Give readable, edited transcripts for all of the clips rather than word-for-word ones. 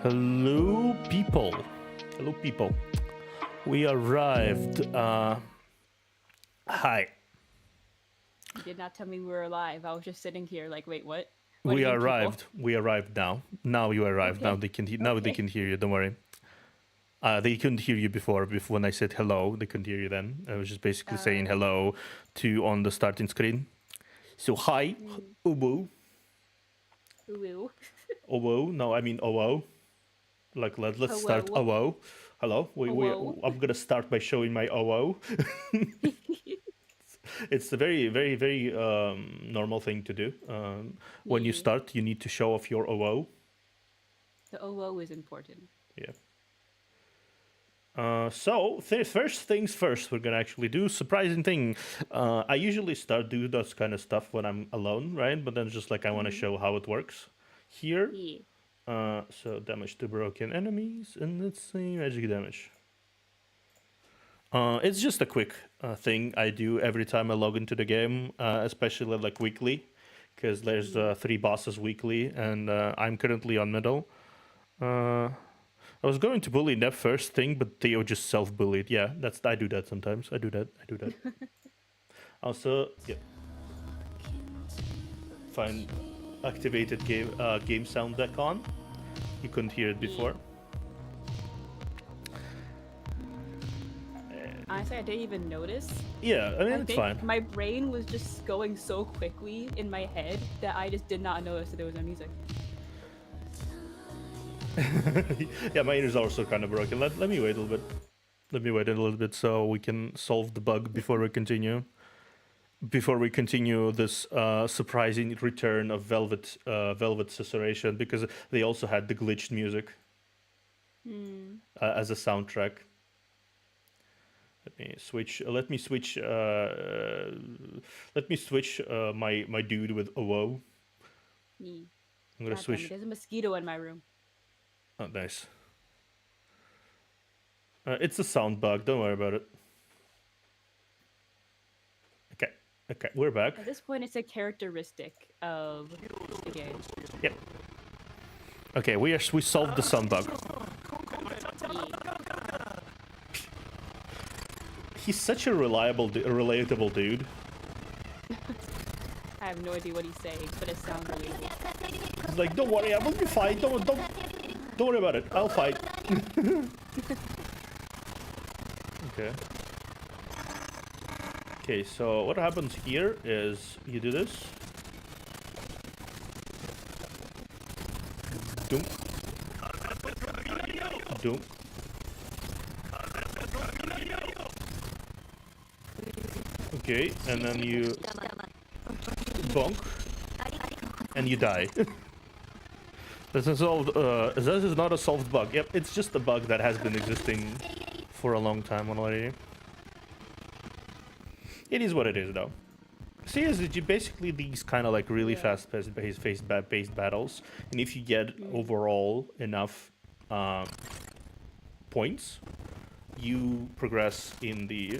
Hello, people. Hello, people. We arrived. Hi. You did not tell me we were alive. I was just sitting here like, wait, what? What do We you mean, people? arrived. We arrived now. Now you arrived. Okay. Now they can. Now they can hear you. Don't worry. They couldn't hear you before. Before when I said hello, they couldn't hear you. Then I was just basically saying hello to on the starting screen. So hi, Ubu. Ooh. Owo. No, I mean Owo. Like let's start Hello. Owo. Hello. Hello. I'm gonna start by showing my Owo. It's a very normal thing to do. When you Yeah. start, you need to show off your OO. The OO is important. Yeah. So first things first, we're gonna actually do surprising thing. I usually do that kind of stuff when I'm alone, right? But then just like I want to show how it works here. Yeah. So damage to broken enemies, and let's see magic damage. It's just a quick thing I do every time I log into the game, especially like weekly, because there's 3 bosses weekly, and I'm currently on middle. I was going to bully Nep first thing, but Theo just self-bullied. Yeah, I do that sometimes. I do that. Also, yeah. Find activated game sound deck on. You couldn't hear it before. Honestly, I didn't even notice. Yeah, I mean, I it's think fine. my brain was just going so quickly in my head that I just did not notice that there was no music. Yeah, my ears are also kind of broken. Let me wait a little bit. Let me wait a little bit so we can solve the bug before we continue. Before we continue this surprising return of Velvet Susurration, because they also had the glitched music as a soundtrack. Let me switch. Let me switch my dude with OO. Yeah. I'm gonna God damn switch. it, there's a mosquito in my room. Oh, nice. It's a sound bug. Don't worry about it. Okay, we're back. At this point, it's a characteristic of the game. Yep. Okay, we solved the sound bug. Yeah. He's such a relatable dude. I have no idea what he's saying, but it sounds relatable. He's like, don't worry, I will be fine. Don't worry about it. I'll fight. Okay. Okay, so what happens here is you do this. Doom. Doom. Okay, and then you bonk, and you die. This is not a solved bug. Yep, it's just a bug that has been existing for a long time already. It is what it is, though. See, is basically these kind of like really fast-paced battles, and if you get overall enough points, you progress in the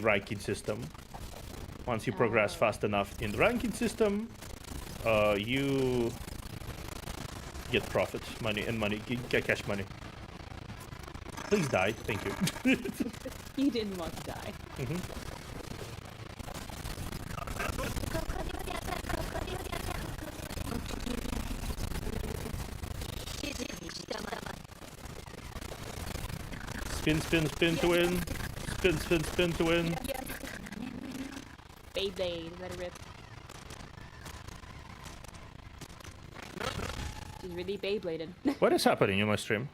ranking system. Once you progress fast enough in the ranking system, you get profit, cash money. Please die, thank you. You didn't want to die. Spin to win. Spin to win. Beyblade, let it rip. She's really Beybladed. What is happening in my stream?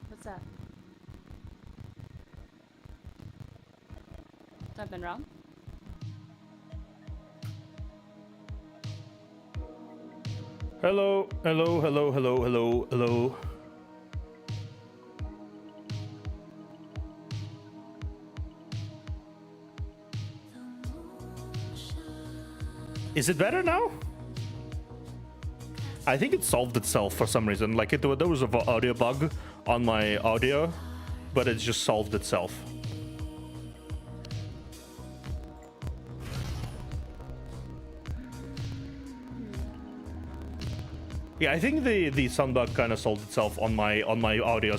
What's that? Something wrong? Hello. Is it better now? I think it solved itself for some reason. Like there was an audio bug on my audio, but it just solved itself. Yeah, I think the sound bug kind of solved itself on my audio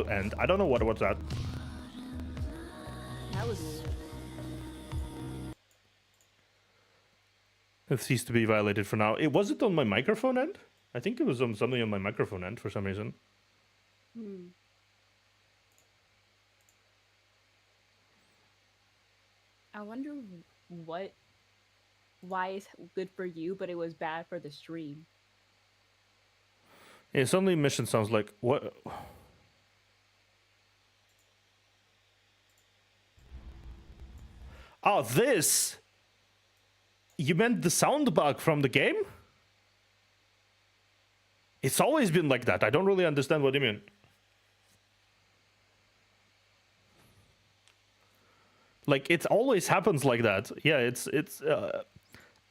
end. I don't know what was that. That was weird. It ceased to be violated for now. Was it on my microphone end? I think it was on something on my microphone end for some reason. I wonder why it's good for you, but it was bad for the stream. Yeah, suddenly mission sounds like what? Oh, this. You meant the sound bug from the game? It's always been like that. I don't really understand what you mean. Like, it always happens like that. Yeah,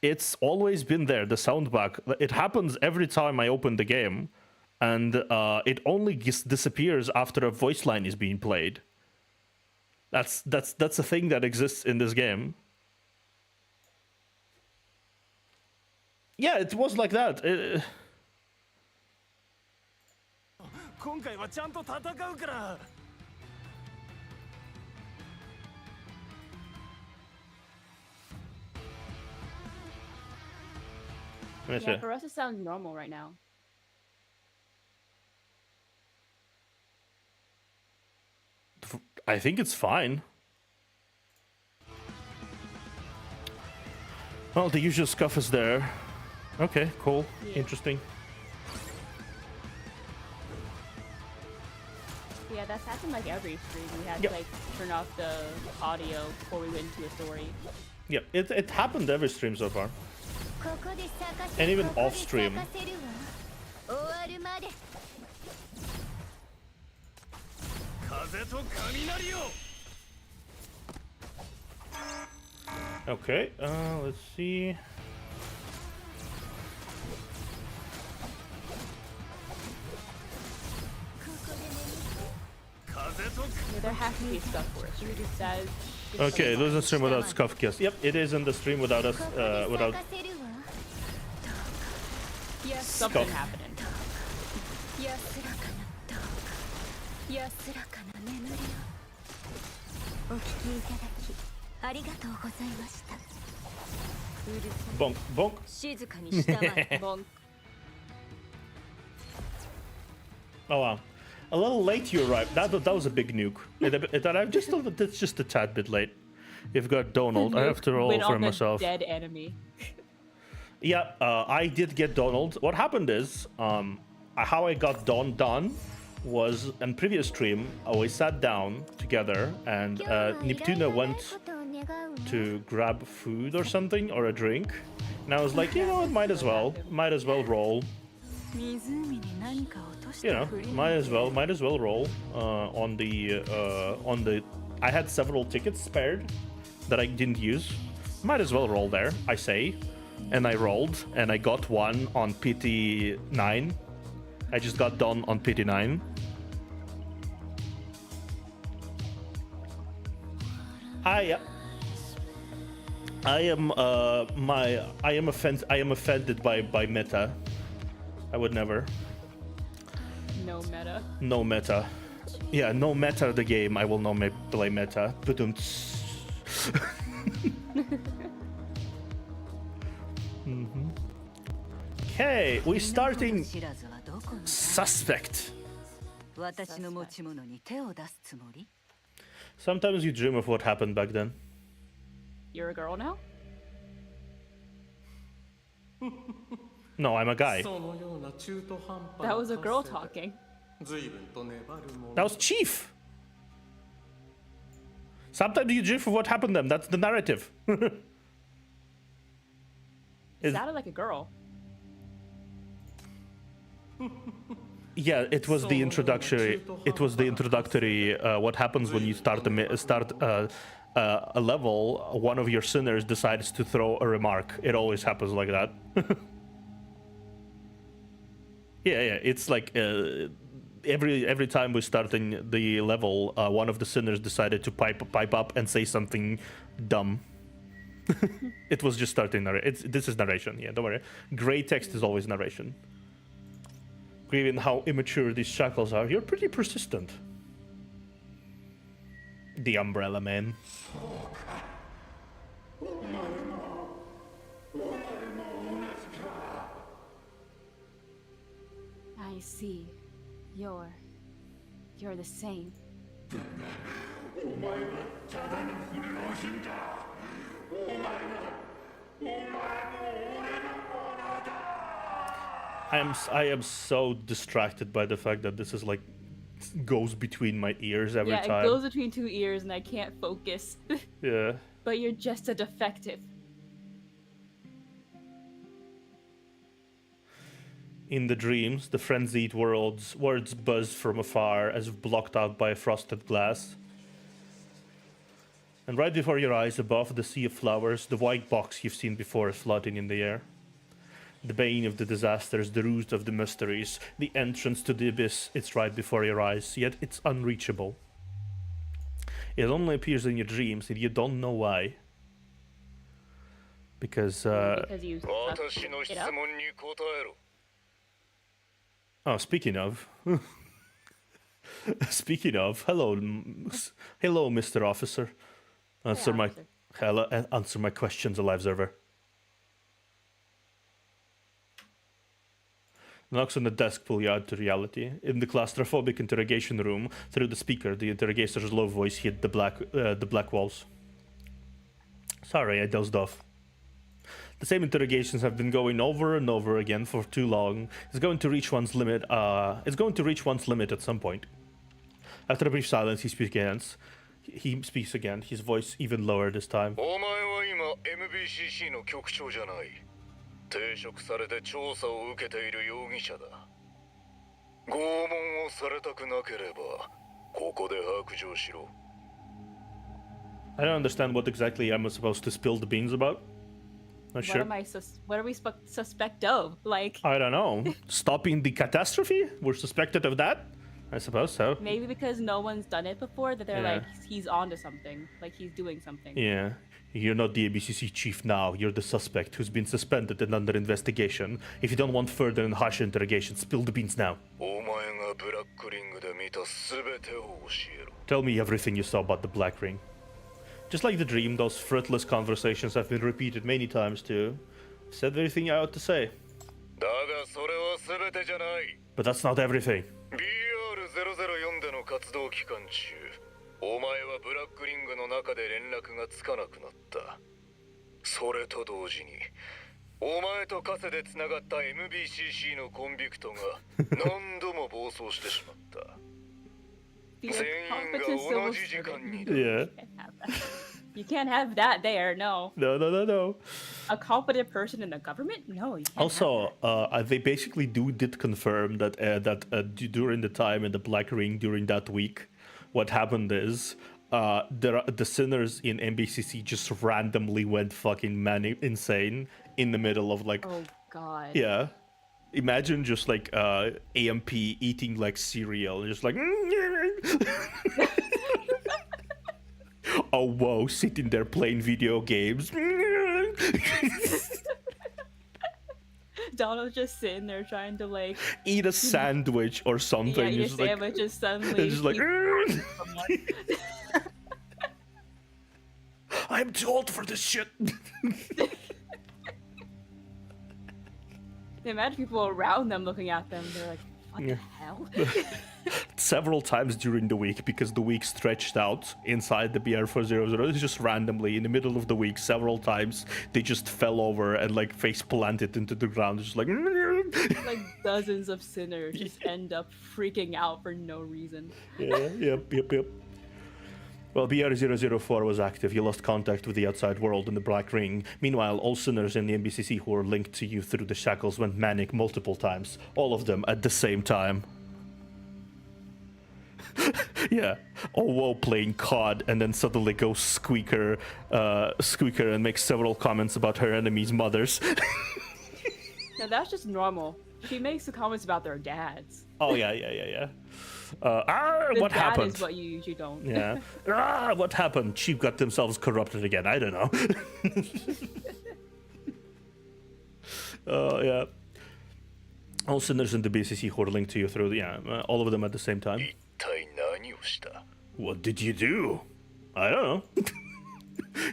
it's always been there, the sound bug. It happens every time I open the game, and it only disappears after a voice line is being played. That's a thing that exists in this game. Yeah, it was like that. Yeah, for us it sounds normal right now. I think it's fine. Well, the usual scuff is there. Okay, cool. Yeah. Interesting. Yeah, that's happened like every stream. We had to like turn off the audio before we went into a story. Yep, it happened every stream so far. And even off stream. Okay, let's see. Yeah, there has to be stuff for it. You just said. Okay, there's a stream without scuff kiss. Yep, it is in the stream without us. Without. Something happening. Bonk, bonk. Bonk. Oh wow, a little late you arrived. That was a big nuke. It arrived just a tad bit late. You've got Donald. I have to roll for myself. Dead enemy. Yeah, I did get Donald. What happened is, how I got Don done was in previous stream. We sat down together, and Neptuna went to grab food or something or a drink, and I was like, you know, might as well roll. You know, might as well roll on the. I had several tickets spared that I didn't use. Might as well roll there, I say. And I rolled, and I got one on PT9. I just got done on PT9. I am offended by meta. I would never. No meta. No meta. Yeah, no meta the game. I will not play meta. Okay, we're starting Suspect. Sometimes you dream of what happened back then. You're a girl now? No, I'm a guy. That was a girl talking. That was Chief. Sometimes you dream of what happened then. That's the narrative. It sounded like a girl. Yeah, it was the introductory. It was the introductory. What happens when you start a level? One of your sinners decides to throw a remark. It always happens like that. Yeah. It's like every time we start in the level, one of the sinners decided to pipe up and say something dumb. It was just starting narration. This is narration. Yeah, don't worry. Gray text is always narration. Given how immature these shackles are, you're pretty persistent. The Umbrella Man. I see. You're the same. I am so distracted by the fact that this is like goes between my ears every time. Yeah, it goes between two ears and I can't focus. Yeah. But you're just a defective. In the dreams, the frenzied words buzz from afar as if blocked out by frosted glass. And right before your eyes, above the sea of flowers, the white box you've seen before is floating in the air. The bane of the disasters, the root of the mysteries, the entrance to the abyss, it's right before your eyes, yet it's unreachable. It only appears in your dreams, and you don't know why. Because you sucked it up? Oh, speaking of... speaking of, hello, Mr. Officer. Answer my questions, Alive Server. Knocks on the desk pull you out to reality. In the claustrophobic interrogation room, through the speaker, the interrogator's low voice hit the black walls. Sorry, I dozed off. The same interrogations have been going over and over again for too long. It's going to reach one's limit. At some point. After a brief silence, he speaks again. His voice even lower this time. 抵触されて調査を受けている容疑者だ。拷問をされたくなければ、ここで白状しろ。I don't understand what exactly I'm supposed to spill the beans about. Not sure. What are we suspect of? Like, I don't know. Stopping the catastrophe? We're suspected of that? I suppose so. Maybe because no one's done it before, that they're like, he's onto something. Like, he's doing something. Yeah. You're not the ABCC chief now. You're the suspect who's been suspended and under investigation. If you don't want further and harsh interrogation, spill the beans now. Tell me everything you saw about the Black Ring. Just like the dream, those fruitless conversations have been repeated many times too. Said everything I ought to say. But that's not everything. BR004 での活動期間中、お前はブラックリングの中で連絡がつかなくなった。それと同時に、お前とカセでつながった MBCC のコンビクトが何度も暴走してしまった。全員が同じ時間に。Yeah. You can't have that there, no. No. A competent person in the government? No, you can't. Also, they basically did confirm that during the time in the Black Ring during that week, what happened is the sinners in MBCC just randomly went fucking insane in the middle of like. Oh God. Yeah. Imagine just like AMP eating like cereal, just like. Oh whoa, sitting there playing video games. Donald's just sitting there trying to like eat a sandwich or something. Yeah, eat a sandwich like, just suddenly. Just like. I'm too old for this shit. Imagine people around them looking at them. They're like, what the hell? Several times during the week, because the week stretched out inside the BR400, it's just randomly in the middle of the week, several times they just fell over and like face planted into the ground, just like. Like dozens of sinners just end up freaking out for no reason. Yeah, yep. Well, BR004 was active. You lost contact with the outside world in the Black Ring. Meanwhile, all sinners in the MBCC who were linked to you through the shackles went manic multiple times. All of them at the same time. Yeah. Oh, whoa, playing COD, and then suddenly goes Squeaker and makes several comments about her enemies' mothers. Now, that's just normal. She makes the comments about their dads. Oh, yeah. What happened? That is what you usually don't. Yeah. What happened? Chief got themselves corrupted again. I don't know. Yeah. All sinners in the BCC who are linked to you through all of them at the same time. 一体何をした？ What did you do? I don't know.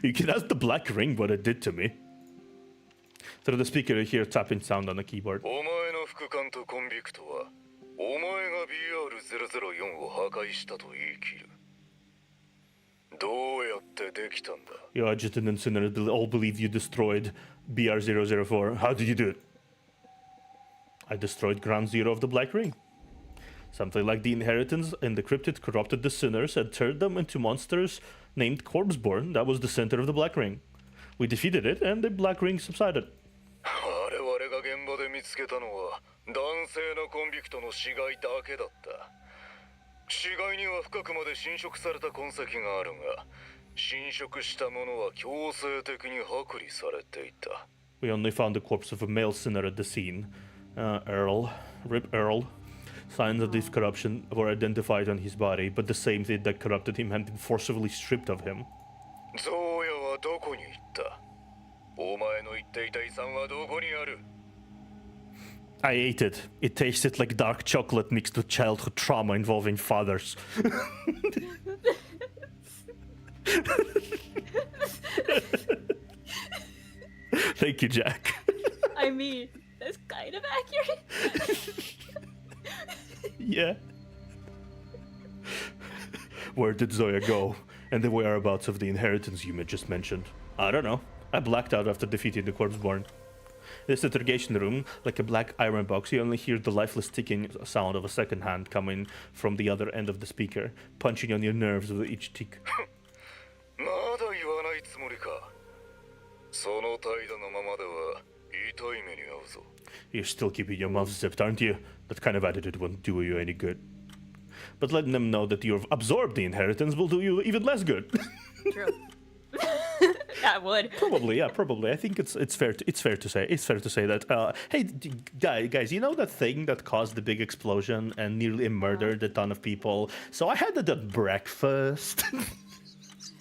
You can ask the Black Ring what it did to me. Through the speaker, you hear tapping sound on the keyboard. お前の副官とコンビクトはお前が BR004 を破壊したと言い切る。どうやってできたんだ？ Your adjutant and sinner all believe you destroyed BR004. How did you do it? I destroyed Ground Zero of the Black Ring. Something like the inheritance in the cryptid corrupted the sinners and turned them into monsters named Corpseborn. That was the center of the Black Ring. We defeated it and the Black Ring subsided. 我々が現場で見つけたのは男性のコンビクトの死骸だけだった。死骸には深くまで侵食された痕跡があるが、侵食したものは強制的に剥離されていた。We only found the corpse of a male sinner at the scene. Earl, Rip Earl. Signs of this corruption were identified on his body, but the same thing that corrupted him had been forcibly stripped of him. ゾウヤはどこに行った？お前の言っていた遺産はどこにある？ I ate it. It tasted like dark chocolate mixed with childhood trauma involving fathers. Thank you, Jack. I mean, that's kind of accurate. Yeah. Where did Zoya go? And the whereabouts of the inheritance you just mentioned? I don't know. I blacked out after defeating the Corpseborn. This interrogation room, like a black iron box, you only hear the lifeless ticking sound of a second hand coming from the other end of the speaker, punching on your nerves with each tick. まだ言わないつもりか。その態度のままでは痛い目に遭うぞ。 You're still keeping your mouth zipped, aren't you? That kind of attitude won't do you any good. But letting them know that you've absorbed the inheritance will do you even less good. True. That would. Probably, yeah, probably. I think it's fair to say that. Hey, guys, you know that thing that caused the big explosion and nearly murdered a ton of people? So I had it at breakfast.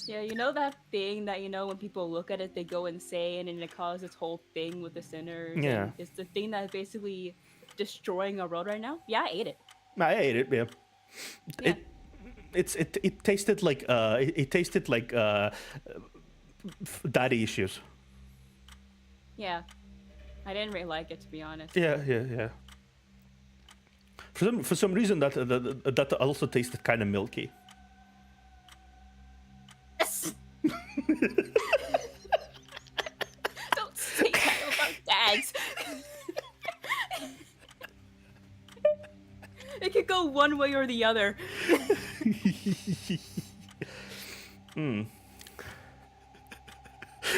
Yeah, you know that thing that, you know, when people look at it, they go insane and it causes this whole thing with the sinners. Yeah. It's the thing that's basically destroying our world right now. Yeah, I ate it. I ate it, yeah. Yeah. It tasted like daddy issues. Yeah. I didn't really like it, to be honest. Yeah. For some reason that also tasted kind of milky. Don't say that about dads. It could go one way or the other.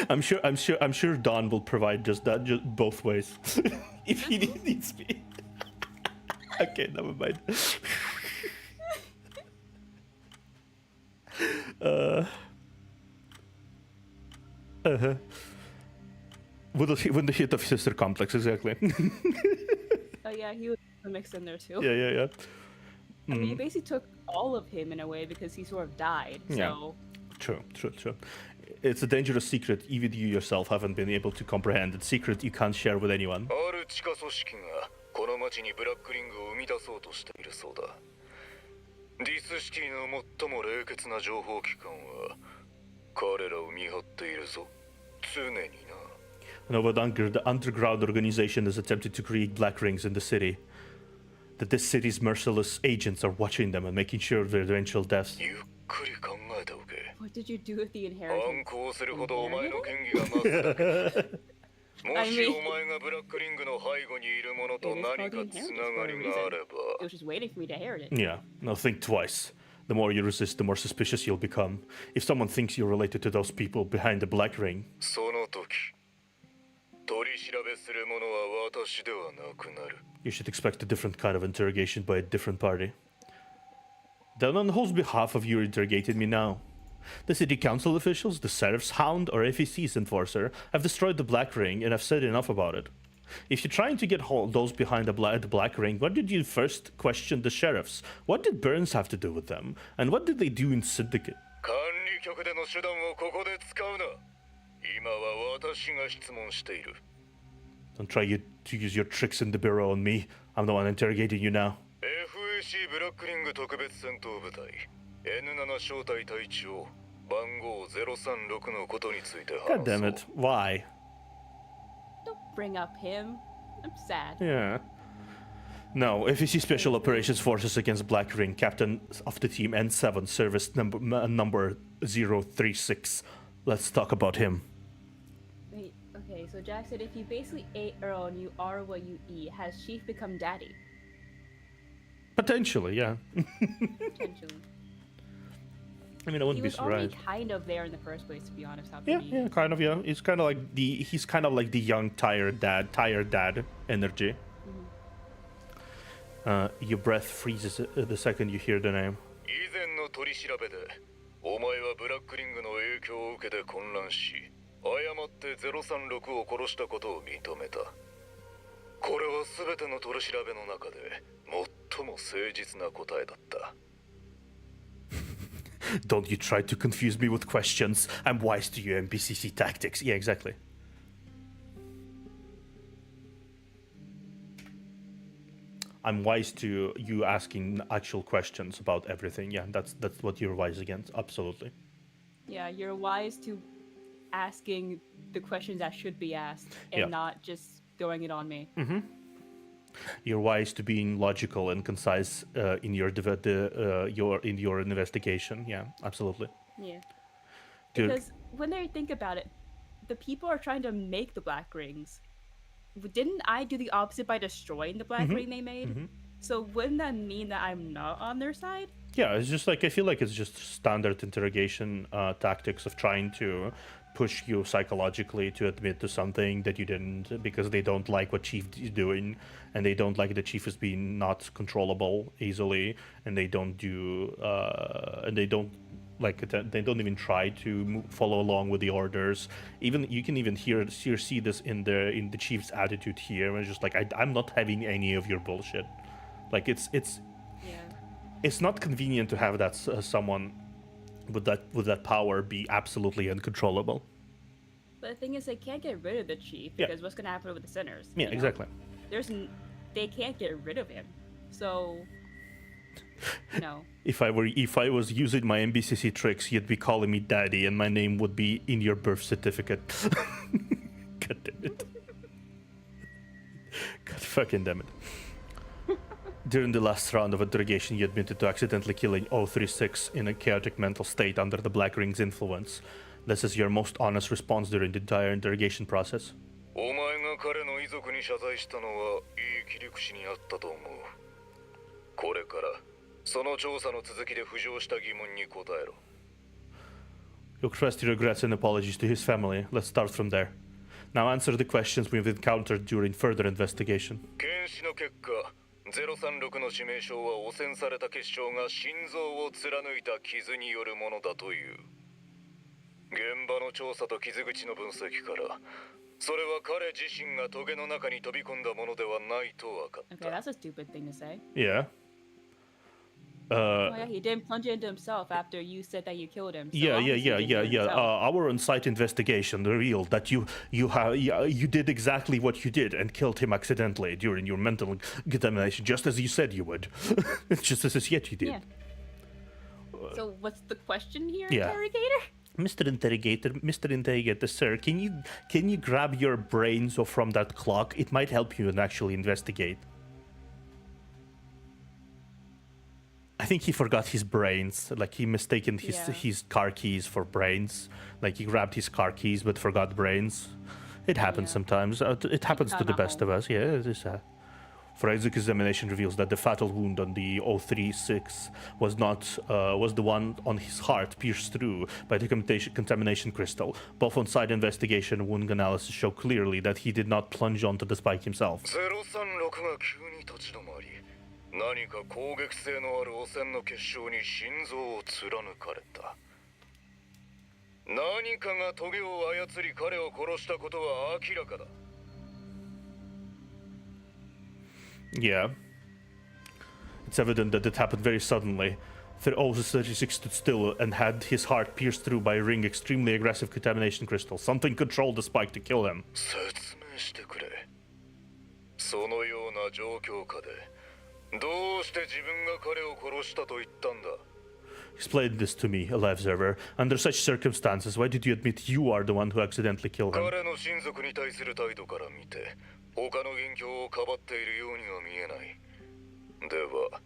I'm sure Don will provide just that, just both ways, if he needs me. Okay, never mind. With the hit of sister complex, exactly. Oh yeah, he was mixed in there too. Yeah. I mean, you basically took all of him in a way because he sort of died. Yeah. So True. It's a dangerous secret even you yourself haven't been able to comprehend. It's a secret you can't share with anyone. ある地下組織がこの町にブラックリングを生み出そうとしているそうだ。ディスシティの最も冷血な情報機関は彼らを見張っているぞ。常にな。No, but the underground organization has attempted to create black rings in the city. That this city's merciless agents are watching them and making sure of their eventual deaths. ゆっくり考えておけ。 what did you do with the 反 inheritance? 抗するほどお前の権威が増すだけ。も I し mean- お前がブラックリングの背後にいるものと It is 何 called か the つ inheritance な for が a り reason. があれ It ば was just waiting for me to inherit it. Yeah, no, think twice. The more you resist, the more suspicious you'll become. If someone thinks you're related to those people behind the black ring, その時取り調べする者は私ではなくなる。 you should expect a different kind of interrogation by a different party. Then on whose behalf have you interrogated me now? The city council officials, the sheriff's hound, or FEC's enforcer have destroyed the black ring and have said enough about it. If you're trying to get hold those behind the black ring, why did you first question the sheriffs? What did Burns have to do with them? And what did they do in Syndicate? 管理局での手段をここで使うな。今は私が質問している。Don't try to use your tricks in the bureau on me. I'm the one interrogating you now. FAC ブラックリング特別戦闘部隊 N7 小隊隊長番号036のことについて God 話 damn そう it. Why? Don't bring up him. I'm sad. Yeah. No, FEC Special Operations Forces against Black Ring, captain of the team N7, service number 036. Let's talk about him. Wait, okay, so Jack said if you basically ate Earl and you are what you eat, has Chief become daddy? Potentially, yeah. Potentially. I mean, I wouldn't He be was already surprised. kind of there in the first place, to be honest. How Yeah, pretty- yeah, kind of, yeah. He's kind of like the young tired dad energy. Your breath freezes the second you hear the name. 以前の取り調べでお前はブラックリングの影響を受けて混乱し誤って036を殺したことを認めたこれは全ての取り調べの中で最も誠実な答えだった Don't you try to confuse me with questions. I'm wise to your MBCC tactics. Yeah, exactly. I'm wise to you asking actual questions about everything. Yeah, that's what you're wise against. Absolutely. Yeah, you're wise to asking the questions that should be asked and Yeah. not just throwing it on me. You're wise to being logical and concise in your your investigation. Yeah, absolutely. Yeah. Dude. Because when they think about it, the people are trying to make the black rings. Didn't I do the opposite by destroying the black ring they made? So wouldn't that mean that I'm not on their side? Yeah, it's just like I feel like it's just standard interrogation tactics of trying to push you psychologically to admit to something that you didn't because they don't like what Chief is doing and they don't like the Chief is being not controllable easily and they don't do and they don't like they don't even try to follow along with the orders. Even you can even see this in the Chief's attitude here. It's just like I'm not having any of your bullshit. Like it's Yeah. not convenient to have that someone with that power be absolutely uncontrollable. But the thing is, they can't get rid of the chief Yeah. because what's going to happen with the sinners? Yeah, you know? exactly. They can't get rid of him. So, no. If I was using my MBCC tricks, you'd be calling me daddy, and my name would be in your birth certificate. God damn it! God fucking damn it! During the last round of interrogation, you admitted to accidentally killing 036 in a chaotic mental state under the Black Ring's influence. This is your most honest response during the entire interrogation process. お前が彼の遺族に謝罪したのはいい切り口にあったと思うこれからその調査の続きで浮上した疑問に答えろ You expressed your regrets and apologies to his family. Let's start from there. Now answer the questions we've encountered during further investigation. 検視の結果036の致命傷は汚染された結晶が心臓を貫いた傷によるものだという現場の調査と傷口の分析からそれは彼自身がトゲの中に飛び込んだものではないと分かっ Okay, た that's a stupid thing to say. Yeah. Oh, yeah, he didn't plunge it into himself after you said that you killed him. So Yeah. obviously he didn't do it himself. Our on-site investigation revealed that you did exactly what you did and killed him accidentally during your mental contamination, just as you said you would. It's just as yet you did. Yeah. So what's the question here, Yeah. interrogator? Mr. Interrogator, sir, can you grab your brains off from that clock? It might help you and actually investigate. I think he forgot his brains. Like he mistaken his car keys for brains. Like he grabbed his car keys but forgot brains. It happens Yeah. sometimes. It happens to the best of us. Yeah, it is. Forensic examination reveals that the fatal wound on the 036 was the one on his heart pierced through by the contamination crystal. Both on-site investigation and wound analysis show clearly that he did not plunge onto the spike himself. 036が急に立ち止まり何か攻撃性のある汚染の結晶に心臓を貫かれた何かがトゲを操り彼を殺したことは明らかだ Yeah. It's evident that it happened very suddenly. 036 stood still and had his heart pierced through by a ring extremely aggressive contamination crystal. Something controlled the spike to kill him. 説明してくれそのような状況下でどうして自分が彼を殺したと言ったんだ。 Explain this to me, Alive Server. Under such circumstances, why did you admit you are the one who accidentally killed him? 彼の親族に対する態度から見て他の元凶をかばっているようには見えない。では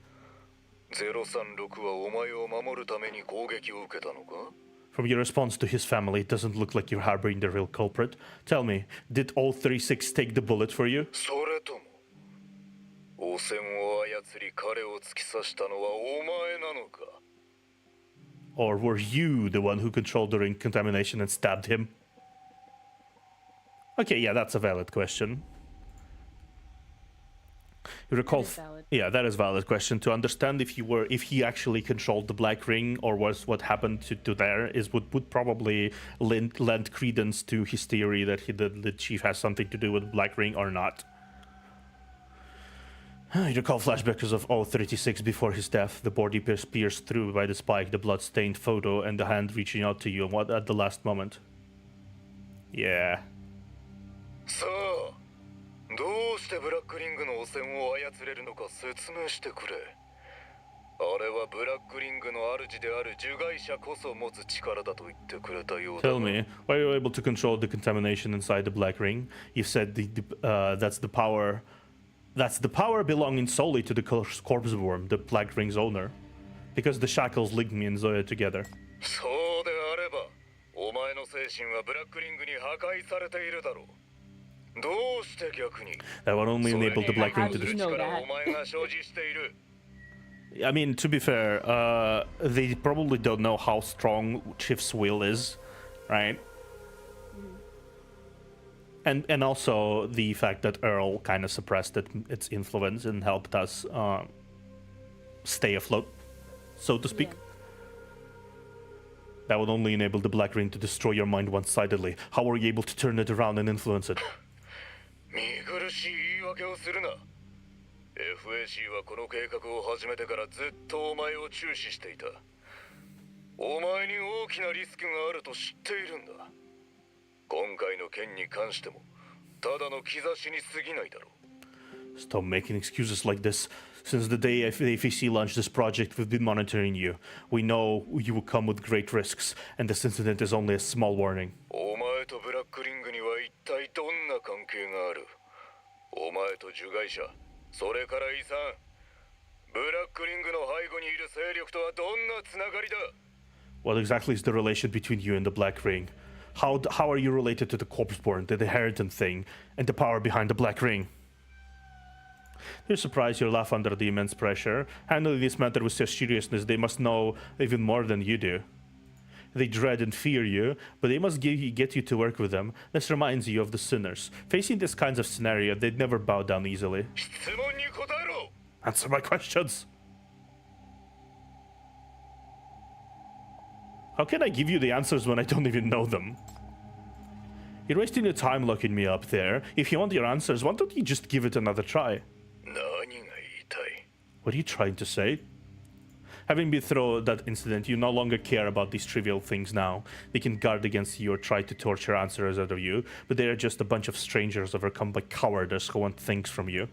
036はお前を守るために攻撃を受けたのか？ From your response to his family, it doesn't look like you're harboring the real culprit. Tell me, did 036 take the bullet for you? それとも汚染を操り彼を突き刺したのはお前なのか？ Or were you the one who controlled the ring contamination and stabbed him? Okay, yeah, that's a valid question. You recall? That is valid. Yeah, that is a valid question. To understand if he actually controlled the black ring or was what happened to there would probably lend credence to his theory that the chief has something to do with the black ring or not. You recall flashbacks of 036 before his death, the body pierced through by the spike, the blood-stained photo, and the hand reaching out to you at the last moment. Yeah. さあ、どうしてブラックリングの汚染を操れるのか説明してくれ。あれはブラックリングの主である受害者こそ持つ力だと言ってくれたようだ。 Tell me, why are you able to control the contamination inside the black ring? You said that's the power. That's the power belonging solely to the corpse worm, the black ring's owner, because the shackles link me and Zoya together. そうであれば、お前の精神はブラックリングに破壊されているだろう。どうして逆に That would only enable the black How ring to do you destroy. know that? お前が所持している。 I mean, to be fair, they probably don't know how strong Chief's will is, right? And also the fact that Earl kind of suppressed its influence and helped us stay afloat, so to speak. Yeah. That would only enable the black ring to destroy your mind one-sidedly. How were you able to turn it around and influence it? 見苦しい言い訳をするな。FAC はこの計画を始めてからずっとお前を注視していた。お前に大きなリスクがあると知っているんだ。今回の件に関してもただの兆しに過ぎないだろう。 Stop making excuses like this. Since the day the FEC launched this project, we've been monitoring you. We know you will come with great risks, and this incident is only a small warning. お前とブラックリングには一体どんな関係がある？お前と受害者、それから遺産、ブラックリングの背後にいる勢力とはどんなつながりだ？ What exactly is the relation between you and the Black Ring? How are you related to the corpse-born, the inheritance thing, and the power behind the Black Ring? You're surprised you laugh under the immense pressure. Handling this matter with such seriousness, they must know even more than you do. They dread and fear you, but they must get you to work with them. This reminds you of the sinners. Facing this kinds of scenario, they'd never bow down easily. 質問に答えろ。 Answer my questions! How can I give you the answers when I don't even know them? You're wasting your time locking me up there. If you want your answers, why don't you just give it another try? 何が言いたい？ What are you trying to say? Having been through that incident, you no longer care about these trivial things now. They can guard against you or try to torture answers out of you, but they are just a bunch of strangers overcome by cowardice who want things from you.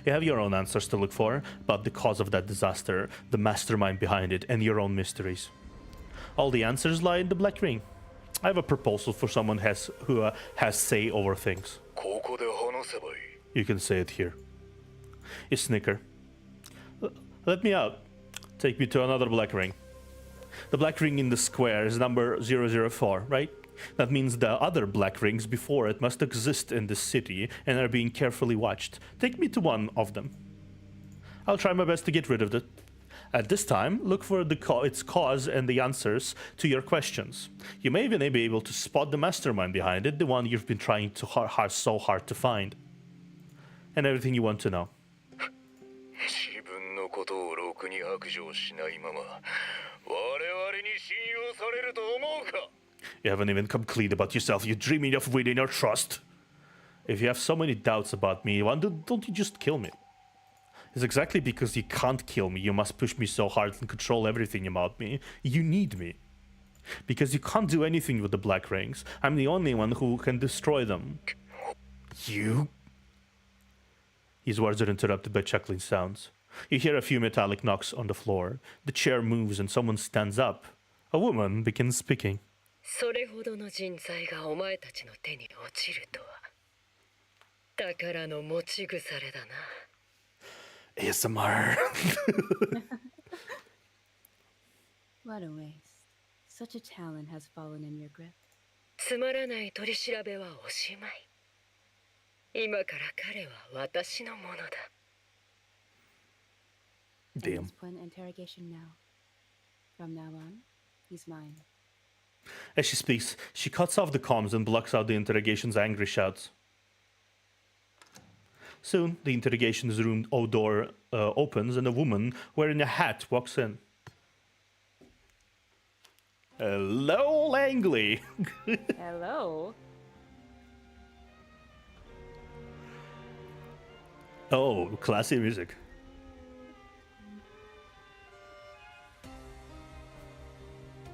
You have your own answers to look for about the cause of that disaster, the mastermind behind it, and your own mysteries. All the answers lie in the Black Ring. I have a proposal for someone who has say over things. ここで話せばいい。 You can say it here. You snicker. Let me out. Take me to another Black Ring. The Black Ring in the square is number 004, right? That means the other Black Rings before it must exist in this city and are being carefully watched. Take me to one of them. I'll try my best to get rid of it. At this time, look for its cause and the answers to your questions. You may even be able to spot the mastermind behind it, the one you've been trying so hard to find. And everything you want to know. 自分のことをろくに白状しないまま、我々に信用されると思うか? You haven't even come clean about yourself. You're dreaming of winning your trust. If you have so many doubts about me, why don't you just kill me? It's exactly because you can't kill me you must push me so hard and control everything about me. You need me. Because you can't do anything with the Black Rings. I'm the only one who can destroy them. You? His words are interrupted by chuckling sounds. You hear a few metallic knocks on the floor. The chair moves and someone stands up. A woman begins speaking. それほどの人材がお前たちの手に落ちるとは宝の持ち腐れだな ASMR. What a waste. Such a talent has fallen in your grip. つまらない取り調べはおしまい今から彼は私のものだ Damn. Let's put an interrogation now. From now on, he's mine. As she speaks, she cuts off the comms and blocks out the interrogation's angry shouts. Soon, the interrogation's room door opens and a woman wearing a hat walks in. Hello, Langley. Hello. Oh, classy music.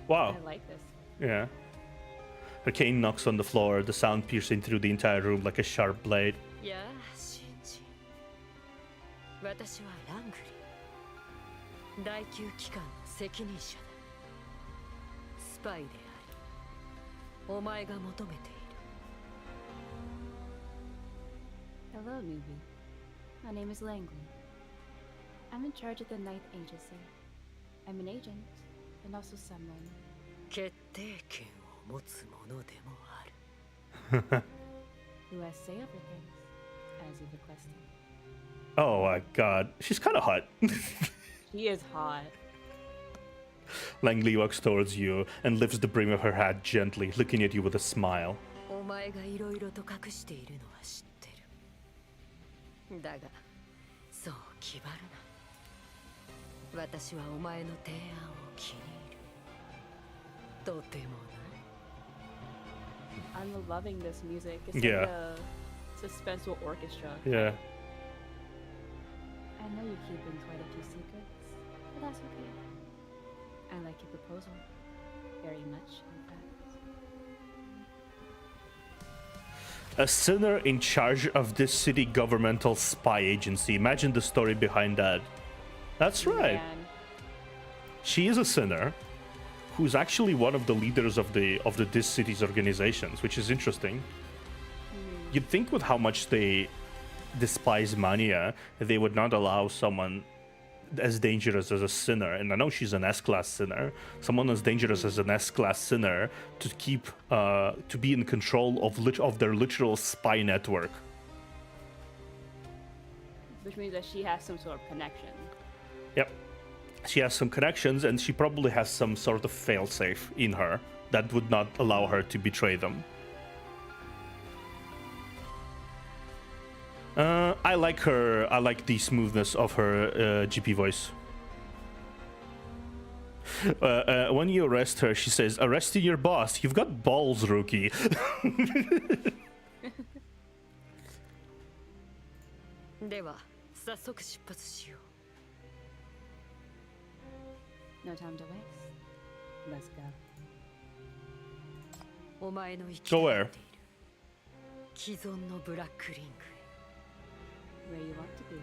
Wow. I like this. Yeah. Her cane knocks on the floor, the sound piercing through the entire room like a sharp blade. やあ新人私はラングリー第9機関の責任者だスパイでありお前が求めている Hello, newbie. My name is Langley. I'm in charge of the Ninth Agency. I'm an agent, and also someone. 決定権を持つ者でもある who has say over things, as you requested. Oh my god. She's kind of hot. She is hot. Langley walks towards you and lifts the brim of her hat gently, looking at you with a smile. お前がいろいろと隠しているのは知ってるだがそう気張るな私はお前の提案を気に入るとてもな I'm loving this music. It's Yeah. like a suspenseful orchestra. Yeah. I know you're keeping quite a few secrets, but that's okay. I like your proposal. Very much, in fact. A sinner in charge of this city governmental spy agency. Imagine the story behind that. That's right. Man. She is a sinner who's actually one of the leaders of the this city's organizations, which is interesting. You'd think with how much they despise Mania, they would not allow someone as dangerous as a sinner, and I know she's an S-class sinner, someone as dangerous as an S-class sinner to keep to be in control of their literal spy network. Which means that she has some sort of connection. Yep. She has some connections, and she probably has some sort of failsafe in her that would not allow her to betray them. I like her. I like the smoothness of her GP voice. When you arrest her, she says, "Arresting your boss? You've got balls, rookie." では早速出発しよ No time to waste. Let's go. うお前の生き Go が where? っている既存のブラックリング Where you want to be.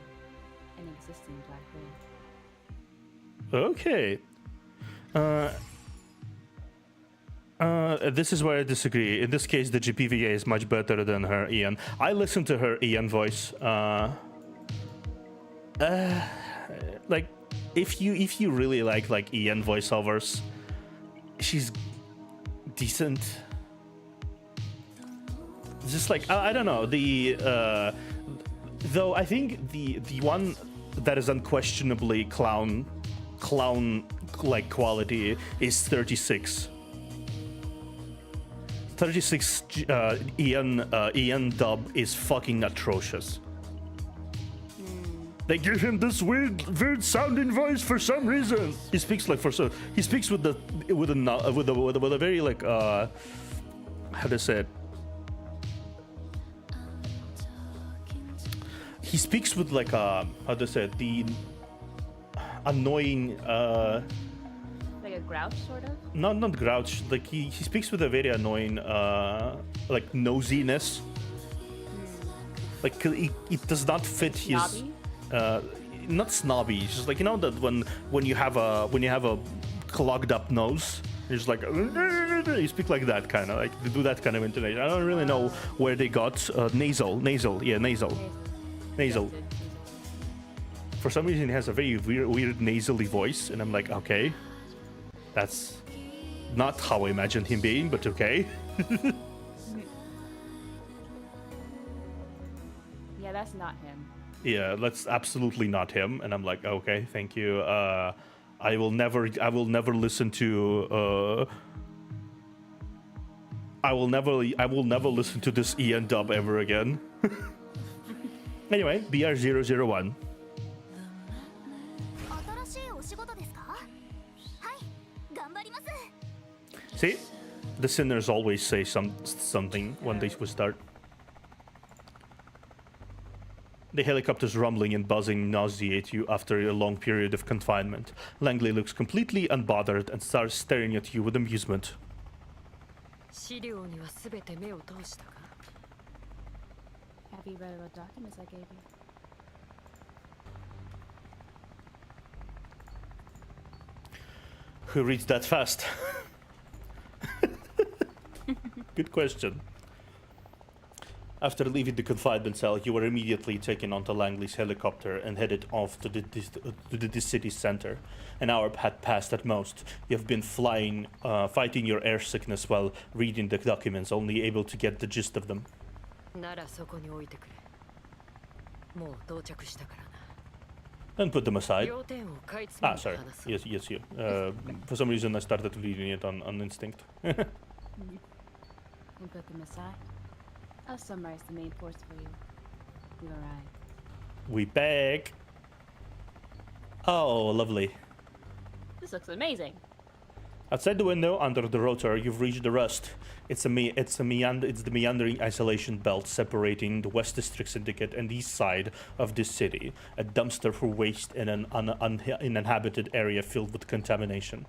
An existing black ring. Okay. This is where I disagree. In this case, the GPVA is much better than her Ian. I listen to her Ian voice. Like, if you really like Ian voiceovers, she's decent. Just like I don't know though I think the one that is unquestionably clown like quality is 36. 36 Ian dub is fucking atrocious. They give him this weird sounding voice for some reason. He speaks like he speaks with a very like how to say it. He speaks with like how to say it, the annoying Like a grouch, sort of? not grouch, like he speaks with a very annoying like nosiness. Like it does not fit his. Snobby? Not snobby. It's just like, you know, that when you have a clogged up nose, you're just like you speak like that kind of, like they do that kind of intonation. I don't really know where they got nasal. For some reason, he has a very weird nasally voice, and I'm like, okay, that's not how I imagined him being, but okay. Yeah, that's not him. Yeah, that's absolutely not him. And I'm like, okay, thank you. I will never listen to. I will never listen to this Ian dub ever again. Anyway, BR001. 新しいお仕事ですか？はい、頑張ります。 See, the sinners always say something when they start. The helicopter's rumbling and buzzing nauseate you after a long period of confinement. Langley looks completely unbothered and starts staring at you with amusement. 資料にはすべて目を通したか？ Have you read about documents I gave you? Who reads that fast? Good question. After leaving the confinement cell, you were immediately taken onto Langley's helicopter and headed off to the city center. An hour had passed at most. You have been fighting your air sickness while reading the documents, only able to get the gist of them. ならそこに置いてくれ。もう到着したからな。 And put them aside. 要点をかいつまんで Sorry. 話す。 Yes, you. For some reason, I started reading it on instinct. And put them aside. I'll summarize the main points for you. You arrived. We back. Oh, lovely. This looks amazing. Outside the window, under the rotor, you've reached the rust. It's the meandering isolation belt separating the West District Syndicate and the east side of this city. A dumpster for waste in an uninhabited area filled with contamination.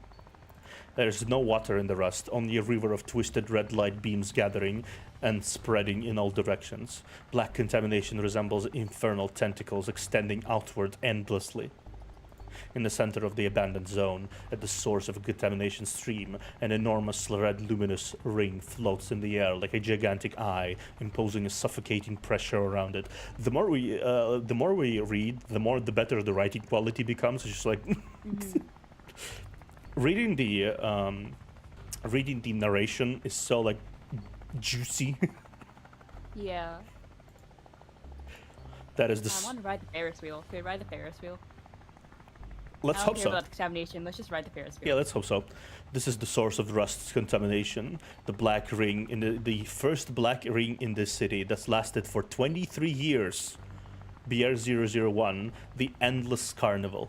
There's no water in the rust, only a river of twisted red light beams gathering and spreading in all directions. Black contamination resembles infernal tentacles extending outward endlessly. In the center of the abandoned zone, at the source of a contamination stream, an enormous red luminous ring floats in the air like a gigantic eye, imposing a suffocating pressure around it. The more we read, the better the writing quality becomes. It's just like reading the narration is so like juicy. Yeah. That is I want to ride the Ferris wheel. Can we ride the Ferris wheel? Let's I hope don't care so. about the contamination. Let's just ride the Ferris wheel. Yeah, let's hope so. This is the source of rust's contamination. The black ring in the first black ring in this city that's lasted for 23 years. BR001, the endless carnival.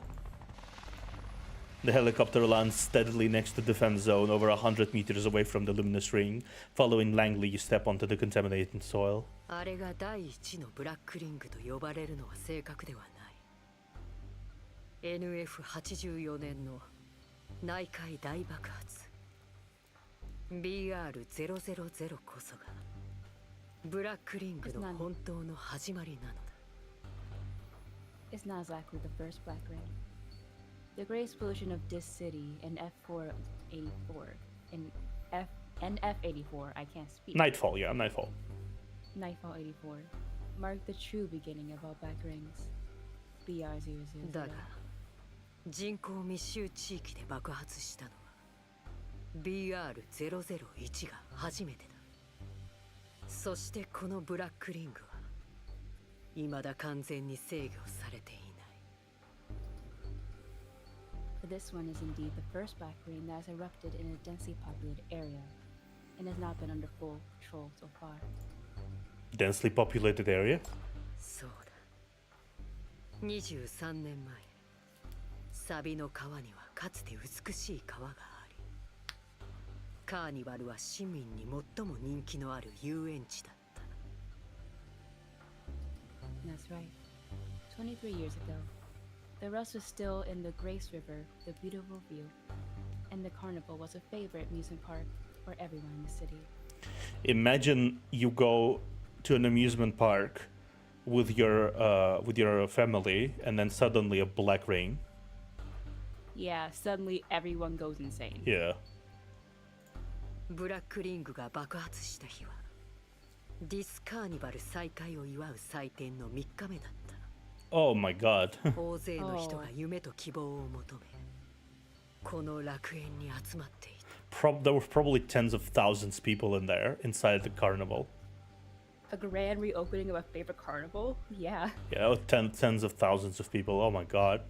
The helicopter lands steadily next to the defense zone, over 100 meters away from the luminous ring. Following Langley, you step onto the contaminated soil. あれが第一のブラックリングと呼ばれるのは正確ではない。NF84 年の内海大爆発 BR000 こそがブラックリングの本当の始まりなのだ。 It's not exactly the first black ring. The great explosion of this city in F484 in NF84, I can't speak. Nightfall, yeah, Nightfall. Nightfall 84 marked the true beginning of all black rings. BR000. だが人口密集地域で爆発したのは BR001 が初めてだ。そしてこのブラックリングは未だ完全に制御されていない。 This one is indeed the first black ring that has erupted in a densely populated area and has not been under full control so far. Densely populated area? そうだ。23年前、サビの川にはかつて美しい川があり、カーニバルは市民に最も人気のある遊園地だった。 That's right. 23 years ago, the rust was still in the Grace River, the beautiful view, and the carnival was a favorite amusement park for everyone in the city. Imagine you go to an amusement park with your family, and then suddenly a black ring. Yeah, suddenly everyone goes insane. Yeah. ブラックリングが爆発した日はディスカーニバル再開を祝う祭典の3日目だった。 Oh my god. 大勢の人が夢と希望を求めこの楽園に集まっていた。 There were probably tens of thousands of people in there inside the carnival. A grand reopening of a favorite carnival? Yeah. Yeah, tens of thousands of people. Oh my god.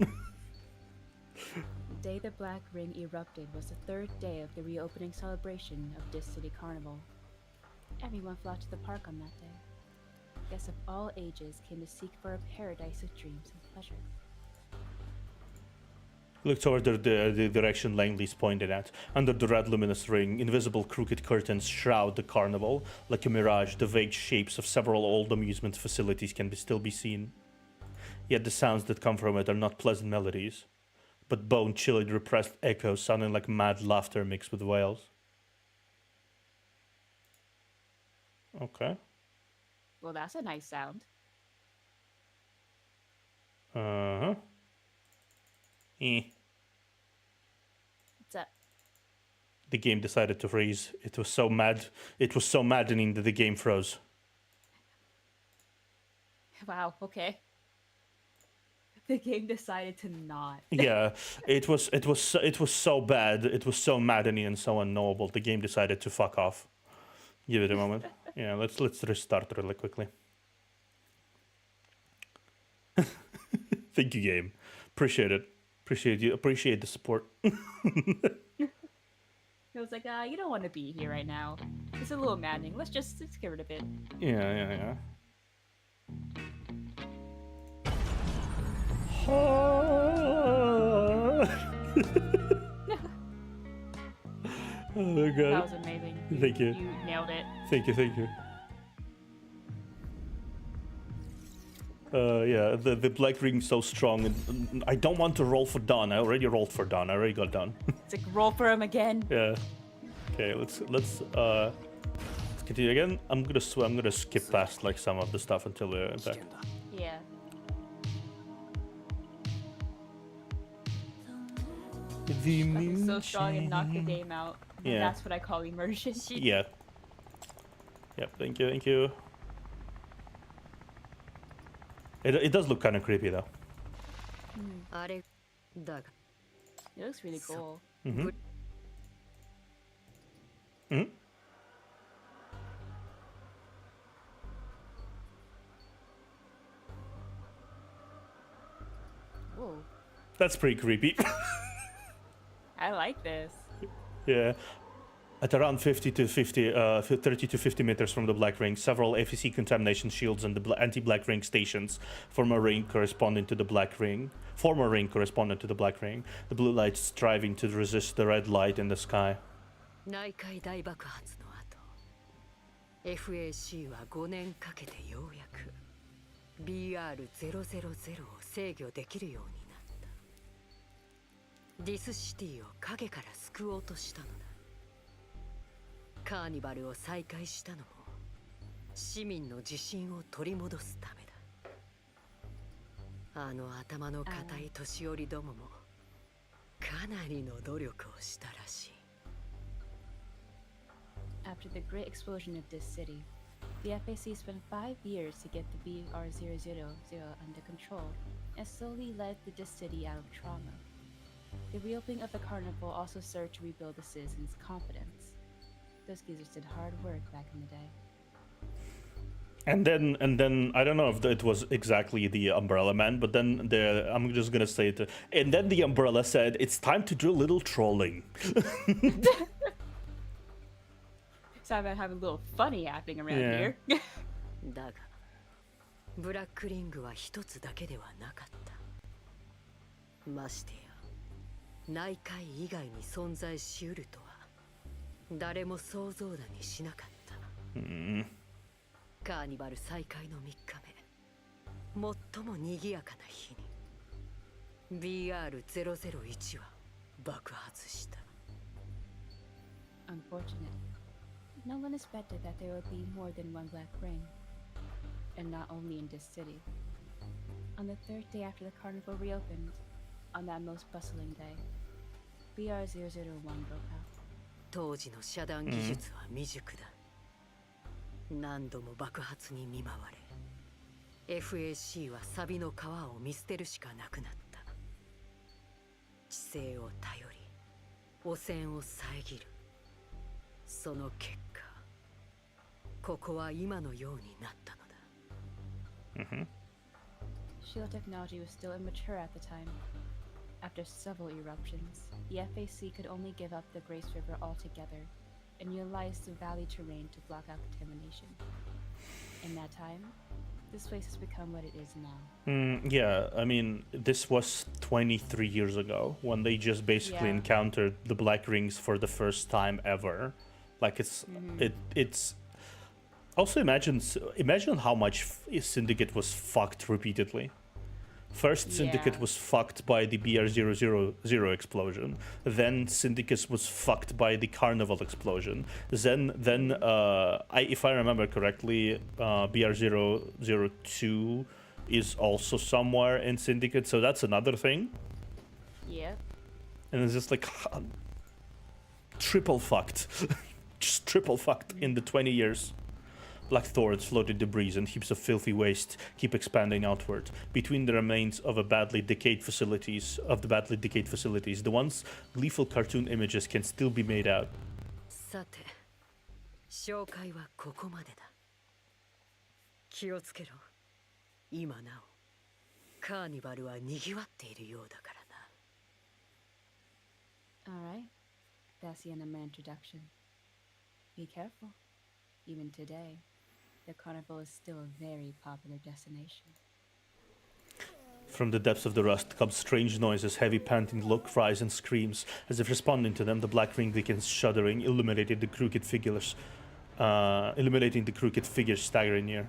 The day the Black Ring erupted was the third day of the reopening celebration of Dis City Carnival. Everyone flocked to the park on that day. Guests of all ages came to seek for a paradise of dreams and pleasure. Look toward the direction Langley's pointed at. Under the red luminous ring, invisible crooked curtains shroud the carnival. Like a mirage, the vague shapes of several old amusement facilities can still be seen. Yet the sounds that come from it are not pleasant melodies, but bone-chilling repressed echoes sounding like mad laughter mixed with wails. Okay. Well, that's a nice sound. Uh-huh. What's up? The game decided to freeze. It was so mad. It was so maddening that the game froze. Wow, okay. The game decided to not. Yeah, it was so bad. It was so maddening and so unknowable. The game decided to fuck off. Give it a moment. Yeah, let's restart really quickly. Thank you, game. Appreciate it. Appreciate the support. It was like, you don't want to be here right now. It's a little maddening. Let's get rid of it. Yeah. Oh my god. That was amazing. Thank you. You nailed it. Thank you. Yeah, the black ring's so strong, and I don't want to roll for Dawn. I already rolled for Dawn. I already got done. It's like roll for him again. Yeah. Okay, let's continue again. I'm gonna skip past like some of the stuff until we're back. Yeah. Fucking so strong and knock the game out. Yeah. That's what I call immersion. Yeah. Yep. Thank you. It does look kind of creepy though. あれだが It looks really cool. Mm-hmm. Whoa. That's pretty creepy. I like this. Yeah. At around 30 to 50 meters from the Black Ring, several FEC contamination shields and the anti-Black Ring stations form a ring corresponding to the Black Ring. The blue light striving to resist the red light in the sky. 内海大爆発の後 FAC は5年かけてようやく BR000 を制御できるようになったディスシティを影から救おうとしたのだカーニバルを再開したのも市民の自信を取り戻すためだあの頭の固い年寄りどももかなりの努力をしたらしい After the great explosion of this city, the FAC spent 5 years to get the BR000 under control and slowly led the city out of trauma. The reopening of the carnival also served to rebuild the citizens' confidence. Those geezers did hard work back in the day. And then I don't know if it was exactly the Umbrella Man, but then I'm just gonna say it. And then the Umbrella said, "It's time to do a little trolling." So I'm having a little funny happening around Yeah. here. だがブラックリングは一つだけではなかったましてや内海以外に存在しうるとは誰も想像だにしなかった、カーニバル再開の3日目最も賑やかな日に BR001 は爆発した Unfortunately, no one expected that there would be more than one Black Ring. and not only in this city. On the third day after the carnival reopened, on that most bustling day, BR001 broke out. 当時の遮断技術は未熟だ。何度も爆発に見舞われ、FAC はサビの川を見捨てるしかなくなった。知性を頼り、汚染を遮る。その結果、ここは今のようになったのだ。Shield technology was still immature at the time. After several eruptions, the FAC could only give up the Grace River altogether and utilize the valley terrain to block out contamination. In that time, this place has become what it is now. Yeah, I mean, this was 23 years ago when they just basically encountered the Black Rings for the first time ever. Like it's. Also, imagine how much Syndicate was fucked repeatedly. First, Syndicate was fucked by the BR000 explosion. Then Syndicate was fucked by the Carnival explosion. Then, if I remember correctly, BR002 is also somewhere in Syndicate, so that's another thing. Yeah. And it's just like triple fucked, just triple fucked in the 20 years. Black thorns, floated debris, and heaps of filthy waste keep expanding outward. Between the remains of the badly decayed facilities, the once gleeful cartoon images can still be made out. さて、紹介はここまでだ。気をつけろ。今なお、カーニバルは賑わっているようだからな。 Alright. That's the end of my introduction. Be careful. Even today, the carnival is still a very popular destination. From the depths of the rust come strange noises, heavy panting, low cries and screams. As if responding to them, the black ring begins shuddering, illuminating the crooked figures staggering near.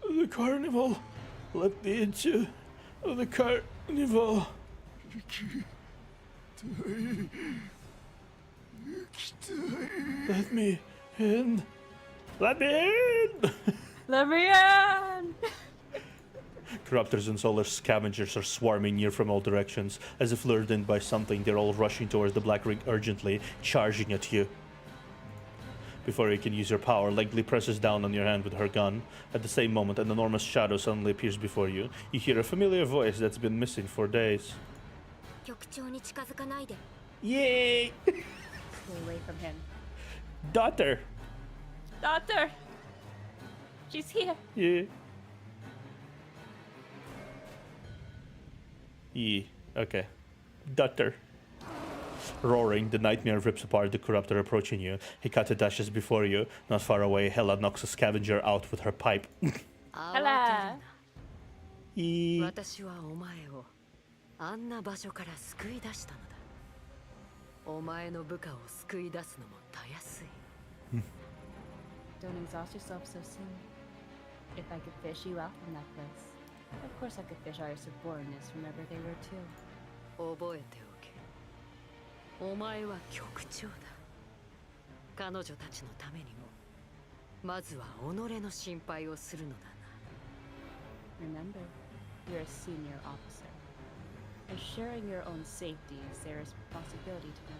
The carnival, let me into the carnival. Let me in. Let me in. Let me in! Corruptors and solar scavengers are swarming near from all directions. As if lured in by something, they're all rushing towards the black ring urgently, charging at you. Before you can use your power, Legally presses down on your hand with her gun. At the same moment, an enormous shadow suddenly appears before you. You hear a familiar voice that's been missing for days. 局長に近づかないで。 Yay! Stay away from him. Daughter! Doctor! She's here! Yeah. Yeah, okay. Daughter. Roaring, the nightmare rips apart the corruptor approaching you. Hikata dashes before you. Not far away, Hela knocks a scavenger out with her pipe. Hello! 私はお前をあんな場所から救い出したのだ。お前の部下を救い出すのもたやすい。 Don't exhaust yourself so soon. If I could fish you out from that place, of course I could fish all your subordinates from wherever they were too. 覚えておけ。お前は局長だ。彼女たちのためにも、まずは己の心配をするのだな。 Remember, you're a senior officer. Ensuring your own safety is their responsibility to them.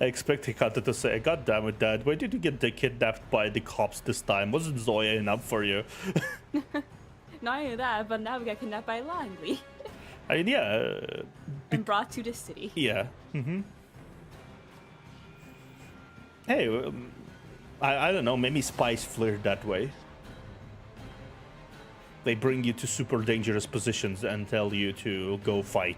I expect Hikata to say, God damn it, Dad, why did you get kidnapped by the cops this time? Wasn't Zoya enough for you? Not only that, but now we got kidnapped by Langley. I mean, yeah. And brought to the city. Yeah. Hey, I don't know, maybe spies flirt that way. They bring you to super dangerous positions and tell you to go fight.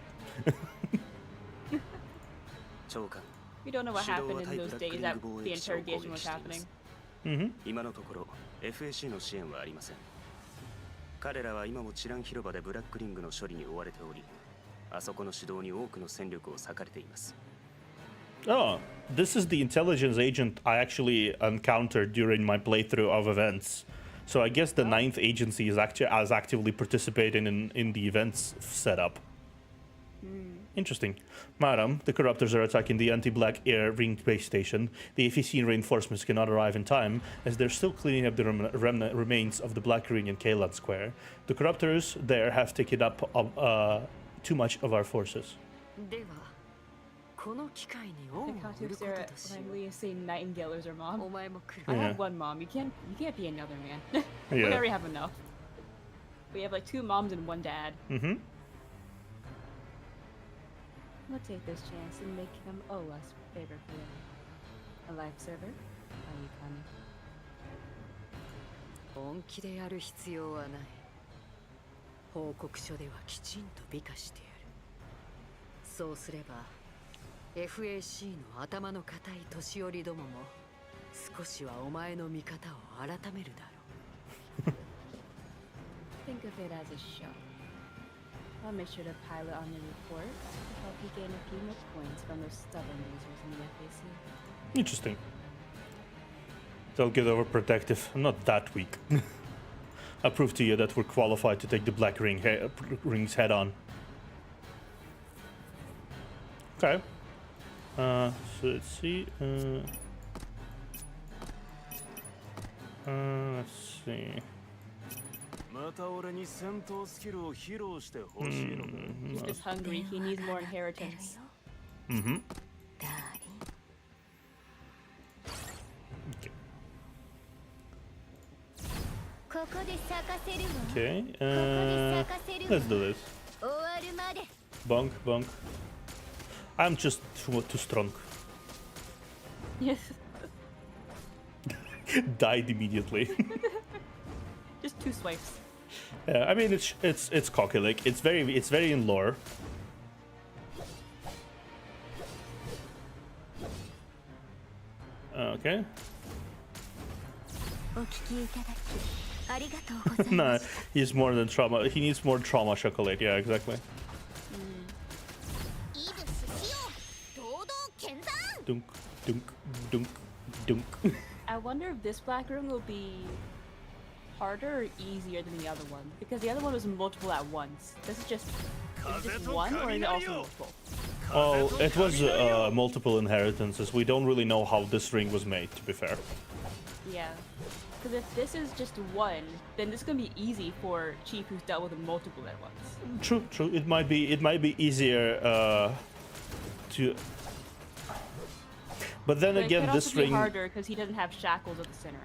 We don't know what happened in those days that the interrogation was happening. 今のところ FAC の支援はありません。彼らは今もチラン広場でブラックリングの処理に追われており、あそこの指導に多くの戦力を割かれています。 Oh, this is the intelligence agent I actually encountered during my playthrough of events. So I guess the 9th agency is actively participating in the events setup. Interesting. Madam, the corruptors are attacking the anti-black air ring base station. The FEC reinforcements cannot arrive in time, as they're still cleaning up the remains of the Black Ring in Kalan Square. The corruptors there have taken up too much of our forces. ではこの機会に The 恩を売 Katu るこ stare と at としよ Langley and say Nightingale is her う mom. お前も来る I Yeah. have one mom. You can't be another man. Yeah. We already have enough. We have like 2 moms and 1 dad. Mm-hmm. We'll take this chance and make them owe us favor for it. A live server? Are you coming? 本気でやる必要はない報告書ではきちんと美化してやるそうすれば FAC の頭の固い年寄りどもも少しはお前の見方を改めるだろう Think of it as a show. I'll make sure to pilot on your report to help you gain a few more points from those stubborn losers in the FAC. Interesting. They'll get overprotective. I'm not that weak. I'll prove to you that we're qualified to take the Black Rings head on. Okay. So let's see. Let's see. また俺に戦闘スキルを披露してほしいのか He's just hungry. He needs more inheritance. Mm-hmm. ダーリン Okay. ここで咲かせるわ Okay. ここで咲かせるわ Let's do this. 終わるまで Bonk, bonk. I'm just too strong. Yes. Died immediately. Just 2 swipes. Yeah, I mean it's cocky. Like it's very in lore. Okay. お聞きいただきありがとうござい Nah, ます he's more than trauma. He needs more trauma chocolate. Yeah, exactly. いいですしよう堂々見参 Dunk, dunk, dunk, dunk. I wonder if this black room will be harder or easier than the other one, because the other one was multiple at once. This is just one, or is it also multiple? Well, it was multiple inheritances. We don't really know how this ring was made, to be fair. Yeah, because if this is just one, then this is gonna be easy for Chief, who's dealt with multiple at once. True, true. It might be easier to. But then But again, it could this also be ring. harder because he doesn't have shackles at the center.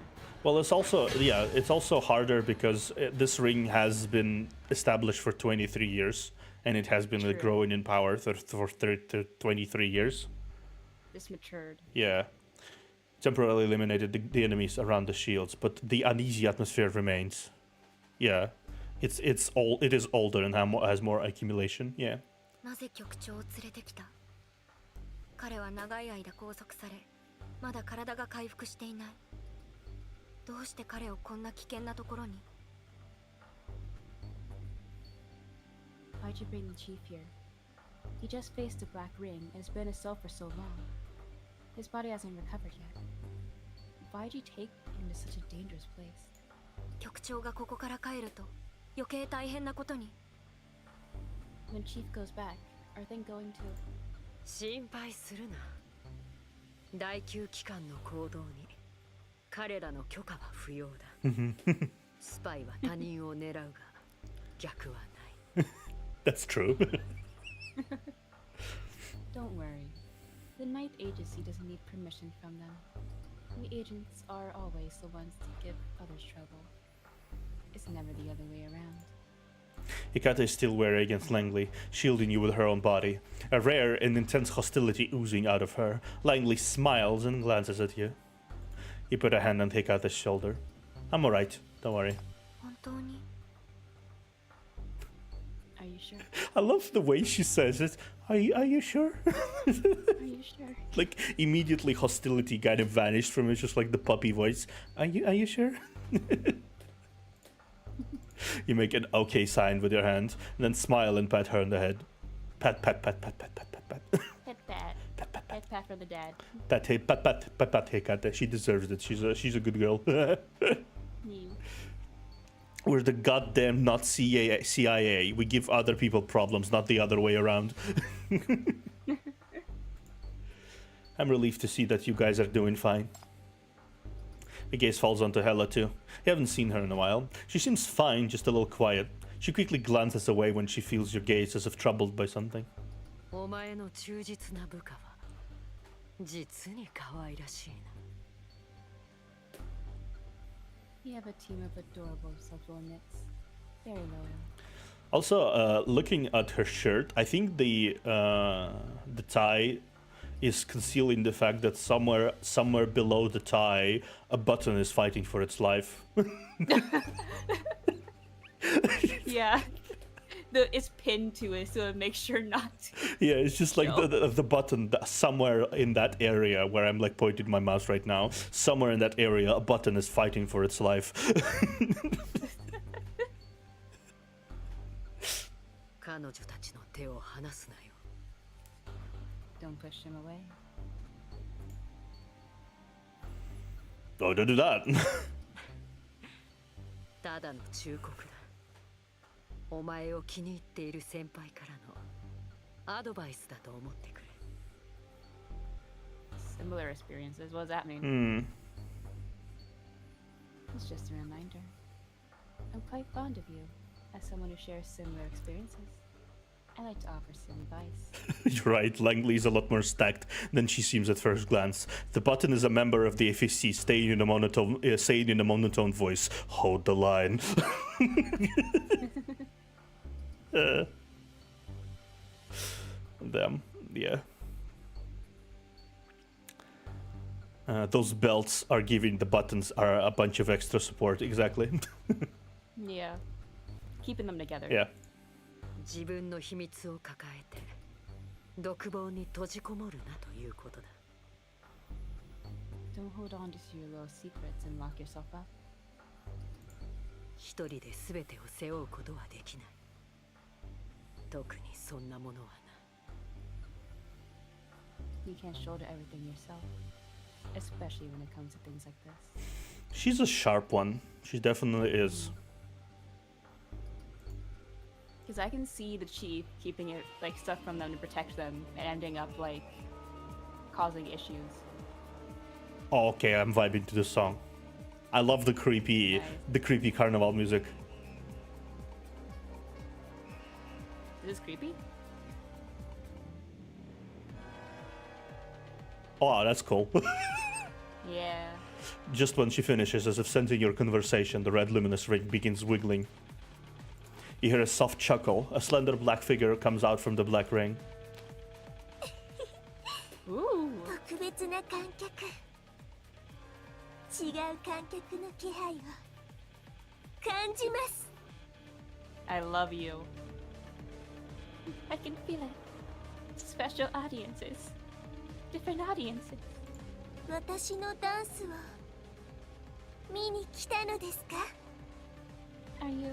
Well, it's also harder because this ring has been established for 23 years, and it has been True. growing in power for 23 years. This matured. Yeah, temporarily eliminated the enemies around the shields, but the uneasy atmosphere remains. Yeah, it is older and has more accumulation. Yeah. なぜ局長を連れてきた彼は長い間拘束されまだ体が回復していないどうして彼をこんな危険なところに Why'd you bring the chief here? He just faced the Black Ring and has been a cell for so long. His body hasn't recovered yet. Why'd you take him to such a dangerous place? 局長がここから帰ると余計大変なことに When Chief goes back, are they going to... 心配するな第9機関の行動に彼らの許可は不要だスパイは他人を狙うが逆はない That's true. Don't worry. The Night Agency doesn't need permission from them. We agents are always the ones to give others trouble. It's never the other way around. Hikata is still wary against Langley, shielding you with her own body. A rare and intense hostility oozing out of her. Langley smiles and glances at you. You put a hand on Hikata's shoulder. I'm alright, don't worry. 本当に Are you sure? I love the way she says it. Are you sure? Are you sure? Like, immediately hostility kind of vanished from it, just like the puppy voice. Are you sure? You make an okay sign with your hand, and then smile and pat her on the head. Pat, pat, pat, pat, pat, pat, pat, pat. Pet pat. Pat, pat, pat. Pet pat for the dad. Pat, hey, pat, pat, pat, pat, Hikata. She deserves it. She's a good girl. You. We're the goddamn not CIA. We give other people problems, not the other way around. I'm relieved to see that you guys are doing fine. My gaze falls onto Hella too. I haven't seen her in a while. She seems fine, just a little quiet. She quickly glances away when she feels your gaze as if troubled by something. お前の忠実な部下は実に可愛らしいな。 You have a team of adorable subordinates. Very loyal. Also, looking at her shirt, I think the tie is concealing the fact that somewhere below the tie, a button is fighting for its life. Yeah. It's pinned to it, so it makes sure not to. Yeah, it's just like the button somewhere in that area where I'm like pointing my mouse right now. Somewhere in that area, a button is fighting for its life. 彼女たちの手を離すなよ。 Don't push him away. Oh, don't do that. ただの忠告だ。お前を気に入っている先輩からのアドバイスだと思ってくれ。 Similar experiences. What does that mean? It's just a reminder. I'm quite fond of you, as someone who shares similar experiences. I like to offer some advice. You're right, Langley is a lot more stacked than she seems at first glance. The button is a member of the FAC, saying in a monotone voice, "Hold the line." Them, yeah. Those belts are giving the buttons are a bunch of extra support, exactly. Yeah. Keeping them together. Yeah. 自分の秘密を抱えて独房に閉じこもるなということだ。 Don't hold on to your little secrets and lock yourself up. 一人で全てを背負うことはできない。特にそんなものはな。 You can't shoulder everything yourself, especially when it comes to things like this. She's a sharp one. She definitely is. Because I can see the chief keeping it like stuff from them to protect them and ending up like causing issues. Oh, okay, I'm vibing to this song. I love the creepy carnival music. Is this creepy? Oh, that's cool. Yeah. Just when she finishes, as if sensing your conversation, the red luminous ring begins wiggling. You hear a soft chuckle. A slender black figure comes out from the black ring. Ooh. 特別な観客。違う観客の気配を感じます。 I love you. I can feel it. Special audiences. Different audiences. 私のダンスを見に来たのですか？ Are you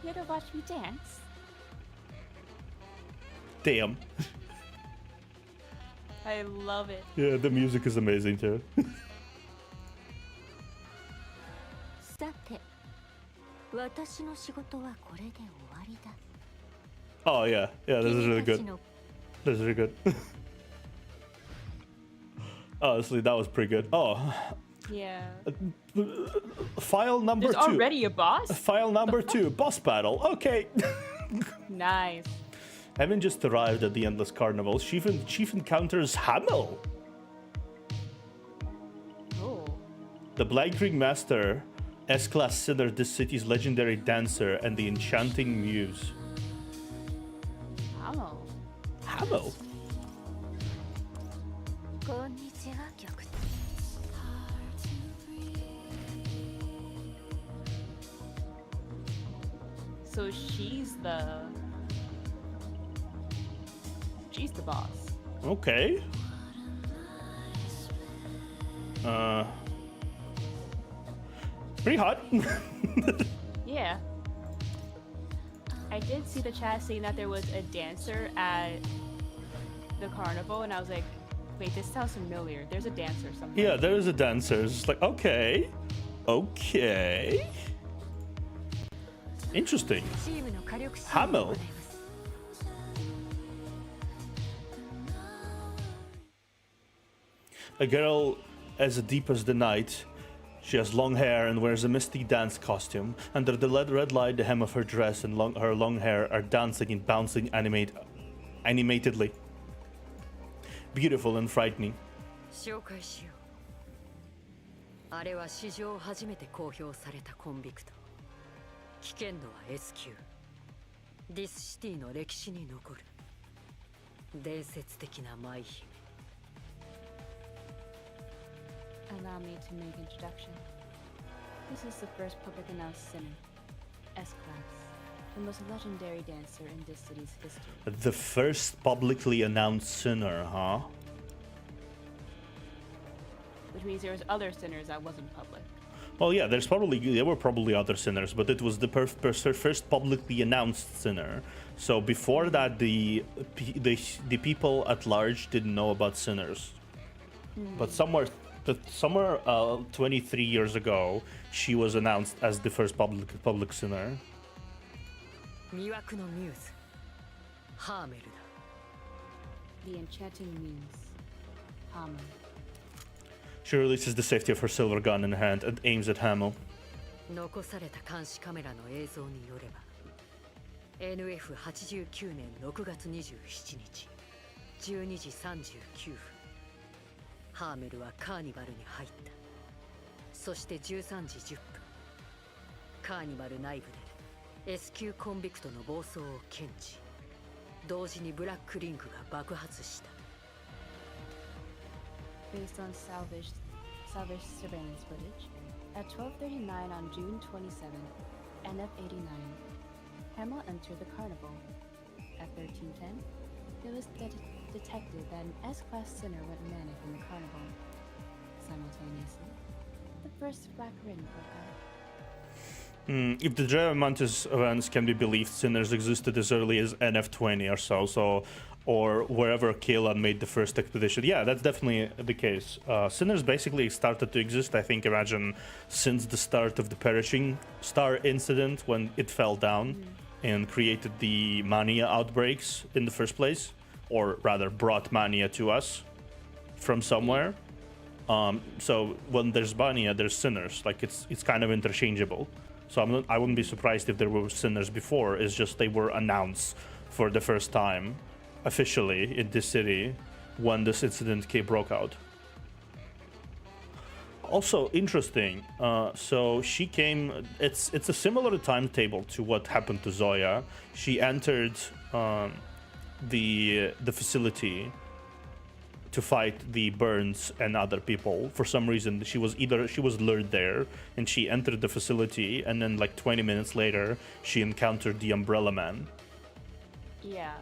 here to watch me dance? Damn. I love it. Yeah, the music is amazing too. さて、私の仕事はこれで終わりだ。 Oh yeah, yeah, this is really 君た good. ちの This is really good. Honestly, that was pretty good. Oh, Yeah. file number There's 2. already a boss? File number 2, boss battle. Okay. Nice. Having just arrived at the Endless Carnival, Chief encounters Hamel, Oh. the Black Ring Master, S-Class Sinner, this city's legendary dancer, and the enchanting muse. Oh. Hamel? こんにちは、局長。 So she's the boss. Okay. Pretty hot. Yeah. I did see the chat saying that there was a dancer at the carnival, and I was like, wait, this sounds familiar. There's a dancer somewhere. Yeah, there is a dancer. It's like, okay. Okay. Interesting. チームの火力支援を Hamel. 行います。a girl as deep as the night. She has long hair and wears a misty dance costume. Under the red light, the hem of her dress and her long hair are dancing and bouncing animatedly. Beautiful and frightening. 紹介しよう。あれは史上初めて公表されたコンビクト。危険度は S 級。ディスシティの歴史に残る伝説的な舞姫。Allow me to make introduction. This is the first public announced sinner, S-Class, the most legendary dancer in this city's history. The first publicly announced sinner, huh? Which means there was other sinners that wasn't public. Well, yeah, there were probably other sinners, but it was the first publicly announced sinner. So before that, the people at large didn't know about sinners. But somewhere 23 years ago, she was announced as the first public sinner. 魅惑のミューズ、ハーメルだ。The enchanting muse, Hamel. She releases the safety of her silver gun in hand and aims at Hamel. 残された監視カメラの映像によれば NF89 年6月27日12時39分ハーメルはカーニバルに入った。そして13時10分カーニバル内部で S 級コンビクトの暴走を検知。同時にブラックリングが爆発した。Based on salvaged surveillance footage, at 12:39 on June 27, NF89, Hamel entered the carnival. At 13:10, it was detected that an S-Class sinner went manic in the carnival. Simultaneously, the first black ring broke out. If the Geramantis events can be believed, sinners existed as early as NF20 or so, or wherever Kaelan made the first expedition. Yeah, that's definitely the case. Sinners basically started to exist, I think, imagine, since the start of the Perishing Star incident when it fell down and created the mania outbreaks in the first place, or rather brought mania to us from somewhere. So when there's mania, there's sinners. Like it's kind of interchangeable. So I wouldn't be surprised if there were sinners before. It's just they were announced for the first time officially in this city when this incident broke out. Also interesting. So she came. It's a similar timetable to what happened to Zoya. She entered the facility to fight the Burns and other people. For some reason, she was lured there, and she entered the facility, and then like 20 minutes later, she encountered the Umbrella Man. Yeah.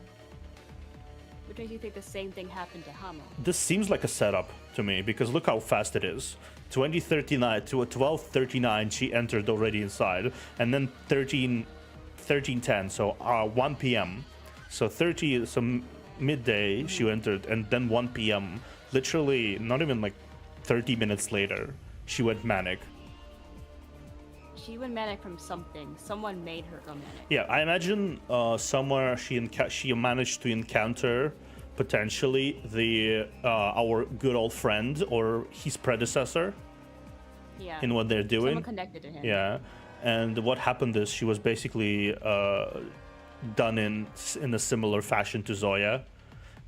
Which makes you think the same thing happened to Hamel. This seems like a setup to me, because look how fast it is. 2039 to 12:39, she entered already inside, and then 13:10, so 1 p.m. So midday she entered, and then 1 p.m. literally not even like 30 minutes later she went manic. She went manic from something. Someone made her go manic. Yeah, I imagine somewhere she managed to encounter potentially our good old friend or his predecessor. Yeah. In what they're doing. Someone connected to him. Yeah, and what happened is she was basically done in a similar fashion to Zoya,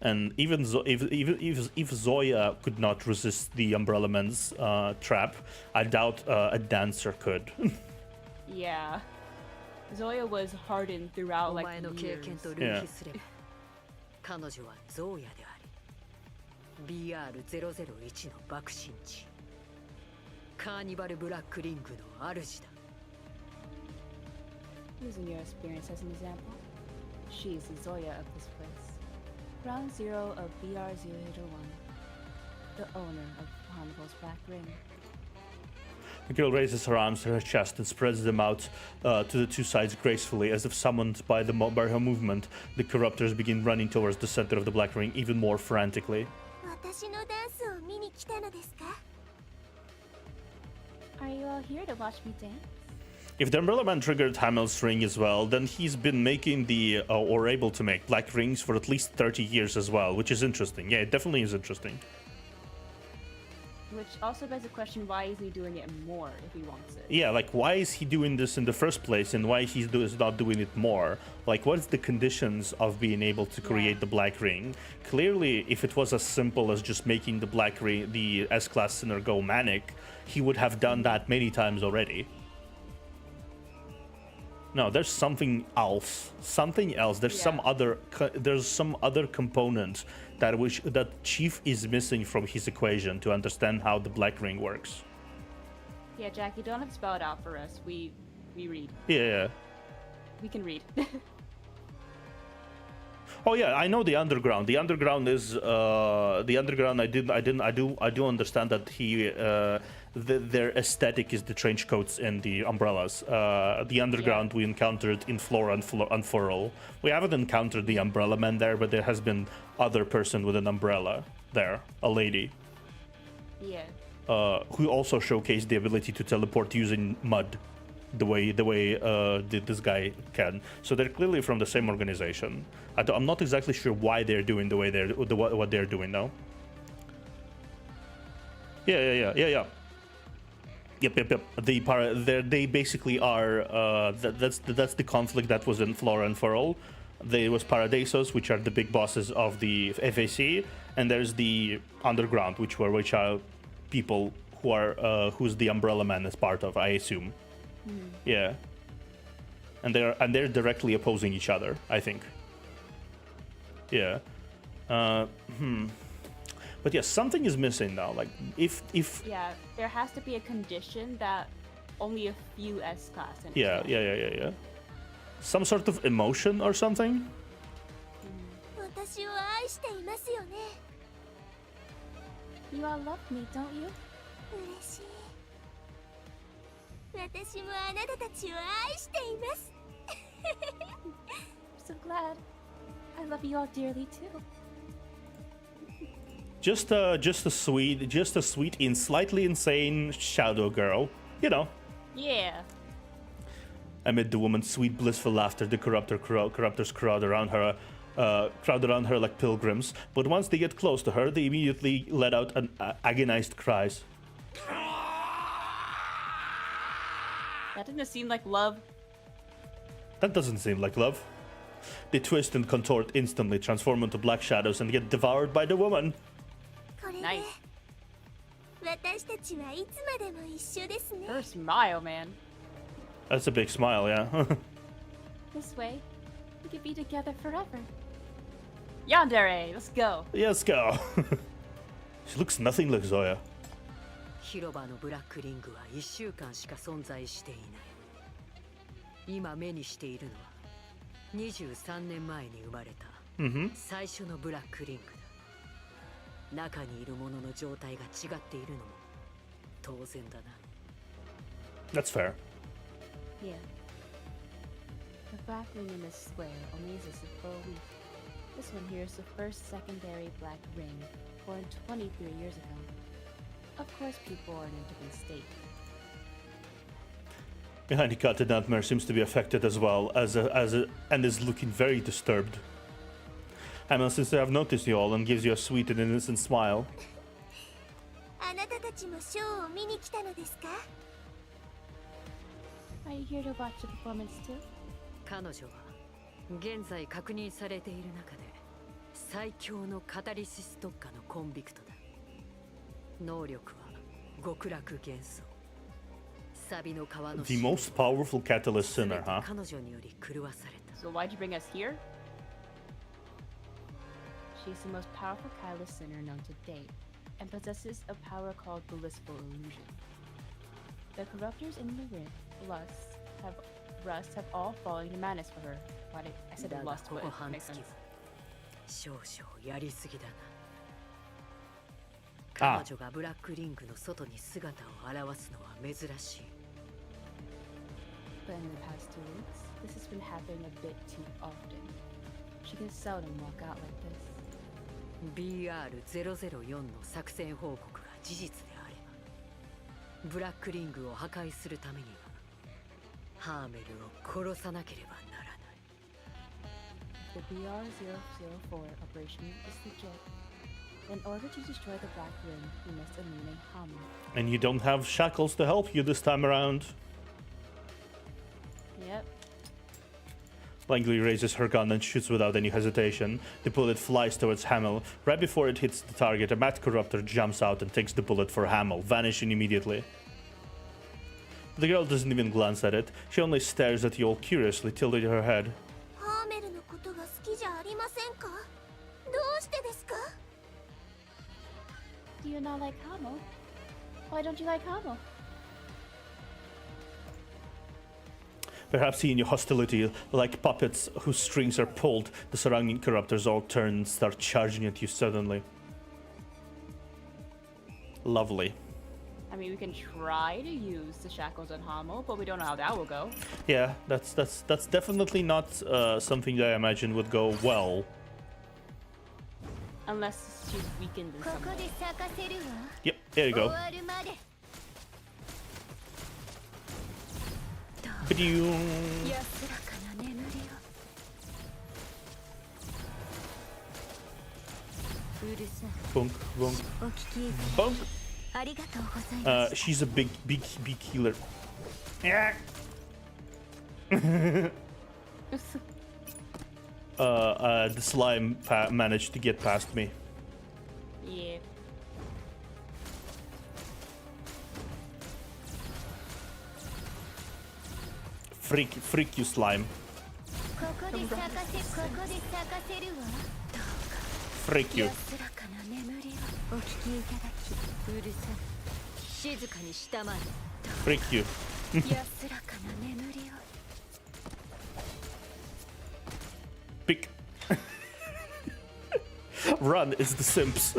and even if Zoya could not resist the Umbrella Man's trap, I doubt a dancer could. Yeah, Zoya was hardened throughout お like 前の経験 years. と類比すれば彼女はゾーヤであり BR001 の爆心地カーニバルブラックリングの主だ。 Using your experience as an example, she is the Zoya of this place. Ground zero of BR001, the owner of Carnival's Black Ring. The girl raises her arms to her chest and spreads them out to the two sides gracefully, as if summoned by her movement. The corruptors begin running towards the center of the Black Ring even more frantically. 私のダンスを見に来たのですか？ Are you all here to watch me dance? If the Umbrella Man triggered Hamel's ring as well, then he's been making or able to make black rings for at least 30 years as well, which is interesting. Yeah, it definitely is interesting. Which also begs the question, why is he doing it more if he wants it? Yeah, like why is he doing this in the first place, and why is not doing it more? Like, what's the conditions of being able to create the black ring? Clearly, if it was as simple as just making the black ring, the S-class sinner go manic, he would have done that many times already. No, there's something else. Something else. There's some other component that Chief is missing from his equation to understand how the black ring works. Yeah, Jack, you don't have to spell it out for us. We read. Yeah. We can read. Oh yeah, I know the underground. The underground is the underground. I do understand that their aesthetic is the trench coats and the umbrellas. The underground we encountered in Flora and Unfurl. We haven't encountered the umbrella man there, but there has been other person with an umbrella there, a lady. Yeah. Who also showcased the ability to teleport using mud, the way this guy can. So they're clearly from the same organization. I'm not exactly sure why they're doing what they're doing now. Yeah. Yep. They basically are. That's the conflict that was in Flora and Farol. There was Paradisos, which are the big bosses of the FAC, and there's the underground, which are people who are who's the Umbrella Man is part of, I assume. Yeah. And they're directly opposing each other, I think. Yeah. But yeah, something is missing now. Like if Yeah, there has to be a condition that only a few S-class. Yeah. Some sort of emotion or something. 私を愛していますよね You all love me, don't you? 嬉しい私もあなたたちを愛しています I'm so glad. I love you all dearly too. Just a sweet and slightly insane shadow girl, you know. Yeah. Amid the woman's sweet, blissful laughter, the corruptors crowd around her like pilgrims. But once they get close to her, they immediately let out an agonized cries. That didn't seem like love. That doesn't seem like love. They twist and contort instantly, transform into black shadows, and get devoured by the woman. これで Nice. 私たちはいつまでも一緒ですね Her smile, man. That's a big smile, yeah. This way, we could be together forever. Yandere, let's go. Let's go. She looks nothing like Zoya. 広場のブラックリングは1週間しか存在していない今目にしているのは23年前に生まれた最初のブラックリングだ中にいる者の状態が違っているのも当然だな That's fair. Yeah. The black ring in this square only existed for a week. This one here is the first secondary black ring, born 23 years ago. Of course, people are in a different state. Behind the cut, the nightmare seems to be affected as well and is looking very disturbed. Emma, since I have noticed you all, and gives you a sweet and innocent smile. あなたたちもショーを見に来たのですか Are you here to watch the performance too? 彼女は現在確認されている中で最強のカタリシス特化のコンビクトだ能力は極楽元素サビの川の The most powerful catalyst sinner, huh? 彼女により狂わされた So why'd you bring us here? She's the most powerful catalyst sinner known to date, and possesses a power called blissful illusion. The corruptors in the ring, Rust have all fallen to madness for her. Why did I said だが lust, こ but こ it 半 makes 月 sense. は少々やりすぎだな Ah. 彼女がブラックリングの外に姿を現すのは珍しい But in the past 2 weeks, this has been happening a bit too often. She can seldom walk out like this. BR004 の作戦報告が事実であればブラックリングを破壊するためにはハーメルを殺さなければならない The BR004 operation is legit. In order to destroy the Black Ring, you must eliminate Hamel. And you don't have shackles to help you this time around. Yep. Langley raises her gun and shoots without any hesitation. The bullet flies towards Hamel. Right before it hits the target, a Mad Corruptor jumps out and takes the bullet for Hamel, vanishing immediately. The girl doesn't even glance at it. She only stares at you all curiously, tilting her head. ハーメルのことが好きじゃありませんか？どうしてですか？ Do you not like Hamel? Why don't you like Hamel? Perhaps seeing your hostility, like puppets whose strings are pulled, the surrounding corruptors all turn and start charging at you suddenly. Lovely. I mean, we can try to use the shackles on Hamel, but we don't know how that will go. Yeah, that's definitely not something that I imagine would go well. Unless she's weakened in こ some こ way. で咲かせるわ。 Yep, there you 終 go. わるまで。 Ba-doom. 安らかな眠りを。うるさい。 Bonk, bonk, お聞き bonk. ありがとうございます She's a big healer. Yeah. The slime managed to get past me. Yeah. Freak you, slime. ここで咲かせるわ。 Freak you. 安らかな眠りをお聞きいただきうるさい静かにしたまえ Freak you. 安らかな眠りを Pick. Run, it's the Simps.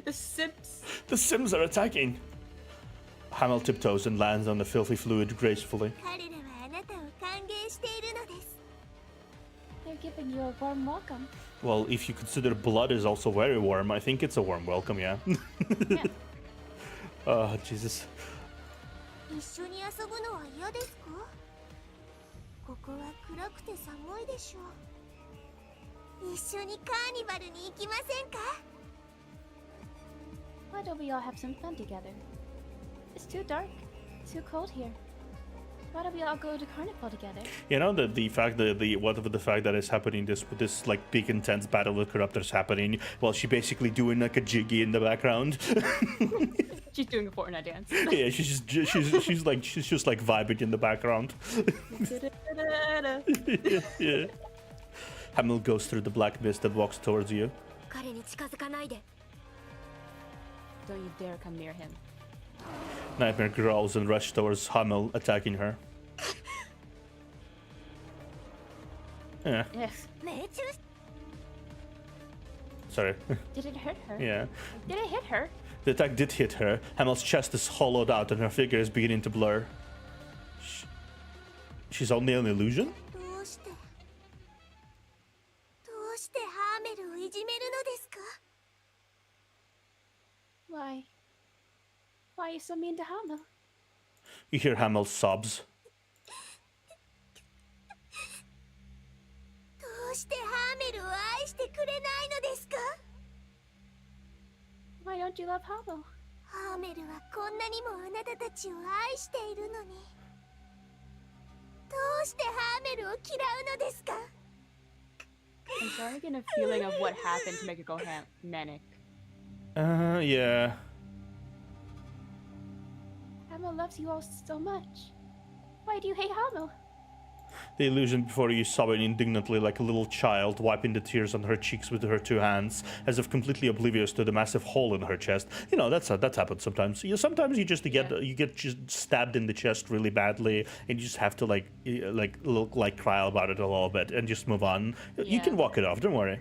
The Sims. The Sims are attacking. Hamel tiptoes and lands on the filthy fluid gracefully. 彼らはあなたを歓迎しているのです They're giving you a warm welcome. Well, if you consider blood is also very warm, I think it's a warm welcome, yeah. Yeah. Oh, Jesus. 一緒に遊ぶのは嫌ですかここは暗くて寒いでしょう一緒にカーニバルに行きませんか Why don't we all have some fun together? It's too dark, too cold here. Why don't we all go to carnival together? You know the fact that the fact that it's happening this like big intense battle with corruptors happening while she basically doing like a jiggy in the background. She's doing a Fortnite dance. Yeah, she's just like vibing in the background. Yeah. Hamel goes through the black mist that walks towards you. 彼に近づかないで Don't you dare come near him. Nightmare growls and rushes towards Hamel, attacking her. Yeah, Yes. 命中し sorry. Did it hurt her? Yeah. Did it hit her? The attack did hit her. Hamel's chest is hollowed out and her figure is beginning to blur. She's only an illusion? どうしてハーメルをいじめるのですか Why? Why are you so mean to Hamel? You hear Hamel's sobs. どうしてハーメルを愛してくれないのですか Why don't you love Hamel? ハーメルはこんなにもあなたたちを愛しているのにどうしてハーメルを嫌うのですか I'm starting to get a feeling of what happened to make it go manic. Yeah. Hamel loves you all so much. Why do you hate Hamel? The illusion before you sobbing indignantly like a little child, wiping the tears on her cheeks with her two hands, as if completely oblivious to the massive hole in her chest. You know, that's happens sometimes. Sometimes you get just stabbed in the chest really badly, and you just have to like cry about it a little bit and just move on. You Yeah. can walk it off. Don't worry.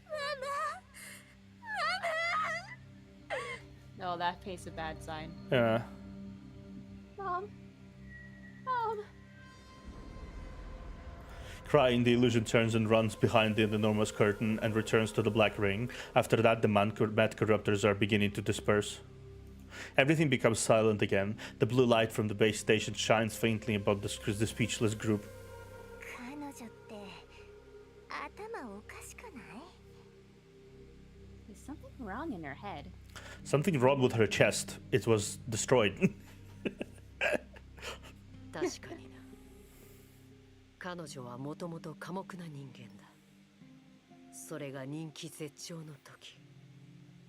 ママ No, that paints a bad sign. Yeah. Mom. Mom. Crying, the illusion turns and runs behind the enormous curtain and returns to the black ring. After that, the mad corruptors are beginning to disperse. Everything becomes silent again. The blue light from the base station shines faintly above the speechless group. 彼女って頭おかしくない wrong in her head. Something wrong with her chest. It was destroyed. 確かにな。彼女はもともと寡黙な人間だ。それが人気絶頂の時、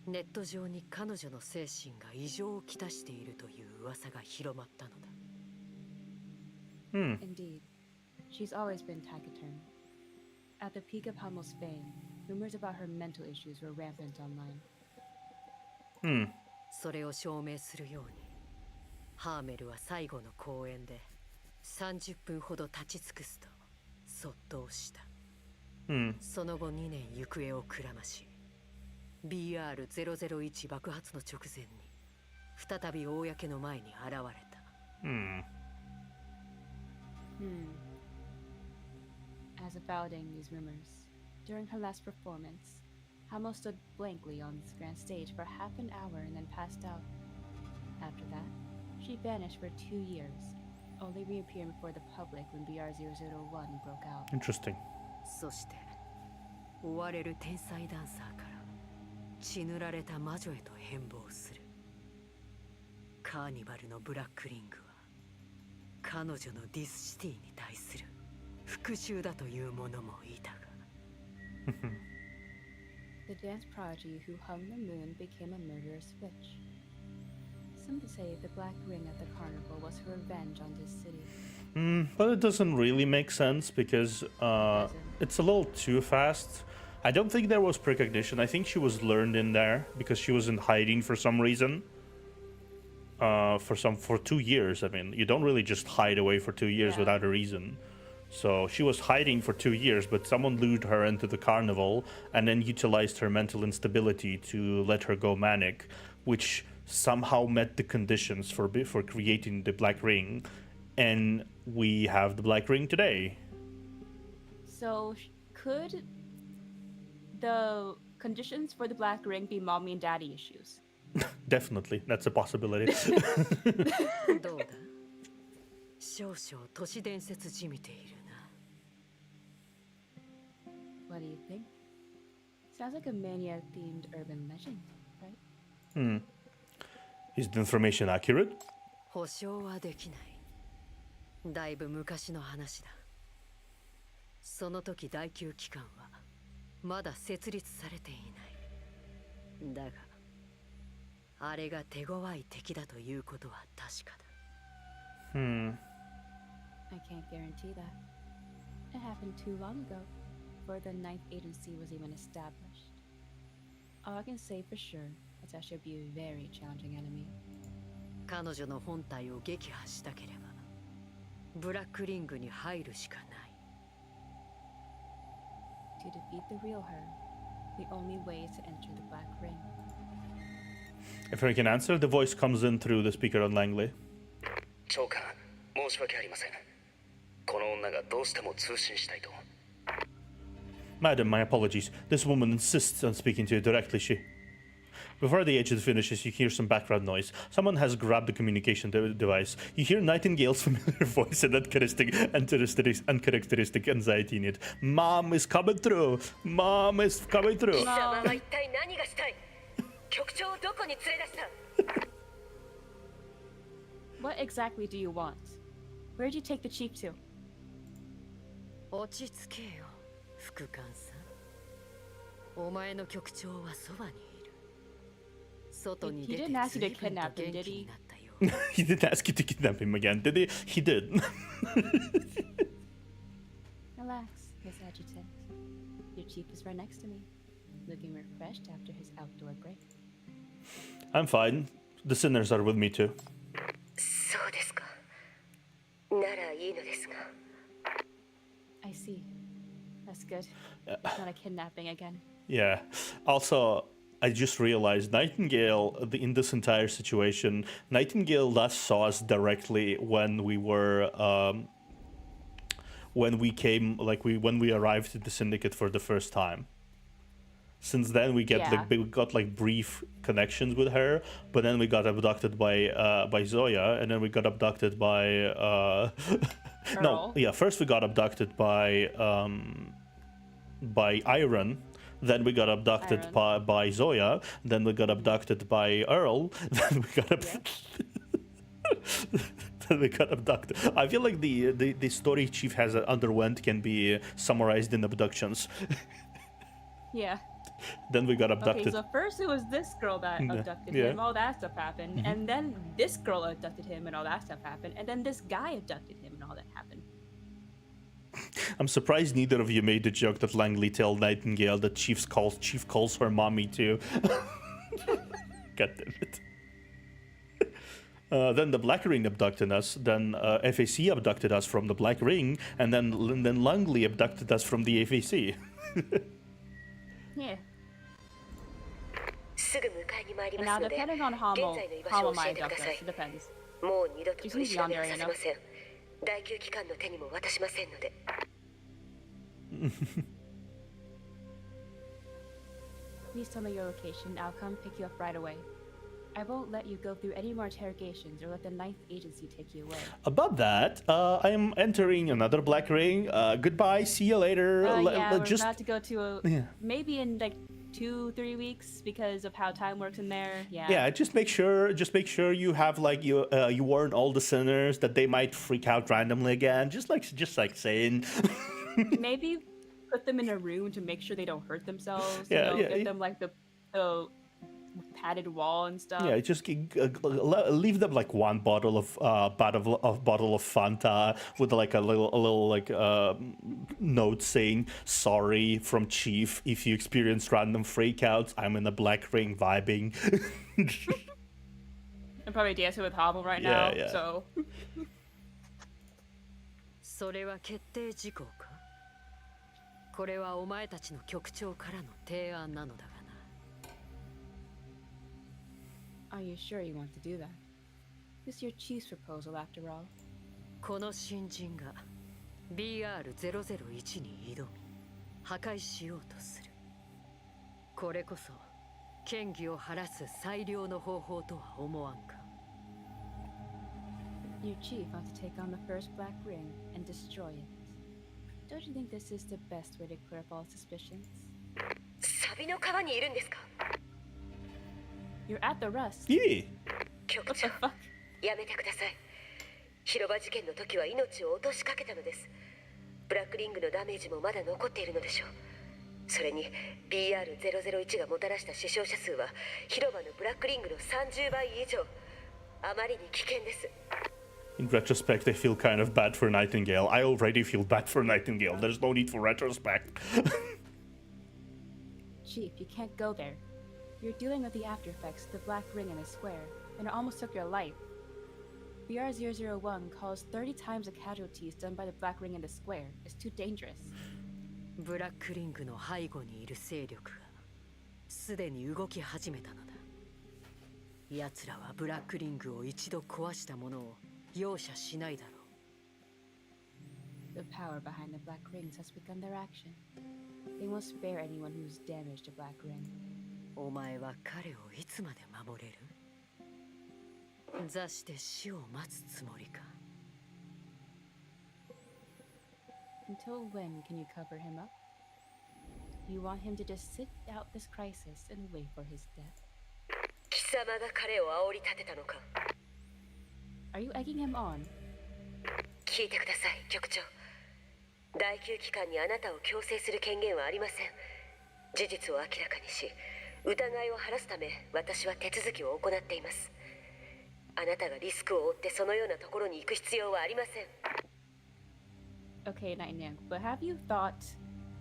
ネット上に彼女の精神が異常をきたしているという噂が広まったのだ。Indeed, she's always been taciturn. At the peak of Hammel's fame, rumors about her mental issues were rampant online. それを証明するように、ハーメルは最後の公演で30分ほど立ち尽くすと卒倒した。その後2年行方をくらまし、BR001 爆発の直前に再び公の前に現れた。As avouching these rumors, during her last performance, Hamo stood blankly on the grand stage for half an hour and then passed out. After that, she vanished for 2 years, only reappearing before the public when BR001 broke out. Interesting. そして追われる天才ダンサーから血塗られた魔女へと変貌する。カーニバルのブラックリングは彼女のディスシティに対する復讐だという者もいたが。The dance prodigy who hung the moon became a murderous witch. Some say the black ring at the carnival was her revenge on this city. But it doesn't really make sense because it's a little too fast. I don't think there was precognition. I think she was learned in there because she was in hiding for some reason. For 2 years. I mean, you don't really just hide away for 2 years without a reason. So she was hiding for 2 years, but someone lured her into the carnival and then utilized her mental instability to let her go manic, which somehow met the conditions for creating the black ring, and we have the black ring today. So, could the conditions for the black ring be mommy and daddy issues? Definitely, that's a possibility. どうだ？少々都市伝説じみているな。What do you think? Sounds like a mania-themed urban legend, right? Is the information accurate? 保証はできない。だいぶ昔の話だ。その時第9機関はまだ設立されていない。だが、あれが手強い敵だということは確かだ。I can't guarantee that. It happened too long ago, before the ninth agency was even established. All I can say for sure is that she'll be a very challenging enemy. 彼女の本体を撃破したければ、ブラックリングに入るしかない。To defeat the real her, the only way is to enter the Black Ring. If I can answer, the voice comes in through the speaker on Langley. 長官、申し訳ありません。この女がどうしても通信したいと。Madam, my apologies. This woman insists on speaking to you directly. Before the agent finishes, you hear some background noise. Someone has grabbed the communication device. You hear Nightingale's familiar voice and uncharacteristic anxiety in it. Mom is coming through. Mom is coming through. 貴様は一体何がしたい？局長をどこに連れ出した？ What exactly do you want? Where'd you take the chief to? 落ち着けよ、副官さん。お前の局長はそばにいる。外に出て He didn't ask you to 随分と kidnap him, 元 did 気 he? になったようだ。 He didn't ask you to kidnap him again, did he? He did. Relax, Miss Adjutant. Your chief is right next to me, looking refreshed after his outdoor break. I'm fine. The sinners are with me too. そうですか。ならいいのですが。I see. That's good. It's not a kidnapping again. Yeah. Also, I just realized Nightingale, in this entire situation, Nightingale last saw us directly when we were, when we arrived at the Syndicate for the first time. Since then, we got brief connections with her, but then we got abducted by Zoya, and then we got abducted by first we got abducted by Iron. Then we got abducted by Zoya. Then we got abducted by Earl. Then we got then we got abducted. I feel like the story Chief has underwent can be summarized in abductions. Yeah. Then we got abducted. Okay, so first it was this girl that abducted him, all that stuff happened, and then this girl abducted him and all that stuff happened, and then this guy abducted him and all that happened. I'm surprised neither of you made the joke that Langley tell Nightingale that Chief calls her mommy too. God damn it. Then the Black Ring abducted us, then FAC abducted us from the Black Ring, and then Langley abducted us from the FAC. Yeah. すぐ迎えに参り And ま now すので depending on 現 Hamo, 在の居場所 Hamo を教 might えてく abduct ださい us. It depends. もう二度と She's 取り usually 調 on べ there, は you させ know. ません第9機関の手にも渡しませんので Please tell me your location. I'll come pick you up right away. I won't let you go through any more interrogations or let the Ninth Agency take you away. About that, I am entering another Black Ring. Goodbye, see you later. Yeah, we're Just about to go to a... Yeah. Maybe in like 2-3 weeks because of how time works in there. Yeah. yeah, just make sure you have like you warn all the sinners that they might freak out randomly again. Just like saying. Maybe put them in a room to make sure they don't hurt themselves. Yeah, you know, yeah, Give yeah. them like the padded wall and stuff. Yeah, just leave them like one bottle of Fanta with like a little like note saying sorry from Chief if you experience random freakouts. I'm in the Black Ring vibing. I'm probably dancing with Hobble right Yeah, now. yeah. So それは決定事項かこれはお前たちの局長からの提案なのだがな are you sure you want to do that? This is your chief's proposal after all. この新人が BR001 に挑み破壊しようとするこれこそ嫌疑を晴らす最良の方法とは思わんか Your chief wants to take on the first Black Ring and destroy it. Don't you think this is the best way to clear up all suspicions? サビの川にいるんですか You're at the rust. Yeah. 局 What 長 the fuck? やめてください広場事件の時は命を落としかけたのですブラックリングのダメージもまだ残っているのでしょうそれに BR001 がもたらした死傷者数は広場のブラックリングの30倍以上あまりに危険です In retrospect, I feel kind of bad for Nightingale. I already feel bad for Nightingale. There's no need for retrospect. Chief, you can't go there. You're dealing with the after effects of the Black Ring in the square, and it almost took your life. BR001 caused 30 times the casualties done by the Black Ring in the square. It's too dangerous. ブラックリングの背後にいる勢力がすでに動き始めたのだ奴らはブラックリングを一度壊したものを容赦しないだろう The power behind the Black Rings has begun their action. They won't spare anyone who's damaged a Black Ring. お前は彼をいつまで守れる座して死を待つつもりか Until when can you cover him up? You want him to just sit out this crisis and wait for his death? 貴様が彼を煽り立てたのか Are you egging him on? 聞いてください局長第9機関にあなたを強制する権限はありません事実を明らかにし疑いを晴らすため私は手続きを行っていますあなたがリスクを負ってそのようなところに行く必要はありません Okay, Nightingale, but have you thought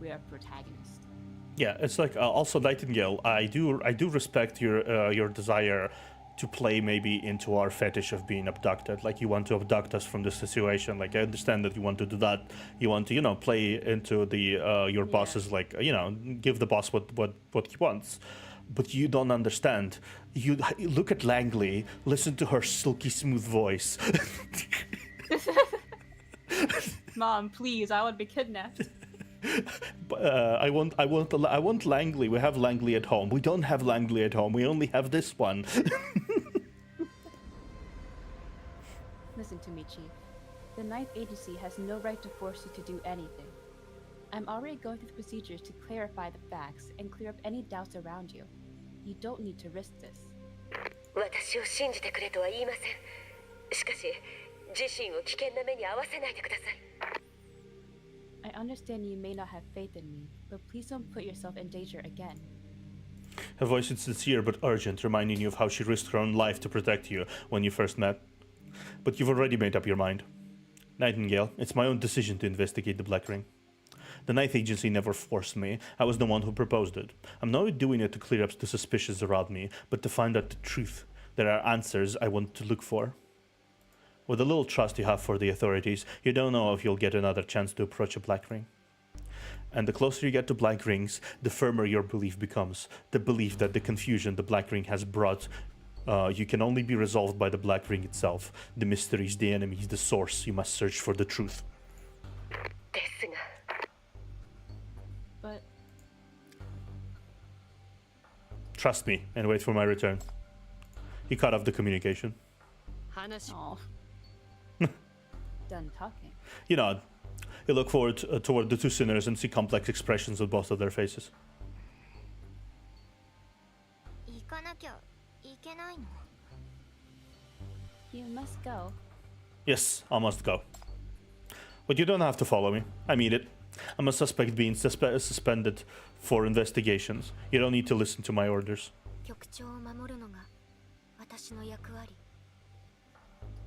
we are protagonists? Yeah, it's like also Nightingale. I do respect your desire to play maybe into our fetish of being abducted. Like you want to abduct us from the situation. Like I understand that you want to do that. You want to play into the your boss's like give the boss what he wants. But you don't understand. You look at Langley, listen to her silky smooth voice. Mom, please, I would be kidnapped. I want Langley. We have Langley at home. We don't have Langley at home. We only have this one. Listen to me, Chief. The Ninth Agency has no right to force you to do anything. I'm already going through the procedures to clarify the facts and clear up any doubts around you. You don't need to risk this. 私を信じてくれとは言いません。しかし、自身を危険な目に遭わせないでください。I understand you may not have faith in me, but please don't put yourself in danger again. Her voice is sincere but urgent, reminding you of how she risked her own life to protect you when you first met. But you've already made up your mind. Nightingale, it's my own decision to investigate the Black Ring. The Ninth Agency never forced me. I was the one who proposed it. I'm not doing it to clear up the suspicions around me, but to find out the truth. There are answers I want to look for. With the little trust you have for the authorities, you don't know if you'll get another chance to approach a Black Ring. And the closer you get to Black Rings, the firmer your belief becomes. The belief that the confusion the Black Ring has brought you can only be resolved by the Black Ring itself. The mysteries, the enemies, the source. You must search for the truth. ですが、 But Trust me and wait for my return. He cut off the communication. 話 oh, done talking. You nod. You look forward toward the two sinners and see complex expressions on both of their faces. 行かなきゃいけないの？ You must go. Yes, I must go. But you don't have to follow me. I mean it. I'm a suspect being suspended for investigations. You don't need to listen to my orders. 局長を守るのが私の役割。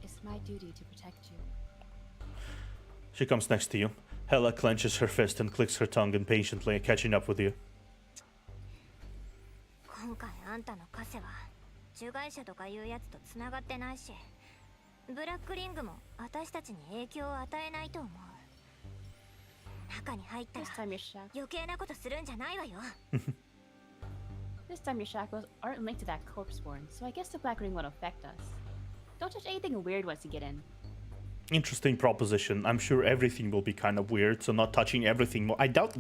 It's my duty to protect you. She comes next to you. Hela clenches her fist and clicks her tongue impatiently, catching up with you. 今回あんたのカセは受害者とかいうやつとつながってないし、ブラックリングも私たちに影響を与えないと思う。中に入ったら This time your shackles. 余計なことするんじゃないわよ。 This time your shackles aren't linked to that corpse born, so I guess the Black Ring won't affect us. Don't touch anything weird once you get in. Interesting proposition. I'm sure everything will be kind of weird, so not touching everything. I doubt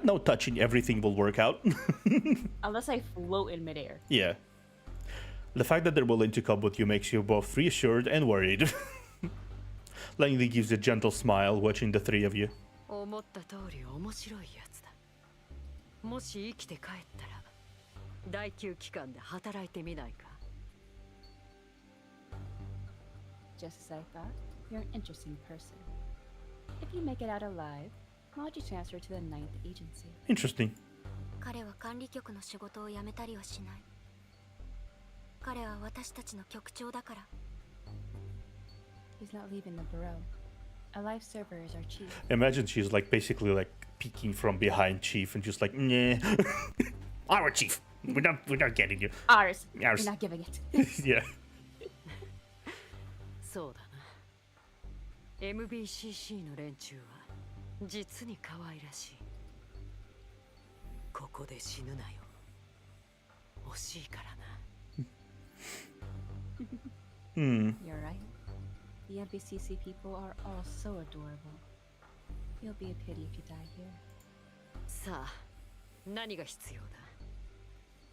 no touching everything will work out. Unless I float in midair. Yeah. The fact that they're willing to come with you makes you both reassured and worried. Langley gives a gentle smile, watching the three of you. 思った通り面白いやつだ。もし生きて帰ったら第9機関で働いてみないか？ Just as I thought, you're an interesting person. If you make it out alive, why don't you transfer to the Ninth Agency? Interesting. 彼は管理局の仕事を辞めたりはしない。彼は私たちの局長だから。 He's not leaving the bureau. Alive server is our chief. Imagine she's like basically like peeking from behind Chief and just like, nah. Our Chief. We're not getting you. Ours. Ours. We're not giving it. Yeah. そうだな。MBCC の連中は実に可愛らしい。ここで死ぬなよ。惜しいからな。You're right. The NPCC people are all so adorable. It'll be a pity if you die here. さあ、何が必要だ？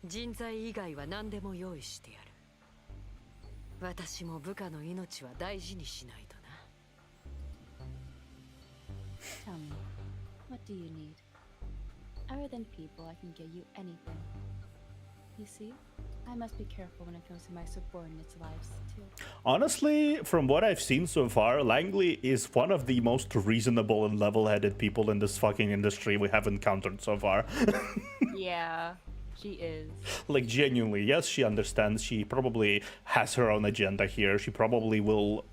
人材以外は何でも用意してやる。私も部下の命は大事にしないとな。Tell me, what do you need? Other than people, I can get you anything. You see, I must be careful when it comes to my subordinates' lives, too. Honestly, from what I've seen so far, Langley is one of the most reasonable and level-headed people in this fucking industry we have encountered so far. Yeah, she is. Like, genuinely, yes, she understands. She probably has her own agenda here. She probably will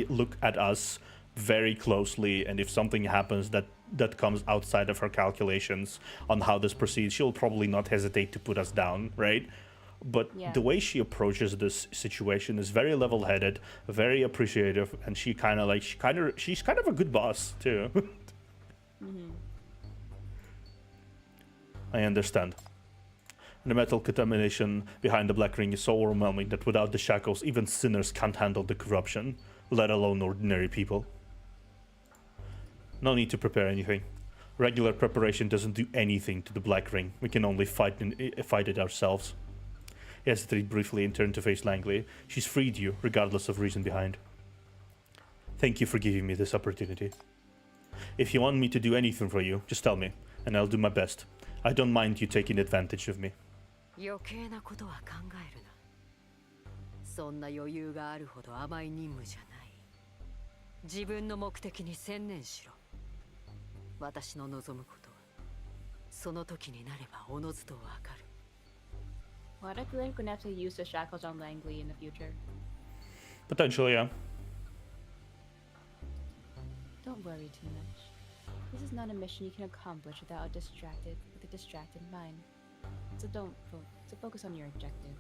look at us very closely, and if something happens that comes outside of her calculations on how this proceeds, she'll probably not hesitate to put us down, right? But Yeah. the way she approaches this situation is very level-headed, very appreciative, and she's kind of a good boss too. I understand. The metal contamination behind the Black Ring is so overwhelming that without the shackles, even sinners can't handle the corruption, let alone ordinary people. No need to prepare anything. Regular preparation doesn't do anything to the Black Ring. We can only fight it ourselves. He hesitated briefly and turned to face Langley. She's freed you, regardless of reason behind. Thank you for giving me this opportunity. If you want me to do anything for you, just tell me, and I'll do my best. I don't mind you taking advantage of me. 余計なことは考えるな。そんな余裕があるほど甘い任務じゃない。自分の目的に専念しろ。私の望むことはその時になればおのずとわかる。What if we're gonna have to use the shackles on Langley in the future? Potentially, yeah. Don't worry too much. This is not a mission you can accomplish with a distracted mind. So so focus on your objective.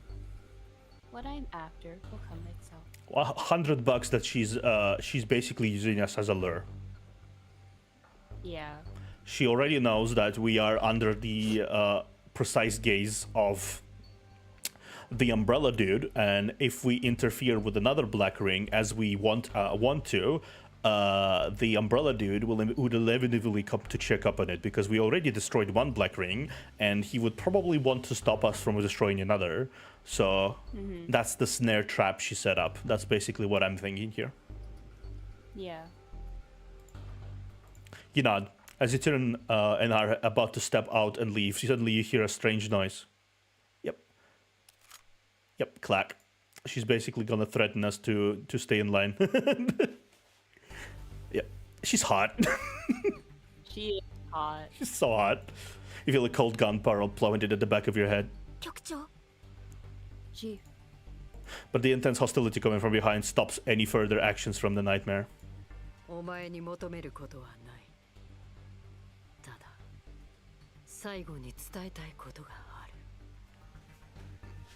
What I'm after will come itself. $100 that she's basically using us as a lure. Yeah. She already knows that we are under the precise gaze of the umbrella dude, and if we interfere with another black ring as we want to, the umbrella dude would inevitably come to check up on it, because we already destroyed one black ring and he would probably want to stop us from destroying another. So that's the snare trap she set up. That's basically what I'm thinking here. Yeah. You nod as you turn and are about to step out and leave. Suddenly you hear a strange noise. Yep, clack. She's basically gonna threaten us to stay in line. Yep, she's hot. She is hot. She's so hot. You feel a cold gun barrel plummeted at the back of your head. 局長 Chief. But the intense hostility coming from behind stops any further actions from the nightmare. お前に求めることはない。ただ、最後に伝えたいことがある。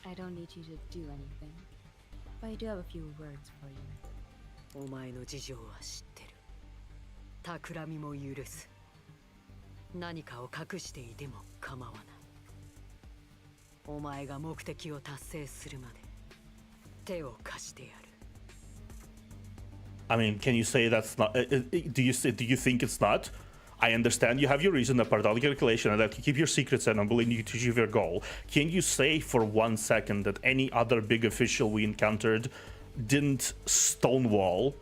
I don't need you to do anything, but I do have a few words for you. お前の事情は知ってる。企みも許す。何かを隠していても構わない。お前が目的を達成するまで手を貸してやる。I mean, can you say that's not? Do you think it's not? I understand you have your reason, a part of the calculation, and that you keep your secrets and I'm willing you to achieve your goal. Can you say for 1 second that any other big official we encountered didn't stonewall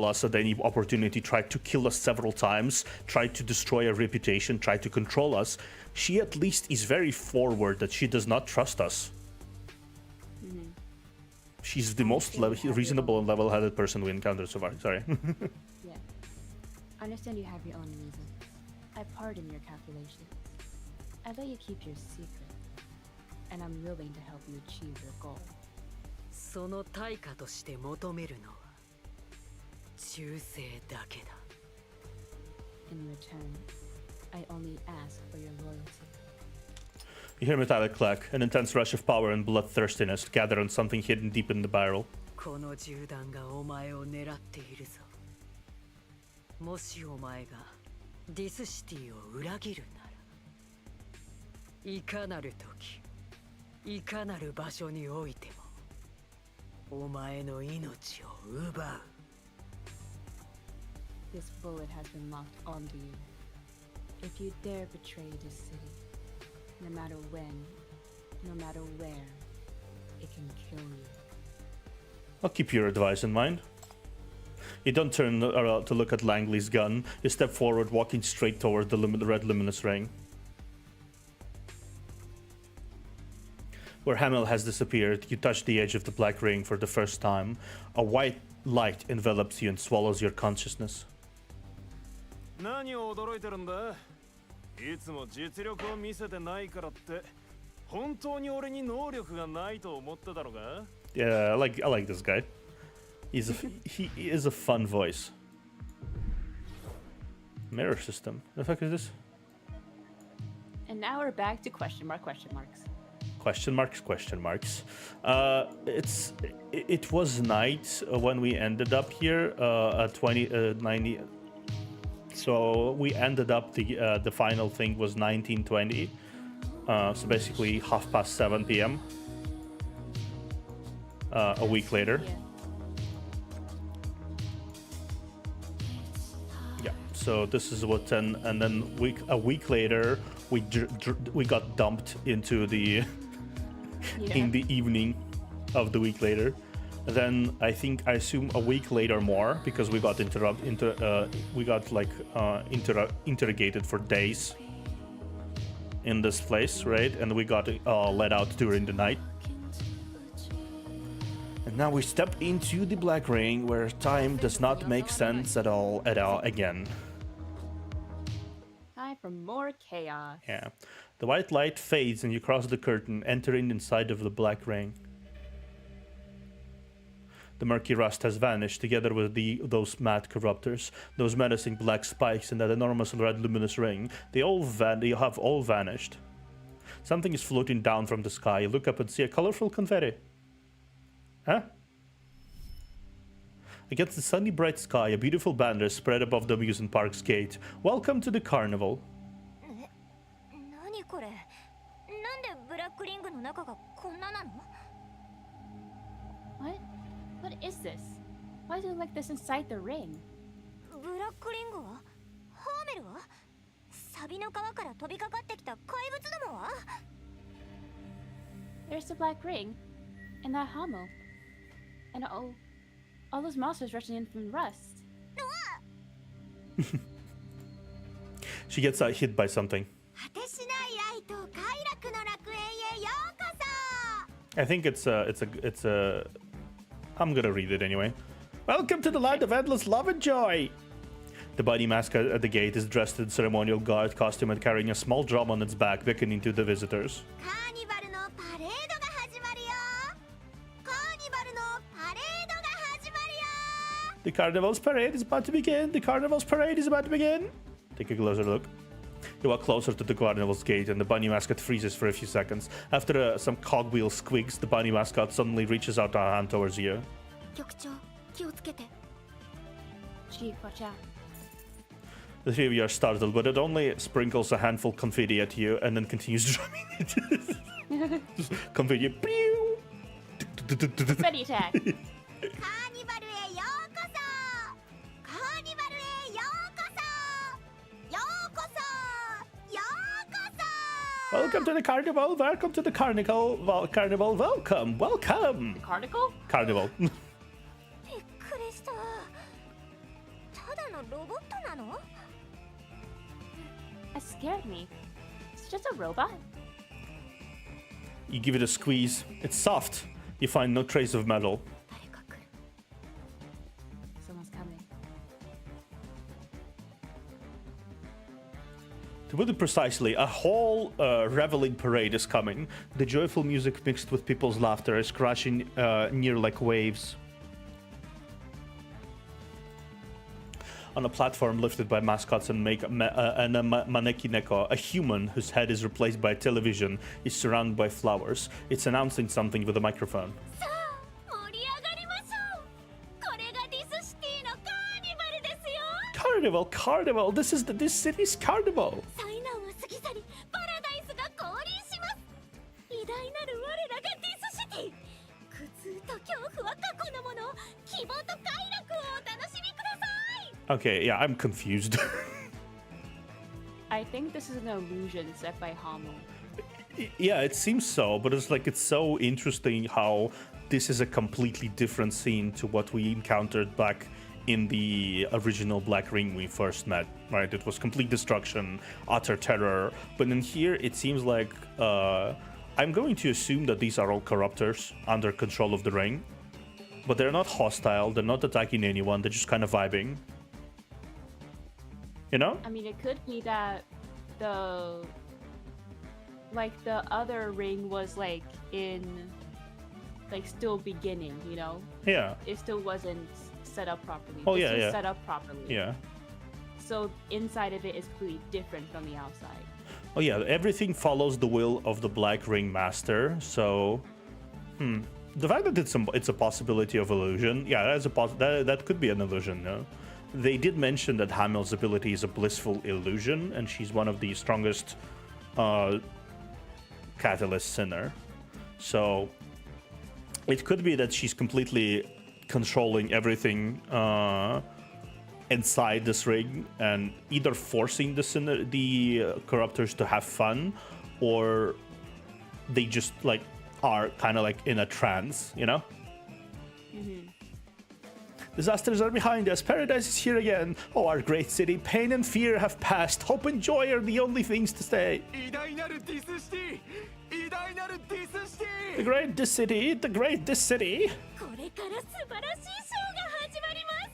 us at any opportunity, tried to kill us several times, tried to destroy our reputation, tried to control us? She at least is very forward that she does not trust us. She's the most reasonable and level-headed person we encountered so far. Sorry. Yeah. I understand you have your own reasons. I pardon your calculations. I let you keep your secret. And I'm willing to help you achieve your goal. その対価として求めるのは忠誠だけだ。In return, I only ask for your loyalty. You hear a metallic clack, an intense rush of power and bloodthirstiness gather on something hidden deep in the barrel. この銃弾がお前を狙っているぞ。もしお前がディスシティを裏切るなら、いかなる時、いかなる場所においても、お前の命を奪う。This bullet has been locked onto you. If you dare betray this city, no matter when, no matter where, it can kill you. I'll keep your advice in mind. You don't turn around to look at Langley's gun. You step forward, walking straight toward the red luminous ring. Where Hamel has disappeared, you touch the edge of the black ring for the first time. A white light envelops you and swallows your consciousness. 何を驚いてるんだ？いつも実力を見せてないからって本当に俺に能力がないと思ってたのか？ Yeah, I like this guy. He is a fun voice. Mirror system. The fuck is this? And now we're back to question marks. Question marks. It was night when we ended up here at 90. So we ended up the final thing was 1920. So basically 7:30 p.m. A week later. Yeah. So this is what 10, and then a week later we got dumped into the in the evening of the week later. Then I assume a week later more, because we got interrogated for days in this place, right? And we got let out during the night. And now we step into the Black Ring, where time does not make sense at all again. Time for more chaos. Yeah. The white light fades and you cross the curtain, entering inside of the Black Ring. The murky rust has vanished, together with those mad corruptors, those menacing black spikes and that enormous red luminous ring. They have all vanished. Something is floating down from the sky. You look up and see a colorful confetti. Huh? Against the sunny bright sky, a beautiful banner spread above the amusement park's gate. Welcome to the carnival. 何これ？なんでブラックリングの中がこんななの？ What? What is this? Why is it like this inside the ring? ブラックリングは？ハーメルは？サビの川から飛びかかってきた怪物どもは？ There's the black ring, and that Hamel, and all those monsters rushing in from Rust. She gets hit by something. I think it's a. I'm gonna read it anyway. Welcome to the land of endless love and joy. The bunny mascot at the gate is dressed in ceremonial guard costume and carrying a small drum on its back, beckoning to the visitors. The carnival's parade is about to begin. The carnival's parade is about to begin. Take a closer look. You walk closer to the carnival's gate, and the bunny mascot freezes for a few seconds. After some cogwheel squeaks, the bunny mascot suddenly reaches out a hand towards you. Chief, watch out. The three of you are startled, but it only sprinkles a handful of confetti at you, and then continues drumming it. Confetti. Pew! Confetti attack. Welcome to the carnival. Welcome to the carnival. Carnival. Welcome. Welcome. Carnival? Carnival. That scared me. It's just a robot. You give it a squeeze. It's soft. You find no trace of metal. Someone's coming. To put it precisely, a whole reveling parade is coming. The joyful music mixed with people's laughter is crashing near like waves. On a platform lifted by mascots and a maneki neko, a human whose head is replaced by a television is surrounded by flowers. It's announcing something with a microphone. Carnival, carnival! This is this city's carnival! Okay, yeah, I'm confused. I think this is an illusion set by Hamel. Yeah, it seems so, but it's so interesting how this is a completely different scene to what we encountered back in the original Black Ring we first met, right? It was complete destruction, utter terror. But in here, it seems like I'm going to assume that these are all corruptors under control of the ring. But they're not hostile, they're not attacking anyone, they're just kind of vibing. You know? I mean, it could be that the other ring was still beginning, you know? Yeah. It still wasn't set up properly. Oh, this yeah, is yeah. set up properly. Yeah. So inside of it is completely different from the outside. Oh yeah, everything follows the will of the Black Ring Master, so... The fact that it's a possibility of illusion, yeah, that could be an illusion, no? They did mention that Hamel's ability is a blissful illusion, and she's one of the strongest catalysts in her. So it could be that she's completely controlling everything inside this ring, and either forcing the corruptors to have fun, or they just are kind of in a trance, you know? Disasters are behind us. Paradise is here again. Oh, our great city. Pain and fear have passed. Hope and joy are the only things to stay. The great this city. The great this city. これから素晴らしいショーが始まります。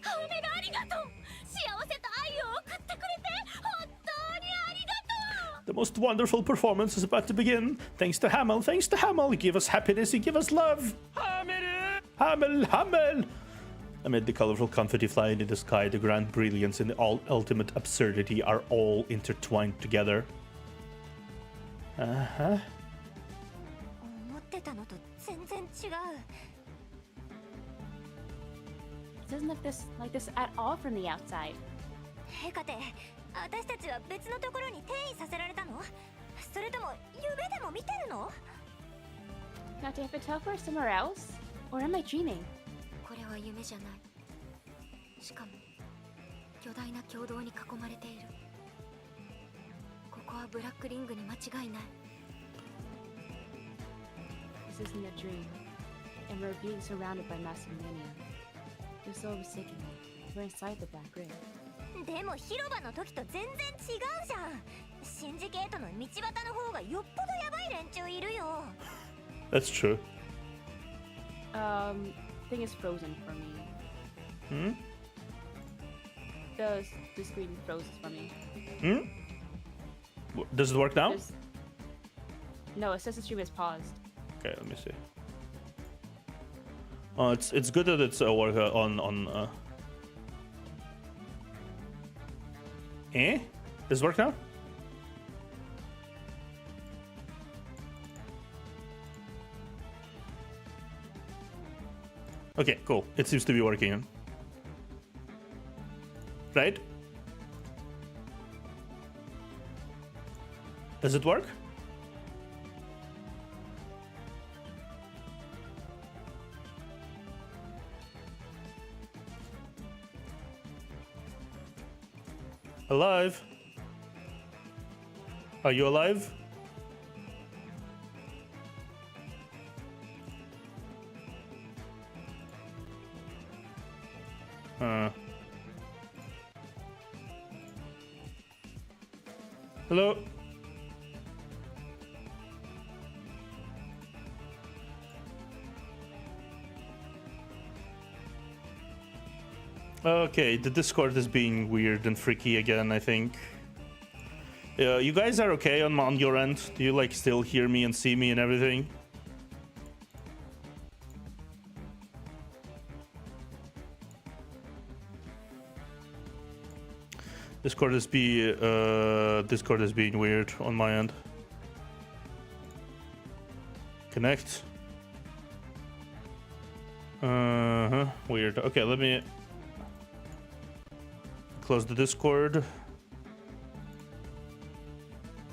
ハーメルありがとう。幸せと愛を送ってくれて本当にありがとう。 The most wonderful performance is about to begin. Thanks to Hamel. Thanks to Hamel. You give us happiness. You give us love. Hamel. Hamel. Amid the colorful confetti flying in the sky, the grand brilliance and the ultimate absurdity are all intertwined together. 思ってたのと全然違う。 It doesn't look like this at all from the outside. ヘカテ、私たちは別のところに転移させられたの？それとも夢でも見てるの？ Now, do I have to teleport somewhere else? Or am I dreaming? これは夢じゃない。しかも巨大な共同に囲まれている。ここはブラックリングに間違いない。 This isn't a dream. And we're being surrounded by massive mania. You're so mistaken. We're inside the black ring. でも広場の時と全然違うじゃん。シンジケートの道端の方がよっぽどヤバい連中いるよ。 That's true. Thing is frozen for me. Hmm? The screen froze for me. Does it work now? No, it says the stream is paused. Okay, let me see. It's good that it's work on. Does it work now? Okay, cool. It seems to be working. Right? Does it work? Alive? Are you alive? Hello? Okay, the Discord is being weird and freaky again, I think. You guys are okay on your end? Do you like still hear me and see me and everything? Discord is being weird on my end. Connect. Weird. Okay, let me close the Discord.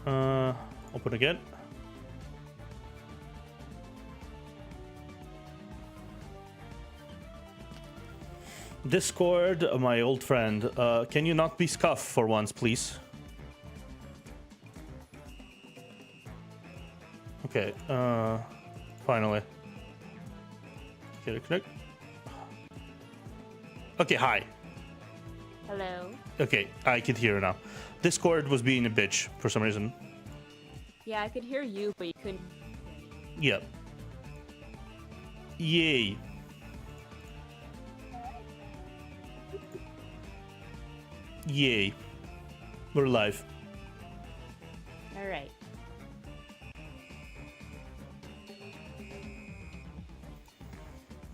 Open again. Discord, my old friend. Can you not be scuffed for once, please? Okay, finally. Okay, connect. Okay, hi. Hello? Okay, I can hear now. Discord was being a bitch for some reason. Yeah, I could hear you, but you couldn't. Yep. Yay. Yay. We're live. Alright.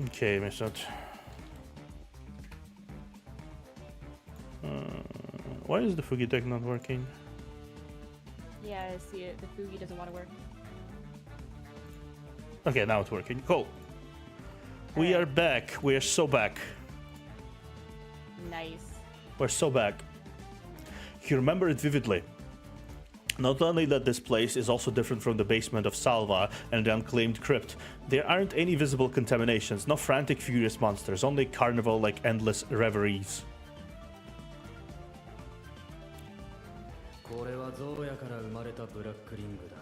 Okay, missed that. Why is the Fugi deck not working? Yeah, I see it. The Fugi doesn't want to work. Okay, now it's working. Cool. We are back. We are so back. Nice. We're so back. You remember it vividly. Not only that this place is also different from the basement of Salva and the unclaimed crypt, there aren't any visible contaminations, no frantic furious monsters, only carnival like endless reveries. これはゾウヤから生まれたブラックリングだ。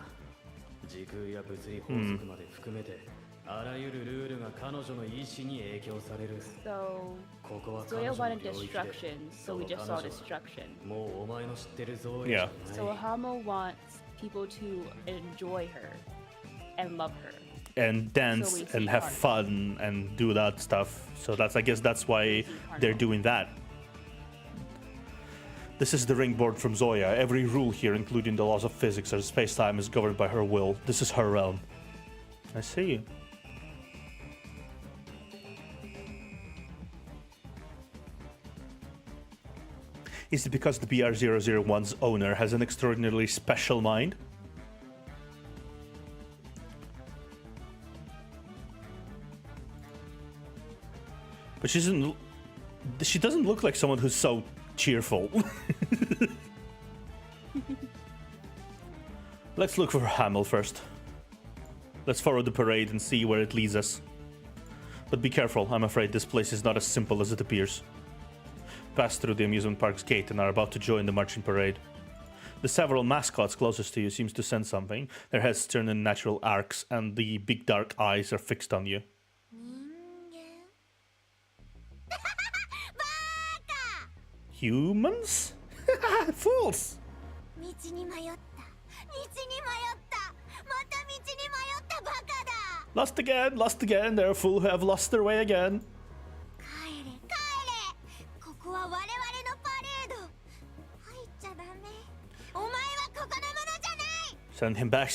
時空や物理法則まで含めてあらゆるルールが彼女の意志に影響される。 So ここは彼 Zoya 女の wanted 領域で、 destruction, so we just saw destruction. もうお前の知ってるゾーヤ Yeah. じゃない。 So Hamo wants people to enjoy her and love her. And dance So we see and have carnival. fun and do that stuff. So I guess that's why they're doing that. This is the ring board from Zoya. Every rule here, including the laws of physics or space-time, is governed by her will. This is her realm. I see. Is it because the BR001's owner has an extraordinarily special mind? But she doesn't look like someone who's so cheerful. Let's look for Hamel first. Let's follow the parade and see where it leads us. But be careful, I'm afraid this place is not as simple as it appears. Pass through the amusement park's gate and are about to join the marching parade. The several mascots closest to you seems to sense something. Their heads turn in natural arcs and the big dark eyes are fixed on you. Humans? Fools! 道に迷った道に迷ったまた道に迷ったバカだ Lost again, they're a fool who have lost their way again. 帰れ帰れここは我々のパレード入っちゃダメお前はここのものじゃない Send him back,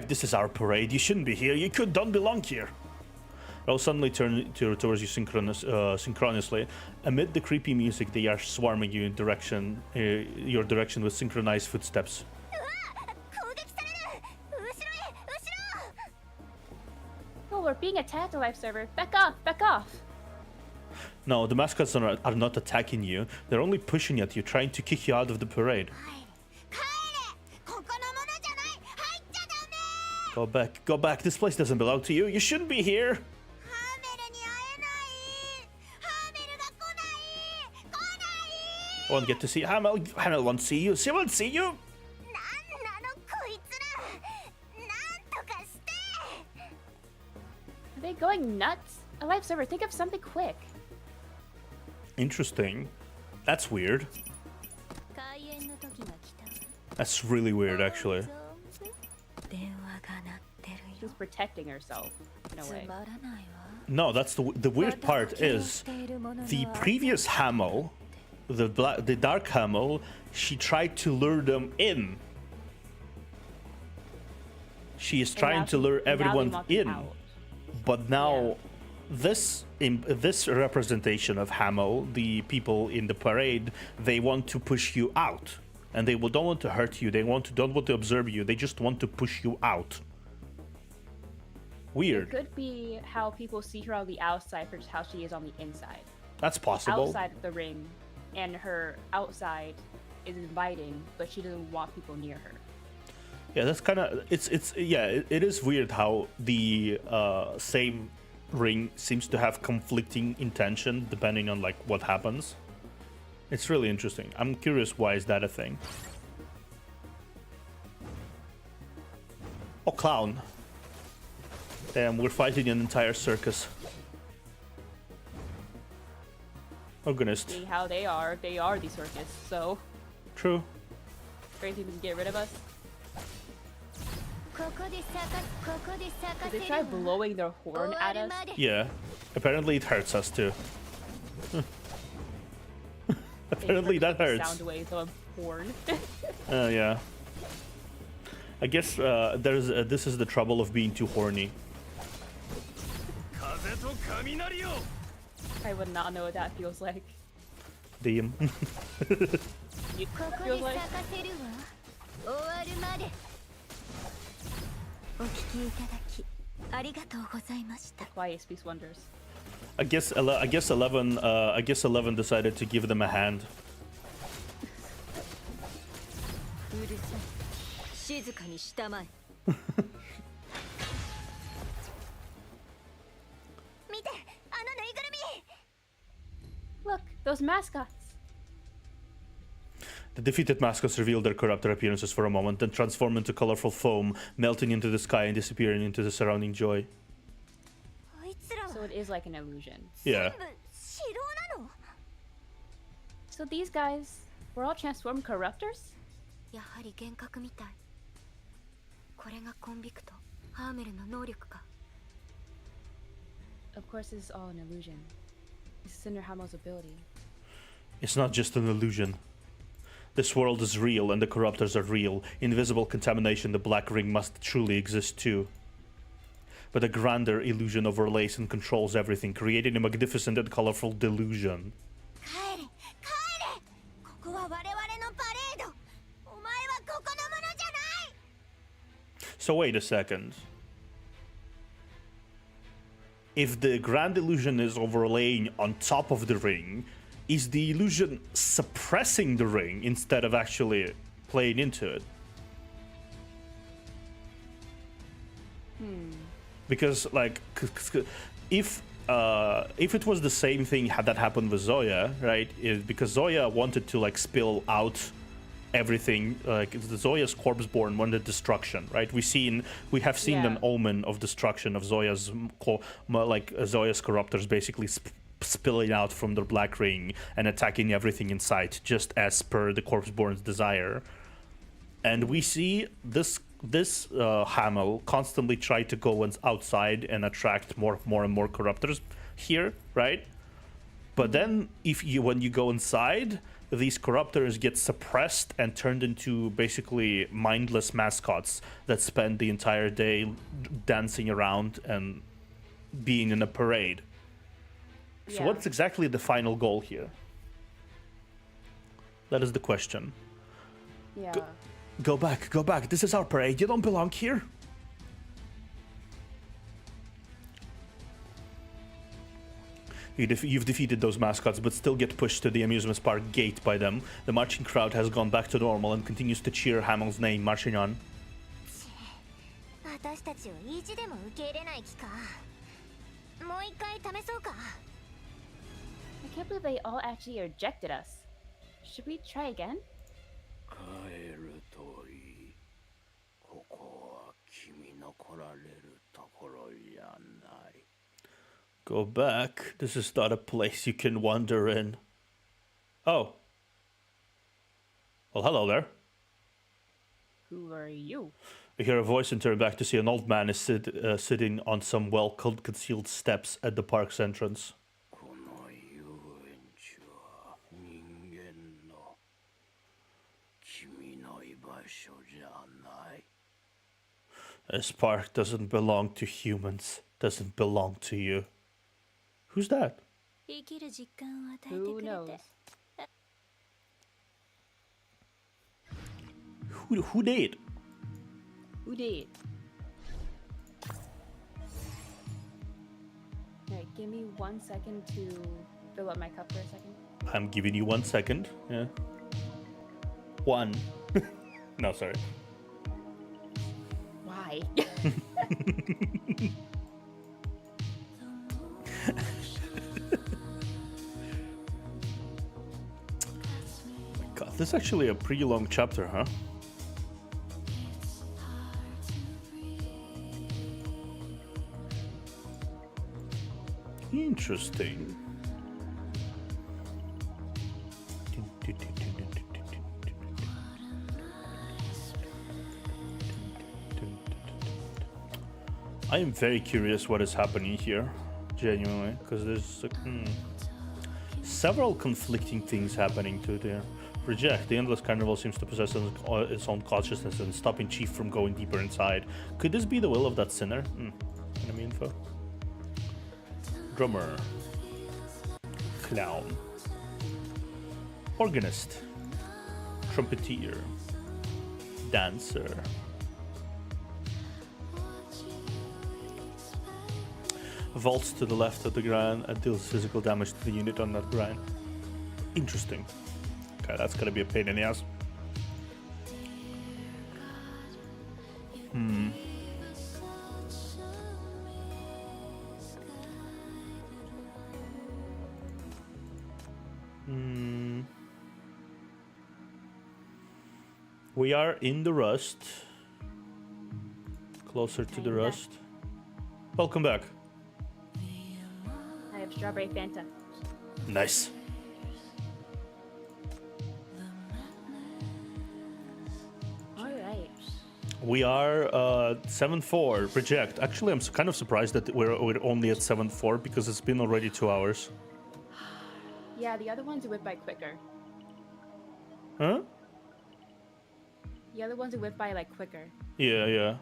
this is our parade, you shouldn't be here, don't belong here. They'll suddenly turn towards you synchronously. Amid the creepy music, they are swarming you in your direction with synchronized footsteps. うわ攻撃される後ろへ後ろ Oh, we're being attacked, Alive server. Back off, back off. No, the mascots are not attacking you. They're only pushing at you, trying to kick you out of the parade. 帰れここのものじゃない入っちゃダメ Go back. This place doesn't belong to you. You shouldn't be here. ハーメルに会えないハーメルが来ない来ない Won't get to see Hamel. Hamel won't see you. She won't see you. なんなのこいつらなんとかして Are they going nuts? Alive server, think of something quick. Interesting. That's weird. 開演の時が来た That's really weird, actually. 電話が鳴ってる She's protecting herself in a way. つまらないわ No, that's the weird part is the previous Hamel, the dark Hamel, she tried to lure them in. She is trying to lure everyone in, but now this representation of Hamel, the people in the parade, they want to push you out, and they don't want to hurt you. They don't want to observe you. They just want to push you out. It Weird. could be how people see her on the outside versus how she is on the inside. That's possible. Outside of the ring, and her outside is inviting, but she doesn't want people near her. Yeah, that's kind of it is weird how the same ring seems to have conflicting intention depending on like what happens. It's really interesting. I'm curious, why is that a thing? Oh, clown. Damn, we're fighting an entire circus. Oh goodness. Seeing how they are the circus, so True. crazy to get rid of us. ここで咲か Did they せ try るわ blowing their horn at us? Yeah. Apparently it hurts us too. Apparently that hurts. Sound waves of a horn. Yeah. I guess this is the trouble of being too horny. 風と雷よ I would not know what that feels like. Damn. ここで Feels 咲 like かせるわ終わるまでお聞きいただきありがとうございました quiet speaks wonders. I guess 11 decided to give them a hand. うるさい静かにしたまえ見てあのぬいぐるみ Look, those mascots. The defeated mascots reveal their corrupted appearances for a moment, then transform into colorful foam, melting into the sky and disappearing into the surrounding joy. So it is like an illusion. Yeah. 全部指導なの？ So these guys were all transformed corruptors? やはり幻覚みたい。これがコンビクト、ハーメルの能力か。 Of course, this is all an illusion. This is Cinder Hamel's ability. It's not just an illusion. This world is real and the corruptors are real. Invisible contamination, the Black Ring must truly exist too. But a grander illusion overlays and controls everything, creating a magnificent and colorful delusion. 帰れ、帰れ。ここは我々のパレード。お前はここのものじゃない。 So wait a second. If the grand illusion is overlaying on top of the ring, is the illusion suppressing the ring instead of actually playing into it? Because like, if it was the same thing that happened with Zoya, right? Because Zoya wanted to like spill out everything, like Zoya's corpseborn wanted destruction, right? We have seen Yeah. an omen of destruction of Zoya's Zoya's corruptors basically spilling out from the Black Ring and attacking everything in sight, just as per the corpseborn's desire. And we see this Hamel constantly try to go outside and attract more and more corruptors here, right? But then when you go inside, these corruptors get suppressed and turned into basically mindless mascots that spend the entire day dancing around and being in a parade. So Yeah. what's exactly the final goal here? That is the question. Yeah. Go back. This is our parade. You don't belong here. You've defeated those mascots, but still get pushed to the amusement park gate by them. The marching crowd has gone back to normal and continues to cheer Hamel's name, marching on. 私たちを意地でも受け入れない気か。もう一回試そうか。 I can't believe they all actually rejected us. Should we try again? 帰るといい。ここは君の来られるところじゃない。 Go back. This is not a place you can wander in. Oh. Well, hello there. Who are you? You hear a voice and turn back to see an old man is sitting on some well-concealed steps at the park's entrance. この遊園地は人間の君の居場所じゃない。 This park doesn't belong to humans. Doesn't belong to you. Who's that? 生きる実感を与えて Who くれ knows? て。 Who did? Who did? Alright, give me 1 second to fill up my cup for a second. I'm giving you 1 second. Yeah. 1. No, sorry. Why? God, this is actually a pretty long chapter, huh? Interesting. I am very curious what is happening here, genuinely, because there's several conflicting things happening to there. Reject. The endless carnival seems to possess its own consciousness and stopping Chief from going deeper inside. Could this be the will of that sinner? Enemy info. Drummer. Clown. Organist. Trumpeter. Dancer. Vaults to the left of the ground and deals physical damage to the unit on that ground. Interesting. Okay, that's gonna be a pain in the ass. We are in the rust. Closer to the I'm back. rust. Welcome back. Strawberry Fanta. Nice. Alright. We are 7-4, reject. Actually, I'm kind of surprised that we're only at 7-4 because it's been already 2 hours. Yeah, the other ones went by quicker. Huh? The other ones went by like quicker. Yeah, yeah.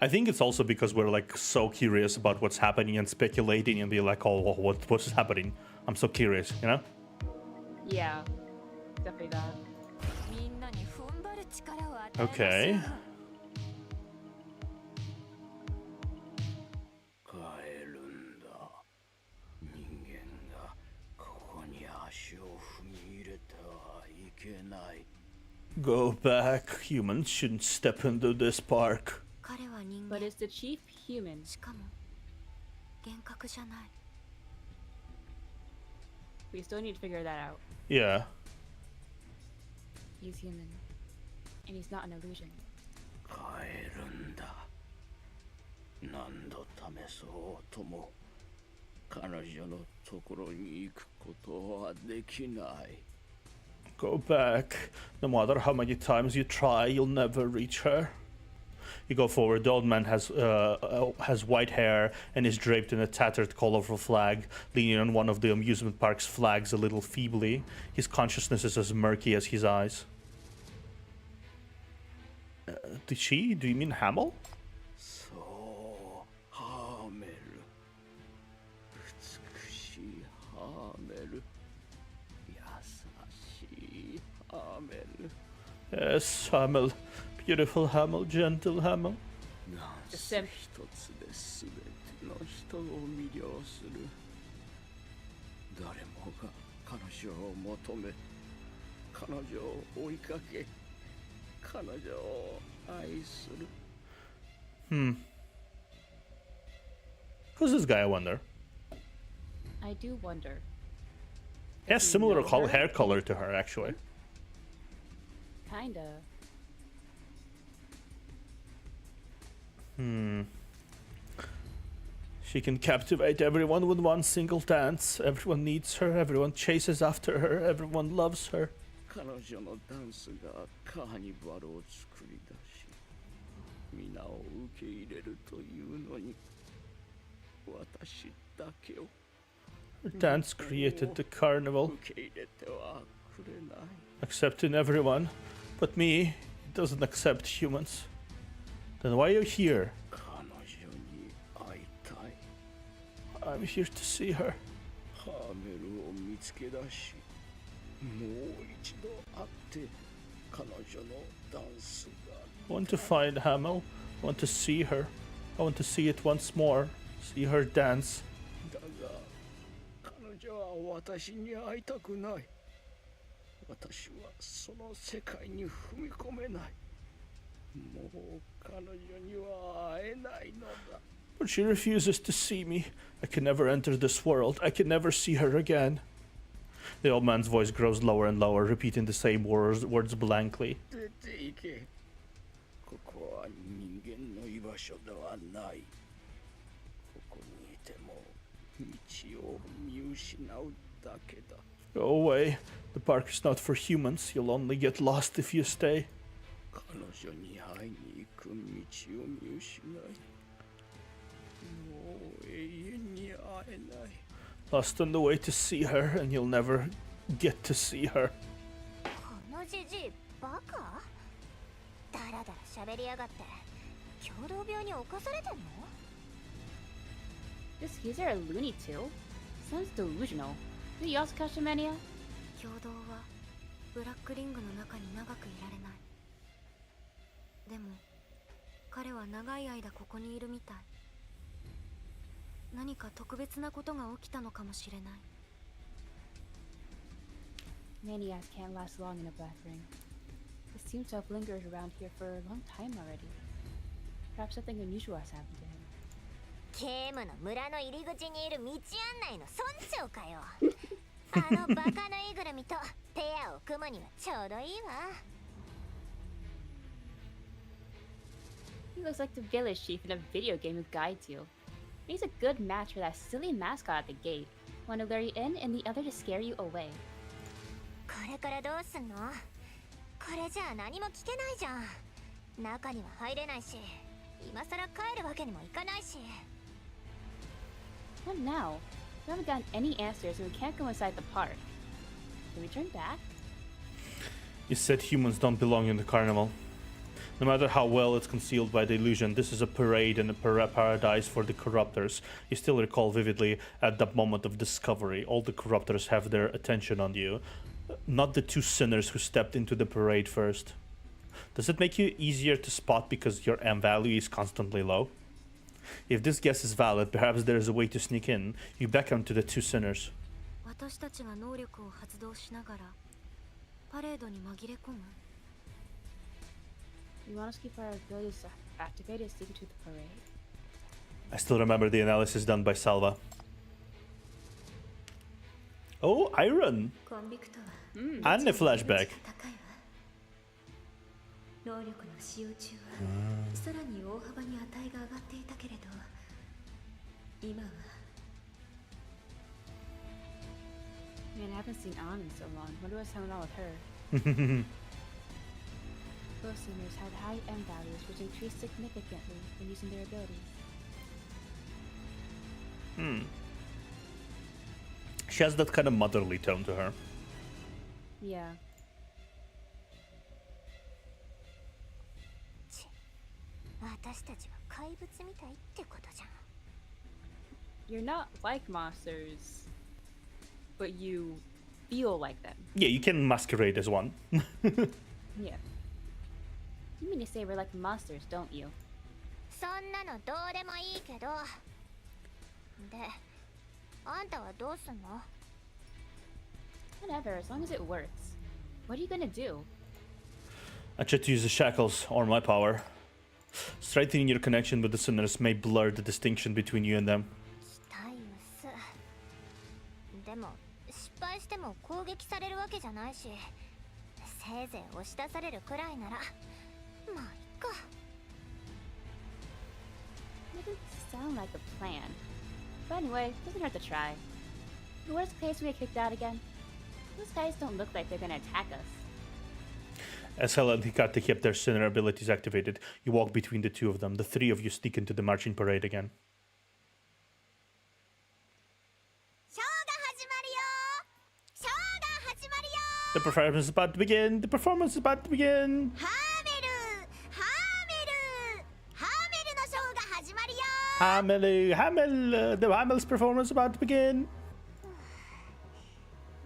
I think it's also because we're like so curious about what's happening and speculating and be like, oh, what's happening? I'm so curious, you know? Yeah, definitely that. Okay. 帰るんだ。人間がここに足を踏み入れてはいけない。 Go back. Humans shouldn't step into this park. 彼は人 But 間 is the chief human? しかも幻覚じゃない。 We still need to figure that out. Yeah. He's human. And he's not an illusion. 帰るんだ。何度試そうとも彼女のところに行くことはできない。 Go back. No matter how many times you try, you'll never reach her. You go forward. The old man has white hair and is draped in a tattered, colorful flag, leaning on one of the amusement park's flags a little feebly. His consciousness is as murky as his eyes. Did she? Do you mean Hamill? そう、ハーメル。美しいハーメル。優しいハーメル。 Yes, Hamill. Beautiful Hamill, gentle Hamill. なんせ一つで全ての人を魅了する。誰もが彼女を求め、彼女を追いかけ、彼女を愛する。Who's this guy, I wonder? I do wonder. He has Does he similar know her? hair color to her, actually. Kinda. She can captivate everyone with one single dance. Everyone needs her, everyone chases after her, everyone loves her. 彼女のダンスがカーニバルを作り出し、皆を受け入れるというのに、私だけを Her dance created the carnival, 受け入れてはくれない。 accepting everyone. But me, it doesn't accept humans. Then why are you here? 彼女に会いたい。 I'm here to see her. ハーメルを見つけ出し、もう一度会って彼女のダンスが。 I want to find Hamill. I want to see her. I want to see it once more. See her dance. だが彼女は私に会いたくない。私はその世界に踏み込めない。もう彼女には会えないのだ。 But she refuses to see me. I can never enter this world. I can never see her again. The old man's voice grows lower and lower, repeating the same words blankly. 出て行け。ここは人間の居場所ではない。ここにいても道を見失うだけだ。 Go away. The park is not for humans. You'll only get lost if you stay. 彼女に会いに行く道を見失い、もう永遠に会えない。 Lost on the way to see her, and you'll never get to see her. このじじいバカ？だらだら喋りやがって共同病に侵されてんの？ This geezer a loony too? Sounds delusional. Did you also catch a mania? 共同はブラックリングの中に長くいられない。でも彼は長い間ここにいるみたい。何か特別なことが起きたのかもしれない。 Maniacs can't last long in a black ring. It seems to have lingered around here for a long time already. Perhaps something unusual has happened to him. ケームの村の入り口にいる道案内の村長かよ。あのバカぬいぐるみとペアを組むにはちょうどいいわ。 He looks like the village chief in a video game who guides you. He's a good match for that silly mascot at the gate. One to lure you in and the other to scare you away. これからどうすんの？これじゃあ何も聞けないじゃん。中には入れないし、今さら帰るわけにもいかないし。What now? We haven't gotten any answers, so we can't go inside the park. Can we turn back? You said humans don't belong in the carnival. No matter how well it's concealed by the illusion, this is a parade and a paradise for the corruptors. You still recall vividly at that moment of discovery, all the corruptors have their attention on you, not the two sinners who stepped into the parade first. Does it make you easier to spot because your M value is constantly low? If this guess is valid, perhaps there is a way to sneak in. You beckon to the two sinners. 私たちが能力を発動しながらパレードに紛れ込む。 You want us to keep our abilities activated and sneak into the parade? I still remember the analysis done by Salva. Oh, Iron! コンビクトは And a flashback. 高いわ。能力の使用中はさらに大幅に値が上がっていたけれど、今は Man, I haven't seen Ann in so long. Wonder what's going on with her. Both seniors had high M values, which increased significantly when using their abilities. She has that kind of motherly tone to her. Yeah. 私たちは怪物みたいってことじゃん。 You're not like monsters, but you feel like them. Yeah, you can masquerade as one. Yeah. You mean to say we're like monsters, don't you? そんなのどうでもいいけど。で、あんたはどうすんの？ Whatever, as long as it works. What are you gonna do? I try to use the shackles or my power. Strengthening your connection with the sinners may blur the distinction between you and them. タイムス。でも失敗しても攻撃されるわけじゃないし、せいぜい押し出されるくらいなら、まあいっか。Doesn't sound like a plan. But anyway, doesn't hurt to try. The worst case, we get kicked out again. Those guys don't look like they're gonna attack us. As Hela and Hikate kept their sinner abilities activated, you walk between the two of them. The three of you sneak into the marching parade again. ショーが始まるよ。ショーが始まるよ。 The performance is about to begin! The performance is about to begin! ハーメルのショーが始まるよ。 Hamel! The Hamel's performance is about to begin!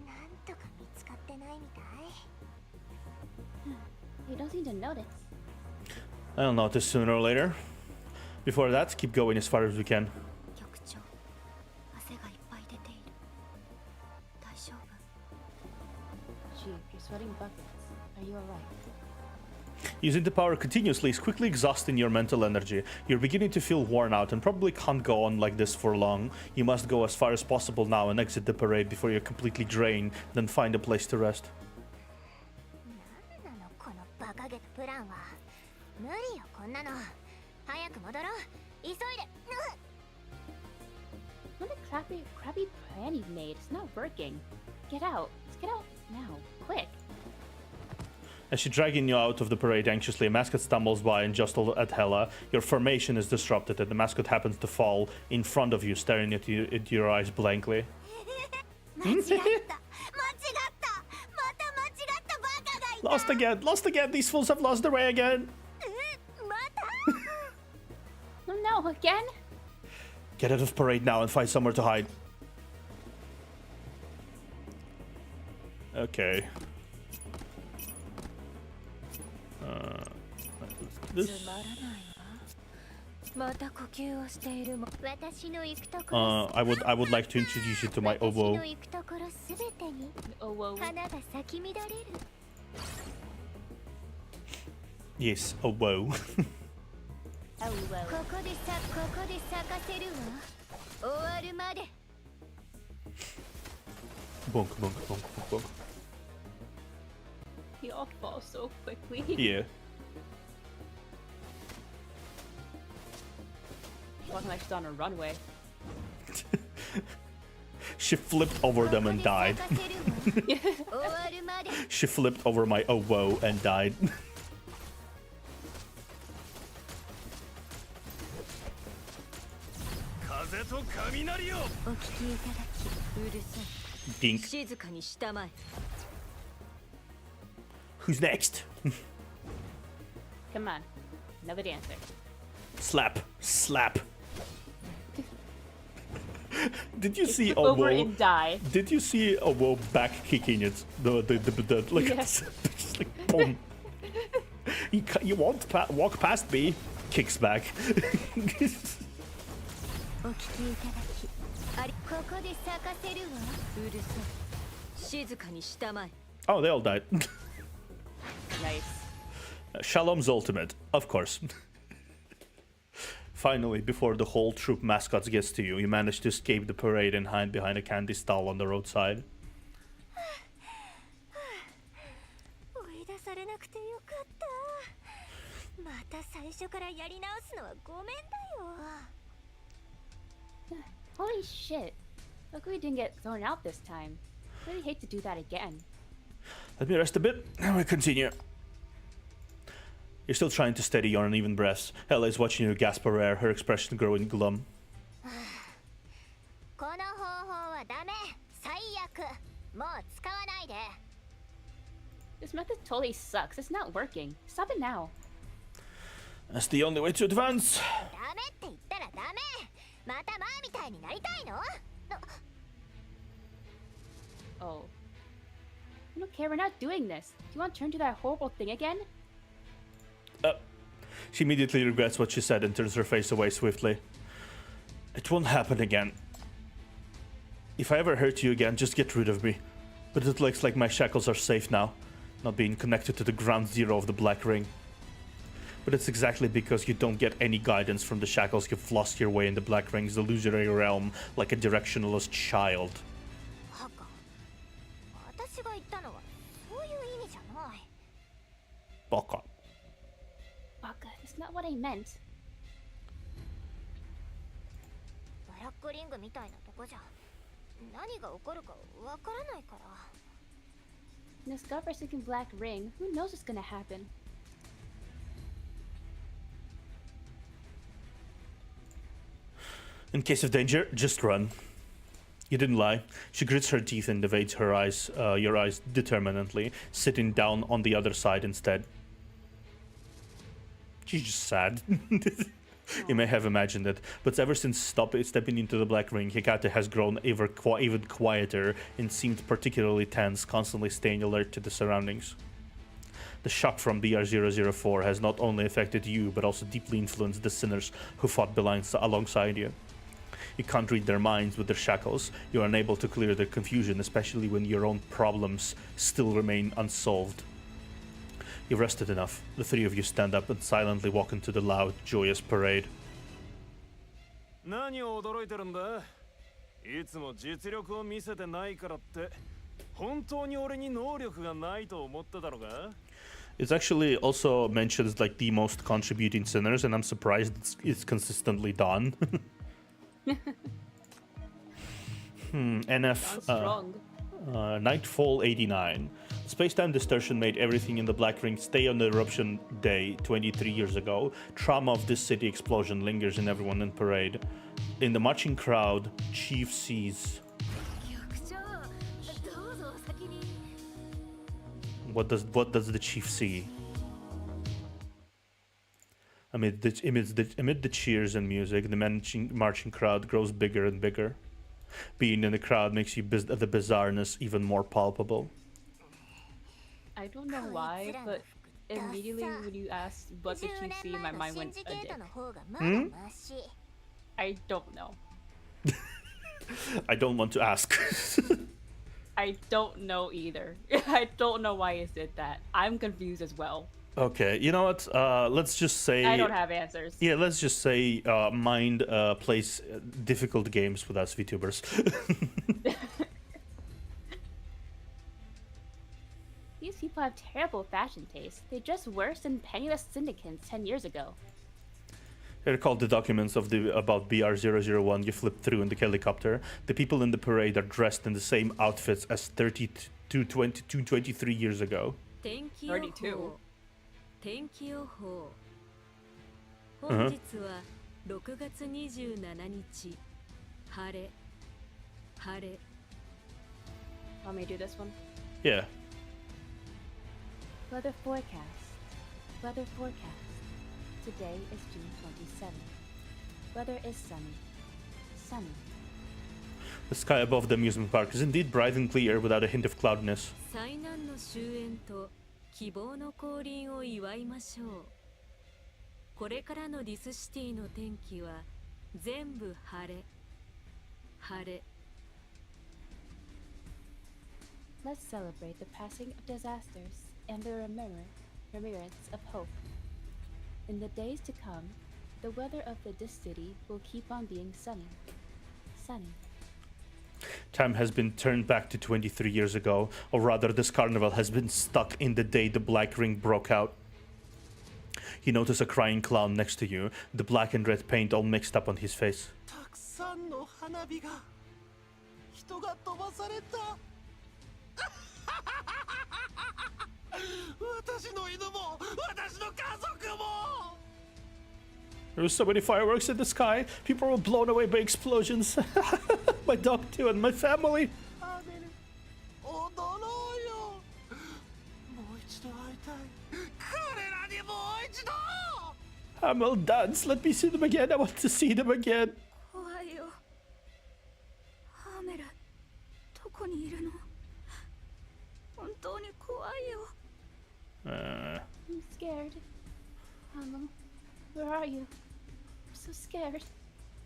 なんとか見つかってないみたい。 You don't seem to notice. I'll notice sooner or later. Before that, keep going as far as we can. 局長、汗がいっぱい出ている。大丈夫？ Chief, you're sweating buckets. Are you alright? Using the power continuously is quickly exhausting your mental energy. You're beginning to feel worn out and probably can't go on like this for long. You must go as far as possible now and exit the parade before you're completely drained, then find a place to rest. なんなのこのバカげたプランは。無理よこんなの。早く戻ろう。急いで。What a crappy plan you've made. It's not working. Get out. Let's get out now. Quick. As she dragging you out of the parade anxiously, a mascot stumbles by and jostles at Hela. Your formation is disrupted and the mascot happens to fall in front of you, staring at you into your eyes blankly. 間違った。また間違ったバカがいた。 Lost again! These fools have lost their way again! また Oh no, again? Get out of parade now and find somewhere to hide. Okay. This. つまらないわ。また呼吸をしているもん。私の行くところ。 I would like to introduce you to my 私 oboe. の行くところすべてに Oh, whoa. 花が咲き乱れる。 Yes, oboe. Oh, well. ここで咲かせるわ。終わるまで。 Bonk, bonk, bonk, bonk, bonk. He all falls so quickly. Yeah. walking like she's on a runway. She flipped over them and died. She flipped over my oboe and died. Dink. Who's next? Come on, another dancer. Slap. Slap. Did you see Over Owo? and die. Did you see Owo back kicking it? The like, Yes. just like boom. You won't walk past me. Kicks back. Oh, they all died. Nice. Shalom's ultimate, of course. Finally, before the whole troop mascots gets to you, you manage to escape the parade and hide behind a candy stall on the roadside. Holy shit. Look, we didn't get thrown out this time. Really hate to do that again. Let me rest a bit, and we continue. You're still trying to steady your uneven breaths. Ella is watching you gasp for air, her expression growing glum. This method totally sucks. It's not working. Stop it now. That's the only way to advance. Oh. I don't care, we're not doing this. Do you want to turn to that horrible thing again? She immediately regrets what she said and turns her face away swiftly. It won't happen again. If I ever hurt you again, just get rid of me. But it looks like my shackles are safe now, not being connected to the ground zero of the Black Ring. But it's exactly because you don't get any guidance from the shackles you've lost your way in the Black Ring's illusory realm like a directionless child. Baka. Baka, that's not what I meant. In this godforsaken Black Ring, who knows what's gonna happen? In case of danger, just run. You didn't lie. She grits her teeth and evades your eyes determinedly, sitting down on the other side instead. She's just sad. You may have imagined it, but ever since stepping into the Black Ring, Hikate has grown even quieter and seemed particularly tense, constantly staying alert to the surroundings. The shock from BR-004 has not only affected you, but also deeply influenced the sinners who fought alongside you. You can't read their minds with their shackles. You are unable to clear their confusion, especially when your own problems still remain unsolved. You've rested enough. The three of you stand up and silently walk into the loud, joyous parade. 何を驚いてるんだ？いつも実力を見せてないからって、本当に俺に能力がないと思ってたのか？ It's actually also mentioned as like the most contributing sinners, and I'm surprised it's consistently done. NF Nightfall 89. Space-time distortion made everything in the Black Ring stay on the eruption day 23 years ago. Trauma of this city explosion lingers in everyone in parade. In the marching crowd, Chief sees... What does the chief see? Amid the cheers and music, the marching crowd grows bigger and bigger. Being in the crowd makes the bizarreness even more palpable. I don't know why, but immediately when you asked what did you see, my mind went a dick. I don't know. I don't want to ask. I don't know either. I don't know why it did that. I'm confused as well. Okay, you know what? Let's just say... I don't have answers. Yeah, let's just say Mind plays difficult games with us VTubers. These people have terrible fashion taste. They're just worse than penniless syndicants 10 years ago. I recall the documents about BR-001 you flipped through in the helicopter. The people in the parade are dressed in the same outfits as 23 years ago. 天気予報 32. 天気予報本日は6月27日晴れ晴れ Want me to do this one? Yeah. Weather forecast. Weather forecast. Today is June 27th. Weather is sunny. Sunny. The sky above the amusement park is indeed bright and clear without a hint of cloudiness. 災難の終焉と希望の降臨を祝いましょう。これからのディスシティの天気は全部晴れ晴れ Let's celebrate the passing of disasters and the remembrance of hope. In the days to come, the weather of this city will keep on being sunny. Sunny. Time has been turned back to 23 years ago, or rather, this carnival has been stuck in the day the Black Ring broke out. You notice a crying clown next to you, the black and red paint all mixed up on his face. たくさんの花火が人が飛ばされた私の犬も私の家族も There were so many fireworks in the sky. People were blown away by explosions. My dog too, and my family. アーメル踊ろうよもう一度会いたい彼らにもう一度 Hamel, dance. Let me see them again. I want to see them again. 怖いよハーメルどこにいるの本当に怖いよ I'm scared. Hamel, where are you? I'm so scared.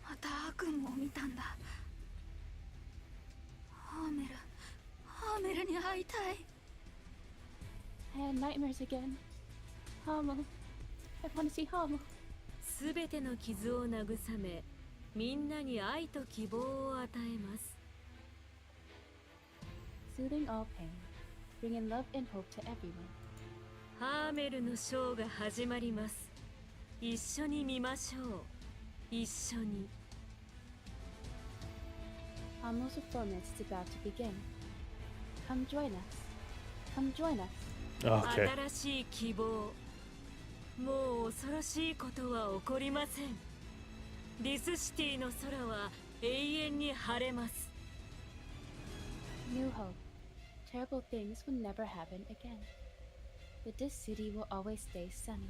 また悪夢を見たんだハーメルに会いたい I had nightmares again. Hamel, I want to see Hamel. すべての傷を慰めみんなに愛と希望を与えます Soothing all pain, bringing love and hope to everyone. ハーメルのショーが始まります一緒に見ましょう一緒に Hamel's performance is about to begin. Come join us. Come join us. Okay. 新しい希望もう恐ろしいことは起こりませんディスシティの空は永遠に晴れます New hope. Terrible things will never happen again. But this city will always stay sunny.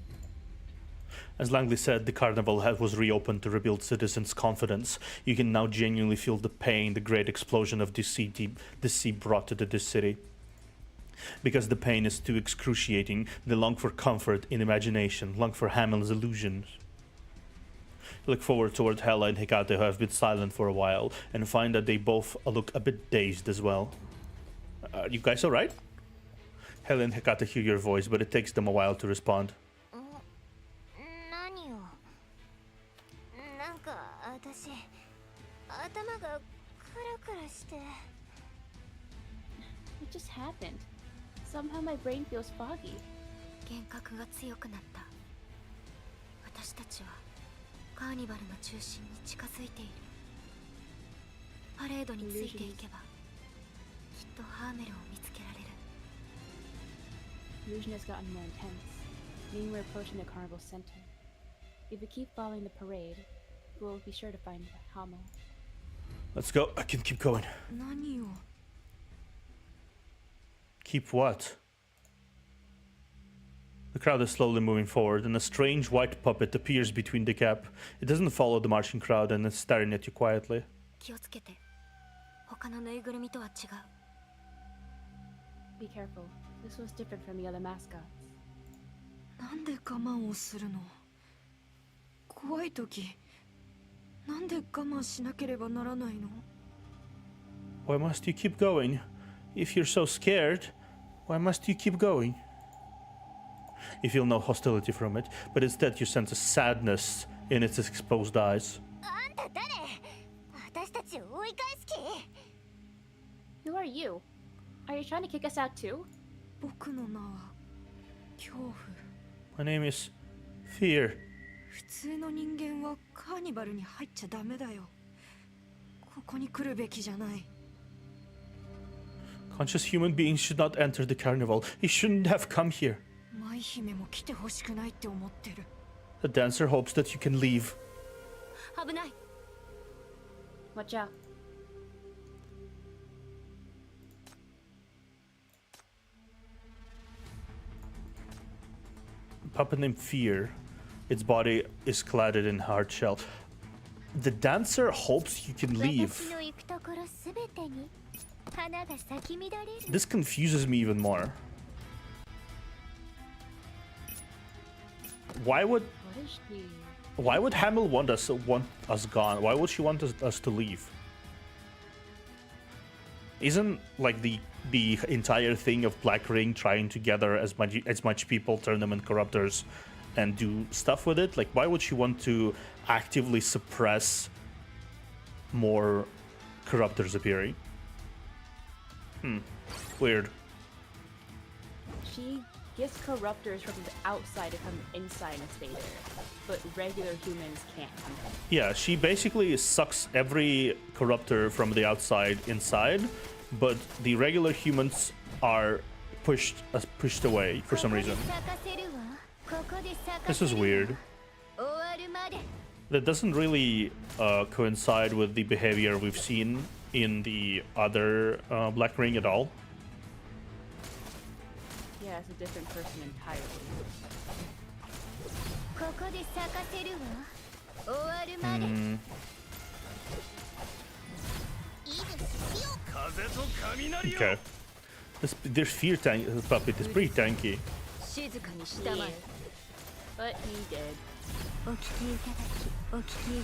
As Langley said, the carnival was reopened to rebuild citizens' confidence. You can now genuinely feel the pain the great explosion of the sea brought to this city. Because the pain is too excruciating, they long for comfort in imagination, long for Hamel's illusions. You look forward toward Hela and Hecate, who have been silent for a while, and find that they both look a bit dazed as well. Are you guys alright? Hela and Hecate hear your voice, but it takes them a while to respond. 何をなんか私頭がクラクラして What just happened? Somehow my brain feels foggy. 幻覚が強くなった私たちはカーニバルの中心に近づいているパレードについていけばきっとハーメルを見つけられる Illusion has gotten more intense, meaning we're approaching the carnival center. If we keep following the parade, we'll be sure to find Hamel. Let's go. I can keep going. 何を Keep what? The crowd is slowly moving forward, and a strange white puppet appears between the gap. It doesn't follow the marching crowd and is staring at you quietly. 気をつけて他のぬいぐるみとは違う Be careful. This was different from the other mascots. なんで我慢をするの怖い時なんで我慢しなければならないの Why must you keep going? If you're so scared, why must you keep going? You feel no hostility from it, but instead you sense a sadness in its exposed eyes. あんた誰私たちを追い返す気 Who are you? Are you trying to kick us out too? 僕の名は恐怖 My name is Fear. 普通の人間はカーニバルに入っちゃダメだよ。ここに来るべきじゃない。 Conscious human beings should not enter the carnival. He shouldn't have come here. 舞姫も来てほしくないって思ってる。 The dancer hopes that you can leave. 危ない。 Watch out. Puppet named Fear. Its body is cladded in hard shell. The dancer hopes you can leave. 私の行くところすべてに花が咲き乱れる。 This confuses me even more. Why would What is she? Hamill want us gone? Why would she want us to leave? Isn't like the entire thing of Black Ring trying to gather as much people, turn them into corruptors, and do stuff with it? Like, why would she want to actively suppress more corruptors appearing? Weird. She gets corruptors from the outside to come inside and stay there, but regular humans can't come in. Yeah, she basically sucks every corruptor from the outside inside, but the regular humans are pushed away for some reason. This is weird. That doesn't really coincide with the behavior we've seen in the other Black Ring at all. Yeah, it's a different person entirely. Okay. This fear puppet is pretty tanky. Yeah. But he did.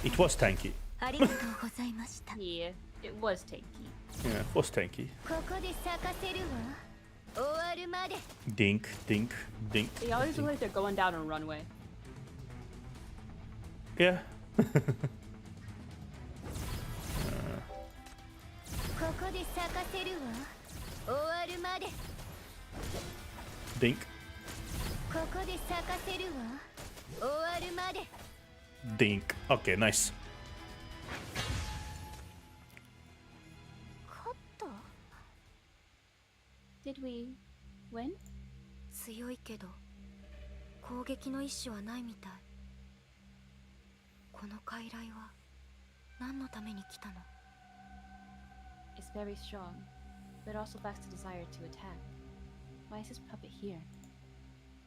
It was tanky. Yeah, it was tanky. Yeah, it was tanky. Dink, dink, dink. They always look like they're going down a runway. Yeah. Dink. Dink. Okay, nice. Did we win? 強いけど攻撃の意志はないみたい。この傀儡は何のために来たの？ It's very strong, but also lacks the desire to attack. Why is this puppet here?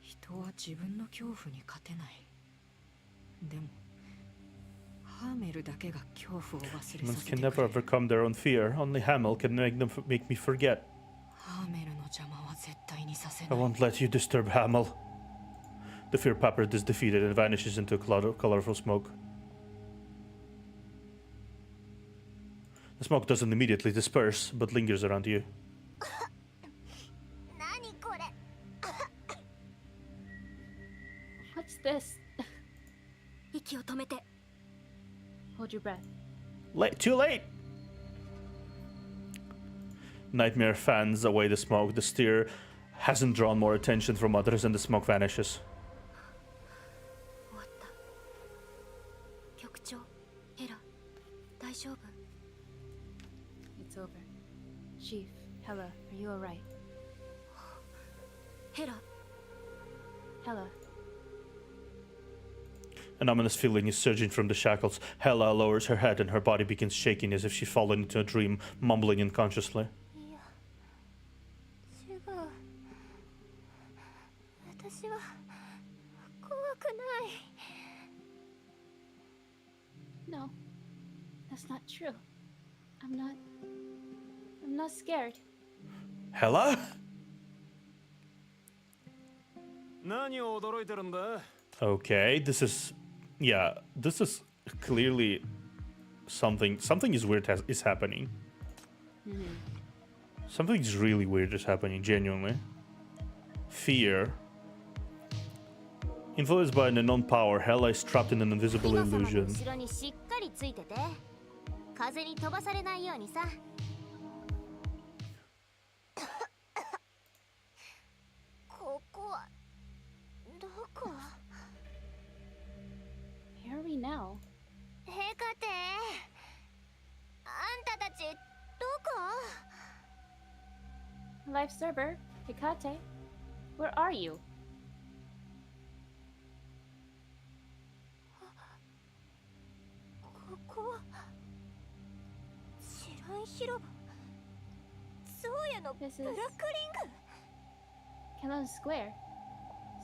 人は自分の恐怖に勝てない。でもハーメルだけが恐怖を忘れさせ Humans て can く never れる。 overcome their own fear. Only Hamill can make me forget. ハーメルの邪魔は絶対にさせ I ない。 won't let you disturb Hamill. The fear puppet is defeated and vanishes into a cloud of colorful smoke. The smoke doesn't immediately disperse, but lingers around you. 何これ？ What's this? 息を止めて。 Hold your breath. Too late! Nightmare fans away the smoke. The steer hasn't drawn more attention from others and the smoke vanishes. 終わった。局長、ヘラ、大丈夫？ It's over. Chief, Hella, are you alright? ヘラ、 Hella, An ominous feeling is surging from the shackles. Hela lowers her head and her body begins shaking as if she's fallen into a dream, mumbling unconsciously. いや、違う。私は怖くない。 no, that's not true. I'm not scared. Hela? 何を驚いてるんだ？ Okay, this is clearly something is weird is happening. Something's really weird is happening, genuinely. Fear. Influenced by an unknown power, Hela is trapped in an invisible 今様の illusion. 後ろにしっかりついてて。風に飛ばされないようにさ。ここはどこ？ This is ここはどこ？ the we now? ヘカテ、あんたたちどこ？ Live server, Hikate. Where are you? ここは知らん広場。そうやのブラッ This クリン is グ。 Cannon Square.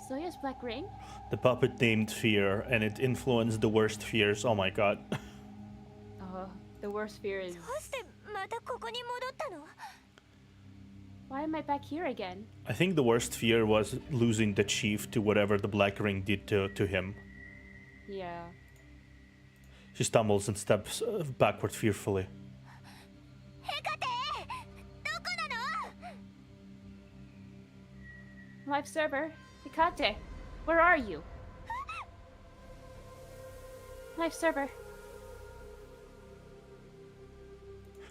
Soya's Black Ring? The puppet named Fear, and it influenced the worst fears. Oh my god. The worst fear is... どうしてまたここに戻ったの？ Why am I back here again? I think the worst fear was losing the chief to whatever the Black Ring did to him. Yeah. She stumbles and steps backward fearfully. ヘカテ、どこなの？ Live server, Hikate. Where are you? Live server.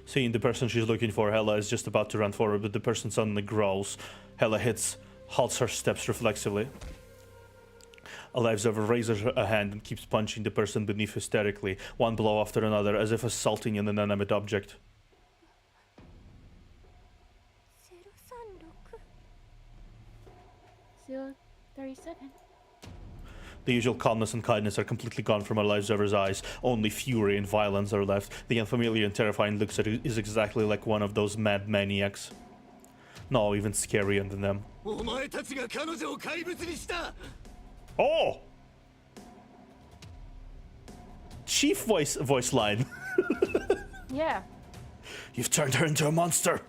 Seeing the person she's looking for, Hela is just about to run forward, but the person suddenly growls. Hela halts her steps reflexively. Alive Server raises a hand and keeps punching the person beneath hysterically, one blow after another, as if assaulting an inanimate object. 037. The usual calmness and kindness are completely gone from Alive Server's eyes. Only fury and violence are left. The unfamiliar and terrifying looks at it is exactly like one of those mad maniacs. No, even scarier than them. お前たちが彼女を怪物にした。 Oh! Chief voice line. Yeah. You've turned her into a monster.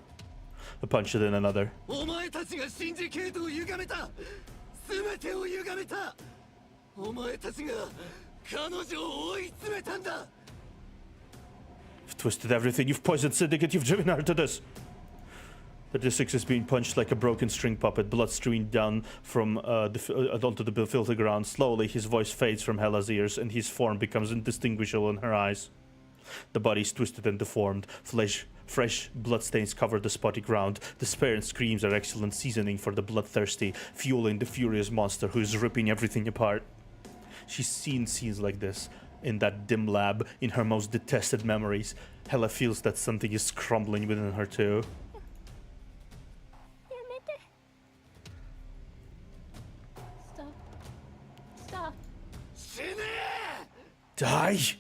A punch it in another. お前たちがシンジケートを歪めた。全てを歪めた。お前たちが彼女を追い詰めたんだ。 You've twisted everything. You've poisoned Syndicate. You've driven her to this. 36 is being punched like a broken string puppet, blood streaming down from onto the filthy ground. Slowly, his voice fades from Hela's ears, and his form becomes indistinguishable in her eyes. The body is twisted and deformed. Fresh bloodstains cover the spotty ground. Despair and screams are excellent seasoning for the bloodthirsty, fueling the furious monster who is ripping everything apart. She's seen scenes like this in that dim lab in her most detested memories. Hela feels that something is crumbling within her too. やめて。 Stop. Stop. 死ね Die!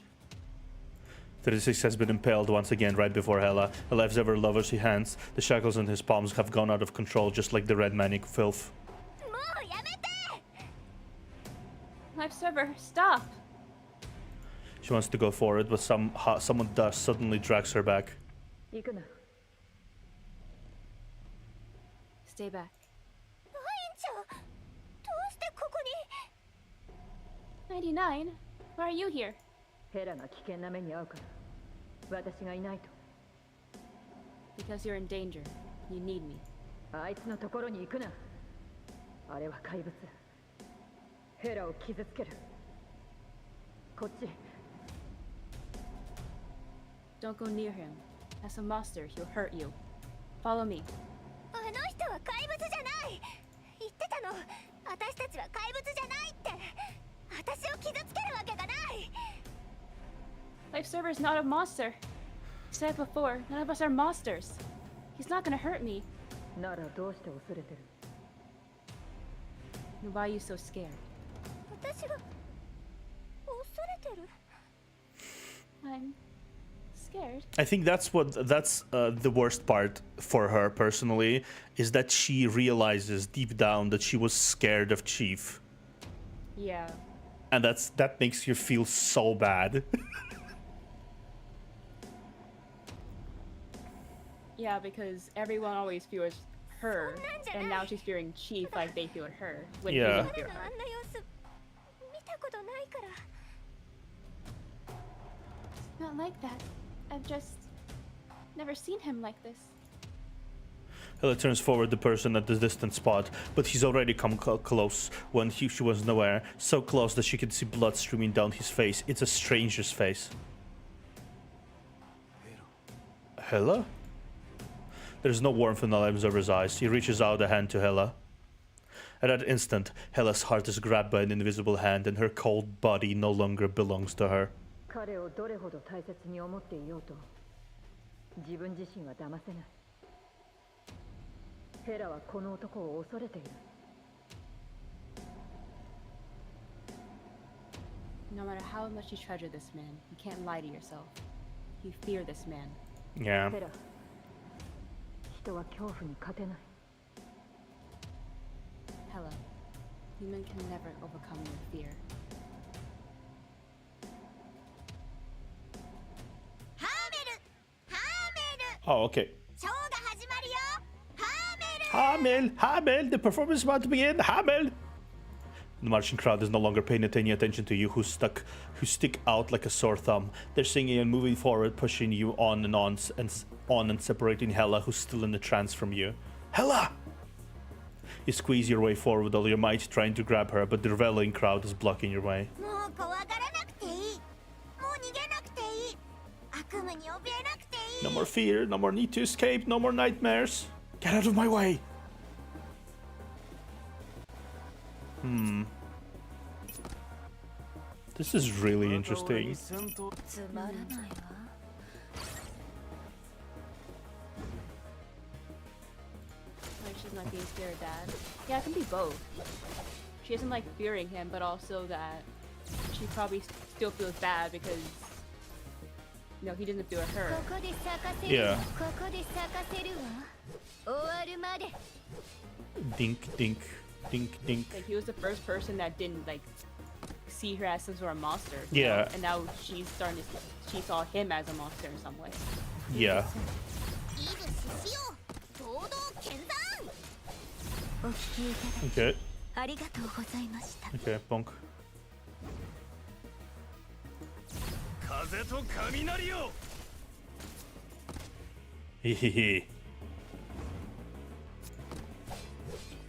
36 has been impaled once again right before Hela. Alive's ever lowers his hands. The shackles in his palms have gone out of control, just like the red manic filth. もうやめて。 Live server, stop. She wants to go forward, but someone does suddenly drags her back. 行くな。 Stay back. ラインちゃん、どうしてここに？ 99? Why are you here? ヘラが危険な目に遭うから私がいないと。 Because you're in danger. You need me. あいつのところに行くな。あれは怪物。ヘラを傷つける。こっち。 Don't go near him. As a monster, he'll hurt you. Follow me. あの人は怪物じゃない。言ってたの。私たちは怪物じゃないって。私を傷つけるわけがない。 Life server is not a monster. I said before, none of us are monsters. He's not gonna hurt me. ならどうして恐れてる？ Then why are you so scared? 私が恐れてる。 I'm scared. I think that's the worst part for her personally, is that she realizes deep down that she was scared of Chief. Yeah. And that makes you feel so bad. Yeah, because everyone always fears her, and now she's fearing Chief like they feared her. When he Yeah. didn't fear あ her. んな様子見たことないから。 Not like that. I've just never seen him like this. Hela turns forward the person at the distant spot, but he's already come close when she wasn't aware. So close that she could see blood streaming down his face. It's a stranger's face. Hela? There's no warmth in Alive Observer's eyes. He reaches out a hand to Hela. At that instant, Hella's heart is grabbed by an invisible hand and her cold body no longer belongs to her. 彼をどれほど大切に思っていようと自分自身は騙せない。ヘラはこの男を恐れている。 No matter how much you treasure this man, you can't lie to yourself. You fear this man. Yeah. ヘラ、人は恐怖に勝てない。 Hela, human can never overcome your fear. Oh, okay. Hamel! Hamel! The performance is about to begin! Hamel! The marching crowd is no longer paying any attention to you who stick out like a sore thumb. They're singing and moving forward, pushing you on and separating Hela, who's still in the trance, from you. Hela! You squeeze your way forward with all your might, trying to grab her, but the reveling crowd is blocking your way. No more fear, no more need to escape, no more nightmares. Get out of my way! This is really interesting. Like she's not being scared of Dad. Yeah, it can be both. She isn't like fearing him, but also that she probably still feels bad because you know he doesn't feel her. Yeah. Dink, dink, dink, dink. Like he was the first person that didn't like see her as some sort of monster. Yeah. Know? And now she's starting to. She saw him as a monster in some way. Yeah. Okay. Okay, bonk. Hehehe.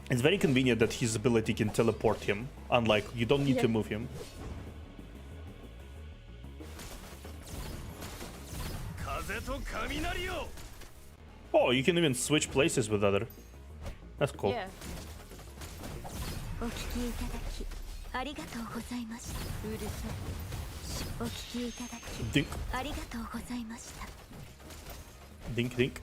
It's very convenient that his ability can teleport him, unlike you don't need to move him. Oh, you can even switch places with other. That's cool. Yeah. Dink. Dink, dink.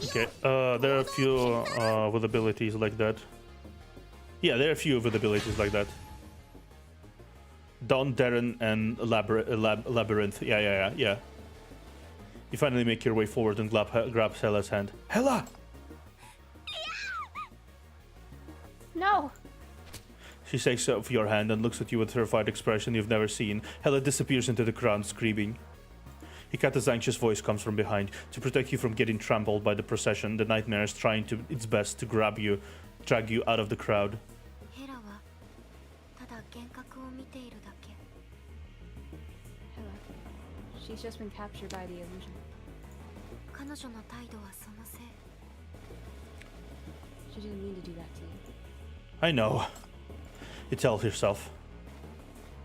Okay, there are a few with abilities like that. Yeah, there are a few with abilities like that. Dawn, Darren, and Labyrinth. Yeah. You finally make your way forward and grab Hela's hand. Hela! No! She takes off your hand and looks at you with a terrified expression you've never seen. Hela disappears into the crowd, screaming. Hikata's anxious voice comes from behind. To protect you from getting trampled by the procession, the nightmare is trying its best to drag you out of the crowd. Hela. She's just been captured by the illusion. She didn't mean to do that to you. I know. You tell yourself.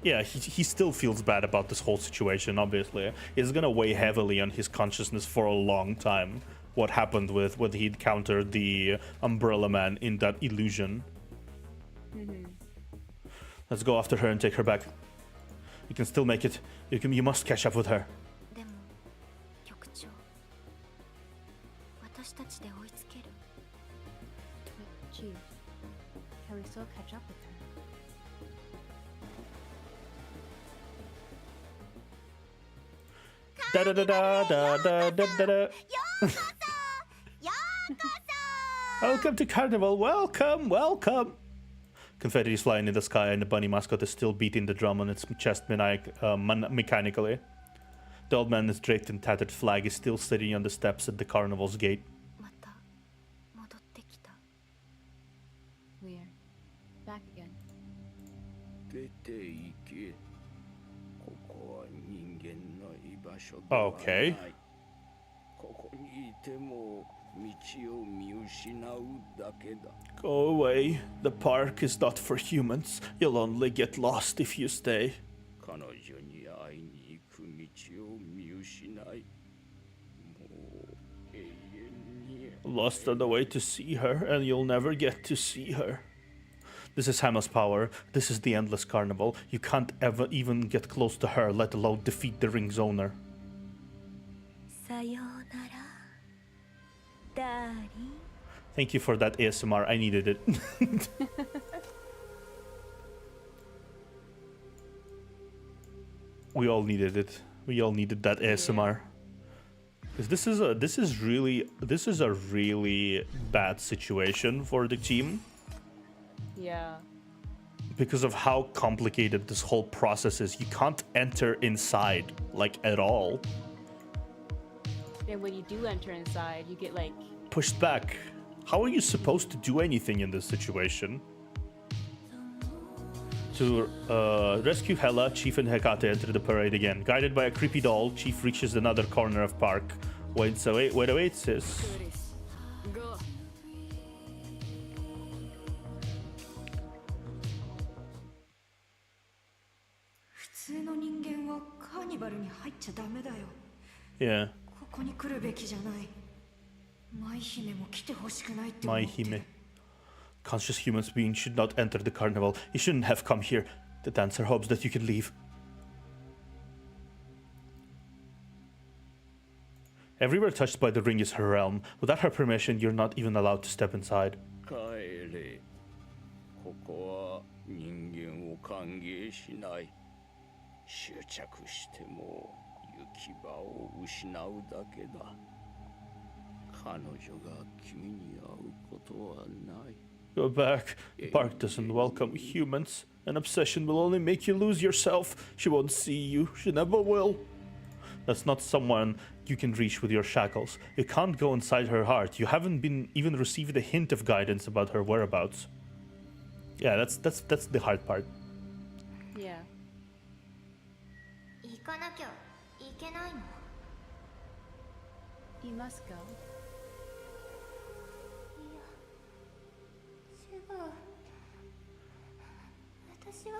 Yeah, he still feels bad about this whole situation, obviously. It's gonna weigh heavily on his consciousness for a long time. What happened with when he encountered the Umbrella Man in that illusion. Let's go after her and take her back. You can still make it. You must catch up with her. Chief, can we still catch up with her? Da da da da da da da da. Welcome to Carnival. Welcome. Confetti is flying in the sky, and the bunny mascot is still beating the drum on its chest mechanically. The old man is draped in tattered flag is still sitting on the steps at the carnival's gate. We're back again. Okay. Go away. The park is not for humans. You'll only get lost if you stay. Lost on the way to see her, and you'll never get to see her. This is Hammer's power. This is the endless carnival. You can't ever even get close to her, let alone defeat the ring's owner. Sayonara, darling. Thank you for that ASMR. I needed it. We all needed it. We all needed that ASMR. Because this is a really bad situation for the team. Yeah. Because of how complicated this whole process is. You can't enter inside, like, at all. And when you do enter inside, you get like Pushed back. How are you supposed to do anything in this situation? To rescue Hela, Chief and Hecate enter the parade again. Guided by a creepy doll, Chief reaches another corner of park. Where awaits is... Go. Yeah. Maihime. Conscious human beings should not enter the carnival. You shouldn't have come here. The dancer hopes that you can leave. Everywhere touched by the ring is her realm. Without her permission, you're not even allowed to step inside. 帰れ。ここは人間を歓迎しない。執着しても行き場を失うだけだ。彼女が君に会うことはない。 Go back. The park doesn't welcome humans. An obsession will only make you lose yourself. She won't see you. She never will. That's not someone you can reach with your shackles. You can't go inside her heart. You haven't even received a hint of guidance about her whereabouts. Yeah, that's the hard part. yeah. 行かなきゃいけないの。 You must go. いや、違う。私は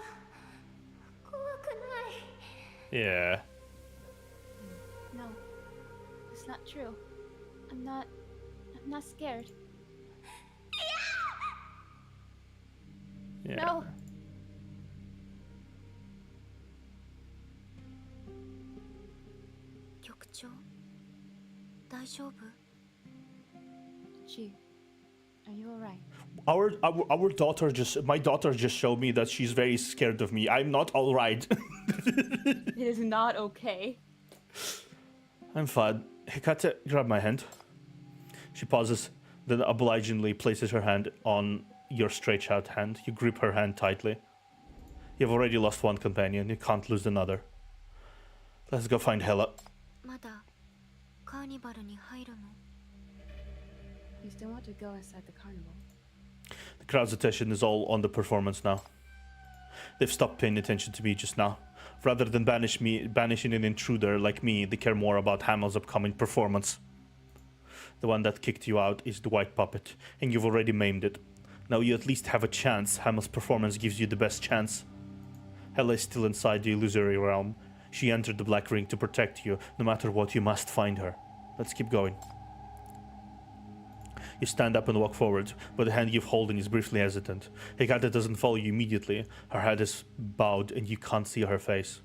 怖くない。 Yeah. No. It's not true. I'm not scared. Yeah. No. Kyokcho, 大丈夫? Chief, are you alright? My daughter just showed me that she's very scared of me. I'm not all right. It is not okay. I'm fine. Hecate, grab my hand. She pauses, then obligingly places her hand on your stretched out hand. You grip her hand tightly. You've already lost one companion. You can't lose another. Let's go find Hela. まだカーニバルに入るの? You still want to go inside the carnival? The crowd's attention is all on the performance now. They've stopped paying attention to me just now. Rather than banishing an intruder like me, they care more about Hamel's upcoming performance. The one that kicked you out is the white puppet, and you've already maimed it. Now you at least have a chance. Hamel's performance gives you the best chance. Hela is still inside the illusory realm. She entered the black ring to protect you. No matter what, you must find her. Let's keep going. You stand up and walk forward, but the hand you've holding is briefly hesitant. Hecate doesn't follow you immediately. Her head is bowed and you can't see her face.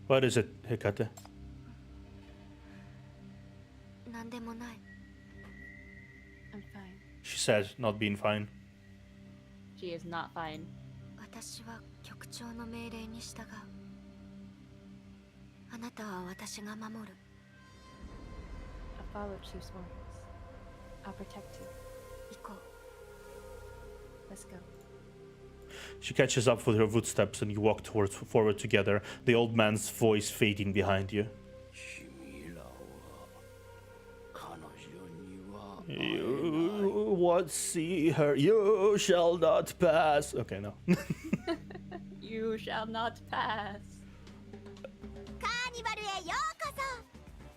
What is it, Hecate? なんでもない。 I'm fine. She said, not being fine. She is not fine. 私は局長の命令に従う。あなたは私が守る。 I'll follow Chief's orders. I'll protect you. 行こう。 Let's go. She catches up with her footsteps and you walk forward together, the old man's voice fading behind you. 君らは彼女には You won't see her, you shall not pass. Okay, no. You shall not pass. カーニバルへようこそ。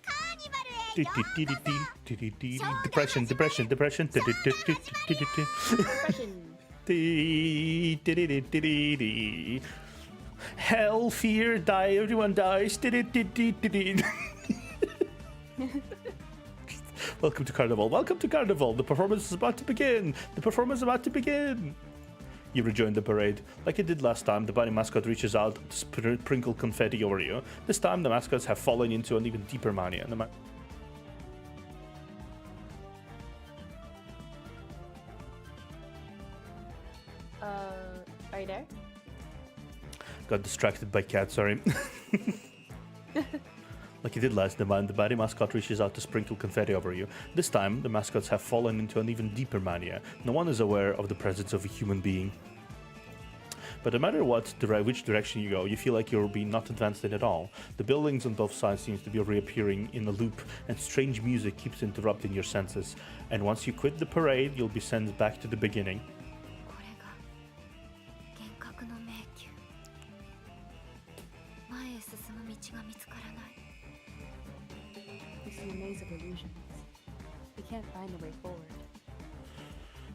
カーニバルへようこそ。 Depression. Depression. Hell, fear, die, everyone dies. Welcome to Carnival. Welcome to Carnival. The performance is about to begin. The performance is about to begin. You rejoin the parade. Like it did last time, the bunny mascot reaches out to sprinkle confetti over you. This time, the mascots have fallen into an even deeper mania. Are you there? Got distracted by cat, sorry. Like he did last time, the bunny mascot reaches out to sprinkle confetti over you. This time, the mascots have fallen into an even deeper mania. No one is aware of the presence of a human being. But no matter which direction you go, you feel like you're being not advanced in at all. The buildings on both sides seem to be reappearing in a loop, and strange music keeps interrupting your senses. And once you quit the parade, you'll be sent back to the beginning. This is a maze of illusions. We can't find a way forward.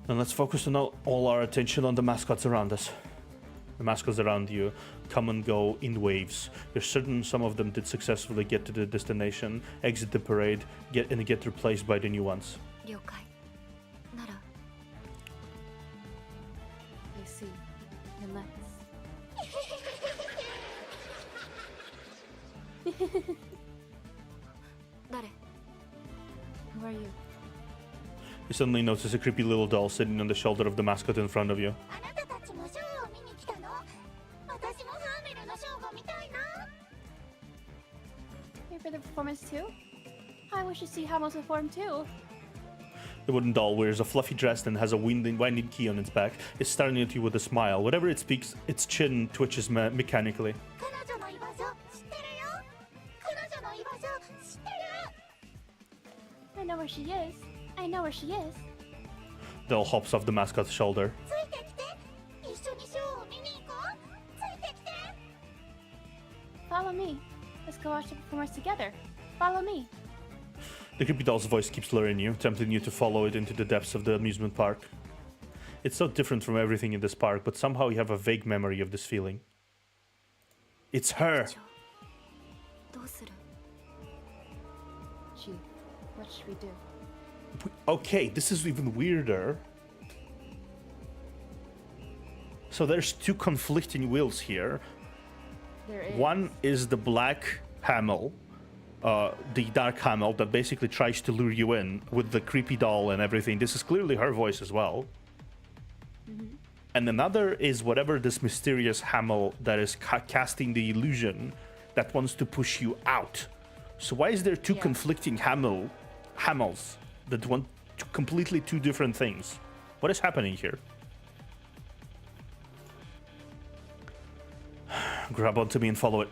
Then let's focus on all our attention on the mascots around us. The mascots around you come and go in waves. You're certain some of them did successfully get to the destination, exit the parade, get replaced by the new ones. I see. Then let's. Who are you? You suddenly notice a creepy little doll sitting on the shoulder of the mascot in front of you. Here for the performance too? I wish to see Hamil's perform too. The wooden doll wears a fluffy dress and has a winding key on its back. It's staring at you with a smile. Whatever it speaks, its chin twitches mechanically. I know where she is. I know where she is. Doll hops off the mascot's shoulder. Follow me. Let's go watch the performance together. Follow me. The creepy doll's voice keeps luring you, tempting you to follow it into the depths of the amusement park. It's so different from everything in this park, but somehow you have a vague memory of this feeling. It's her! Gee, what should we do? Okay, this is even weirder. So there's two conflicting wills here. There is. One is the black Hamel, the dark Hamel that basically tries to lure you in with the creepy doll and everything. This is clearly her voice as well. Mm-hmm. And another is whatever this mysterious Hamel that is casting the illusion that wants to push you out. So why is there two conflicting Hamels that want completely two different things? What is happening here? Grab onto me and follow it.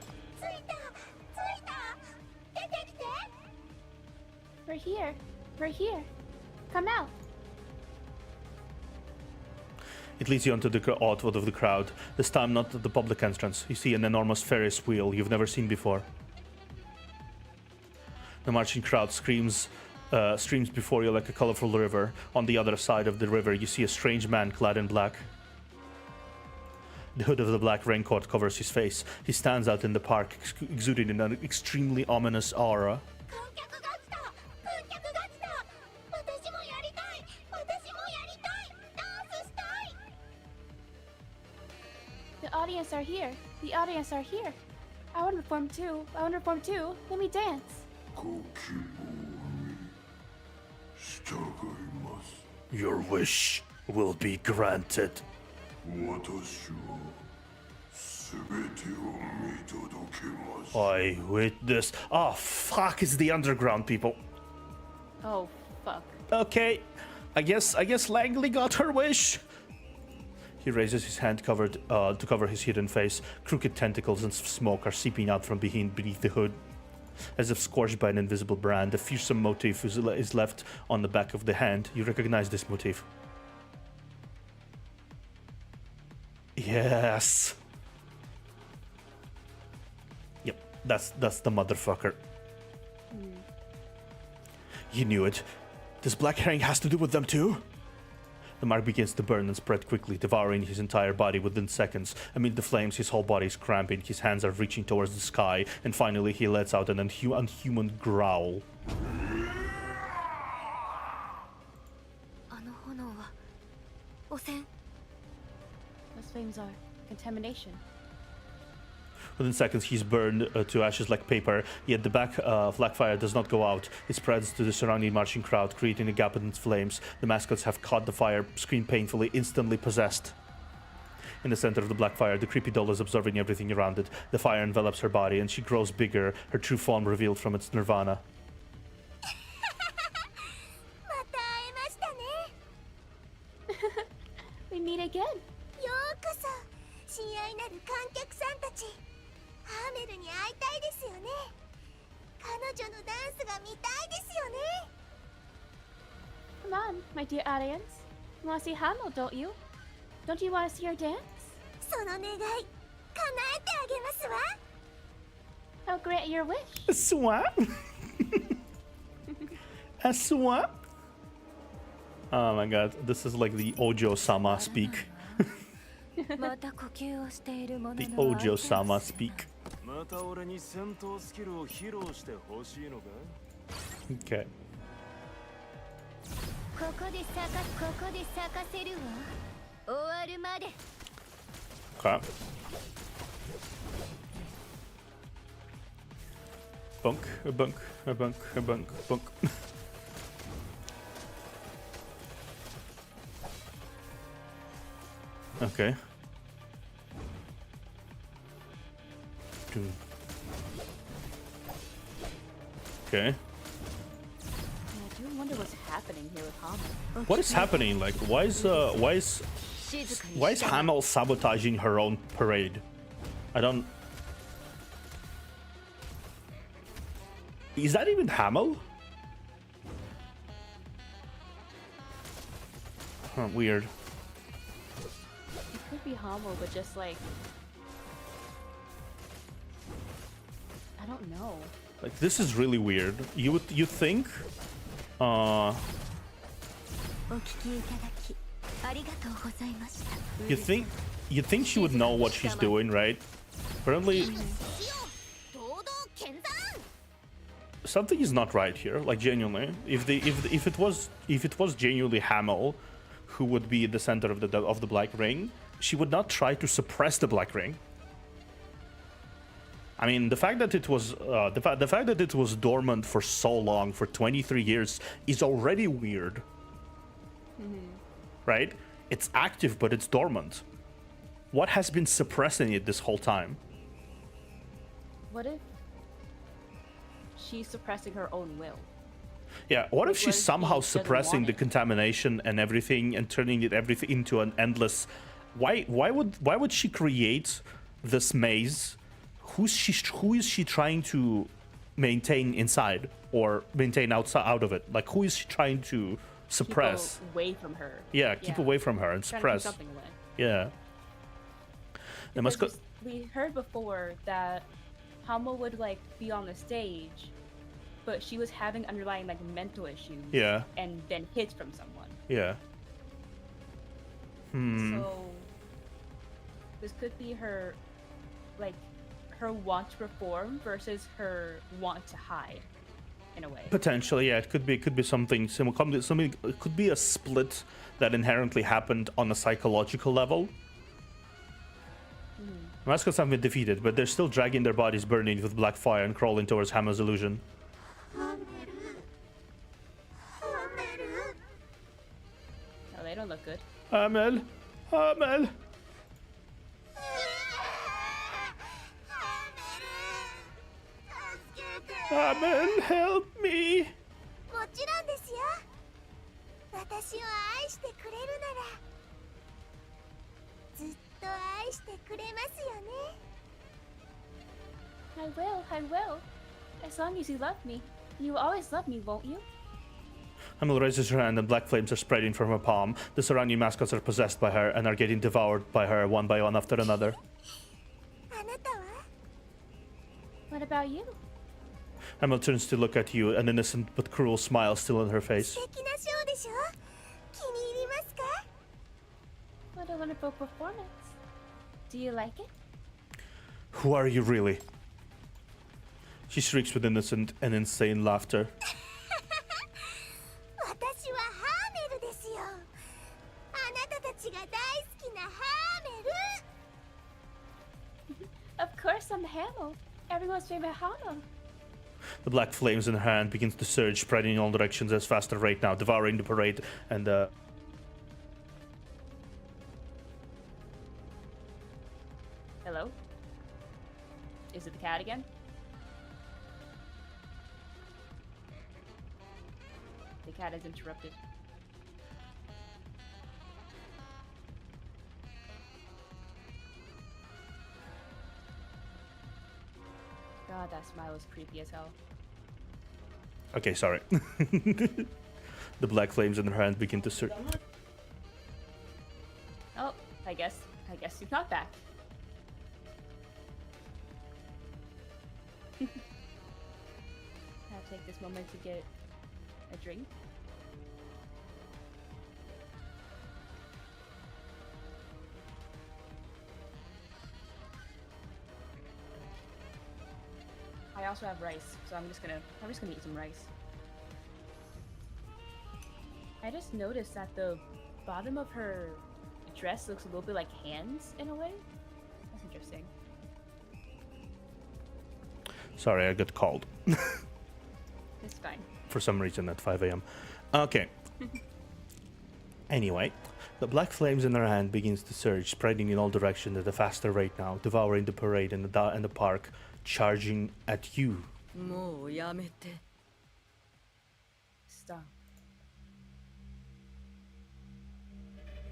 We're here. We're here. Come out. It leads you onto out of the crowd. This time not at the public entrance. You see an enormous Ferris wheel you've never seen before. The marching crowd streams before you like a colorful river. On the other side of the river, you see a strange man clad in black. The hood of the black raincoat covers his face. He stands out in the park, exuding an extremely ominous aura. The audience are here. The audience are here. I want to perform too. I want to perform too. Let me dance. Your wish will be granted. I witness. Oh fuck! It's the underground people. Oh fuck. Okay, I guess Langley got her wish. He raises his hand to cover his hidden face. Crooked tentacles and smoke are seeping out from beneath the hood. As if scorched by an invisible brand, a fearsome motif is left on the back of the hand. You recognize this motif. Yes. Yep, that's the motherfucker. You knew it. This black herring has to do with them too? The mark begins to burn and spread quickly, devouring his entire body within seconds. Amid the flames, his whole body is cramping, his hands are reaching towards the sky, and finally he lets out an unhuman growl. contamination. Within seconds, he's burned to ashes like paper, yet the black fire does not go out. It spreads to the surrounding marching crowd, creating a gap in its flames. The mascots have caught the fire, scream painfully, instantly possessed. In the center of the black fire, the creepy doll is observing everything around it. The fire envelops her body, and she grows bigger, her true form revealed from its nirvana. We meet again. ようこそ親愛なる観客さんたち、ハーメルに会いたいですよね。彼女のダンスが見たいですよね。 Come on, my dear audience. You want to see Hamel, don't you? Don't you want to see her dance? その願い叶えてあげますわ。 I'll grant your wish. A swap? A swap? Oh my god, this is like the Ojo-sama speak. また呼吸をしているもの The の Ojo-sama speak. また俺に戦闘スキルを披露してほしいのか Okay. ここで咲かせるわ。終わるまで。 Okay. Bunk, a bunk, a bunk, a bunk, bunk. Okay. Okay. I do wonder what's happening here with Hamel. What is happening? Like, why is Hamel sabotaging her own parade? I don't. Is that even Hamel? Huh, weird. It could be Hamel, but just like I don't know. Like, this is really weird. You think? お聞きいただきありがとうございました。 You think she would know what she's doing, right? Apparently, 堂々健在。 something is not right here. Like, genuinely, if it was genuinely Hamel, who would be at the center of the black ring, she would not try to suppress the black ring. I mean, the fact that it was the fact that it was dormant for so long, for 23 years, is already weird. Right? It's active, but it's dormant. What has been suppressing it this whole time? What if she's suppressing her own will? Yeah, what if Like, she's what if somehow she doesn't suppressing want the it? contamination and everything and turning everything into an endless? Why would she create this maze? Who is she trying to maintain inside or maintain out of it? Like, who is she trying to suppress? Keep away from her. Yeah, keep away from her and Trying to keep suppress. something away. Yeah. It must go. Because we heard before that Hamel would like be on the stage, but she was having underlying like mental issues. Yeah. And then hits from someone. Yeah. So this could be her, like, her want to perform versus her want to hide, in a way. Potentially, yeah. It could be something similar. Something. It could be a split that inherently happened on a psychological level. Mascots have been defeated, but they're still dragging their bodies burning with black fire and crawling towards Hammer's illusion. No, they don't look good. Hamel! Hamel! Hamel, help me! もちろんですよ。私を愛してくれるならずっと愛してくれますよね。 I will. As long as you love me. You will always love me, won't you? Hamel raises her hand and black flames are spreading from her palm. The surrounding mascots are possessed by her and are getting devoured by her one by one after another. あなたは What about you? Hamel turns to look at you, an innocent but cruel smile still on her face. 素敵なショーでしょ。気に入りますか？ What a wonderful performance. Do you like it? Who are you really? She shrieks with innocent and insane laughter. 私はハーメルですよ。あなたたちが大好きなハーメル。Katana. The black flames in her hand begins to surge, spreading in all directions at faster rate now, devouring the parade and the... Hello? Is it the cat again? The cat is interrupted. God, that smile is creepy as hell. Okay, sorry. The black flames in her hand begin to surge. Oh, I guess he's not back. I'll take this moment to get a drink. I also have rice, so I'm just gonna eat some rice. I just noticed that the bottom of her dress looks a little bit like hands in a way. That's interesting. Sorry, I got called. It's fine. For some reason at 5 a.m. Okay. Anyway, the black flames in her hand begins to surge, spreading in all directions at a faster rate now, devouring the parade and the park, charging at you. Stop.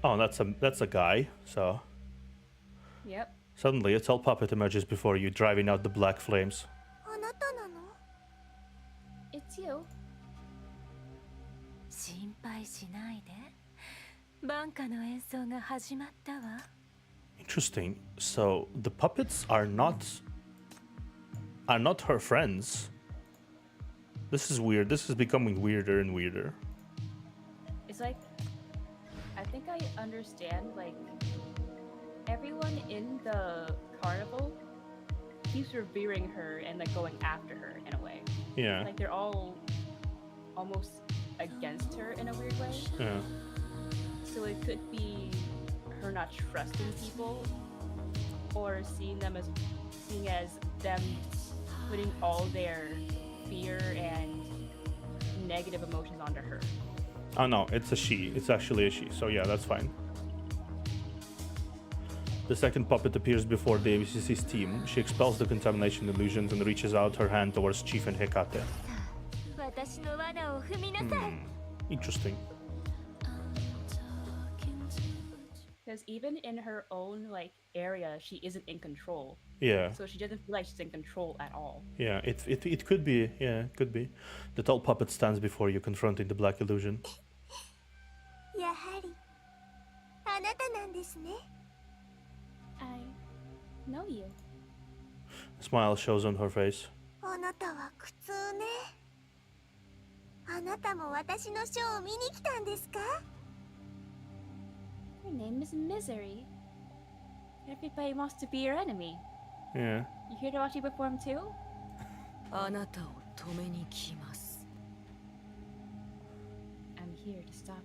Oh, that's a guy. So Yep. suddenly a tall puppet emerges before you, driving out the black flames. It's you. 心配しないで。晩夏の演奏が始まったわ。 Interesting. So the puppets are not her friends. This is weird. This is becoming weirder and weirder. It's like, I think I understand, like, everyone in the carnival keeps revering her and, like, going after her in a way. Yeah. Like, they're all almost against her in a weird way. Yeah. So it could be her not trusting people, or seeing as them putting all their fear and negative emotions onto her. Oh no, it's a she. It's actually a she. So yeah, that's fine. The second puppet appears before the ABCC's team. She expels the contamination illusions and reaches out her hand towards Chief and Hecate. 私の罠を踏みなさい。Interesting. Because even in her own, like, area, she isn't in control. Yeah. So she doesn't feel like she's in control at all. Yeah, it could be. Yeah, it could be. The tall puppet stands before you, confronting the black illusion. やはりあなたなんですね。 I know you. A smile shows on her face. あなたは苦痛ね。あなたも私のショーを見に来たんですか？ Your name is Misery. Everybody wants to be your enemy. Yeah. You here to watch you perform too? あなたを止めに来ます。 I'm here to stop you.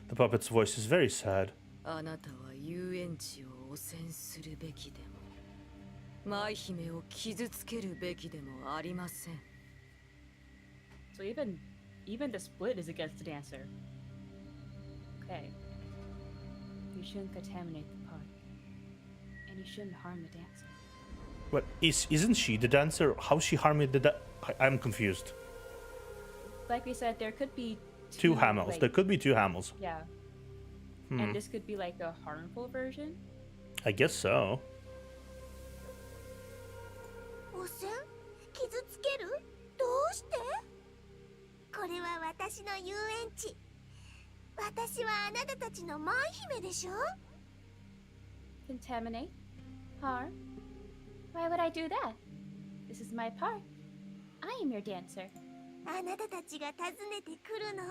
The puppet's voice is very sad. あなたは遊園地を汚染するべきでも、舞姫を傷つけるべきでもありません。 So even the split is against the dancer. Okay. You shouldn't contaminate the park. And you shouldn't harm the dancer. But isn't she the dancer? How's she harming the I'm confused. Like we said, there could be Two Hamels. like- There could be two Hamels. Yeah. And this could be like the harmful version. I guess so. 汚染？傷つける？どうして？これは私の遊園地。私はあなたたちの舞姫でしょ？ Contaminate? Harm? Why would I do that? This is my park. I am your dancer. あなたたちが訪ねてくるのを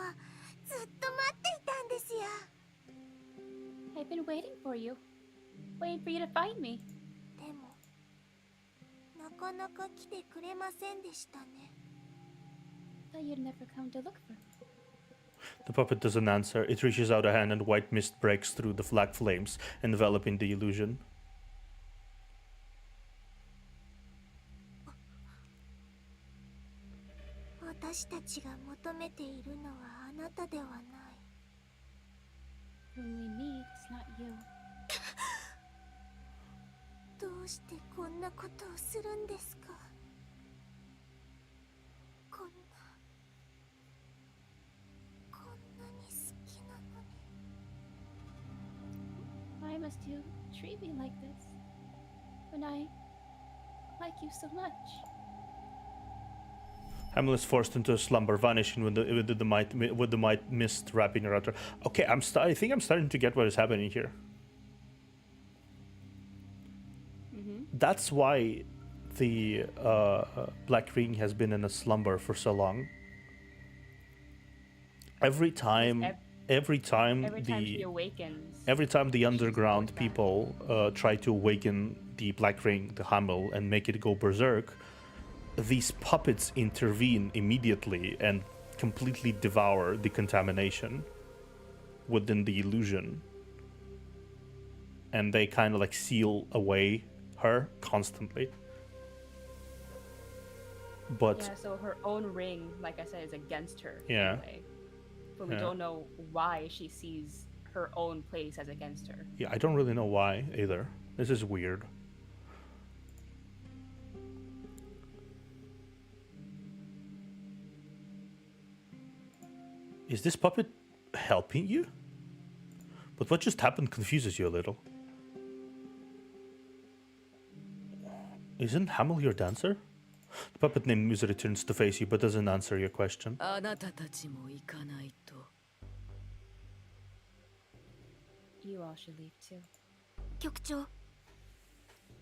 ずっと待っていたんですよ。 I've been waiting for you. Waiting for you to find me. でも、なかなか来てくれませんでしたね。 Thought you'd never come to look for me. The puppet doesn't answer. It reaches out a hand and white mist breaks through the black flames, enveloping the illusion. 私たちが求めているのはあなたではない。 Whom we need is not you. どうしてこんなことをするんですか。こんなに好きなのに。 Why must you treat me like this when I like you so much? Hamlet is forced into a slumber, vanishing with the might mist wrapping around her. Okay, I think I'm starting to get what is happening here. That's why the Black Ring has been in a slumber for so long. Every time she awakens. Every time the underground people try to awaken the Black Ring, the Hamel, and make it go berserk, these puppets intervene immediately and completely devour the contamination within the illusion. And they kind of like seal away her constantly. But yeah, so her own ring, like I said, is against her. Yeah. Anyway. But we don't know why she sees her own place as against her. Yeah, I don't really know why either. This is weird. Is this puppet helping you? But what just happened confuses you a little. Isn't Hamel your dancer? The puppet named Misery turns to face you but doesn't answer your question. You all should leave too. 局長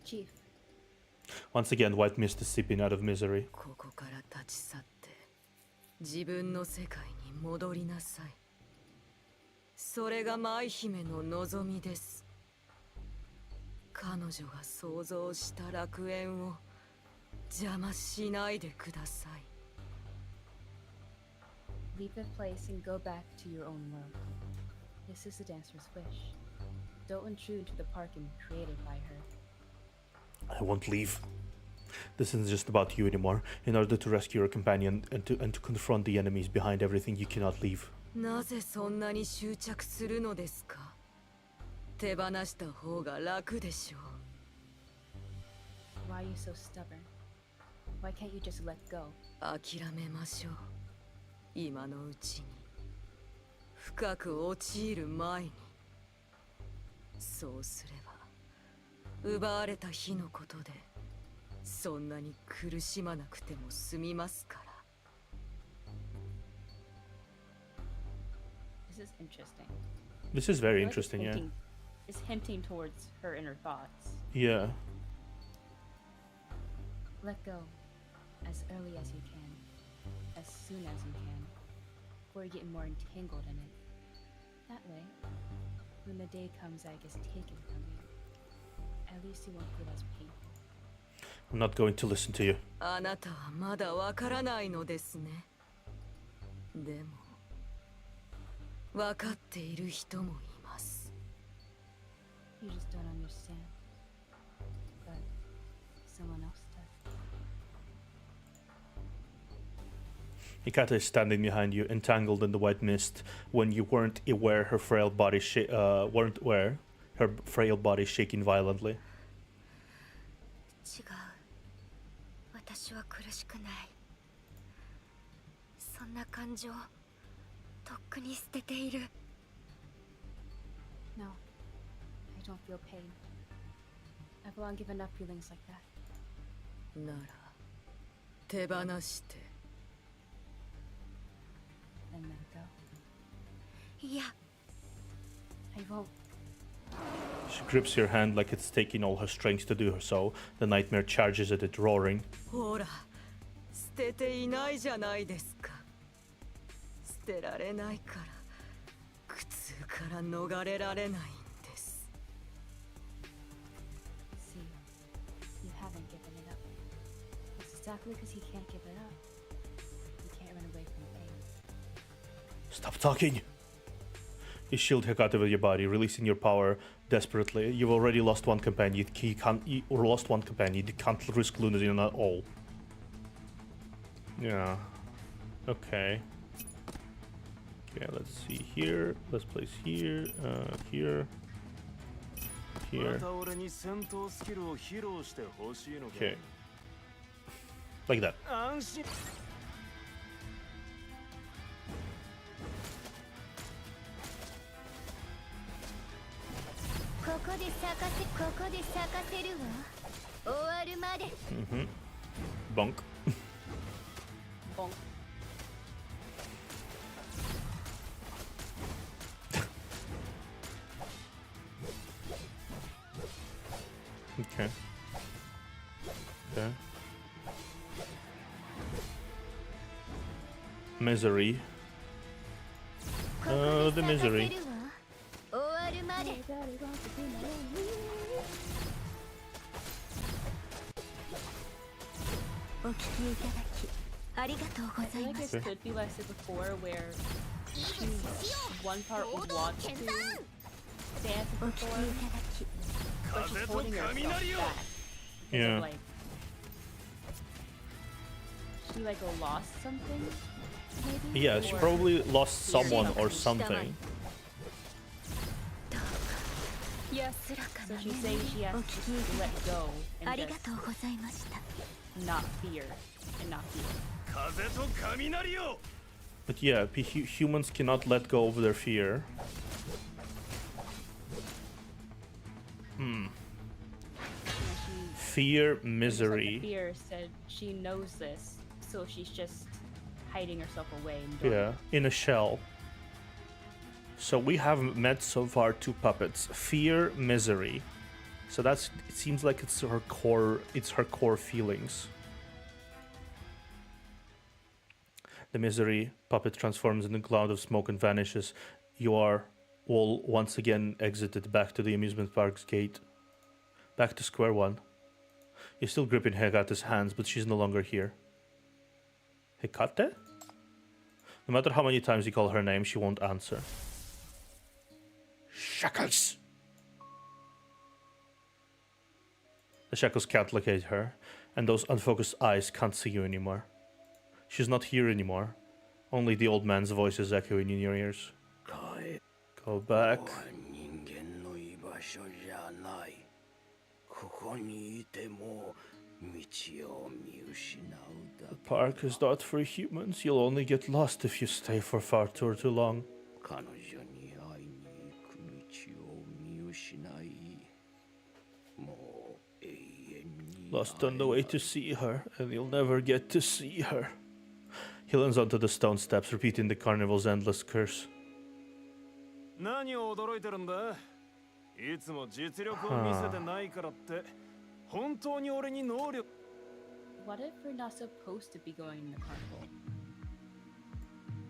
Chief. Once again, white mist is seeping out of Misery. ここから立ち去って自分の世界に戻りなさい。それが舞姫の望みです。彼女が想像した楽園を邪魔しないでください。Leave the place and go back to your own world. This is the dancer's wish. Don't intrude into the parking created by her. I won't leave. This isn't just about you anymore. In order to rescue your companion and to confront the enemies behind everything, you cannot leave. なぜそんなに執着するのですか。手放した方が楽でしょう。 Why are you so stubborn? Why can't you just let go? 諦めましょう。今のうちに。深く陥る前に。そうすれば、奪われた日のことで、そんなに苦しまなくても済みますから。 This is interesting. This is very I feel like interesting, yeah. It's hinting towards her inner thoughts. Yeah. Let go as early as you can, as soon as you can, before you get more entangled in it. That way, when the day comes that it gets taken from you, at least you won't feel as painful. I'm not going to listen to you. あなたはまだわからないのですね。でも、わかっている人もいます。You just don't understand. But someone else does. Hikata is standing behind you, entangled in the white mist. When you weren't aware, her frail body shaking violently. 違う。私は苦しくない。そんな感情、とっくに捨てている。No, I don't feel pain. I've long given up feelings like that. なら、手放して。 Then let go. いや、I won't. She grips your hand like it's taking all her strength to do so. The nightmare charges at it, roaring. ほら、捨てていないじゃないですか。捨てられないから、苦痛から逃れられないんです。See, you haven't given it up. It's exactly because he can't give it up. You can't run away from pain. Stop talking! You shield Hekate with your body, releasing your power desperately. You've already lost one companion. You can't risk losing at all. Yeah. Okay. Okay, let's see here. Let's place here, here, here. Okay. Like that. ここで咲かせるわ。終わるまで。Mm-hmm. Bonk. Bonk. Okay. Okay. Misery. Oh, the misery. 終わるまで。お聞きいただきありがとうご I ざ feel い like ま it す。 could be what I said before, where she, one part would want to dance お and 聞きい perform, ただき but she's holding herself back. Because Yeah. of, like, she like lost something, maybe? Yeah, she Or probably lost someone or something. something. 安らか So な she's saying she has お to 聞きい let ただ go きあ and りが just とうございました。 not fear and not feel. But yeah, humans cannot let go of their fear. And Fear, she, misery. fear said she knows this, so she's just hiding herself away. And don't- Yeah, in a shell. So we have met so far two puppets: fear, misery. So that's. It seems like it's her core. It's her core feelings. The misery puppet transforms in a cloud of smoke and vanishes. You are all once again exited back to the amusement park's gate. Back to square one. You're still gripping Hekate's hands, but she's no longer here. Hekate? No matter how many times you call her name, she won't answer. Shackles! The shackles can't locate her, and those unfocused eyes can't see you anymore. She's not here anymore. Only the old man's voice is echoing in your ears. Go back. 人間の居場所じゃない。ここにいても道を見失うだ The park is not for humans. You'll only get lost if you stay for far too long. 彼女に会いに行く道を見失い、もう永遠に Lost on the way to see her, and you'll never get to see her. He leans onto the stone steps, repeating the carnival's endless curse. 何を驚いてるんだ？いつも実力を見せてないからって本当に俺に能力 What if we're not supposed to be going in the carnival?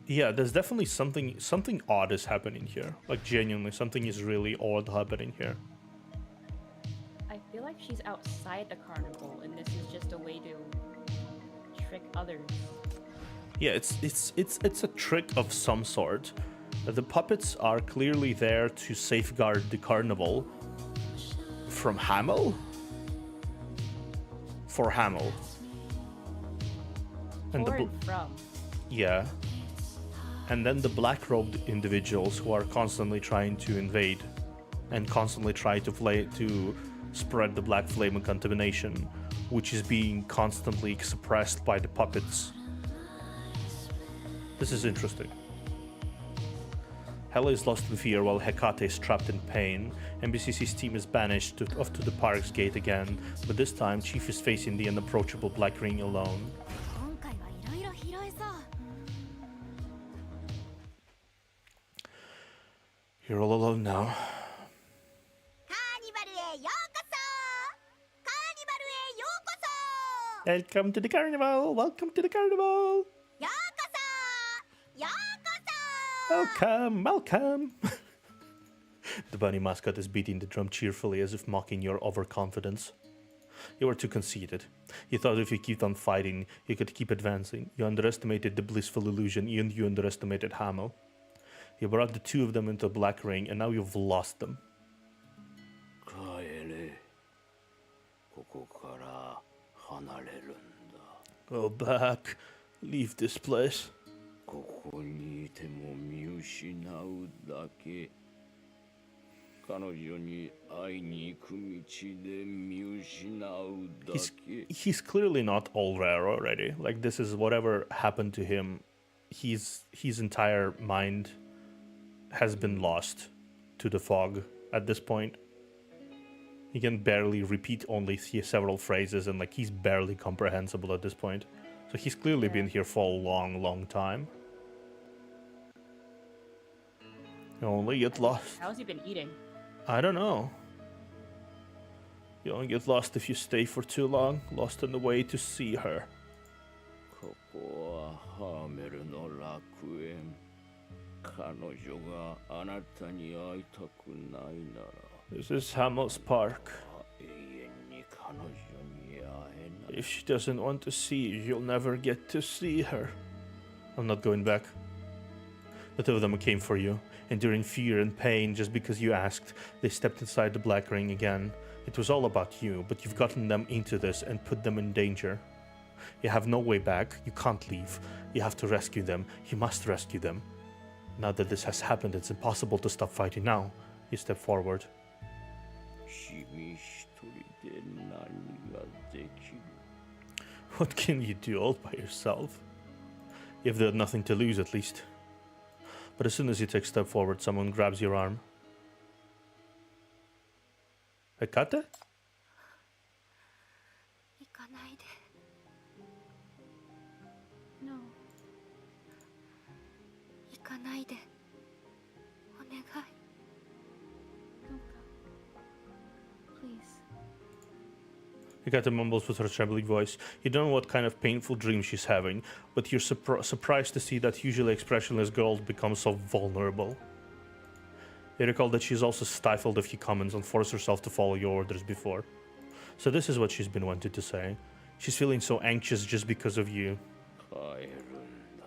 Yeah, there's definitely something odd is happening here. Like genuinely, something is really odd happening here. I feel like she's outside the carnival, and this is just a way to trick others. Yeah, it's a trick of some sort. The puppets are clearly there to safeguard the carnival from Hamel? For Hamel. And For and from. yeah. And then the black-robed individuals who are constantly trying to invade and constantly try to spread the black flame of contamination, which is being constantly suppressed by the puppets. This is interesting. Hela is lost in fear while Hekate is trapped in pain. NBCC's team is banished off to the park's gate again, but this time Chief is facing the unapproachable Black Ring alone. 今回はいろいろ拾えそう。 You're all alone now. カーニバルへようこそ。カーニバルへようこそ。 Welcome to the carnival! Welcome to the carnival! ようこそ。ようこそ。 Welcome, welcome! The bunny mascot is beating the drum cheerfully as if mocking your overconfidence. You were too conceited. You thought if you kept on fighting, you could keep advancing. You underestimated the blissful illusion, and you underestimated Hamel. You brought the two of them into a black ring, and now you've lost them. 帰れ。ここから離れるんだ。 Go back. Leave this place. ここにいても見失うだけ。彼女に会いに行く道で見失うだけ。He's clearly not all rare already. Like, this is whatever happened to him. His entire mind has been lost to the fog at this point. He can barely repeat only several phrases, and like he's barely comprehensible at this point. So he's clearly been here for a long, long time. You only get lost. How's he been eating? I don't know. You only get lost if you stay for too long, lost on the way to see her. ここはハーメルの楽園。彼女があなたに会いたくないなら。This is Hamel's Park. 永遠に彼女に会えない。 If she doesn't want to see you, you'll never get to see her. I'm not going back. The two of them came for you, enduring fear and pain just because you asked. They stepped inside the black ring again. It was all about you, but you've gotten them into this and put them in danger. You have no way back. You can't leave. You have to rescue them. You must rescue them. Now that this has happened, it's impossible to stop fighting now. You step forward. 君一人で何ができる？ What can you do all by yourself? You've got nothing to lose, at least. But as soon as you take a step forward, someone grabs your arm. Hekate? 行かないで。 No. 行かないで。お願い。 Don't go. Please. Hekate mumbles with her trembling voice. You don't know what kind of painful dream she's having, but you're surprised to see that usually expressionless girl become so vulnerable. You recall that she's also stifled a few comments and forced herself to follow your orders before. So this is what she's been wanting to say. She's feeling so anxious just because of you. 帰るんだ。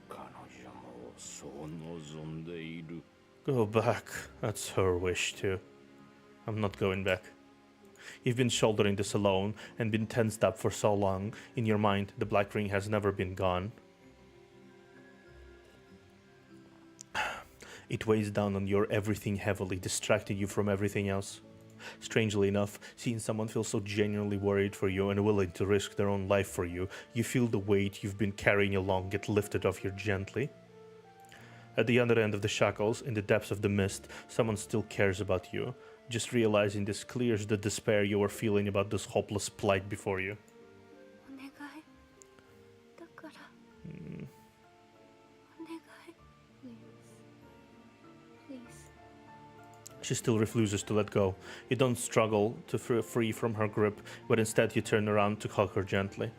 彼女もそう望んでいる。 Go back. That's her wish too. I'm not going back. You've been shouldering this alone and been tensed up for so long. In your mind, the black ring has never been gone. It weighs down on your everything heavily, distracting you from everything else. Strangely enough, seeing someone feel so genuinely worried for you and willing to risk their own life for you, you feel the weight you've been carrying along get lifted off you gently. At the other end of the shackles, in the depths of the mist, someone still cares about you. Just realizing this clears the despair you were feeling about this hopeless plight before you. お願い。だから。お願い。 Please. Please. She still refuses to let go. You don't struggle to free from her grip, but instead you turn around to hug her gently.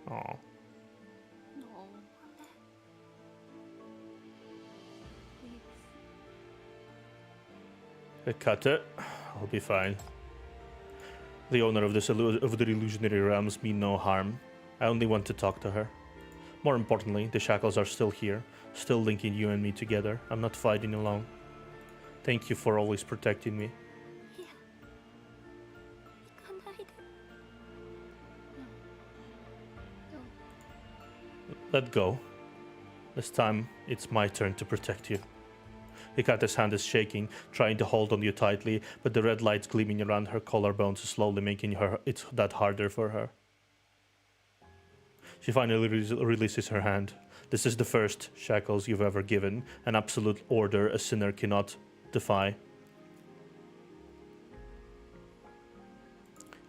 Aww. No. Please. Cut it. I'll be fine. The owner of the illusionary realms mean no harm. I only want to talk to her. More importantly, the shackles are still here, still linking you and me together. I'm not fighting alone. Thank you for always protecting me. いや。行かないで。 Let go. This time, it's my turn to protect you. Hikate's hand is shaking, trying to hold on you tightly, but the red lights gleaming around her collarbones is slowly making it that harder for her. She finally releases her hand. This is the first shackles you've ever given, an absolute order a sinner cannot defy.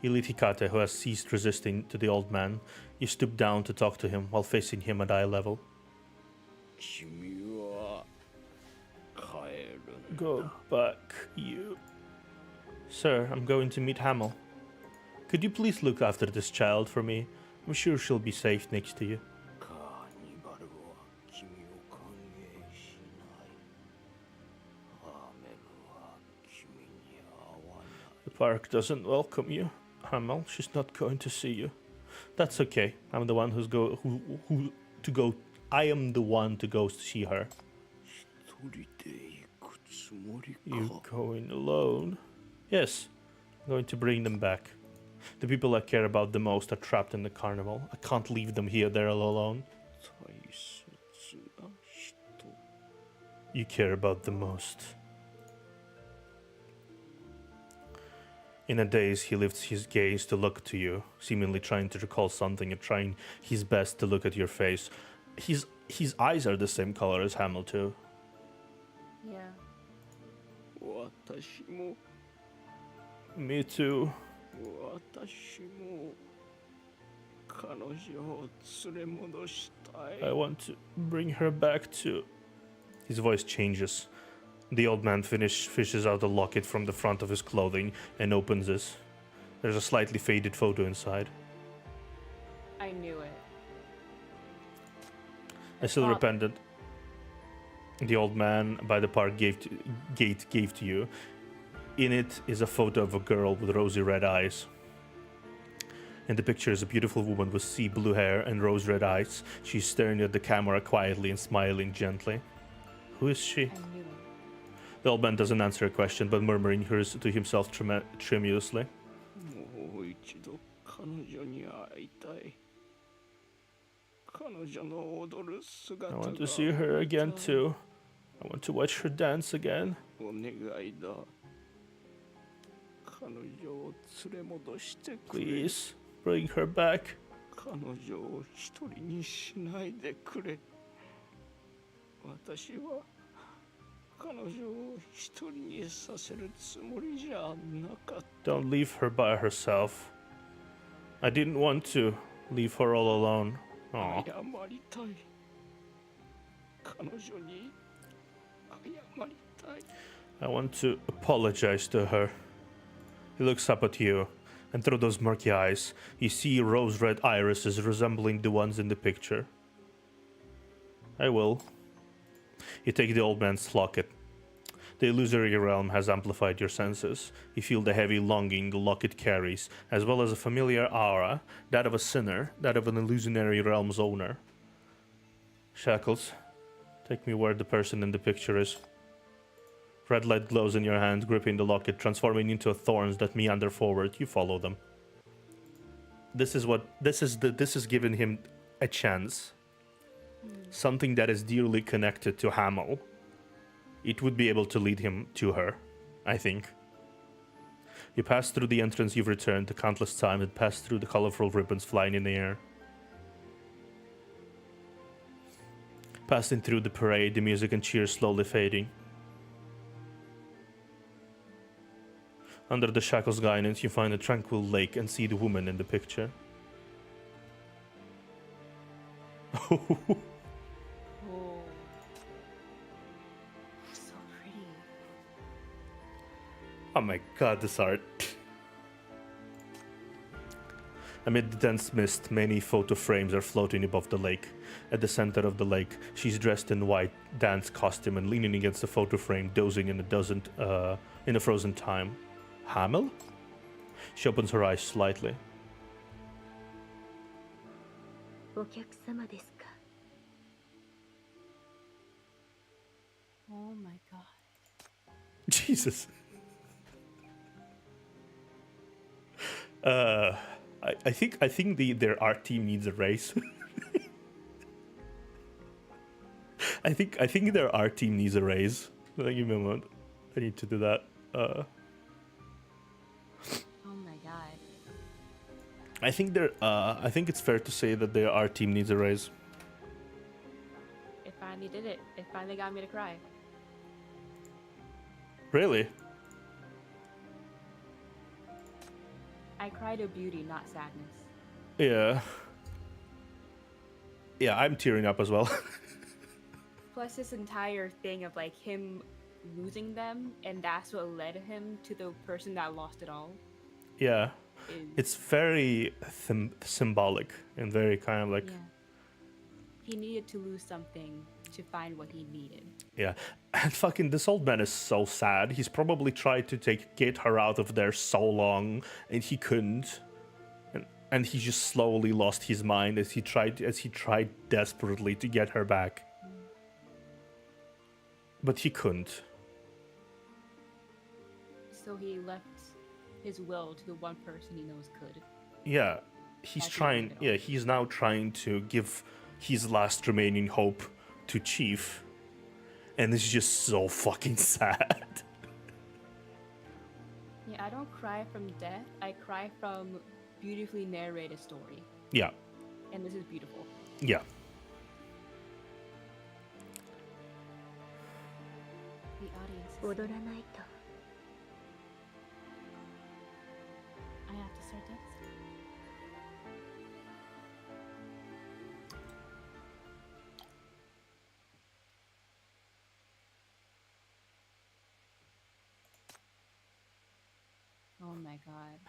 You lead Hikate, who has ceased resisting, to the old man. You stoop down to talk to him while facing him at eye level. 君は帰るんだ。 Go back, you. Sir, I'm going to meet Hamel. Could you please look after this child for me? I'm sure she'll be safe next to you. カーニバルは君を歓迎しない。ハーメルは君に会わない。 The park doesn't welcome you. Hamel, she's not going to see you. That's okay. I'm the one I am the one to go see her. 一人で行くつもりか。 You going alone? Yes. I'm going to bring them back. The people I care about the most are trapped in the carnival. I can't leave them here, they're all alone. 大切な人 You care about the most. In a daze, he lifts his gaze to look to you, seemingly trying to recall something and trying his best to look at your face. His eyes are the same color as Hamel too. Yeah. 私も Me too. 私も彼女を連れ戻したい I want to bring her back too. His voice changes. The old man fishes out a locket from the front of his clothing and opens this. There's a slightly faded photo inside. I knew it. I still father. repented. The old man by the park gate gave to you. In it is a photo of a girl with rosy red eyes. In the picture is a beautiful woman with sea blue hair and rose red eyes. She's staring at the camera quietly and smiling gently. Who is she? I knew it. The old man doesn't answer a question, but murmuring hers to himself tremulously. もう一度彼女に会いたい彼女の踊る I 姿が want to see her again too. I want to watch her dance again. お願いだ彼女を連れ戻してくれ Please, bring her back. 彼女を一人にしないでくれ私は彼女を一人にさせるつもりじゃなかった Don't leave her by herself. I didn't want to leave her all alone. Aw. 謝りたい彼女に謝りたい I want to apologize to her. He looks up at you, and through those murky eyes, you see rose-red irises resembling the ones in the picture. I will. You take the old man's locket. The illusory realm has amplified your senses. You feel the heavy longing the locket carries, as well as a familiar aura, that of a sinner, that of an illusionary realm's owner. Shackles, take me where the person in the picture is. Red light glows in your hand, gripping the locket, transforming into thorns that meander forward. You follow them. This is giving him a chance. Something that is dearly connected to Hamel. It would be able to lead him to her, I think. You pass through the entrance you've returned countless times and pass through the colorful ribbons flying in the air. Passing through the parade, the music and cheers slowly fading. Under the shackles' guidance, you find a tranquil lake and see the woman in the picture. Oh. So pretty. Oh my god, this art. Amid the dense mist, many photo frames are floating above the lake. At the center of the lake, she's dressed in white dance costume and leaning against the photo frame, dozing in a frozen time. Hamel? She opens her eyes slightly. お客様ですか Oh my god. Jesus. I think their art team needs a raise. I think their art team needs a raise. Give me a moment. I need to do that. Oh my god. I think it's fair to say that their art team needs a raise. It finally did it. It finally got me to cry. Really? I cried of beauty, not sadness. Yeah. Yeah, I'm tearing up as well. Plus this entire thing of like him losing them, and that's what led him to the person that lost it all. Yeah. Is, It's very symbolic and very kind of like... yeah. He needed to lose something to find what he needed. Yeah. And fucking this old man is so sad. He's probably tried to get her out of there so long, and he couldn't. And he just slowly lost his mind as he tried desperately to get her back. But he couldn't. So he left his will to the one person he knows could. Yeah, he's That's trying. the Yeah, he's now trying to give his last remaining hope to Chief, and it's just so fucking sad. Yeah, I don't cry from death. I cry from beautifully narrated story. Yeah, And this is beautiful. yeah. The audience is 踊らないと I have to start dancing. Oh my god.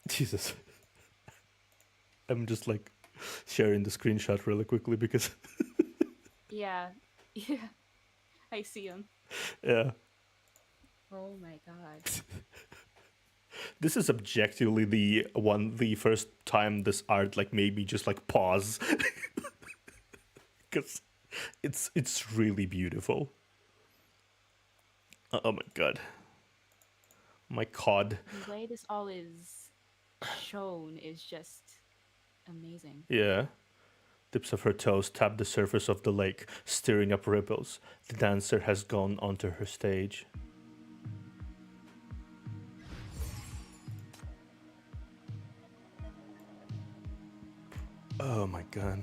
Jesus. I'm just like sharing the screenshot really quickly because Yeah. Yeah. I see him. yeah. Oh my god. This is objectively the first time this art like made me just like pause. Because it's really beautiful. Oh my god. My cod. The way this all is shown is just amazing. Yeah. Tips of her toes tap the surface of the lake, stirring up ripples. The dancer has gone onto her stage. Oh my god.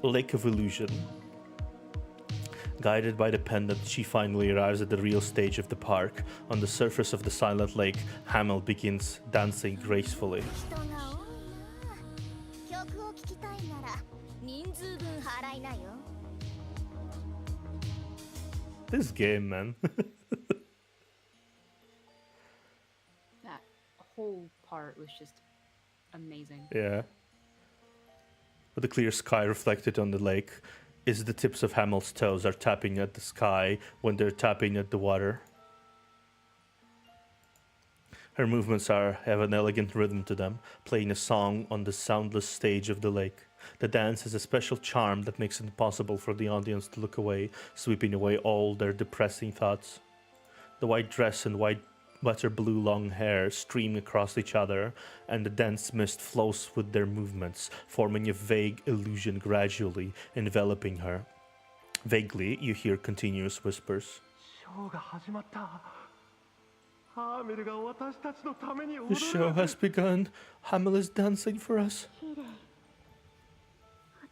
Lake of Illusion. Guided by the pendant, she finally arrives at the real stage of the park. On the surface of the silent lake, Hamel begins dancing gracefully. 人が多いな曲を聴きたいなら人数分払いなよ This game, man. That whole part was just amazing. Yeah. With the clear sky reflected on the lake, is the tips of Hamel's toes are tapping at the sky when they're tapping at the water. Her movements have an elegant rhythm to them, playing a song on the soundless stage of the lake. The dance has a special charm that makes it impossible for the audience to look away, sweeping away all their depressing thoughts. The white dress and butter blue long hair stream across each other, and the dense mist flows with their movements, forming a vague illusion gradually enveloping her. Vaguely, you hear continuous whispers. The show has begun. Hamel is dancing for us. 綺麗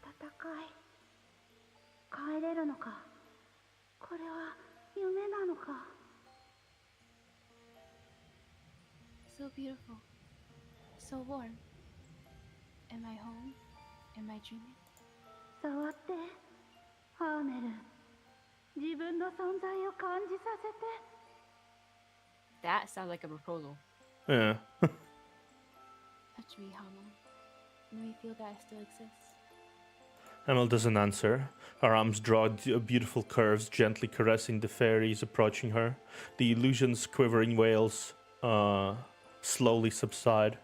暖かい帰れるのかこれは夢なのか So beautiful. So warm. Am I home? Am I dreaming? 触ってハーメル自分の存在を感じさせて That sounds like a proposal. Yeah. Touch me, Hamel. Let me feel that I still exist. Hamel doesn't answer. Her arms draw beautiful curves, gently caressing the fairies approaching her. The illusion's quivering wails slowly subside.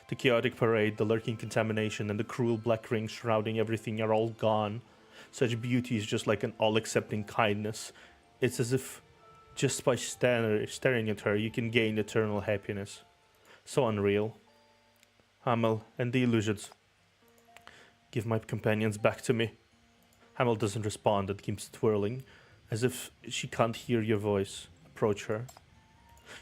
The chaotic parade, the lurking contamination, and the cruel black ring shrouding everything are all gone. Such beauty is just like an all-accepting kindness. It's as if just by staring at her, you can gain eternal happiness. So unreal. Hamel and the illusions. Give my companions back to me. Hamel doesn't respond and keeps twirling, as if she can't hear your voice. Approach her.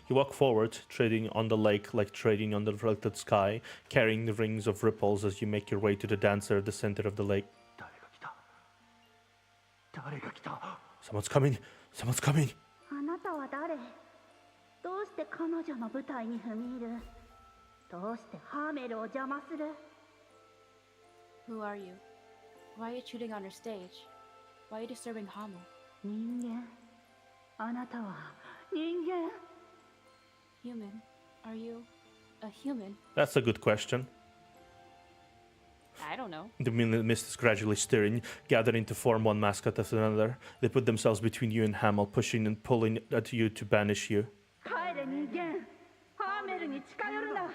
You walk forward, treading on the lake like treading on the reflected sky, carrying the rings of ripples as you make your way to the dancer at the center of the lake. Someone's coming! Someone's coming! あなたは誰どうして彼女の舞台に踏み入るどうしてハーメルを邪魔する Who are you? Why are you shooting on her stage? Why are you disturbing Hamel? 人間あなたは人間 Human? Are you a human? That's a good question. I don't know. The mist is gradually stirring, gathering to form one mascot after another. They put themselves between you and Hamel, pushing and pulling at you to banish you. 帰れ人間ハーメルに近寄るなハ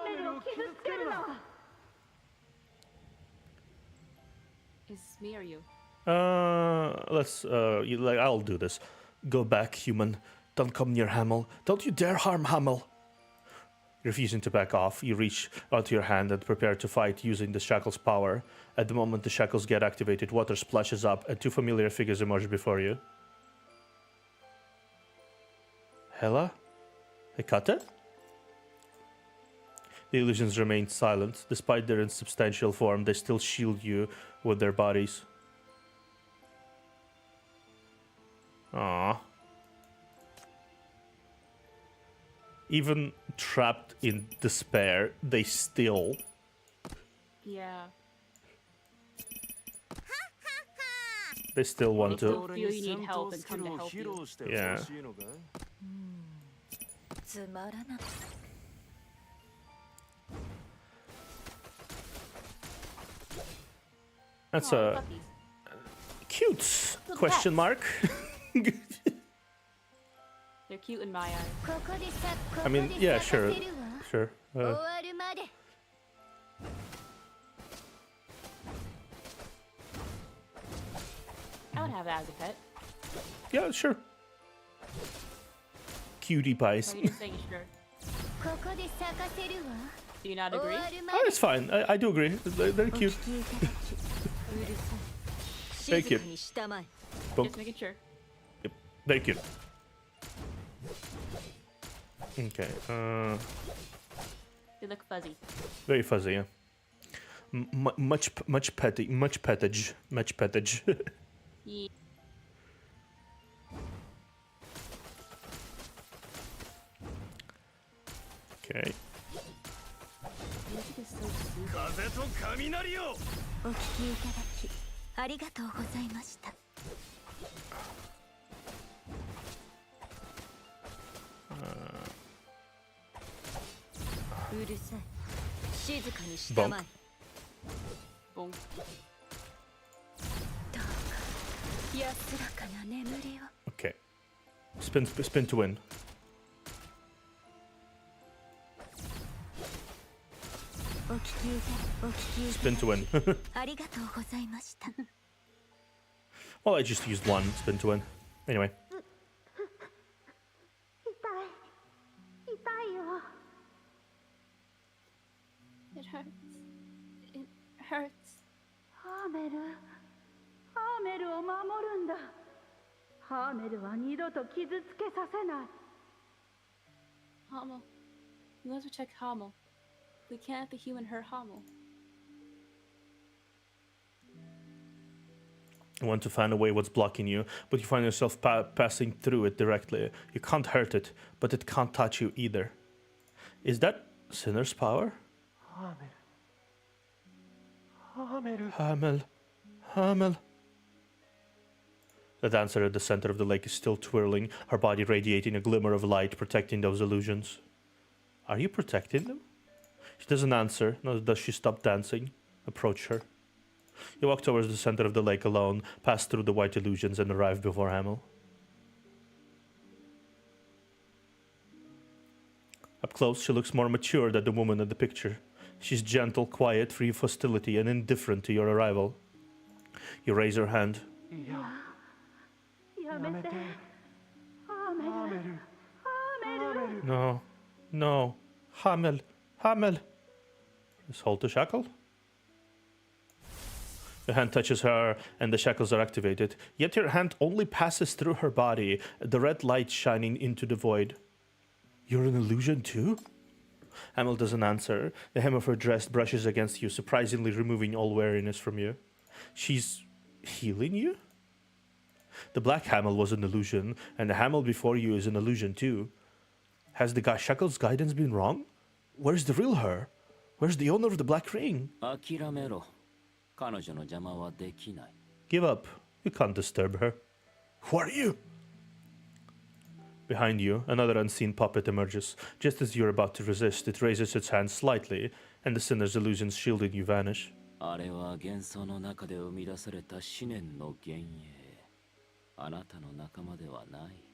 ーメルを傷つけるな Is me or you? Let's. I'll do this. Go back, human. Don't come near Hamel. Don't you dare harm Hamel. Refusing to back off, you reach out your hand and prepare to fight using the shackle's power. At the moment the shackles get activated, water splashes up and two familiar figures emerge before you. Hela? Hekate? The illusions remain silent. Despite their insubstantial form, they still shield you with their bodies. Aww. Even trapped in despair, they still... Yeah. They still want to... Feel you need help and come to help you. Yeah. That's Aw, a puppies. cute Little question pets. mark. They're cute in my eyes. I mean, yeah, sure. Sure. I would have that as a pet. Yeah, sure. Cutie pies. Why are you just saying sure? Do you not agree? Oh, it's fine. I do agree. They're cute. Very cute. Boom. Just making sure. Yep. Very cute. Okay. They look fuzzy. Very fuzzy, yeah. Much petty, much pettage, much pettage. Yeah. Okay. Music is so soothing. 風と雷よ。お聞きいただきありがとうございました。うるさい。静かにしたまえ。 Boom. 安らかな眠りを。 Okay. Spin to win. お聞きいただき Spin to win. ありがとうございました。 Well, I just used one spin to win. Anyway. It hurts. It hurts. ハーメルを守るんだ。ハーメルは二度と傷つけさせない。 Hamel. We must protect Hamel. We can't let the human hurt Hamel. You want to find a way what's blocking you, but you find yourself passing through it directly. You can't hurt it, but it can't touch you either. Is that Sinner's power? Hamel. The dancer at the center of the lake is still twirling, her body radiating a glimmer of light, protecting those illusions. Are you protecting them? She doesn't answer, nor does she stop dancing. Approach her. You walk towards the center of the lake alone, pass through the white illusions, and arrive before Hamel. Up close, she looks more mature than the woman in the picture. She's gentle, quiet, free of hostility, and indifferent to your arrival. You raise her hand. やめて。ハーメル。ハーメル。 No. Hamel. Is hold the shackle? Your hand touches her, and the shackles are activated. Yet your hand only passes through her body, the red light shining into the void. You're an illusion too? Hamel doesn't answer. The hem of her dress brushes against you, surprisingly removing all wariness from you. She's healing you? The black Hamel was an illusion, and the Hamel before you is an illusion too. Has the shackle's guidance been wrong? Where's the real her? Where's the owner of the black ring? 諦めろ。彼女の邪魔はできない。 Give up. You can't disturb her. Who are you? Behind you, another unseen puppet emerges. Just as you're about to resist, it raises its hand slightly, and the sinner's illusions shielding you vanish. あれは幻想の中で生み出された思念の幻影。あなたの仲間ではない。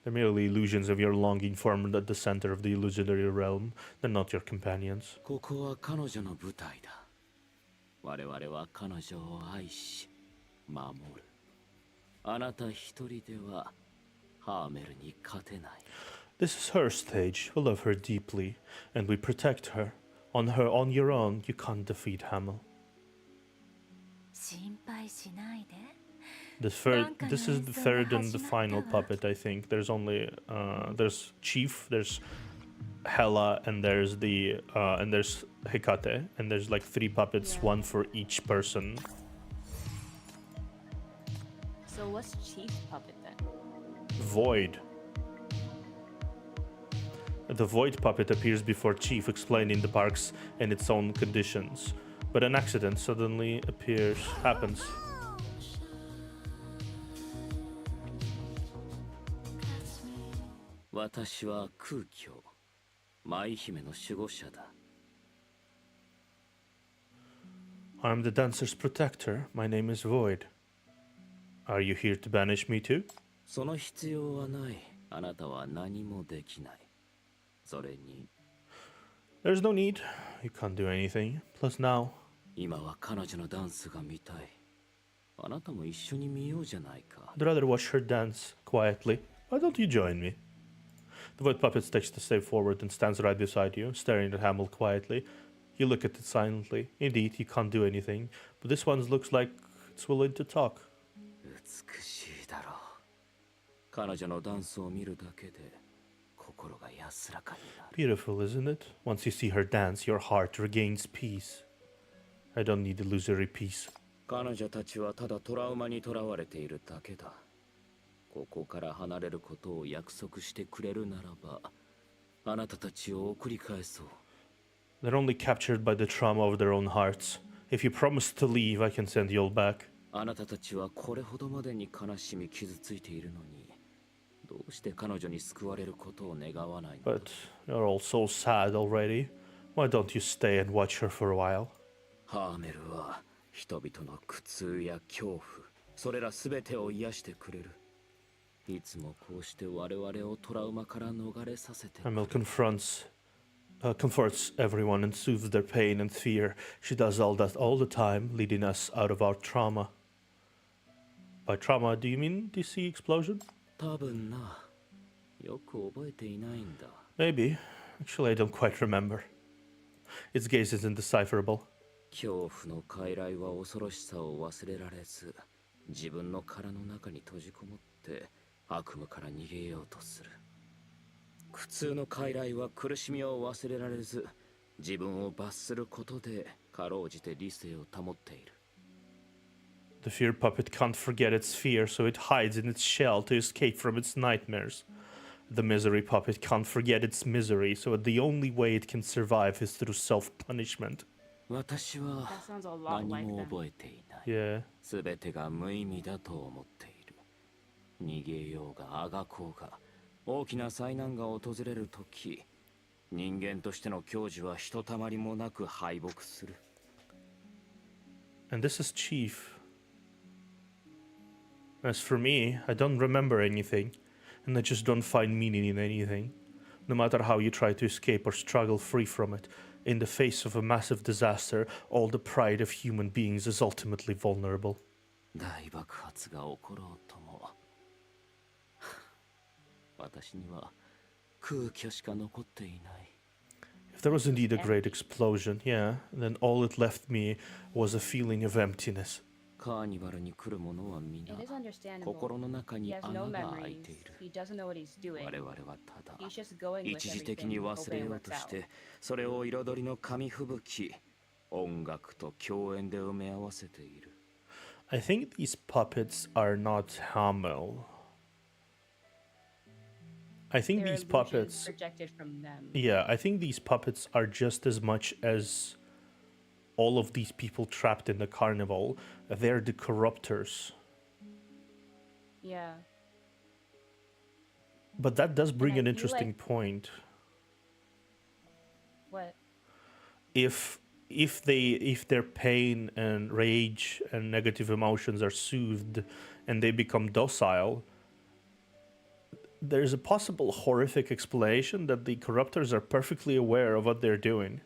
They're merely illusions of your longing formed at the center of the illusionary realm. They're not your companions. ここは彼女の舞台だ。我々は彼女を愛し守る。あなた一人ではハーメルに勝てない。 This is her stage. We love her deeply, and we protect her. On your own, you can't defeat Hamel. 心配しないで。 This is the third and the final puppet, I think. There's only there's Chief, there's Hela, and there's Hecate, and there's like 3 puppets, Yeah. one for each person. So what's Chief Puppet then? Void. The Void puppet appears before Chief, explaining the parks and its own conditions. But an accident suddenly happens. 私は空虚、舞姫の守護者だ。 I'm the dancer's protector. My name is Void. Are you here to banish me too? その必要はない。あなたは何もできない。それに、 There's no need. You can't do anything. Plus now, 今は彼女のダンスが見たい。あなたも一緒に見ようじゃないか。 I'd rather watch her dance quietly. Why don't you join me? The Void puppet takes the step forward and stands right beside you, staring at Hamel quietly. You look at it silently. Indeed, you can't do anything, but this one looks like it's willing to talk. 美しいだろう。彼女のダンスを見るだけで心が安らかになる。 Beautiful, isn't it? Once you see her dance, your heart regains peace. I don't need illusory peace. 彼女たちはただトラウマにとらわれているだけだ。ここから離れることを約束してくれるならば、あなたたちを送り返そう。 They're only captured by the trauma of their own hearts. If you promise to leave, I can send you all back. あなたたちはこれほどまでに悲しみ傷ついているのに、どうして彼女に救われることを願わないのだ。 But you're all so sad already. Why don't you stay and watch her for a while? ハーメルは人々の苦痛や恐怖、それらすべてを癒してくれる。いつもこうして我々をトラウマから逃れさせて。 Emil comforts everyone and soothes their pain and fear. She does all that all the time, leading us out of our trauma. By trauma, do you mean DC explosion? 多分な。よく覚えていないんだ。 Maybe. Actually, I don't quite remember. Its gaze is indecipherable. 恐怖の傀儡は恐ろしさを忘れられず、自分の殻の中に閉じこもって悪夢から逃げようとする。苦痛の傀儡は苦しみを忘れられず、自分を罰することでかろうじて理性を保っている。 The fear puppet can't forget its fear, so it hides in its shell to escape from its nightmares. The misery puppet can't forget its misery, so the only way it can survive is through self-punishment. 私は That sounds a lot 何 like も them. 覚えていない。 Yeah. すべてが無意味だと思っている。逃げようがあがこうが、大きな災難が訪れるとき、人間としての矜持はひとたまりもなく敗北する。 And this is Chief. As for me, I don't remember anything, and I just don't find meaning in anything. No matter how you try to escape or struggle free from it, in the face of a massive disaster, all the pride of human beings is ultimately vulnerable. 大爆発が起ころうとも、私には空虚しか残っていない。 If there was indeed a great explosion, yeah, then all it left me was a feeling of emptiness. カーニバルに来る者は皆 It is understandable. 心の中 He に has 穴 no が開い memories. ている。 He doesn't know what he's doing. 我々はただ He's just going with 一時的 everything, に忘れ hoping よ it うと works し out. て、それを彩りの紙吹雪、音楽と共演で埋め合わせている。 I think these puppets are not Hamel. I think Their these illusions puppets... projected from them. Yeah, I think these puppets are just as much as all of these people trapped in the carnival. They're the corruptors. Yeah. But that does bring I an feel interesting like- point. What? If their pain and rage and negative emotions are soothed and they become docile, there's a possible horrific explanation that the corruptors are perfectly aware of what they're doing.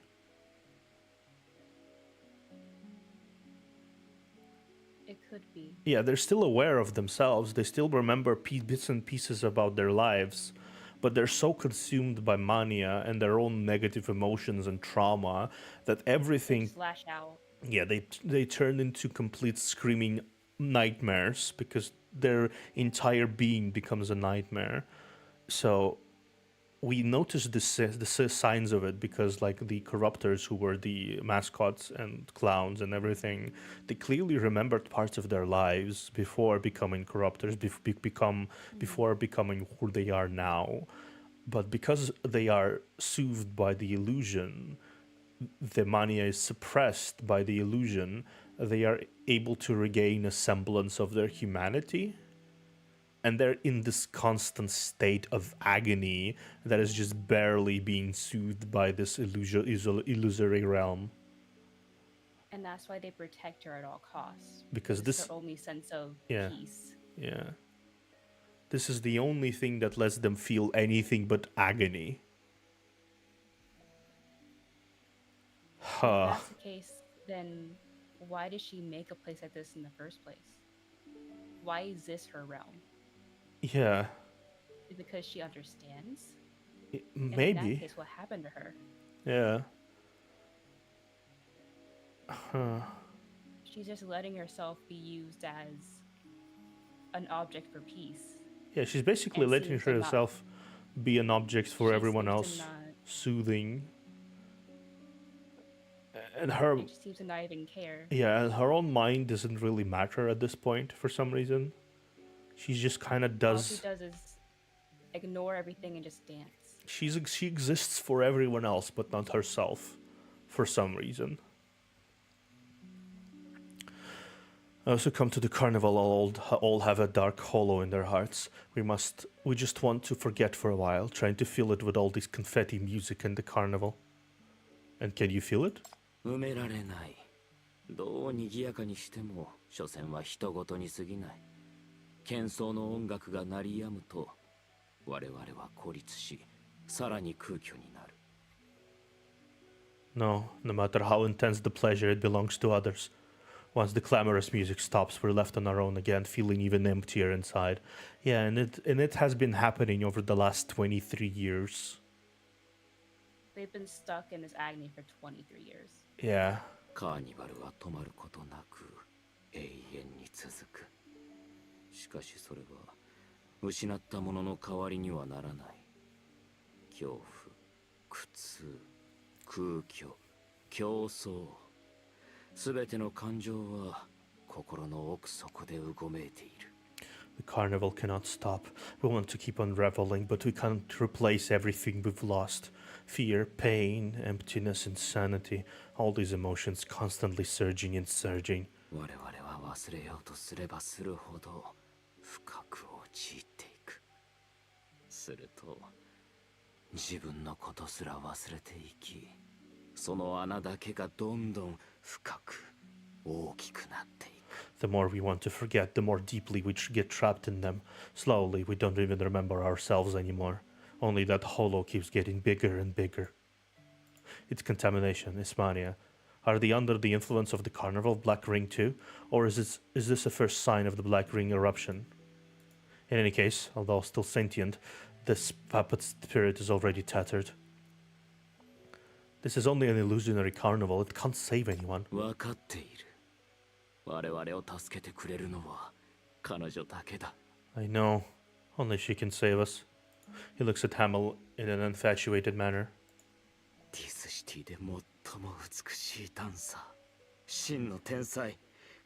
Yeah, they're still aware of themselves. They still remember bits and pieces about their lives, but they're so consumed by mania and their own negative emotions and trauma that They everything, just lash out. yeah, they turn into complete screaming nightmares because their entire being becomes a nightmare. So we noticed the signs of it because like the corruptors who were the mascots and clowns and everything, they clearly remembered parts of their lives before becoming corruptors, before becoming who they are now. But because they are soothed by the illusion, the mania is suppressed by the illusion, they are able to regain a semblance of their humanity, and they're in this constant state of agony that is just barely being soothed by this illusory realm. And that's why they protect her at all costs. Because it's this, their only sense of yeah, peace. yeah, this is the only thing that lets them feel anything but agony. If that's the case, then why did she make a place like this in the first place? Why is this her realm? Yeah. Is it because she understands? Maybe. And in that case, what happened to her? Yeah. Huh. She's just letting herself be used as an object for peace. Yeah, she's basically letting herself be an object for everyone else, soothing. And her, she seems to not even care. Yeah, her own mind doesn't really matter at this point for some reason. She just kind of does. All she does is ignore everything and just dance. She exists for everyone else, but not herself, for some reason. I also come to the carnival. All have a dark hollow in their hearts. We just want to forget for a while, trying to fill it with all this confetti music and the carnival. And can you feel it? 埋められない。どう賑やかにしても、所詮は人ごとに過ぎない。喧騒の音楽が鳴り止むと、我々は孤立し、さらに空虚になる。No matter how intense the pleasure, it belongs to others. Once the clamorous music stops, we're left on our own again, feeling even emptier inside. Yeah, and it has been happening over the last 23 years. They've been stuck in this agony for 23 years. Yeah. カーニバルは止まることなく永遠に続く。しかしそれは失ったものの代わりにはならない。恐怖、苦痛、空虚、競争、すべての感情は心の奥底でうごめいている。The carnival cannot stop. We want to keep on reveling, but we can't replace everything we've lost. Fear, pain, emptiness, insanity. All these emotions constantly surging and surging. 我々は忘れようとすればするほど深く陥っていく。すると自分のことすら忘れていき、その穴だけがどんどん深く大きくなっていく。The more we want to forget, the more deeply we get trapped in them. Slowly, we don't even remember ourselves anymore. Only that hollow keeps getting bigger and bigger. It's contamination, it's mania. Are they under the influence of the carnival Black Ring too? Or is this a first sign of the Black Ring eruption? In any case, although still sentient, this puppet spirit is already tattered. This is only an illusionary carnival. It can't save anyone. 分かっている。我々を助けてくれるのは彼女だけだ。I know. Only she can save us. He looks at Hamel in an infatuated manner. ディスシティで最も美しいダンサー。真の天才。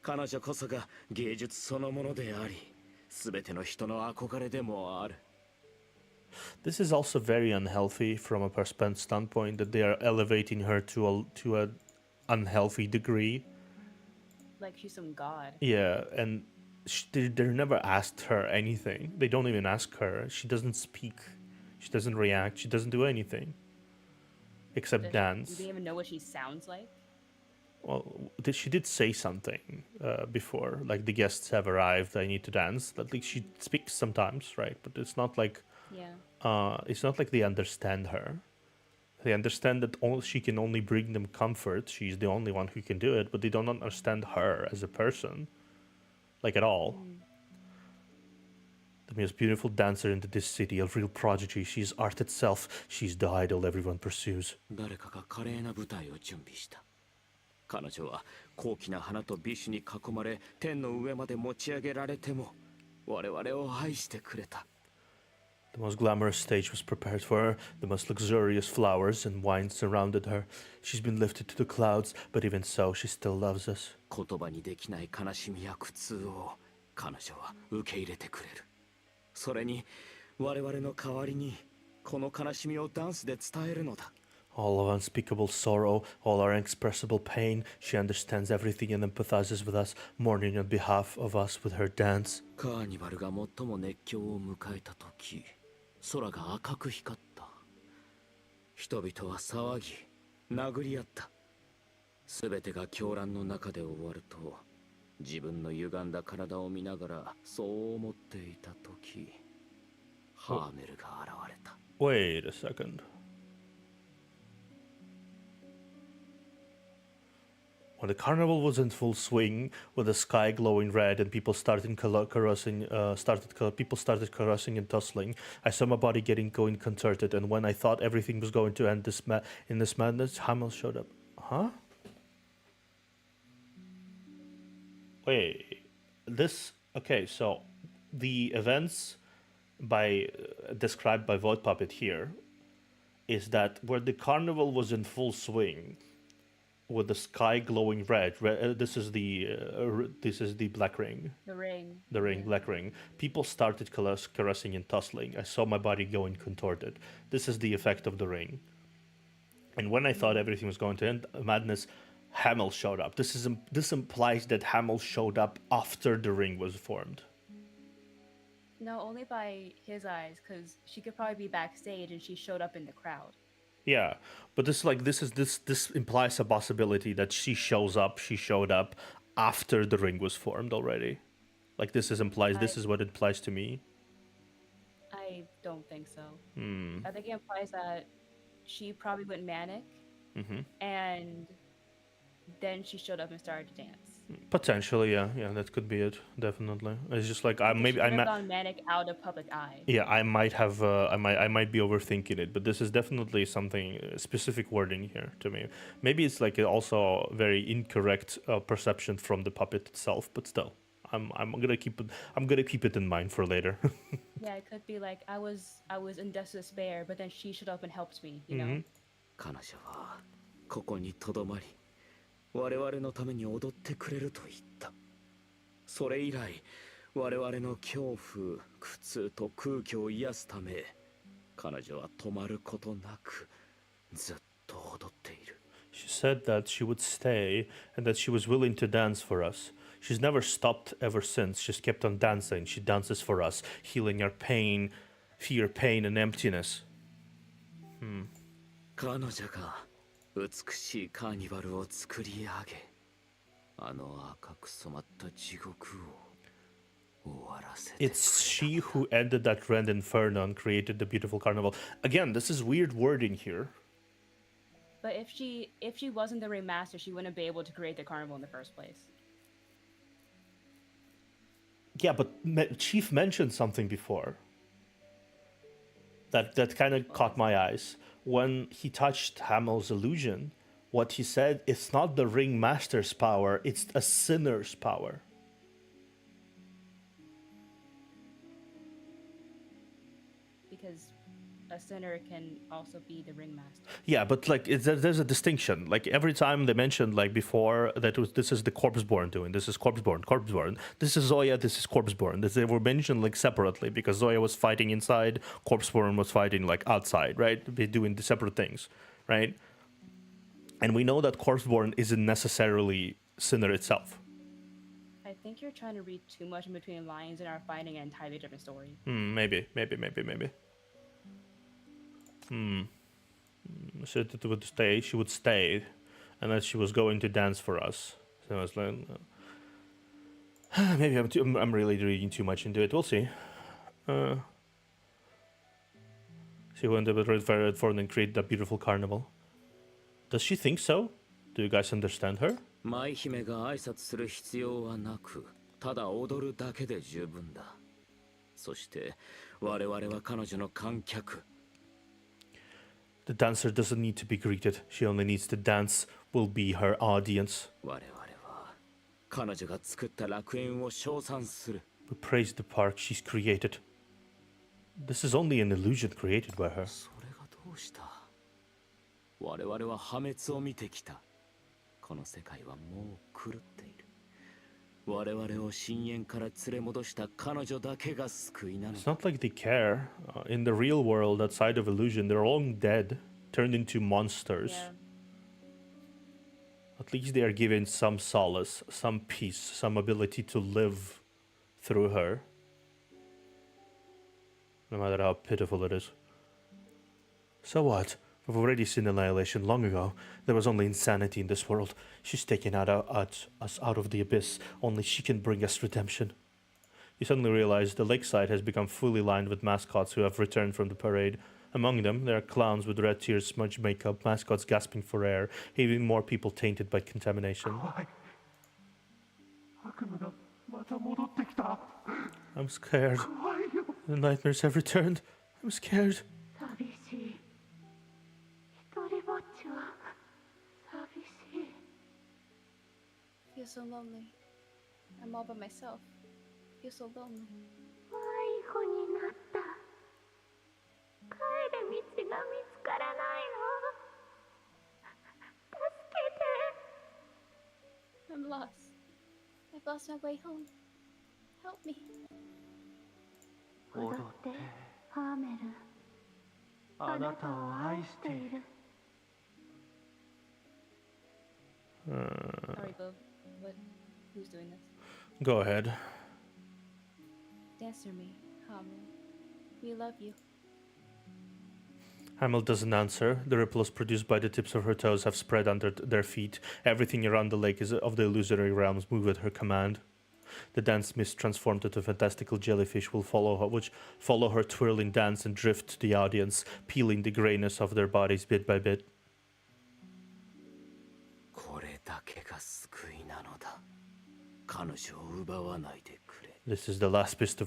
彼女こそが芸術そのものであり、すべての人の憧れでもある。This is also very unhealthy from a perspective standpoint that they are elevating her to a unhealthy degree. Like she's some god. Yeah, and they never asked her anything. They don't even ask her. She doesn't speak. She doesn't react. She doesn't do anything. Except dance. Do they even know what she sounds like? Well, she did say something before. Like, the guests have arrived. I need to dance. At least she speaks sometimes, right? But it's not like... Yeah. It's not like they understand her. They understand that she can only bring them comfort. She's the only one who can do it, but they don't understand her as a person. like at all. The most beautiful dancer in this city, a real prodigy. She's art itself. She's the idol everyone pursues. 誰かが華麗な舞台を準備した。彼女は高貴な花と美酒に囲まれ、天の上まで持ち上げられても、我々を愛してくれた。The most glamorous stage was prepared for her. The most luxurious flowers and wine surrounded her. She's been lifted to the clouds, but even so, she still loves us. 言葉にできない悲しみや苦痛を彼女は受け入れてくれる。それに我々の代わりにこの悲しみをダンスで伝えるのだ。All of unspeakable sorrow, all our inexpressible pain, she understands everything and empathizes with us, mourning on behalf of us with her dance. カーニバルが最も熱狂を迎えた時、空が赤く光った。人々は騒ぎ、殴り合った。すべてが狂乱の中で終わると、自分の歪んだ体を見ながらそう思っていた時、ハーメルが現れた。Wait a second. When the carnival was in full swing, with the sky glowing red and people started caressing and tussling, I saw my body going contorted. And when I thought everything was going to end in this madness, Hamel showed up. Huh? Wait, this okay? So the events described by Void Puppet here is that where the carnival was in full swing, with the sky glowing red. This is the black ring. The ring. The ring, black ring. People started caressing and tussling. I saw my body going contorted. This is the effect of the ring. And when I thought everything was going to end, madness, Hamel showed up. This implies that Hamel showed up after the ring was formed. No, only by his eyes, because she could probably be backstage and she showed up in the crowd. Yeah, but this implies a possibility that she showed up after the ring was formed already. Like this is what it implies to me. I don't think so. I think it implies that she probably went manic, and then she showed up and started to dance. Potentially, yeah, that could be it. Definitely, it's just like I might gone manic out of public eye. Yeah, I might have. I might be overthinking it, but this is definitely something specific wording here to me. Maybe it's like also very incorrect perception from the puppet itself, but still, I'm gonna keep it in mind for later. Yeah, it could be like I was in despair, but then she showed up and helped me. You know. 彼女はここにとどまり。我々のために踊ってくれると言った。それ以来、我々の恐怖、苦痛と空虚を癒すため、彼女は止まることなくずっと踊っている。She said that she would stay and that she was willing to dance for us. She's never stopped ever since. She's kept on dancing. She dances for us, healing our pain, fear, pain, and emptiness. 彼女が美しいカーニバルを作り上げ、あの赤く染まった地獄を終わらせて。It's she who ended that grand inferno and created the beautiful carnival. Again, this is weird wording here. But if she wasn't the remaster, she wouldn't be able to create the carnival in the first place. Yeah, but Chief mentioned something before. That kind of caught my eyes. When he touched Hamel's illusion, what he said, it's not the ringmaster's power, it's a sinner's power. Because a sinner can also be the ringmaster. Yeah, but like there's a distinction. Like every time they mentioned, like before, this is the Corpseborn doing. This is Corpseborn. This is Zoya. This is Corpseborn. They were mentioned like separately because Zoya was fighting inside, Corpseborn was fighting like outside, right? They're doing the separate things, right? And we know that Corpseborn isn't necessarily Sinner itself. I think you're trying to read too much in between lines and are finding an entirely different story. Maybe. So it would stay. She would stay, and that she was going to dance for us. So I was like, maybe I'm really reading too much into it. We'll see. She went to Red Ford and create that beautiful carnival. Does she think so? Do you guys understand her? 舞姫が挨拶する必要はなく、ただ踊るだけで十分だ。そして我々は彼女の観客。 The dancer doesn't need to be greeted. She only needs to dance. Will be her audience. 我々は彼女が作った楽園を称賛する。 We praise the park she's created. This is only an illusion created by her. それがどうした？我々は破滅を見てきた。この世界はもう狂っている。我々を深淵から連れ戻した彼女だけが救いなの。 It's not like they care. In the real world, outside of illusion, they're all dead, turned into monsters. Yeah. At least they are given some solace, some peace, some ability to live through her. No matter how pitiful it is. So what? We've already seen annihilation long ago. There was only insanity in this world. She's taken us out of the abyss. Only she can bring us redemption. You suddenly realize the lakeside has become fully lined with mascots who have returned from the parade. Among them, there are clowns with red tears, smudged makeup, mascots gasping for air, even more people tainted by contamination. I'm scared. The nightmares have returned. I'm scared. 寂しい。一人ぼっちは寂しい。 Feel so lonely. I'm all by myself. Feel so lonely. 迷子になった。帰る道が見つからないの。助けて。 I'm lost. I've lost my way home. Help me. 踊って、ハーメル。あなたを愛している。 Sorry, Bob. What? Who's doing this? Go ahead. Answer me, Hamel. We love you. Hamel doesn't answer. The ripples produced by the tips of her toes have spread under their feet. Everything around the lake is of the illusory realms move at her command. The dance mist transformed into fantastical jellyfish will which follow her twirling dance and drift to the audience, peeling the grayness of their bodies bit by bit. これだけが救いなのだ。彼女を奪わないでくれ。 This is the last bit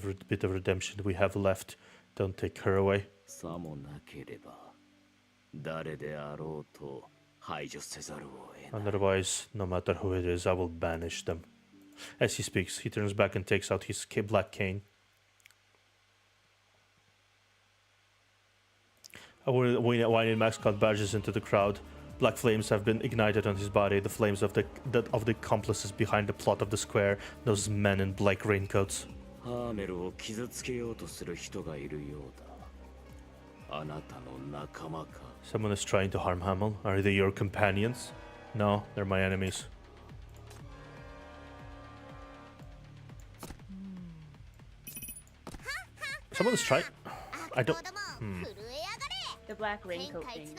of redemption we have left. Don't take her away. さもなければ誰であろうと排除せざるを得ない。 Otherwise, no matter who it is, I will banish them. As he speaks, he turns back and takes out his black cane. A whining mascot barges into the crowd. Black flames have been ignited on his body, the flames of the accomplices behind the plot of the square, those men in black raincoats. ハーメルを傷つけようとする人がいるようだ。あなたの仲間か。 Someone is trying to harm Hamel. Are they your companions? No, they're my enemies. Someone is trying. I don't. The black raincoat thing.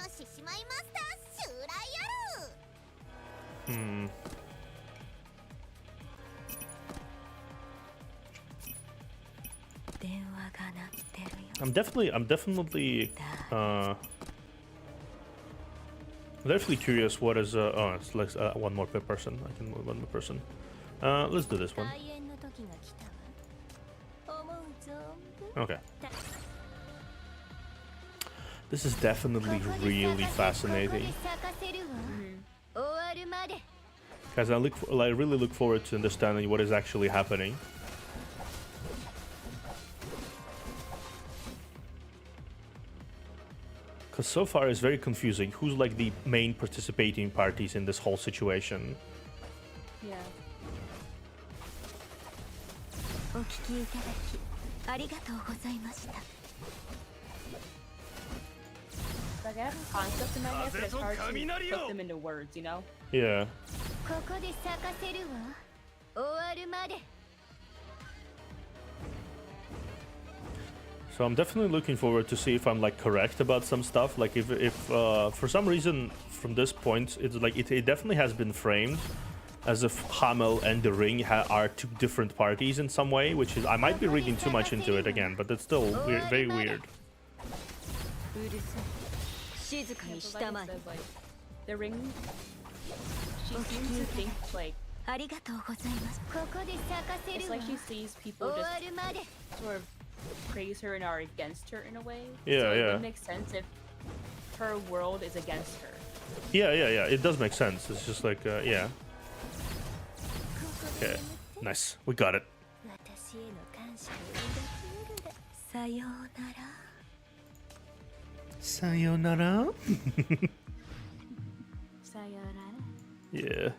I'm definitely curious what is oh, it's like one more per person. I can move one more person. Let's do this one. Okay. This is definitely really fascinating. Guys, I really look forward to understanding what is actually happening. Because so far it's very confusing. Who's like the main participating parties in this whole situation? Yeah. Like, I have concepts in my head, but it's hard to put them into words, you know? Yeah. So I'm definitely looking forward to see if I'm like correct about some stuff. Like if for some reason from this point it's like it definitely has been framed as if Hamel and the Ring are two different parties in some way, which is I might be reading too much into it again, but it's still very weird. Yeah, but like I said, like, the Ring, she seems to think like ありがとうございます。ここで咲かせ It's るわ。 like she sees people 終わ just るまで。 sort of praise her and are against her in a way. Yeah, so it yeah. would make sense if her world is against her. Yeah, it does make sense. It's just like, yeah. Okay, nice. We got it. 私への感謝を抱き夜だ。さようなら。 Sayonara. Sayonara. Yeah.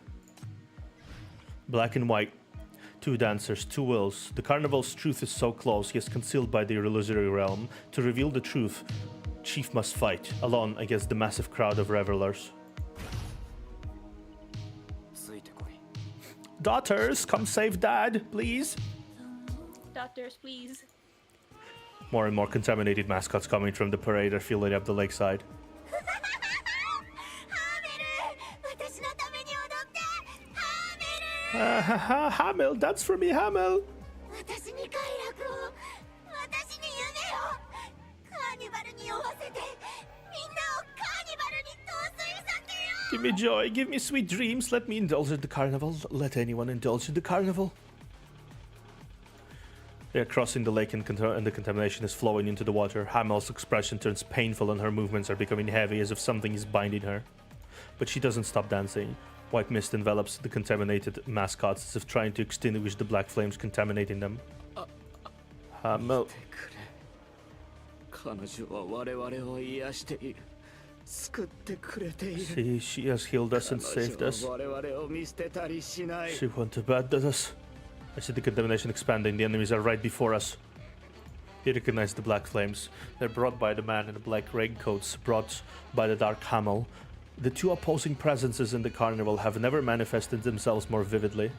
Black and white. Two dancers, two wills. The carnival's truth is so close, yet concealed by the illusory realm. To reveal the truth, Chief must fight, alone against the massive crowd of revelers. Daughters, come save Dad, please. Doctors, please. More and more contaminated mascots coming from the parade are filling up the lakeside. Hamel, dance for me, Hamel. 私に快楽を、私に夢を、カーニバルに酔わせて、みんなをカーニバルに陶酔させよう。 Give me joy, give me sweet dreams. Let me indulge in the carnival. Let anyone indulge in the carnival. They are crossing the lake and the contamination is flowing into the water. Hamel's expression turns painful and her movements are becoming heavy as if something is binding her. But she doesn't stop dancing. White mist envelops the contaminated mascots as if trying to extinguish the black flames contaminating them. Hamel. 彼女は我々を癒している。救ってくれている。 See, she has healed us and saved us. 我々を見捨てたりしない。 She won't abandon us. I see the contamination expanding. The enemies are right before us. You recognize the black flames. They're brought by the man in the black raincoats, brought by the dark Hamel. The two opposing presences in the carnival have never manifested themselves more vividly.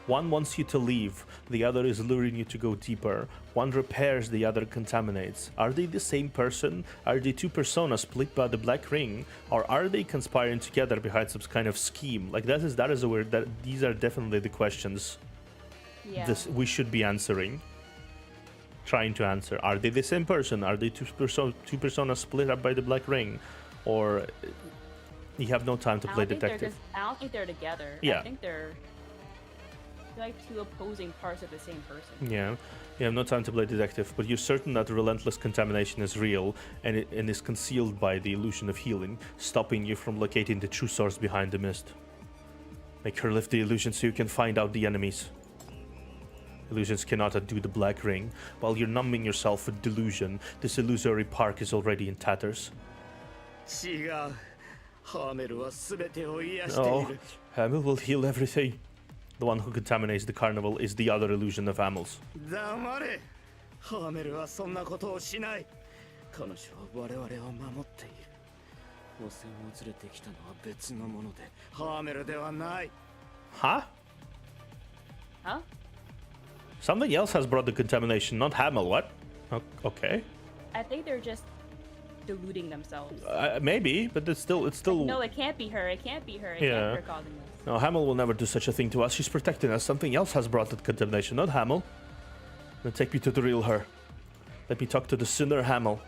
One wants you to leave, the other is luring you to go deeper. One repairs, the other contaminates. Are they the same person? Are they two personas split by the black ring? Or are they conspiring together behind some kind of scheme? Like that is a weird, these are definitely the questions we should be answering. Trying to answer. Are they the same person? Are they two personas split up by the black ring? Or you have no time to play detective. I don't think they're together. Yeah. I think they're like two opposing parts of the same person. Yeah, you have no time to play detective, but you're certain that the relentless contamination is real and is concealed by the illusion of healing, stopping you from locating the true source behind the mist. Make her lift the illusion so you can find out the enemies. Illusions cannot undo the black ring. While you're numbing yourself with delusion, this illusory park is already in tatters. 違う。ハーメルは全てを癒してい No, る。 Hamel will heal everything. The one who contaminates the carnival is the other illusion of Hamel's. 黙れ。ハーメルはそんなことをしない。彼女は我々を守っている。汚染を連れてきたのは別のもので、ハーメルではない。 Huh? Huh? Something else has brought the contamination, not Hamel. What? Okay. I think they're just deluding themselves. Maybe, but it's still. No, it can't be her. It can't be her. It Yeah. can't be her causing this. No, Hamel will never do such a thing to us. She's protecting us. Something else has brought the contamination, not Hamel. Then take me to the real her. Let me talk to the sinner Hamel.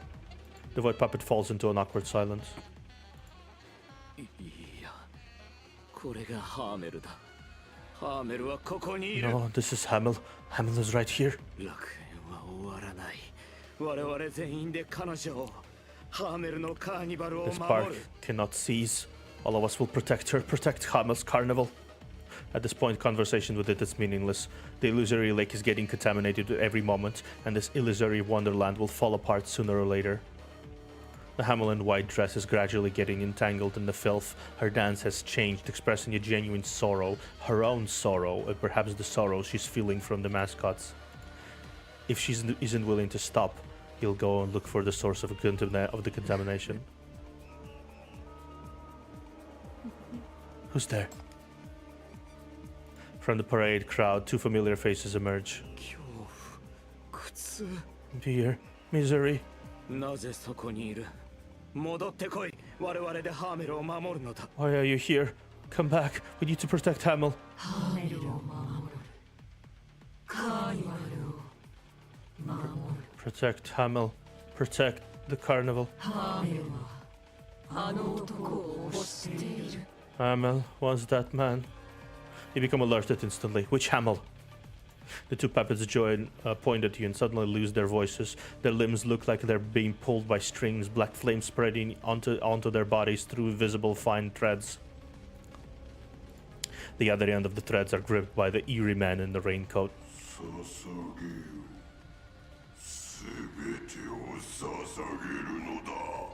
The white puppet falls into an awkward silence. いや、これがハーメルだ。ハーメルはここにいる。 No, this is Hamel. Hamel is right here. 楽園は終わらない。我々全員で彼女を、ハーメルのカーニバルを This 守 park る。 cannot cease. All of us will protect her, protect Hamel's carnival. At this point, conversation with it is meaningless. The illusory lake is getting contaminated at every moment, and this illusory wonderland will fall apart sooner or later. The Hamel in white dress is gradually getting entangled in the filth. Her dance has changed, expressing a genuine sorrow, her own sorrow, and perhaps the sorrow she's feeling from the mascots. If she isn't willing to stop, he'll go and look for the source of the contamination. Who's there? From the parade crowd, two familiar faces emerge. 恐怖、苦痛。 Fear, misery. なぜそこにいる？戻ってこい。我々でハーメルを守るのだ。 Why are you here? Come back. We need to protect Hamel. Protect Hamel. Protect the carnival. Hamel was that man. You become alerted instantly. Which Hamel? The two puppets point at you and suddenly lose their voices. Their limbs look like they're being pulled by strings, black flames spreading onto their bodies through visible fine threads. The other end of the threads are gripped by the eerie man in the raincoat.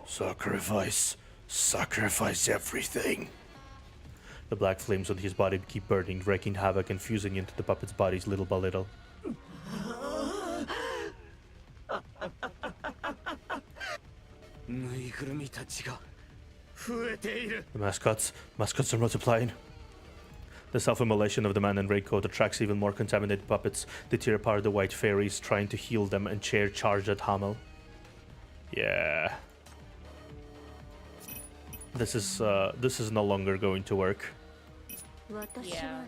Sacrifice. Sacrifice everything. The black flames on his body keep burning, wreaking havoc and fusing into the puppets' bodies little by little. The mascots are multiplying. The self-immolation of the man in raincoat attracts even more contaminated puppets. They tear apart the white fairies, trying to heal them, and charge at Hamel. Yeah. This is no longer going to work. Yeah.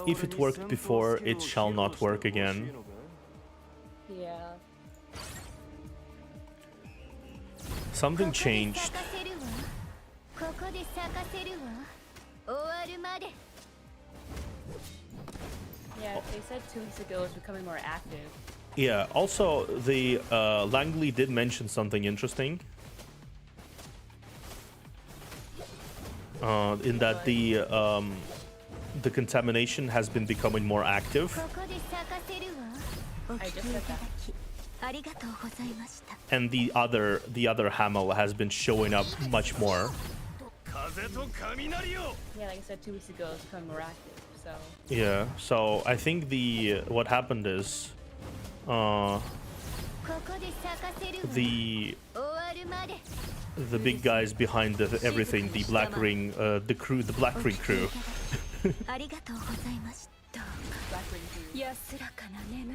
If it worked before, it shall not work again. Yeah. Something changed. Yeah, they said 2 weeks ago it was becoming more active. Yeah, also, the Langley did mention something interesting. In that the contamination has been becoming more active. I just said that. And the other Hamel has been showing up much more. Yeah, like I said 2 weeks ago it was becoming more active, so... Yeah, so I think what happened is the big guys behind everything, the Black Ring, the Black Ring crew.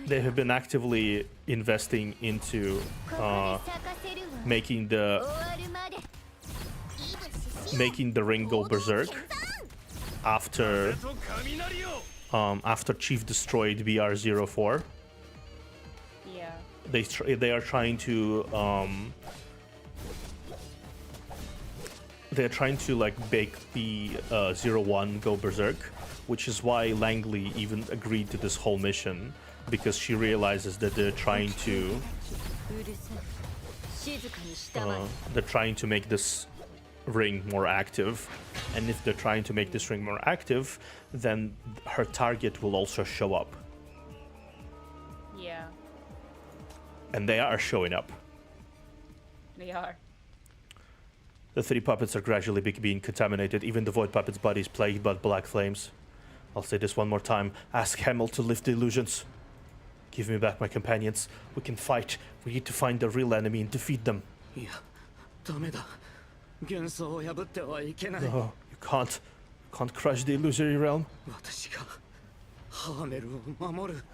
They have been actively investing into making the ring go berserk after Chief destroyed BR-04. Yeah. They are trying to they're trying to like make the 01 go berserk, which is why Langley even agreed to this whole mission, because she realizes that they're trying to make this ring more active, and if they're trying to make this ring more active, then her target will also show up. Yeah. And they are showing up. They are. The three puppets are gradually being contaminated. Even the void puppet's body is plagued by black flames. I'll say this one more time. Ask Hamel to lift the illusions. Give me back my companions. We can fight. We need to find the real enemy and defeat them. No, you can't. You can't crush the illusory realm.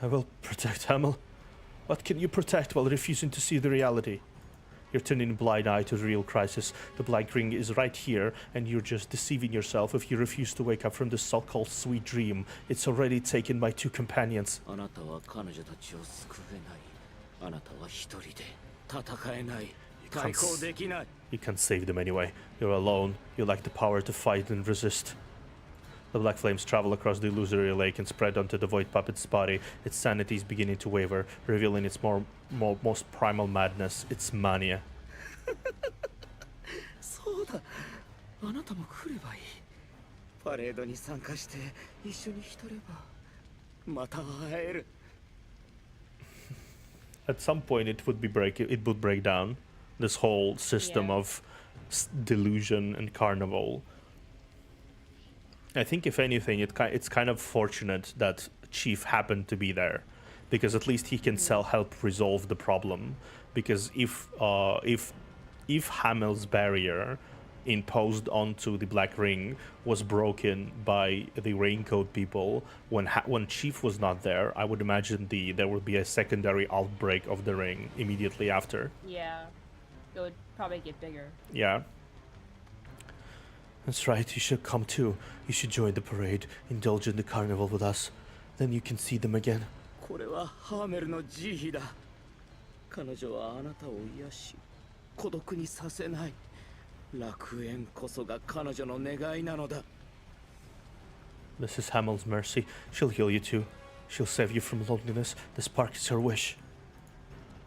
I will protect Hamel. What can you protect while refusing to see the reality? You're turning a blind eye to the real crisis. The Black Ring is right here, and you're just deceiving yourself if you refuse to wake up from this so-called sweet dream. It's already taken my two companions. You can't save them anyway. You're alone. You lack the power to fight and resist. The black flames travel across the illusory lake and spread onto the void puppet's body. Its sanity is beginning to waver, revealing its most primal madness, its mania. At some point, it would break down, this whole system of delusion and carnival. I think, if anything, it's kind of fortunate that Chief happened to be there, because at least he can help resolve the problem. Because if Hamel's barrier imposed onto the Black Ring was broken by the Raincoat people when Chief was not there, I would imagine there would be a secondary outbreak of the ring immediately after. Yeah, it would probably get bigger. Yeah. That's right, you should come too. You should join the parade, indulge in the carnival with us. Then you can see them again. 彼女はあなたを癒し孤独にさせない。楽園こそが彼女の願いなのだ。 This is Hamel's mercy. She'll heal you too. She'll save you from loneliness. The spark is her wish.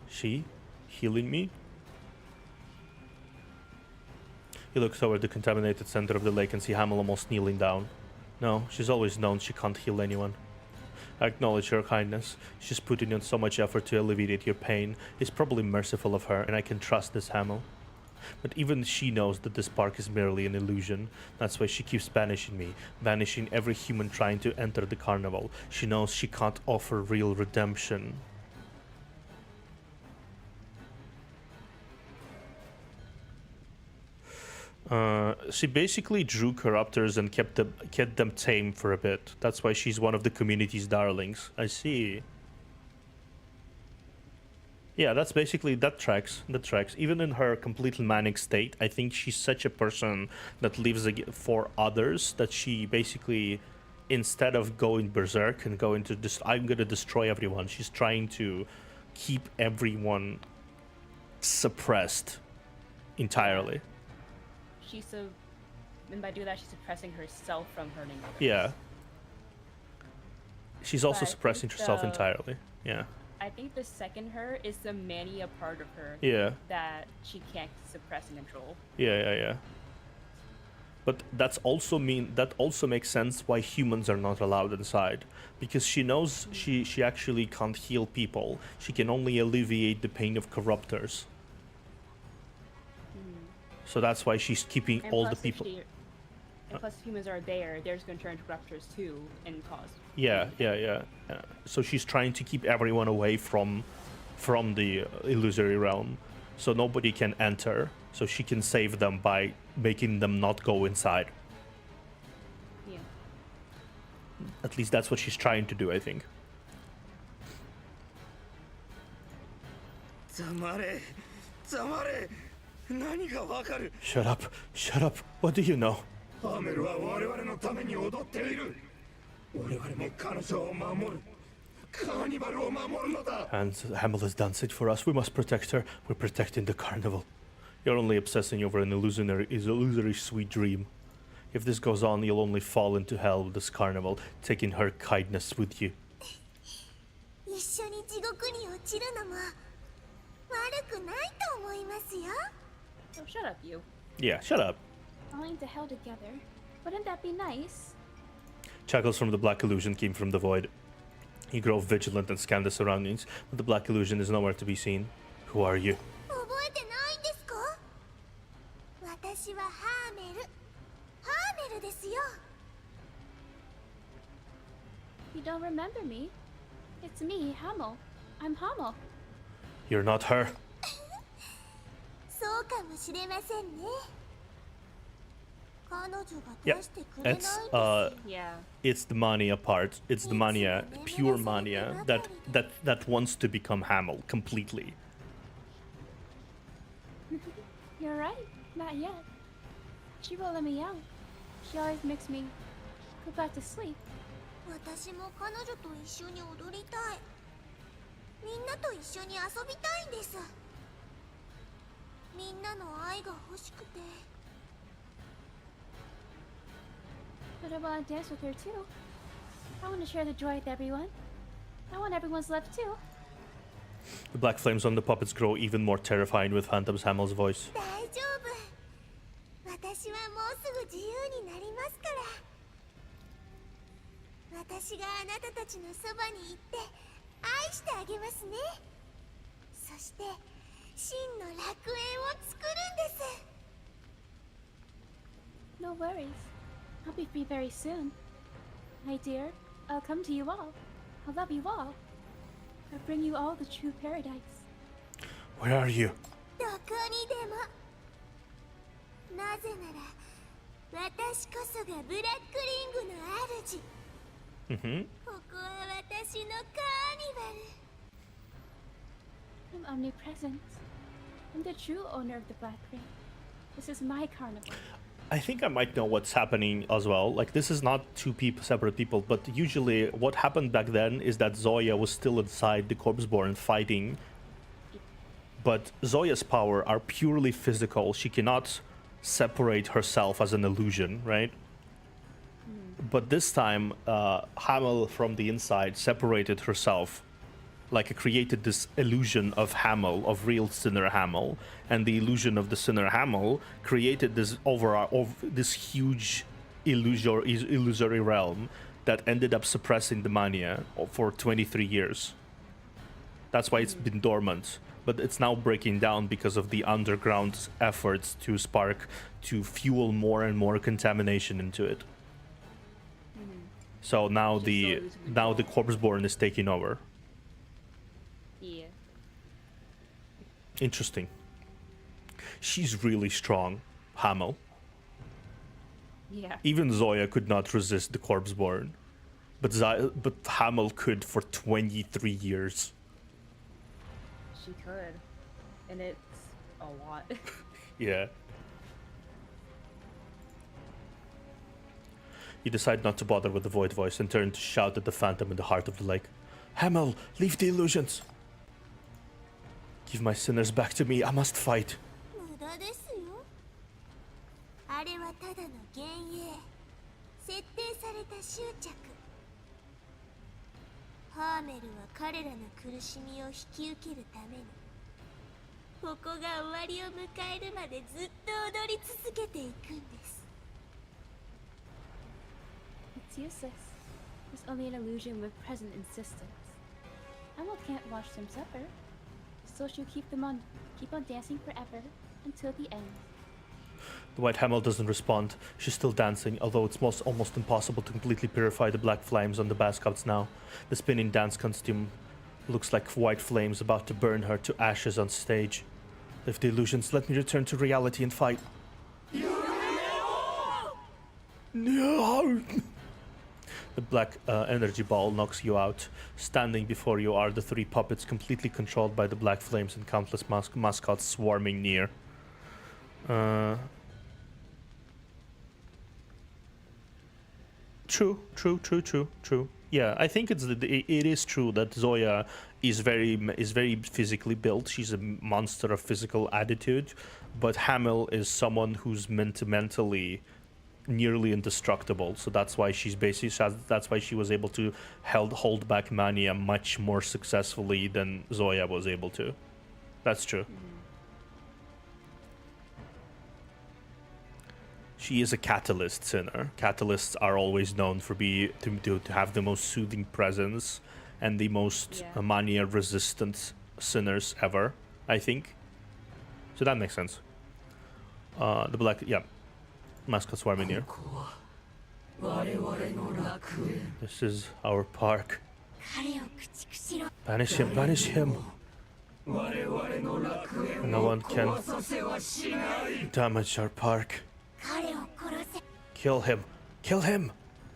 She? Healing me? You look toward the contaminated center of the lake and see Hamel almost kneeling down. No, she's always known she can't heal anyone. I acknowledge her kindness. She's putting in so much effort to alleviate your pain. It's probably merciful of her, and I can trust this Hamel. But even she knows that the spark is merely an illusion. That's why she keeps banishing me, banishing every human trying to enter the carnival. She knows she can't offer real redemption. She basically drew corruptors and kept them tame for a bit. That's why she's one of the community's darlings. I see. Yeah, that's basically, that tracks. Even in her completely manic state, I think she's such a person that lives for others that she basically, instead of going berserk and going to I'm gonna destroy everyone, she's trying to keep everyone suppressed entirely. And by doing that, she's suppressing herself from hurting others. Yeah. She's also suppressing herself entirely. Yeah. I think the second her is the mania part of her. Yeah. That she can't suppress and control. Yeah. But that also makes sense why humans are not allowed inside, because she knows she actually can't heal people. She can only alleviate the pain of corruptors. So that's why she's keeping all the people. And plus, if humans are there, they're just going to turn into corruptors too and cause. Yeah. So she's trying to keep everyone away from the illusory realm, so nobody can enter. So she can save them by making them not go inside. Yeah. At least that's what she's trying to do, I think. Shut up. What do you know? And Hamel has done it for us. We must protect her. We're protecting the carnival. You're only obsessing over an illusory sweet dream. If this goes on, you'll only fall into hell with this carnival, taking her kindness with you. Oh, shut up, you. Yeah, shut up. Falling to hell together. Wouldn't that be nice? Chuckles from the black illusion came from the void. He grew vigilant and scanned the surroundings, but the black illusion is nowhere to be seen. Who are you? You don't remember me? It's me, Hamel. I'm Hamel. You're not her. Yeah, it's the mania part. It's the mania, pure mania that wants to become Hamel completely. You're right. Not yet. She won't let me out. She always makes me go back to sleep. But I want to dance with her too. I want to share the joy with everyone. I want everyone's love too. The black flames on the puppets grow even more terrifying with Phantom's Hamel's voice. No worries. I'll be free very soon. My dear, I'll come to you all. I'll love you all. I'll bring you all the true paradise. Where are you? I'm omnipresent. I'm the true owner of the Black Ring. This is my carnival. I think I might know what's happening as well. Like, this is not two separate people, but usually what happened back then is that Zoya was still inside the Corpseborn fighting But Zoya's power are purely physical. She cannot separate herself as an illusion, right? But this time, Hamel from the inside separated herself, like created this illusion of Hamel, of real Sinner Hamel, and the illusion of the Sinner Hamel created this this huge illusory realm that ended up suppressing the mania for 23 years. That's why it's been dormant, but it's now breaking down because of the underground efforts to fuel more and more contamination into it. So now the Corpseborn is taking over. Yeah. Interesting. She's really strong, Hamel. Yeah. Even Zoya could not resist the Corpseborn, but Hamel could for 23 years. She could. And it's a lot. Yeah. You decide not to bother with the void voice and turn to shout at the phantom in the heart of the lake. Hamel, leave the illusions. Give my sinners back to me. I must fight. 無駄ですよ。あれはただの幻影。設定された執着。ハーメルは彼らの苦しみを引き受けるために、ここが終わりを迎えるまでずっと踊り続けていくんです。It's useless. It's only an illusion with present insistence. Hamel can't watch them suffer. So she'll keep on dancing forever until the end. The white Hamel doesn't respond. She's still dancing, although it's almost impossible to completely purify the black flames on the baskets now. The spinning dance costume looks like white flames about to burn her to ashes on stage. If the illusions, let me return to reality and fight. No! The black energy ball knocks you out. Standing before you are the three puppets completely controlled by the black flames and countless mascots swarming near. True. Yeah, I think it is true that Zoya is very physically built. She's a monster of physical attitude, but Hamel is someone who's mentally nearly indestructible. So that's why that's why she was able to hold back mania much more successfully than Zoya was able to. That's true. She is a catalyst sinner. Catalysts are always known for to have the most soothing presence and the most mania resistant sinners ever, I think. So that makes sense. The black, mascot swarming here. This is our park. Banish him. No one can damage our park. Kill him.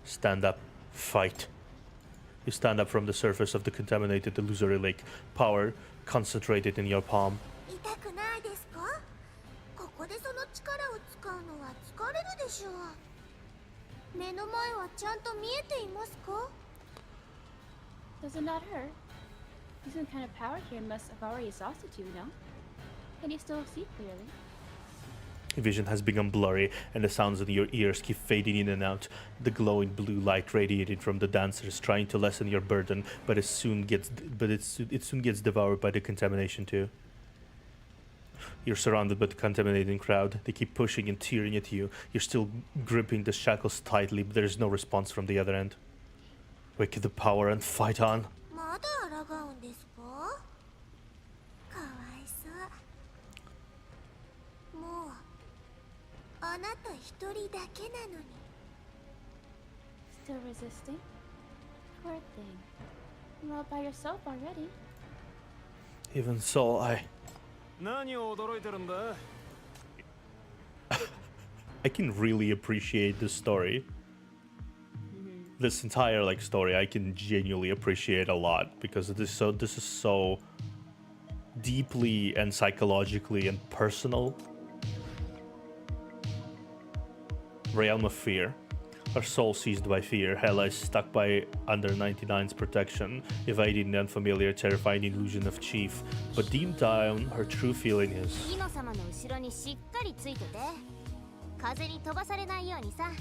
Stand up, fight. You stand up from the surface of the contaminated illusory lake, power concentrated in your palm. 痛くないですか？ここでその力を使うのは疲れるでしょう。目の前はちゃんと見えていますか？ Does it not hurt? Some kind of power here must have already exhausted you, no? Can you still see clearly? Vision has become blurry, and the sounds in your ears keep fading in and out. The glowing blue light radiating from the dancers, trying to lessen your burden, but it soon gets devoured by the contamination too. You're surrounded by the contaminating crowd. They keep pushing and tearing at you. You're still gripping the shackles tightly, but there is no response from the other end. Wake the power and fight on. まだ抗うんですか？かわいそう。もうあなた一人だけなのに。Still resisting? Poor thing. You're all by yourself already. Even so,何を驚いてるんだ? I can really appreciate this story. This entire story I can genuinely appreciate a lot because this is so deeply and psychologically and personal. Realm of Fear. Her soul seized by fear, Hela is stuck by under 99's protection, evading the unfamiliar, terrifying illusion of Chief. But deep down, her true feeling is... イノ様の後ろにしっかりついてて。風に飛ばされないようにさ。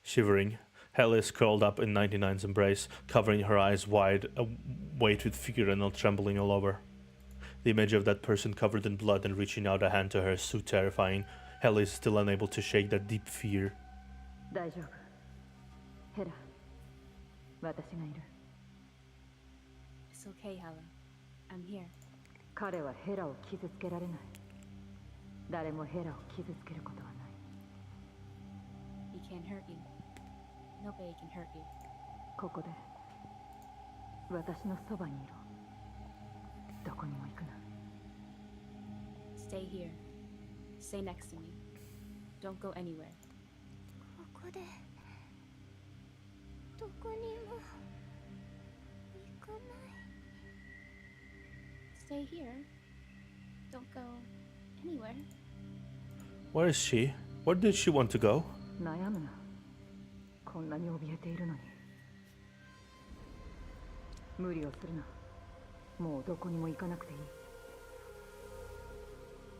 Shivering, Hela is curled up in 99's embrace, covering her eyes wide, weight with fear and all trembling all over. The image of that person covered in blood and reaching out a hand to her is so terrifying. Hela is still unable to shake that deep fear. 大丈夫。ヘラ、私がいる。It's okay, Hela. I'm here. 彼はヘラを傷つけられない。誰もヘラを傷つけることはない。He can't hurt you. Nobody can hurt you. ここで私のそばにいろ。どこにも行くな。Stay here. Stay next to me. Don't go anywhere. ここでどこにも行かない。Stay here. Don't go anywhere. Where is she? Where did she want to go? 悩むな。こんなに怯えているのに。無理をするな。もうどこにも行かなくていい。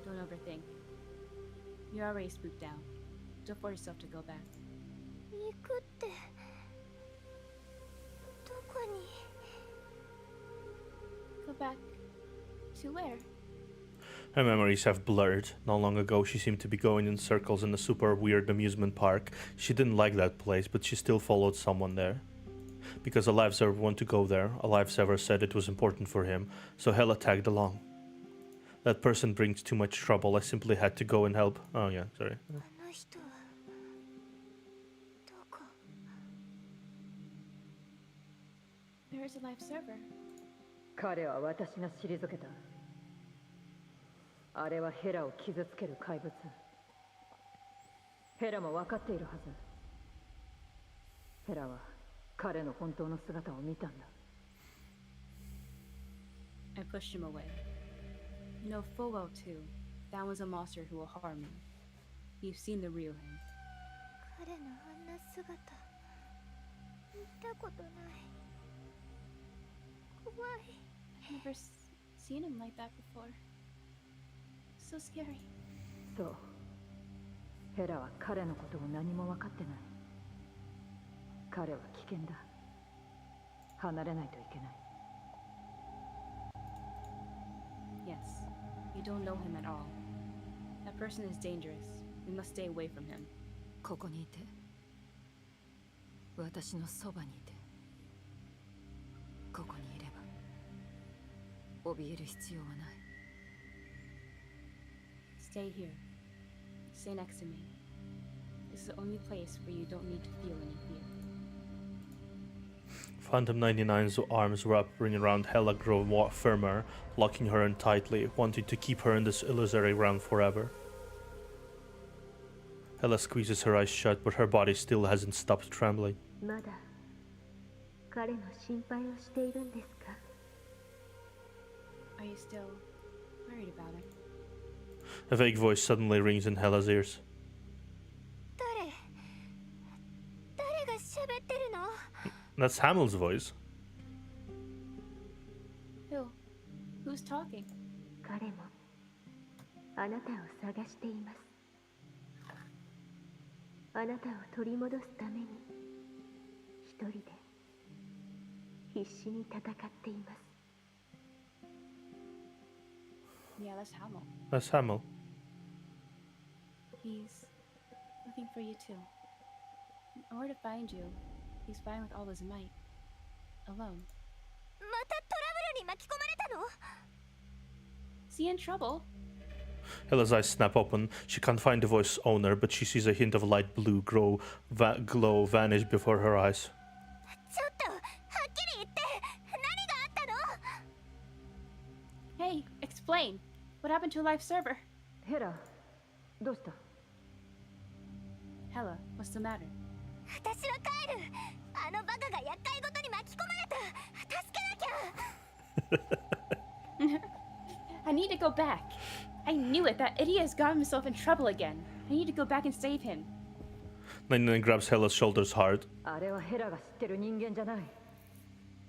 Don't overthink. You're already spooked out. Don't force yourself to go back. 行くってどこに？ Go back to where? Her memories have blurred. Not long ago, she seemed to be going in circles in a super weird amusement park. She didn't like that place, but she still followed someone there. Because Alive Server wanted to go there, Alive Server said it was important for him, so Hela tagged along. That person brings too much trouble. I simply had to go and help. Oh yeah, sorry. あの人はどこ？ There is a live server. 彼は私が退けた。あれはヘラを傷つける怪物。ヘラも分かっているはず。ヘラは彼の本当の姿を見たんだ。I pushed him away. You know full well too. That was a monster who will harm you. You've seen the real him. 彼のあんな姿見たことない。怖い。 Never seen him like that before. So scary. そう。ヘラは彼のことを何も分かってない。彼は危険だ。離れないといけない。Yes, you don't know him at all. That person is dangerous. We must stay away from him. ここにいて。私のそばにいて。ここにいれば。怯える必要はない。Stay here. Stay next to me. This is the only place where you don't need to feel any fear. Phantom 99's arms wrapped around Hela grow firmer, locking her in tightly, wanting to keep her in this illusory realm forever. Hela squeezes her eyes shut, but her body still hasn't stopped trembling. まだ彼の心配をしているんですか？ Are you still worried about him? A vague voice suddenly rings in Hela's ears. 誰が喋ってるの？ That's Hamel's voice. Who? Who's talking? 彼もあなたを探しています。あなたを取り戻すために一人で必死に戦っています。 Yeah, that's Hamel. That's Hamel. He's looking for you too. In order to find you, he's fighting with all his might. Alone. またトラブルに巻き込まれたの？ Is he in trouble? Hela's eyes snap open. She can't find the voice's owner, but she sees a hint of light blue glow vanish before her eyes. ちょっとはっきり言って何があったの？ Hey, explain. What happened to a live server? ヘラ、どうした？ Hela, what's the matter? 私は帰る。あのバカが厄介ごとに巻き込まれた。助けなきゃ。I need to go back. I knew it. That idiot has gotten himself in trouble again. I need to go back and save him. 99 grabs Hela's shoulders hard. あれはヘラが知ってる人間じゃない。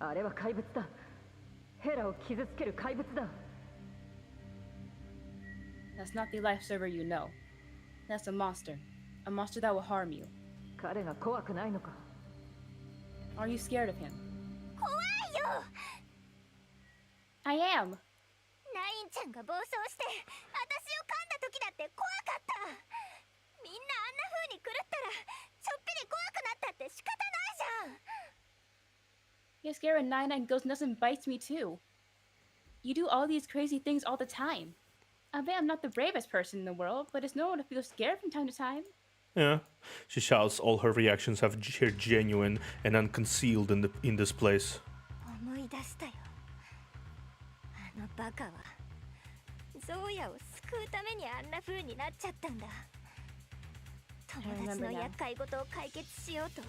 あれは怪物だ。ヘラを傷つける怪物だ。That's not the life server you know. That's a monster. A monster that will harm you. 彼が怖くないのか。 Are you scared of him? 怖いよ。 I am. ナインちゃんが暴走して私を噛んだ時だって怖かった。みんなあんな風に狂ったらちょっぴり怖くなったって仕方ないじゃん。 You're scared when 99 goes nuts and bites me too. You do all these crazy things all the time. I bet I'm not the bravest person in the world, but it's normal to feel scared from time to time. Yeah. She shouts. All her reactions are genuine and unconcealed in this place. 思い出したよ。あのバカはゾウヤを救うためにあんな風になっちゃったんだ。友達の厄介事を解決しようと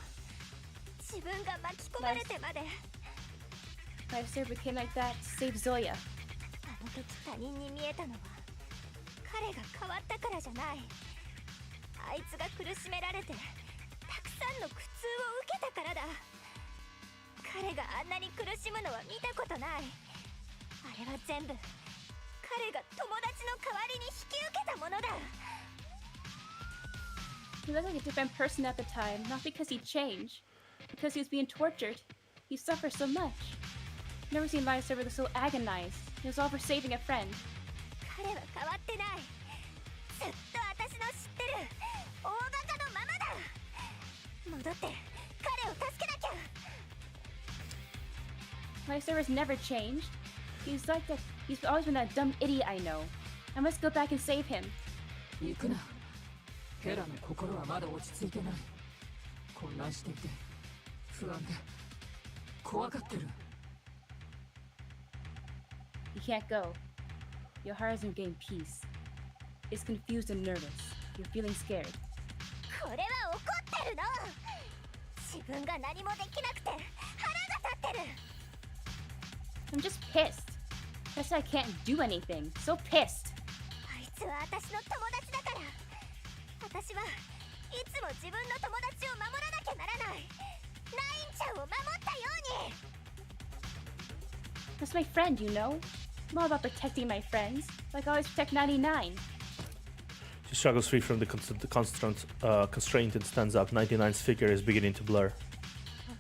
自分が巻き込まれてまで。 Life server became like that to save Zoya. あの時他人に見えたのは彼が変わったからじゃない。あいつが苦しめられてたくさんの苦痛を受けたからだ。彼があんなに苦しむのは見たことない。あれは全部彼が友達の代わりに引き受けたものだ。 He looked like a different person at the time, not because he changed, because he was being tortured. He suffered so much. Never seen Life Server look so agonized. It was all for saving a friend. 彼は変わってない。ずっと私の知ってる大バカのままだ。戻って彼を助けなきゃ。 Life Server's never changed. He's like that. He's always been that dumb idiot I know. I must go back and save him. 行くな。ヘラの心はまだ落ち着いてない。混乱していて不安で怖がってる。 You can't go. Your heart hasn't gained peace. It's confused and nervous. You're feeling scared. これは怒ってるの。自分が何もできなくて腹が立ってる。 I'm just pissed. Just I can't do anything. So pissed. あいつは私の友達だから。私はいつも自分の友達を守らなきゃならない。ナインちゃんを守ったように。 That's my friend, you know. I'm all about protecting my friends, like I always protect 99. She struggles free from the constraint and stands up. 99's figure is beginning to blur.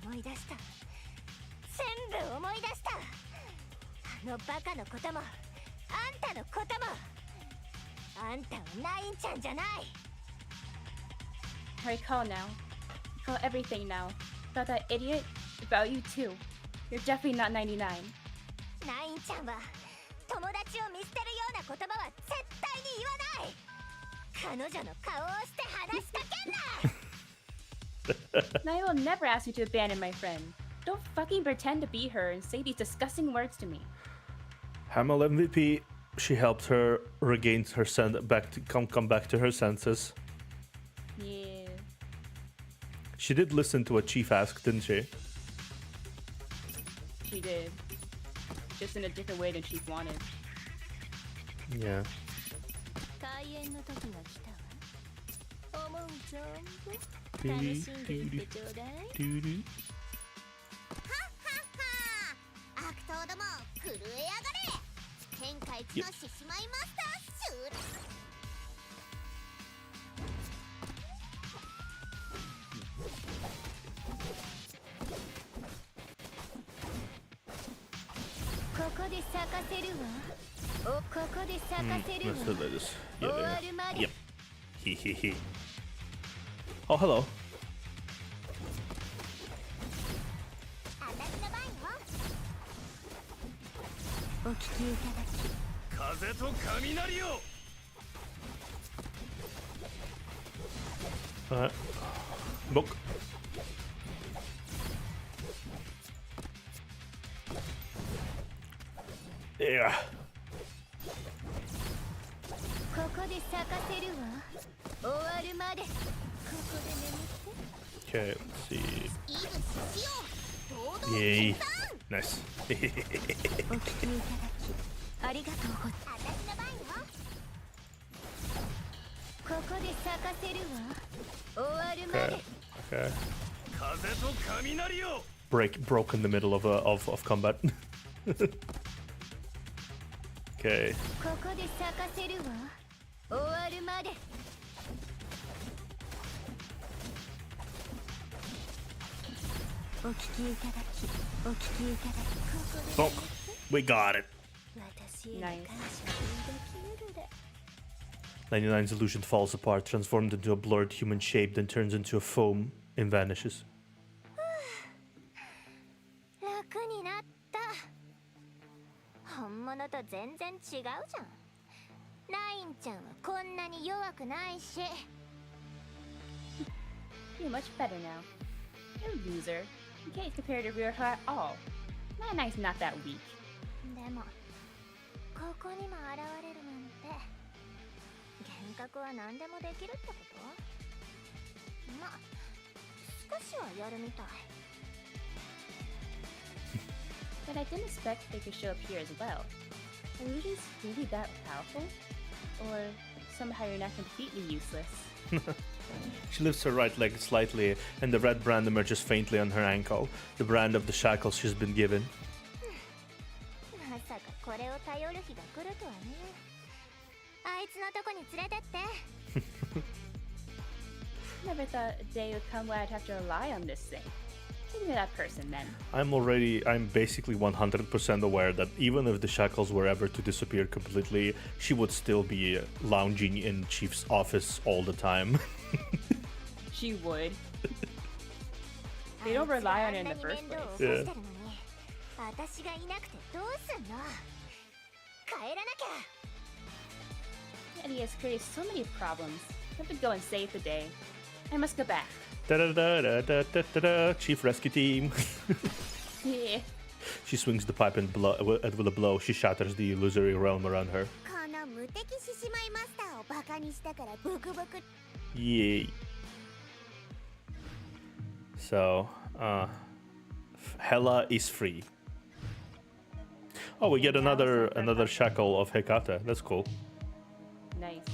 思い出した。全部思い出した。あのバカのことも、あんたのことも。あんたはナインちゃんじゃない。 I recall now. I recall everything now. About that idiot, about you too. You're definitely not 99. ナインちゃんは友達を見捨てるような言葉は絶対に言わない。彼女の顔をして話しかけんな。 And I will never ask you to abandon my friend. Don't fucking pretend to be her and say these disgusting words to me. Hamel MVP. She helped her regain her come back to her senses. Yeah. She did listen to what Chief asked, didn't she? She did. Just in a different way than she wanted. Yeah. 開演の時が来たわ。思う存分楽しんでいってちょうだい。はっはっは。悪党ども震え上がれ。天下一の獅子舞マスター襲来。ここで咲かせるわ。ここで咲かせるわ。 Let's do this. 終わるまで。 Yep. Hehehe. Oh, hello. 私の番よ。お聞きいただき。風と雷よ。Book. Yeah. ここで咲かせるわ。終わるまで。ここで眠って。 Okay, let's see. イブしよう。堂々 Yay. 決断。 Nice. お聞きいただきありがとうございます。私の番よ。こ Okay. Okay. 風と雷よ Broke in the middle of combat. Okay. ここで咲かせるわ終わるまでお聞きいただきお聞きいただきここ Bonk. We got it. 私への感謝を抱きうるで 99's illusion falls apart, transformed into a blurred human shape, then turns into a foam and vanishes. 楽になった本物と全然違うじゃんナインちゃんはこんなに弱くないし You're much better now. You're a loser. You can't compare to real her at all. Nice not that weak. でもここにも現れるなんて幻覚は何でもできるってことまあ少しはやるみたい But I didn't expect they could show up here as well. Are illusions really that powerful? Or somehow you're not completely useless? She lifts her right leg slightly, and the red brand emerges faintly on her ankle, the brand of the shackles she's been given. まさかこれを頼る日が来るとはねあいつのとこに連れてって Never thought a day would come when I'd have to rely on this thing. Give me that person then. I'm basically 100% aware that even if the shackles were ever to disappear completely, she would still be lounging in Chief's office all the time. She would. They don't rely on it in the first place. Yeah. 私がいなくてどうすんの帰らなきゃ And he has created so many problems. I have to go and save the day. I must go back. Da da da da da da da da. Chief rescue team. Yeah. She swings the pipe and with a blow, she shatters the illusory realm around her. この無敵獅子舞マスターをバカにしたからブクブク Yay. So, Hela is free. Oh, we get another shackle of Hecate. That's cool. Nice.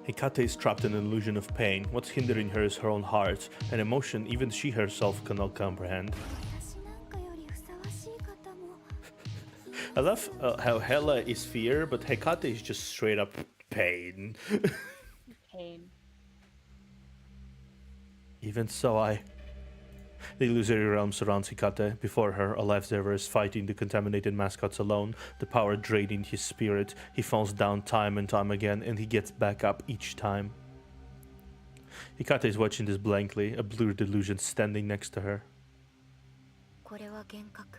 Hecate is trapped in an illusion of pain. What's hindering her is her own heart, an emotion even she herself cannot comprehend. 私なんかよりふさわしい方も I love how Hela is fear, but Hecate is just straight up pain. Pain. Even so, The illusory realm surrounds Hecate. Before her, Alive Zerver is fighting the contaminated mascots alone, the power draining his spirit. He falls down time and time again, and he gets back up each time. Hecate is watching this blankly, a blurred illusion standing next to her. これは幻覚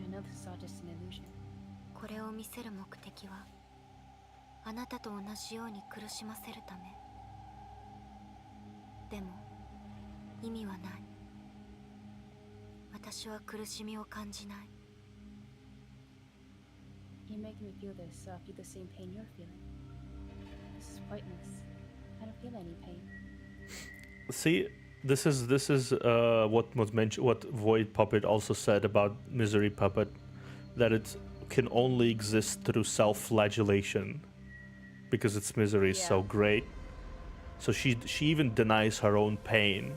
I know this is all just an illusion. これを見せる目的はあなたと同じように苦しませるためでも意味はない私は苦しみを感じない You're making me feel this, so I feel the same pain you're feeling. This is pointless. I don't feel any pain. See, this is what was mentioned. What Void Puppet also said about Misery Puppet, that it can only exist through self-flagellation, because its misery is so great. So she even denies her own pain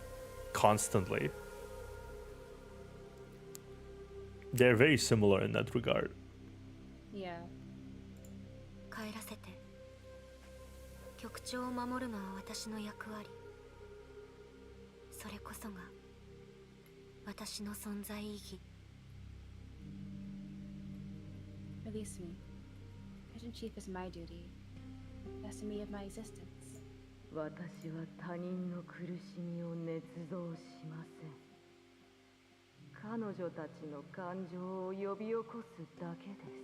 constantly. They're very similar in that regard. Yeah. 帰らせて局長を守るのは私の役割それこそが私の存在意義 Release me. Mission Chief is my duty. That's me of my existence. 私は他人の苦しみを捏造しません。彼女たちの感情を呼び起こすだけです。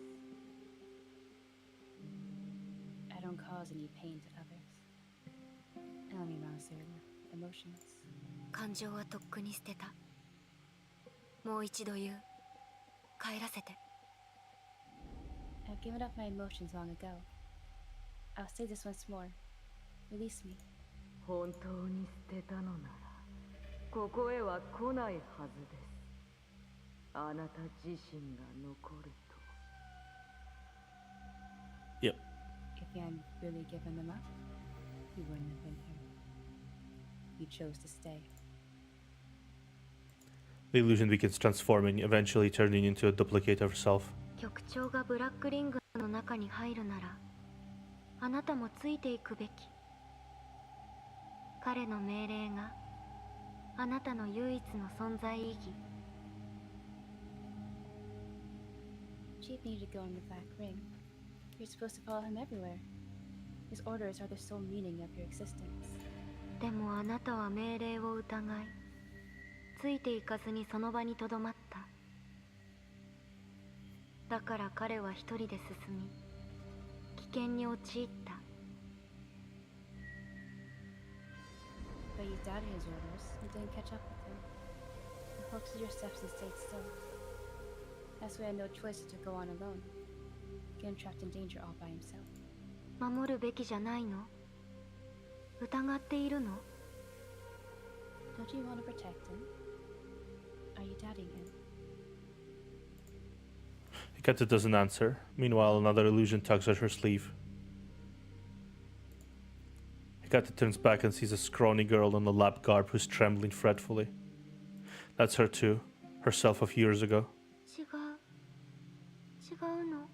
I don't cause any pain to others. I only arouse their emotions. 感情はとっくに捨てたもう一度言う帰らせて I've given up my emotions long ago. I'll say this once more. Release me. 本当に捨てたのならここへは来ないはずです。あなた自身が残ると。he hadn't really given them up, he wouldn't have been here. He chose to stay. The illusion begins transforming, eventually turning into a duplicate of herself. 局長がブラックリングの中に入るなら、あなたもついていくべき。彼の命令があなたの唯一の存在意義。Chief needed to go in the black ring. You're supposed to follow him everywhere. His orders are the sole meaning of your existence. でもあなたは命令を疑い、ついていかずにその場にとどまった。だから彼は一人で進み、危険に陥った。But you doubted his orders and didn't catch up with him. You halted your steps and stayed still. That's why I had no choice to go on alone. Getting trapped in danger all by himself. 守るべきじゃないの？疑っているの？ Don't you want to protect him? Are you doubting him? Hikata doesn't answer. Meanwhile, another illusion tugs at her sleeve. Hikata turns back and sees a scrawny girl in a lab garb who's trembling fretfully. That's her too, herself of years ago. 違うの。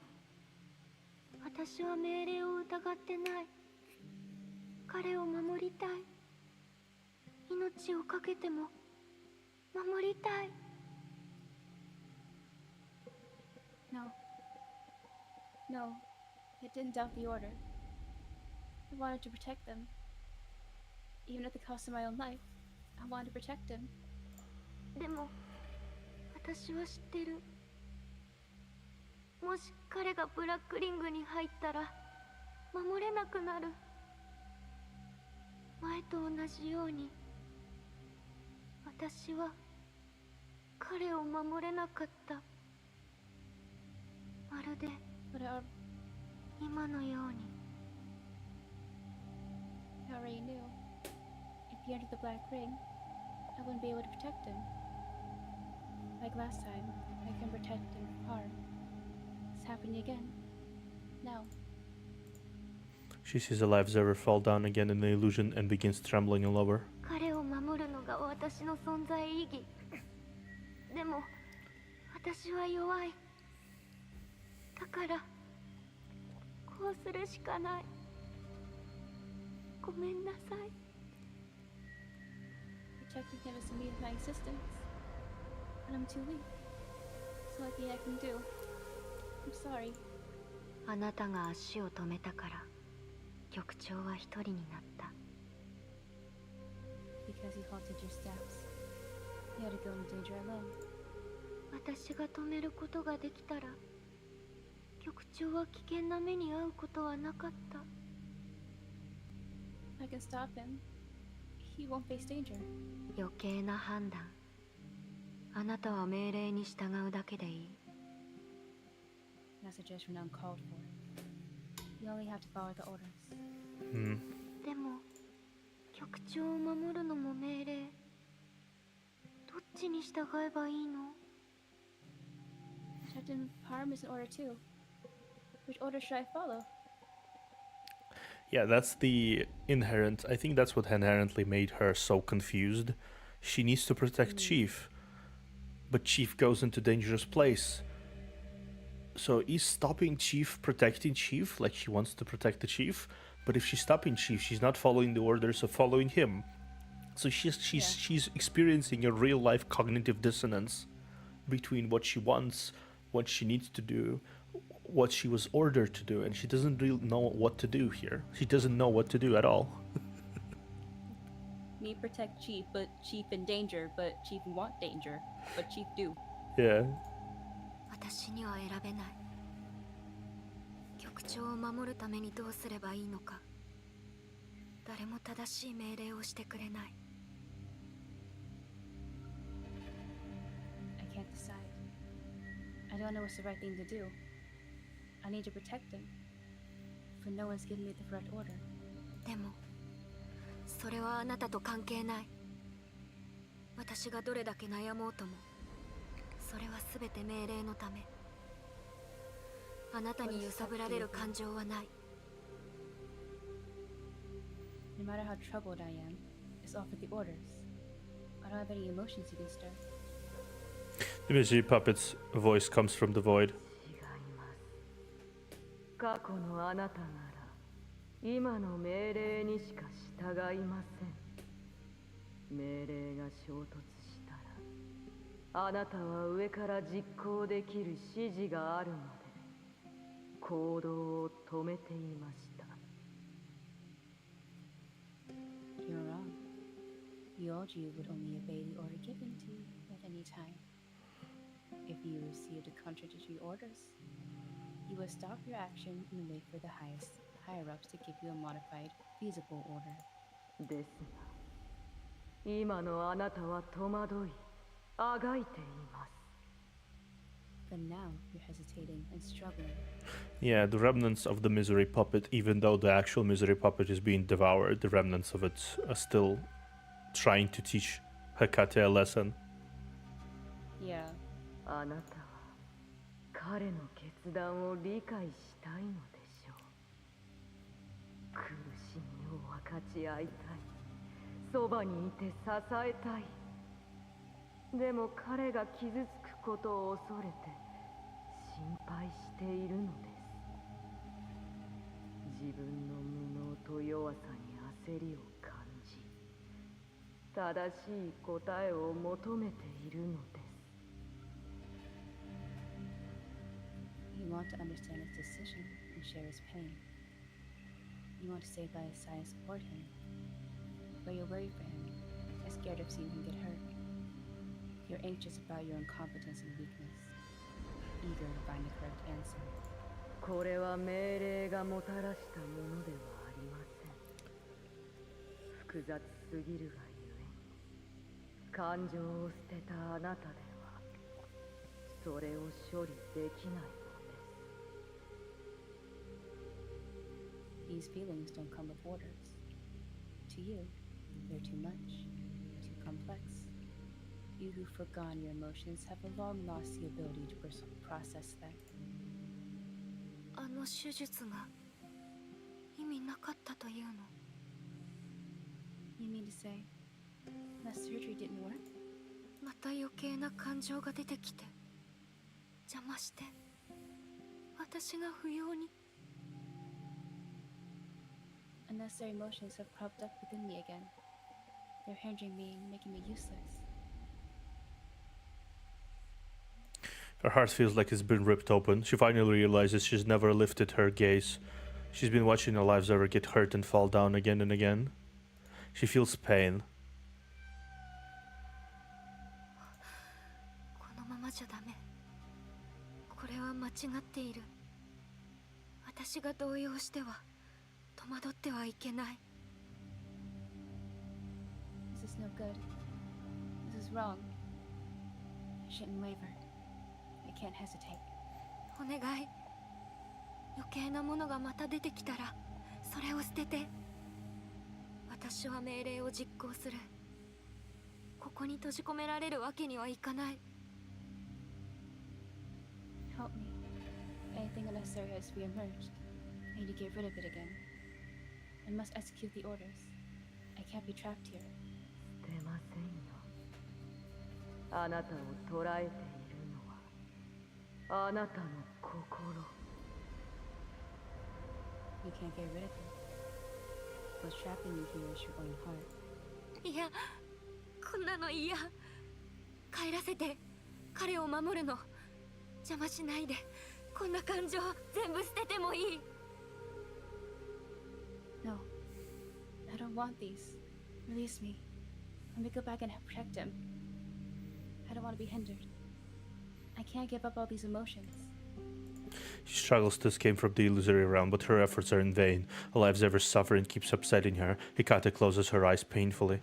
私は命令を疑ってない。彼を守りたい。命を懸けても守りたい。No, I didn't doubt the order. I wanted to protect them. Even at the cost of my own life, I wanted to protect him. でも、私は知ってる。もし彼がブラックリングに入ったら、守れなくなる。前と同じように、私は彼を守れなかった。まるで、今のように。I already knew. If he entered the black ring, I wouldn't be able to protect him. Like last time, I couldn't protect him from harm. It's happening again. Now. She sees Alive Zero fall down again in the illusion and begins trembling all over. 彼を守るのが私の存在意義。でも、私は弱い。だから、こうするしかない。ごめんなさい。Protecting him is the meat of my existence. And I'm too weak. There's nothing I can do. I'm sorry. あなたが足を止めたから、局長は一人になった。Because you halted your steps, you had to go into danger alone. 私が止めることができたら、局長は危険な目に遭うことはなかった。I can stop him. He won't face danger. 余計な判断。あなたは命令に従うだけでいい。That's a judgment uncalled for. You only have to follow the orders. でも、局長を守るのも命令。どっちに従えばいいの？ Protecting harm is an order too. Which order should I follow? Yeah, that's the inherent. I think that's what inherently made her so confused. She needs to protect Chief, but Chief goes into dangerous place. So is stopping Chief protecting Chief? Like she wants to protect the Chief, but if she's stopping Chief, she's not following the orders of following him. So she's experiencing a real life cognitive dissonance between what she wants, what she needs to do, what she was ordered to do, and she doesn't really know what to do here. She doesn't know what to do at all. Me protect Chief, but Chief in danger, but Chief want danger, but Chief do. Yeah. 私には選べない。局長を守るためにどうすればいいのか。誰も正しい命令をしてくれない。I can't decide. I don't know what's the right thing to do. I need to protect him, but no one's given me the correct order. でも、それはあなたと関係ない。私がどれだけ悩もうとも、それは全て命令のため。あなたに揺さぶられる感情はない。matter how troubled I am, is offer the orders. I don't have any emotions you can stir. The misery puppet's voice comes from the void. 過去のあなたなら今の命令にしか従いません。命令が衝突したらあなたは上から実行できる指示があるので行動を止めていました。 You're wrong. You would only obey the order given to you at any time. If you received contradictory orders, you would stop your action and wait for the higher-ups to give you a modified, feasible order. ですが今のあなたは戸惑い、あがいています。 But now you're hesitating and struggling. Yeah, the remnants of the misery puppet, even though the actual misery puppet is being devoured, the remnants of it are still trying to teach Hecate a lesson. Yeah. あなたは彼の決断を理解したいのでしょう。苦しみを分かち合いたい。そばにいて支えたい。でも彼が傷つくことを恐れて心配しているのです。自分の無能と弱さに焦りを感じ、正しい答えを求めているのです。 You want to understand his decision and share his pain. You want to stay by his side and support him. But you're worried for him and scared of seeing him get hurt. You're anxious about your incompetence and weakness, eager to find the correct answer. これは命令がもたらしたものではありません。複雑すぎるがゆえに、感情を捨てたあなたでは、それを処理できないのです。 These feelings don't come with orders. To you, they're too much, too complex. You who've forgone your emotions have long lost the ability to process them. あの手術が意味なかったというの？ You mean to say that surgery didn't work? また余計な感情が出てきて邪魔して私が不要に。 Unnecessary emotions have cropped up within me again. They're hindering me and making me useless. Her heart feels like it's been ripped open. She finally realizes she's never lifted her gaze. She's been watching her lives ever get hurt and fall down again and again. She feels pain. このままじゃダメ。これは間違っている。私が動揺しては戸惑ってはいけない。 This is no good. This is wrong. I shouldn't waver. I can't hesitate. お願い。余計なものがまた出てきたらそれを捨てて。私は命令を実行する。ここに閉じ込められるわけにはいかない。 Help me. Anything unnecessary has reemerged. I need to get rid of it again. I must execute the orders. I can't be trapped here. 捨てませんよ。あなたを捉えているのはあなたの心。 You can't get rid of it. What's trapping you here is your own heart. いや、こんなの嫌。帰らせて。彼を守るの。邪魔しないで。こんな感情全部捨ててもいい。 No. I don't want these. Release me. Let me go back and protect him. I don't want to be hindered. I can't give up all these emotions. She struggles to escape from the illusory realm, but her efforts are in vain. Alive's ever suffering keeps upsetting her. Hecate closes her eyes painfully.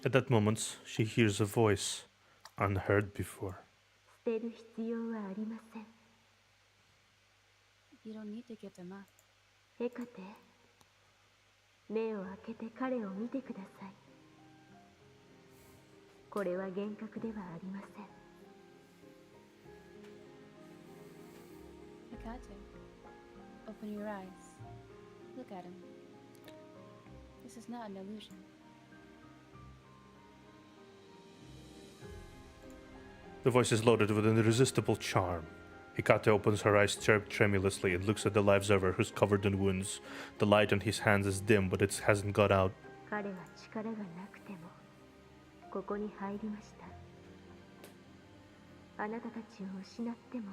At that moment, she hears a voice unheard before. 捨てる必要はありません。 You don't need to give them up. ヘカテ、目を開けて彼を見てください。これは幻覚ではありません。 Hecate, open your eyes. Look at him. This is not an illusion. The voice is loaded with an irresistible charm. Hikate opens her eyes tremulously and looks at the live observer who's covered in wounds. The light on his hands is dim, but it hasn't got out. 彼は力がなくてもここに入りました。あなたたちを失っても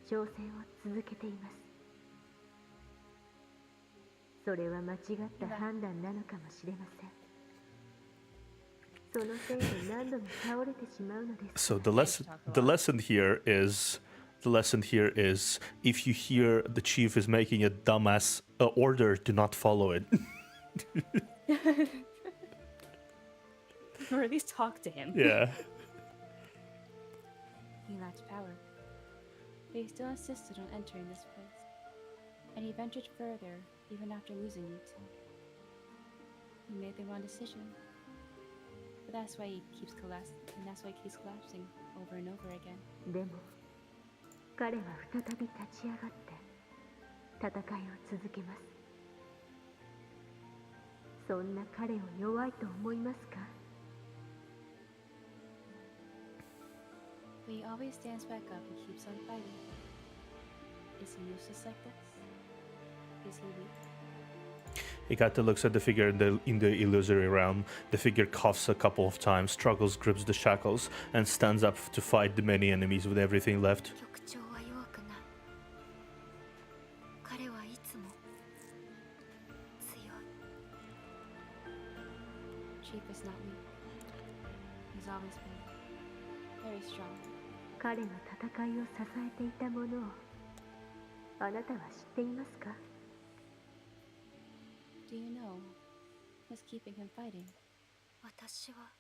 挑戦を続けています。それは間違った判断なのかもしれません。そのせいで何度も倒れてしまうのです。So the lesson here is if you hear the chief is making a dumbass order, do not follow it. Or at least talk to him. Yeah. He lacked power, but he still insisted on entering this place, and he ventured further even after losing you two. He made the wrong decision, but that's why he keeps collapsing over and over again. でも彼は再び立ち上がって戦いを続けます。そんな彼を弱いと思いますか？ But he always stands back up and keeps on fighting. Is he useless like this? Is he weak? Hikate looks at the figure in the illusory realm. The figure coughs a couple of times, struggles, grips the shackles, and stands up to fight the many enemies with everything left. 局長は弱くない。彼はいつも強い。Chief is not weak. He's always been very strong. 彼の戦いを支えていたものをあなたは知っていますか？ Do you know what's keeping him fighting? 私は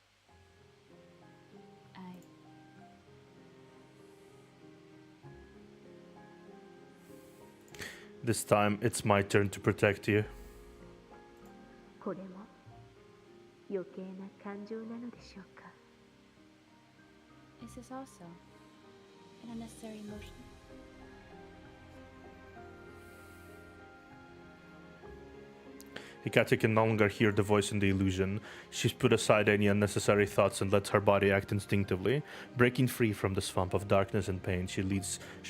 This time, it's my turn to protect you. これも余計な感情なのでしょうか？ Is this also an unnecessary emotion? Hikate can no longer hear the voice in the illusion. She's put aside any unnecessary thoughts and lets her body act instinctively. Breaking free from the swamp of darkness and pain, she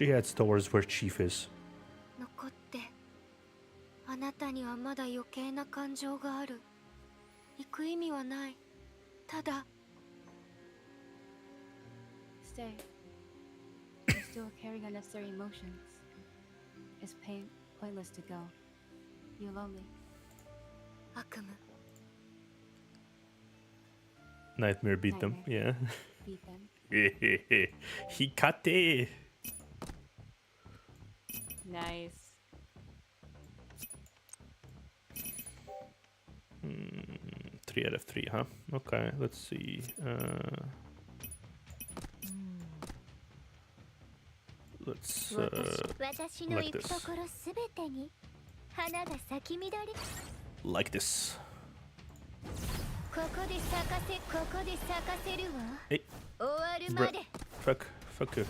heads towards where Chief is. 残って。あなたにはまだ余計な感情がある。行く意味はない。ただ。Stay. You're still carrying unnecessary emotions. It's pointless to go. You're lonely. 悪夢。 Nightmare beat them, yeah. Beat them. Hikate! Nice. 3 out of 3, huh? Okay, let's see. Let's like this. Like this. Hey. Fuck you.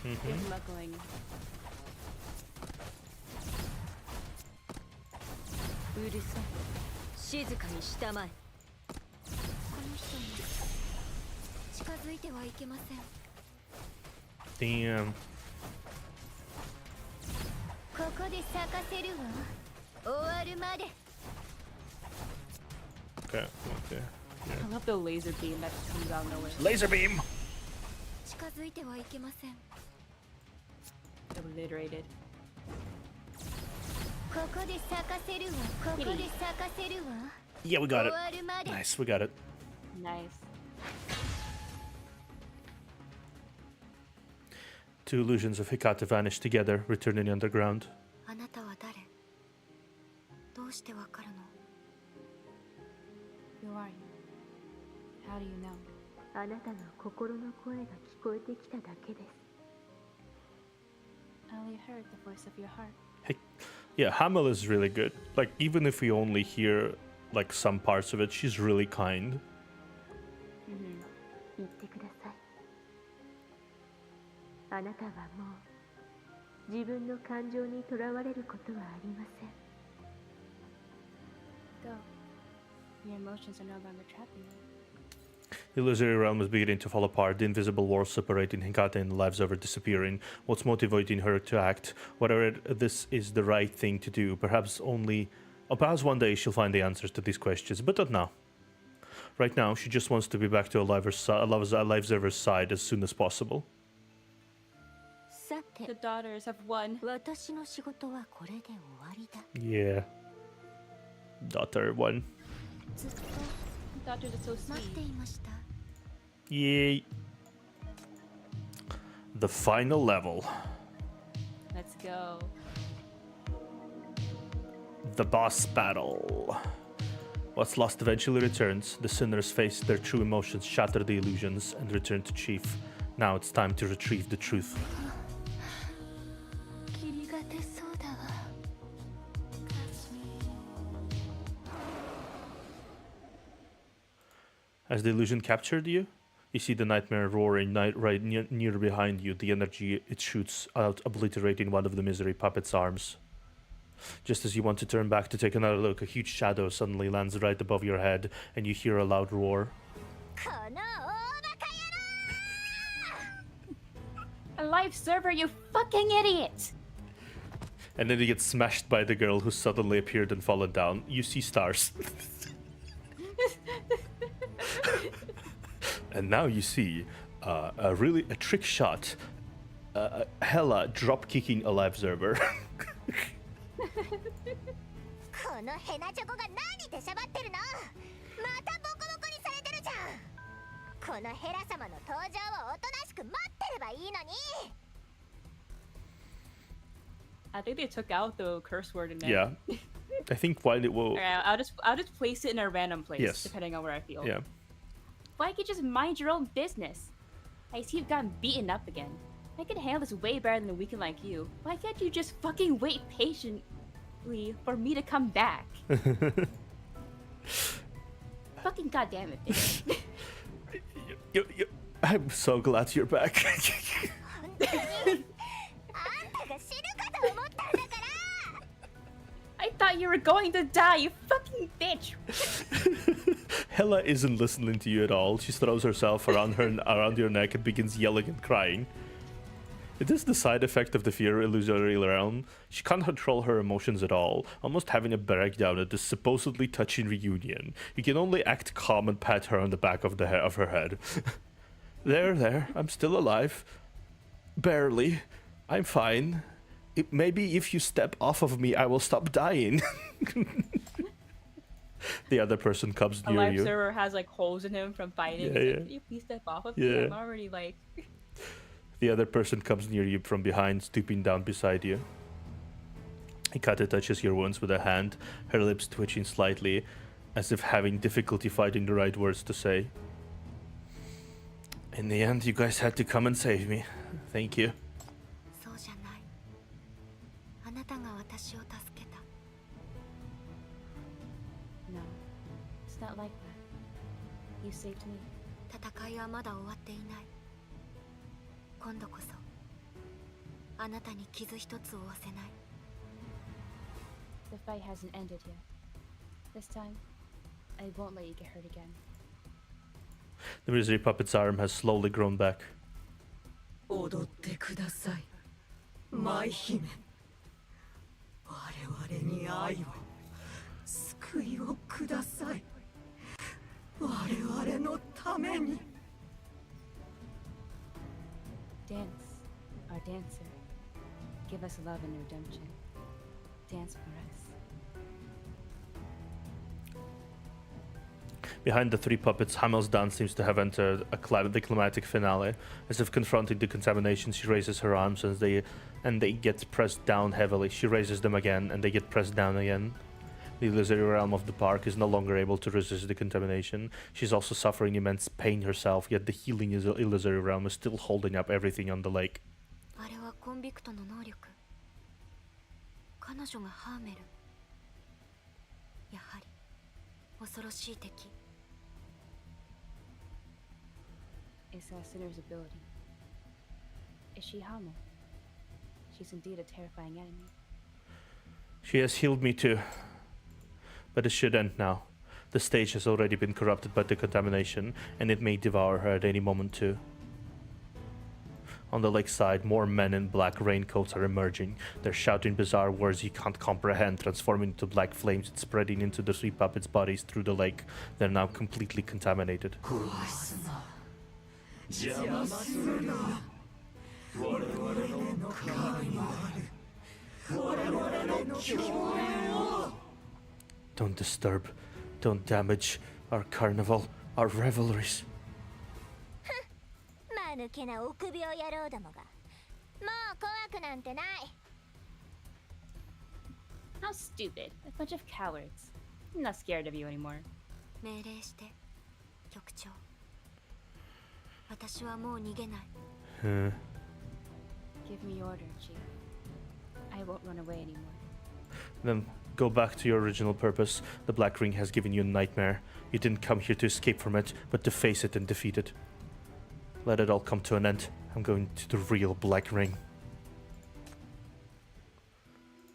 Good luck going. うるさい。静かにしたまえ。この人に近づいてはいけません。 Damn. ここで咲かせるわ。終わるまで。 Okay. I love the laser beam that just comes out of nowhere. Laser beam! 近づいてはいけません。 Obliterated. ここで咲かせるわ。ここで咲かせるわ。 Yeah, we got it. 終わるまで。 Nice, we got it. Nice. Two illusions of Hikate vanish together, returning underground. あなたは誰？どうしてわかるの？ Who are you? How do you know? あなたの心の声が聞こえてきただけです。 I only heard the voice of your heart. Yeah, Hamel is really good. Like, even if we only hear like some parts of it, she's really kind. 言ってください。あなたはもう自分の感情にとらわれることはありません。Go. Your emotions are no longer trapping you. The illusory realm is beginning to fall apart, the invisible walls separating Hikata and the lives over disappearing. What's motivating her to act? Whether this is the right thing to do, perhaps one day she'll find the answers to these questions, but not now. Right now, she just wants to be back to Alive Observer's side as soon as possible. The daughters have won. Yeah. Daughter one. Daughters are so sweet. Yay. The final level. Let's go. The boss battle. What's lost eventually returns. The sinners face their true emotions, shatter the illusions, and return to Chief. Now it's time to retrieve the truth. Has the illusion captured you? You see the nightmare roaring right near behind you, the energy it shoots out obliterating one of the misery puppet's arms. Just as you want to turn back to take another look, a huge shadow suddenly lands right above your head, and you hear a loud roar. Alive server, you fucking idiot! And then you get smashed by the girl who suddenly appeared and fallen down. You see stars. And now you see a trick shot. Hella drop kicking Alive Observer. I think they took out the curse word in there. Yeah. I think while it will... Alright, I'll just place it in a random place, yes, depending on where I feel. Yeah. Why can't you just mind your own business? I see you've gotten beaten up again. I can handle this way better than a weakling like you. Why can't you just fucking wait patiently for me to come back? Fucking goddamn it, bitch. I'm so glad you're back. I thought you were going to die, you fucking bitch! Hella isn't listening to you at all. She throws herself around your neck and begins yelling and crying. It is the side effect of the fear illusory realm. She can't control her emotions at all, almost having a breakdown at this supposedly touching reunion. You can only act calm and pat her on the back of her head. There, I'm still alive. Barely. I'm fine. Maybe if you step off of me, I will stop dying. The other person comes near Alive you. server has like holes in him from fighting. Yeah, He's yeah. like, can you please step off of me? I'm already like... The other person comes near you from behind, stooping down beside you. Hikata touches your wounds with a hand, her lips twitching slightly, as if having difficulty finding the right words to say. In the end, you guys had to come and save me. Thank you. No, it's not like that. You saved me. The fight hasn't ended yet. This time, I won't let you get hurt again. The misery puppet's arm has slowly grown back. 踊ってください、舞姫。我々に愛を、救いをください。我々のために。Dance, our dancer. Give us love and redemption. Dance for us. Behind the three puppets, Hamel's dance seems to have entered the climatic finale. As if confronting the contamination, she raises her arms and they get pressed down heavily. She raises them again and they get pressed down again. The illusory realm of the park is no longer able to resist the contamination. She's also suffering immense pain herself, yet the healing illusory realm is still holding up everything on the lake. あれはコンビクトの能力。彼女がハーメル。やはり恐ろしい敵。 Assassin's ability. Is she Hamel? She's indeed a terrifying enemy. She has healed me too. But it should end now. The stage has already been corrupted by the contamination, and it may devour her at any moment too. On the lakeside, more men in black raincoats are emerging. They're shouting bizarre words you can't comprehend, transforming into black flames and spreading into the three puppets' bodies through the lake. They're now completely contaminated. Don't disturb, don't damage our carnival, our revelries. まぬけな臆病野郎どもが。もう怖くなんてない。 How stupid. A bunch of cowards. I'm not scared of you anymore. 命令して、局長。私はもう逃げない。Huh. Give me order, Chief. I won't run away anymore. Then go back to your original purpose. The Black Ring has given you a nightmare. You didn't come here to escape from it, but to face it and defeat it. Let it all come to an end. I'm going to the real Black Ring.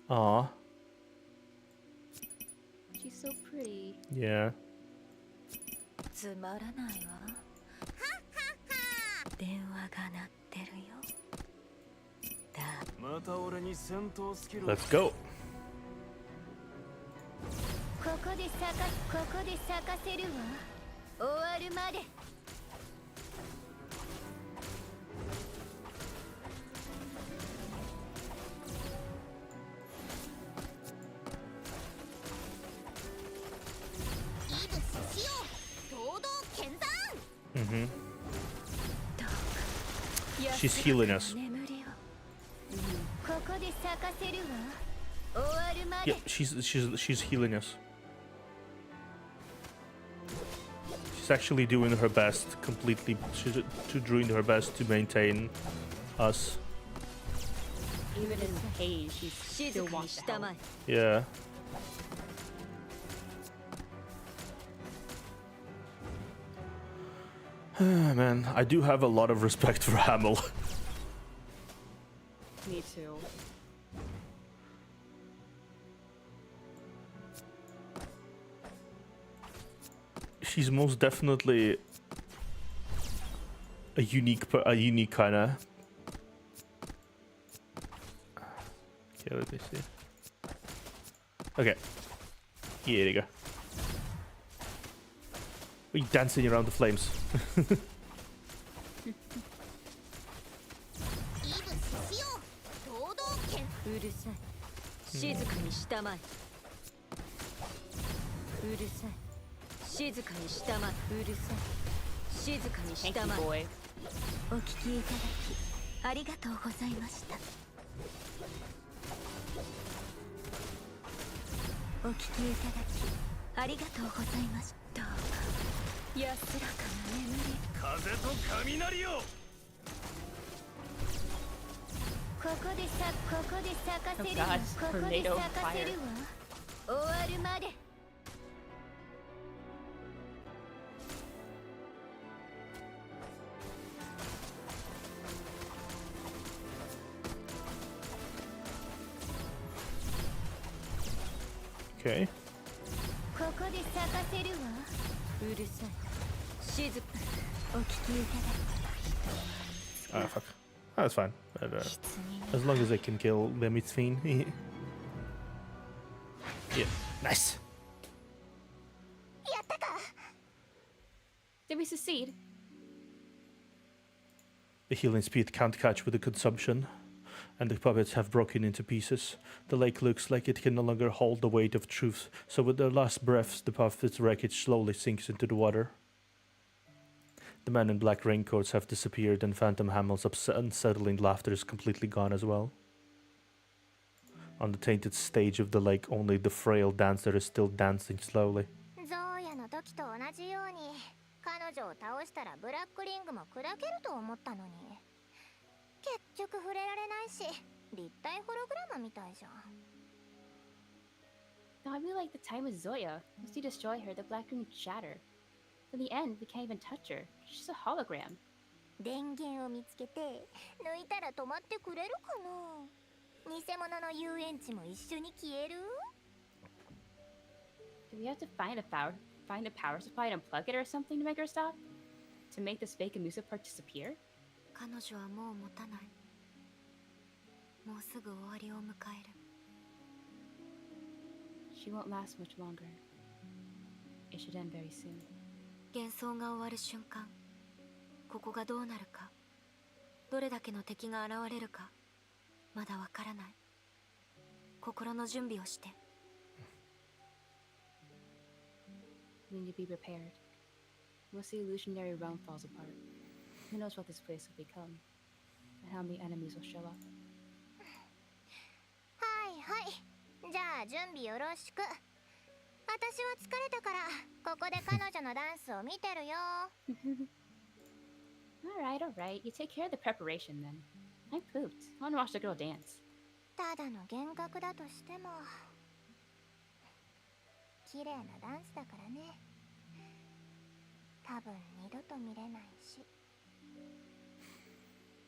Aww. She's so pretty. Yeah. つまらないわ。電話が鳴ってるよ。また俺に戦闘スキル。 Let's go. ここで咲かせるわ。終わるまで。 Mm-hmm. She's healing us. Yeah, she's healing us. She's actually doing her best, completely. She's doing her best to maintain us. Even in pain, she still wants to help. Yeah. Man, I do have a lot of respect for Hamel. Me too. She's most definitely a unique kind of. Okay, let me see. Okay, here you go. We dancing around the flames. Thank you, boy. お聞きいただきありがとうございました。お聞きいただきありがとうございました。安らかな眠り。風と雷よ。ここで咲かせるわ。 Oh, ここ gosh, で tornado 咲かせるわ。終わるまで。 Okay. ここで咲かせるわ。うるさい。静か。お聞きいただき。 Ah, fuck. That's fine. But, as long as I can kill them, it's fine. Yeah, nice. やったか。 Did we succeed? The healing speed can't catch with the consumption, and the puppets have broken into pieces. The lake looks like it can no longer hold the weight of truth, so with their last breaths, the puppets' wreckage slowly sinks into the water. The men in black raincoats have disappeared, and Phantom Hamel's unsettling laughter is completely gone as well. On the tainted stage of the lake, only the frail dancer is still dancing slowly. ゾーヤの時と同じように彼女を倒したらブラックリングも砕けると思ったのに結局触れられないし立体ホログラムみたいじゃん Now I really like the time with Zoya. Once you destroy her, the black rune shatter. In the end, we can't even touch her. She's a hologram. 電源を見つけて抜いたら止まってくれるかな。偽物の遊園地も一緒に消える？ Do we have to find a power supply and unplug it or something to make her stop? To make this fake amusement park disappear? 彼女はもう持たない。もうすぐ終わりを迎える。She won't last much longer. It should end very soon. 幻想が終わる瞬間、ここがどうなるか、どれだけの敵が現れるか、まだわからない。心の準備をして。We need to be prepared. Once the illusionary realm falls apart, who knows what this place will become, and how many enemies will show up. はいはい。じゃあ準備よろしく。私は疲れたからここで彼女のダンスを見てるよ。Alright. You take care of the preparation then. I pooped. I want to watch the girl dance. ただの幻覚だとしても綺麗なダンスだからね。多分二度と見れないし。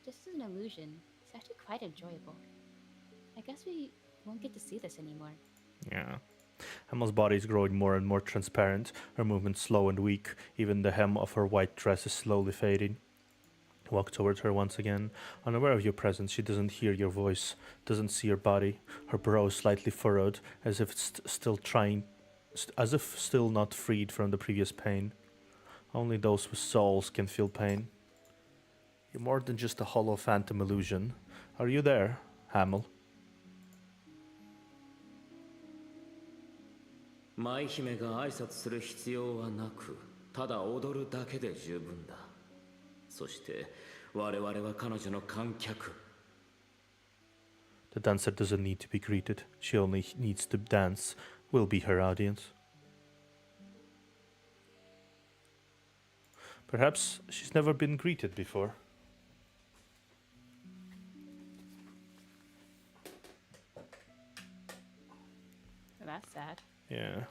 Just as an illusion, it's actually quite enjoyable. I guess we won't get to see this anymore. Yeah. Hamil's body is growing more and more transparent, her movements slow and weak, even the hem of her white dress is slowly fading. Walk towards her once again. Unaware of your presence, she doesn't hear your voice, doesn't see your body, her brow is slightly furrowed, as if still not freed from the previous pain. Only those with souls can feel pain. You're more than just a hollow phantom illusion. Are you there, Hamil? 舞姫が挨拶する必要はなく、ただ踊るだけで十分だ。そして我々は彼女の観客。The dancer doesn't need to be greeted. She only needs to dance. We'll be her audience. Perhaps she's never been greeted before. That's sad. Yeah.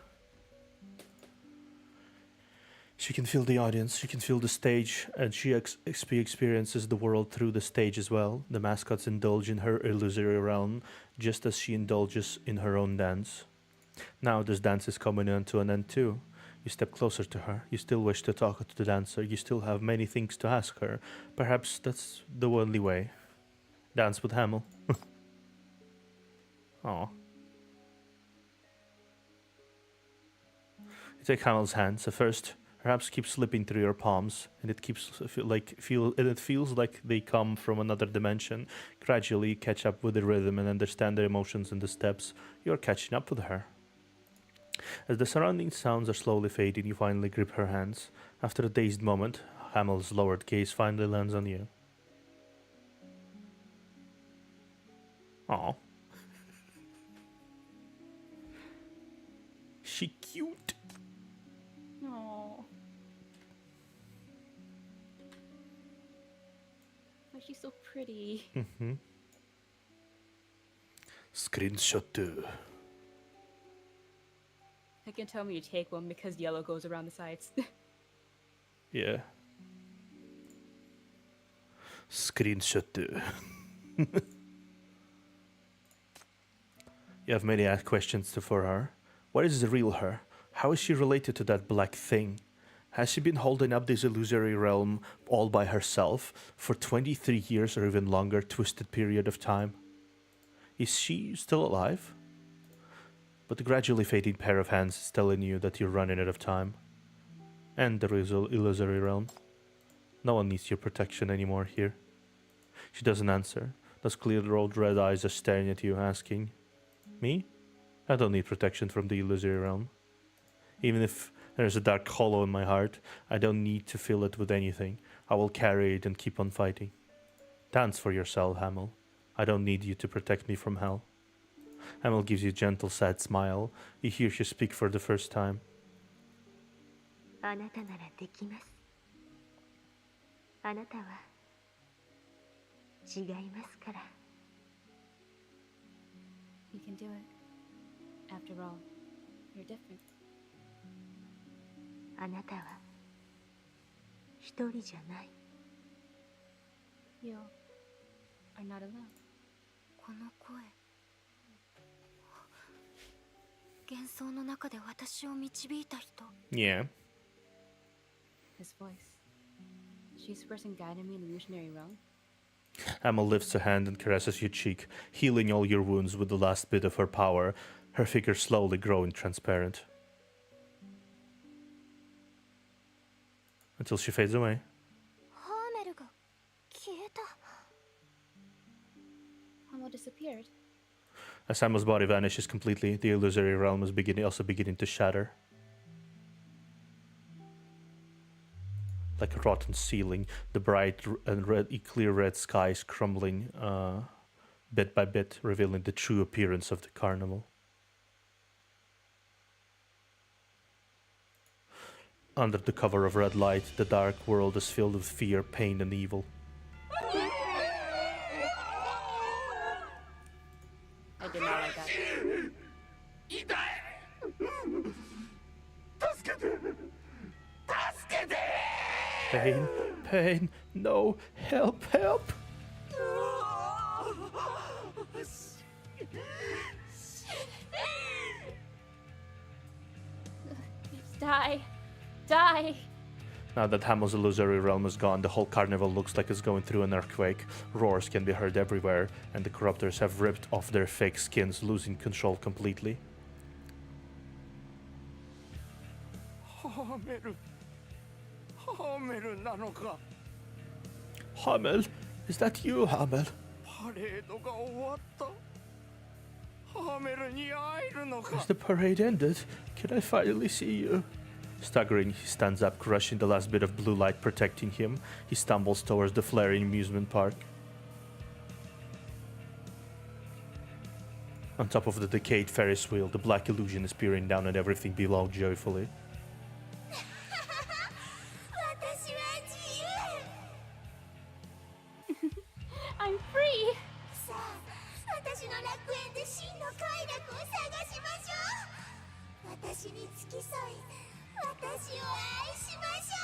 She can feel the audience, she can feel the stage, and she experiences the world through the stage as well. The mascots indulge in her illusory realm, just as she indulges in her own dance. Now this dance is coming to an end too. You step closer to her. You still wish to talk to the dancer. You still have many things to ask her. Perhaps that's the only way. Dance with Hamil. Aw. You take Hamil's hands. At first, perhaps keep slipping through your palms, and it feels like they come from another dimension. Gradually, you catch up with the rhythm and understand the emotions and the steps. You are catching up with her. As the surrounding sounds are slowly fading, you finally grip her hands. After a dazed moment, Hamil's lowered gaze finally lands on you. Aw. She cute. Aww. Oh, she's so pretty. Mm-hmm. Screenshot. I can tell when you take one because yellow goes around the sides. Yeah. Screenshot. You have many questions for her. What is the real her? How is she related to that black thing? Has she been holding up this illusory realm all by herself for 23 years or even longer twisted period of time? Is she still alive? But the gradually fading pair of hands is telling you that you're running out of time. And the illusory realm. No one needs your protection anymore here. She doesn't answer. Those clear old red eyes are staring at you, asking, "Me? I don't need protection from the illusory realm. Even if there's a dark hollow in my heart, I don't need to fill it with anything. I will carry it and keep on fighting. Dance for yourself, Hamil. I don't need you to protect me from hell." Hamil gives you a gentle, sad smile. You hear her speak for the first time. あなたならできます。あなたは違いますから。You can do it. After all, You're different. あなたは一人じゃない。 You are not alone. この声、幻想の中で私を導いた人。 Yeah. His voice. She's the person guiding me in the illusionary realm. Emma lifts a hand and caresses your cheek, healing all your wounds with the last bit of her power, her figure slowly growing transparent. Until she fades away. ハーメルが消えた。 Hamo disappeared. As Emma's body vanishes completely, the illusory realm is also beginning to shatter. Like a rotten ceiling, the bright and clear red sky is crumbling bit by bit, revealing the true appearance of the carnival. Under the cover of red light, the dark world is filled with fear, pain, and evil. I did not like that. Pain, pain, no, help, help! Die! Die! Now that Hamel's illusory realm is gone, the whole carnival looks like it's going through an earthquake. Roars can be heard everywhere, and the corruptors have ripped off their fake skins, losing control completely. ハーメル、ハーメルなのか。 Hamel? Is that you, Hamel? パレードが終わった。ハーメルに会えるのか。 Has the parade ended? Can I finally see you? Staggering, he stands up, crushing the last bit of blue light protecting him. He stumbles towards the flaring amusement park. On top of the decayed Ferris wheel, the black illusion is peering down at everything below joyfully. 私は自由。 I'm free! さあ、私の楽園で真の快楽を探しましょう。私に付き添い、私を愛しましょ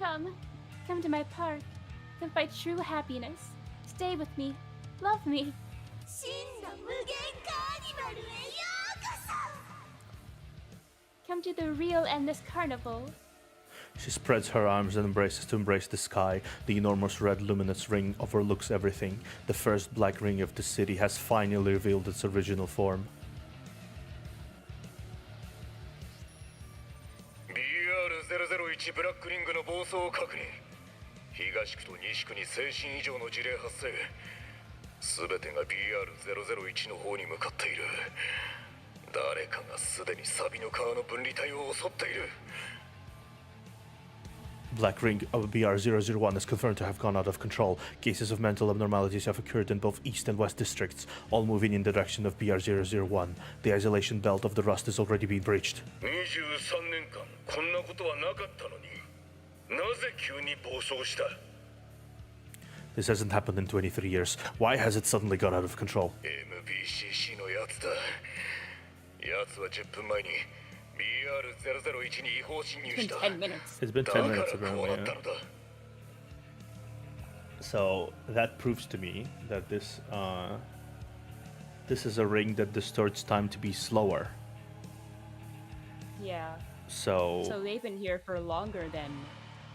う。 Come to my park. Then find true happiness. Stay with me. Love me. 真の無限カーニバルへようこそ。 Come to the real endless carnival. She spreads her arms and embraces to embrace the sky. The enormous red luminous ring overlooks everything. The first black ring of the city has finally revealed its original form. BR001 ブラックリングの暴走確認。東区と西区に精神異常の事例発生。すべてが BR001 の方に向かっている。誰かがすでにサビの川の分離帯を襲っている。 Black ring of BR001 is confirmed to have gone out of control. Cases of mental abnormalities have occurred in both East and West districts, all moving in the direction of BR001. The isolation belt of the Rust is already being breached. 23年間こんなことはなかったのに、なぜ急に暴走した？ This hasn't happened in 23 years. Why has it suddenly gone out of control? MBCC のやつだ。やつは10分前に BR001 に違法侵入した。 10 minutes. It's been 10 minutes apparently. Yeah. So that proves to me that this is a ring that distorts time to be slower. Yeah. So they've been here for longer than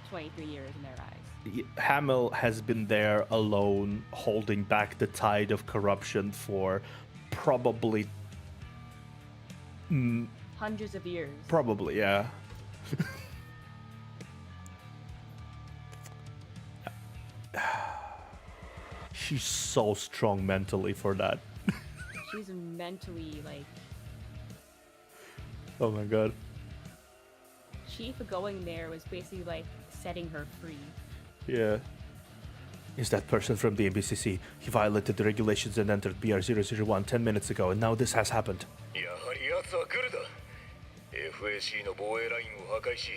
23 years in their eyes. Hamel has been there alone, holding back the tide of corruption for probably Hundreds of years. Probably, yeah. She's so strong mentally for that. She's mentally like. Oh my god. Chief going there was basically like setting her free. Yeah. Is that person from the MBCC? He violated the regulations and entered BR001 10 minutes ago, and now this has happened. やはり奴はグルだ。FAC の防衛ラインを破壊し、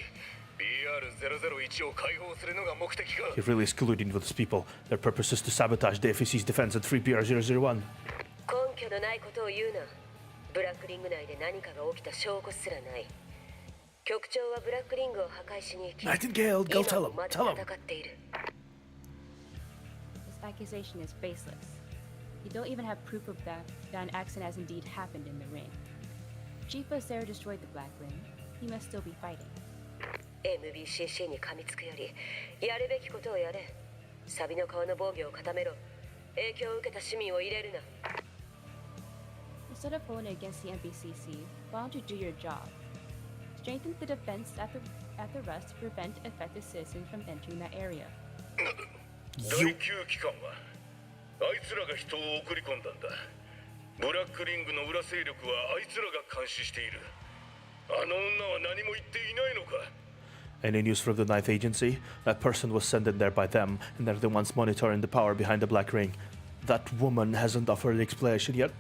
BR001 を解放するのが目的か。 He really is colluding with his people. Their purpose is to sabotage the FAC's defense and free BR001. 根拠のないことを言うな。ブラックリング内で何かが起きた証拠すらない。局長はブラックリングを破壊しに行き、 Nightingale, go 今 tell も him, まだ tell him. 戦っている。 This accusation is baseless. You don't even have proof of that an accident has indeed happened in the ring. Chief Sarah destroyed the Black Ring. He must still be fighting. MBCC に噛みつくより、やるべきことをやれ。サビの川の防御を固めろ。影響を受けた市民を入れるな。Instead of holding against the NBCC, why don't you do your job? Strengthen the defense at the rust to prevent affected citizens from entering that area. 第9機関はあいつらが人を送り込んだんだ。ブラックリングの裏勢力はあいつらが監視している。あの女は何も言っていないのか。 Any news from the Ninth Agency? That person was sent in there by them, and they're the ones monitoring the power behind the Black Ring. That woman hasn't offered an explanation yet.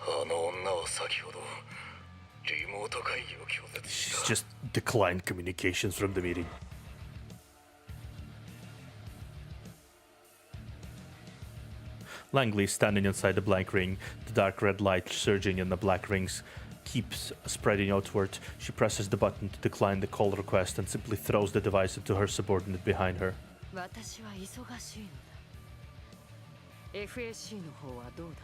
あの女は先ほどリモート会議を拒絶し She's た。 just declined communications from the meeting. Langley is standing inside the Black Ring, the dark red light surging in the Black Rings keeps spreading outward. She presses the button to decline the call request and simply throws the device into her subordinate behind her. 私は忙しいのだ。FAC の方はどうだ？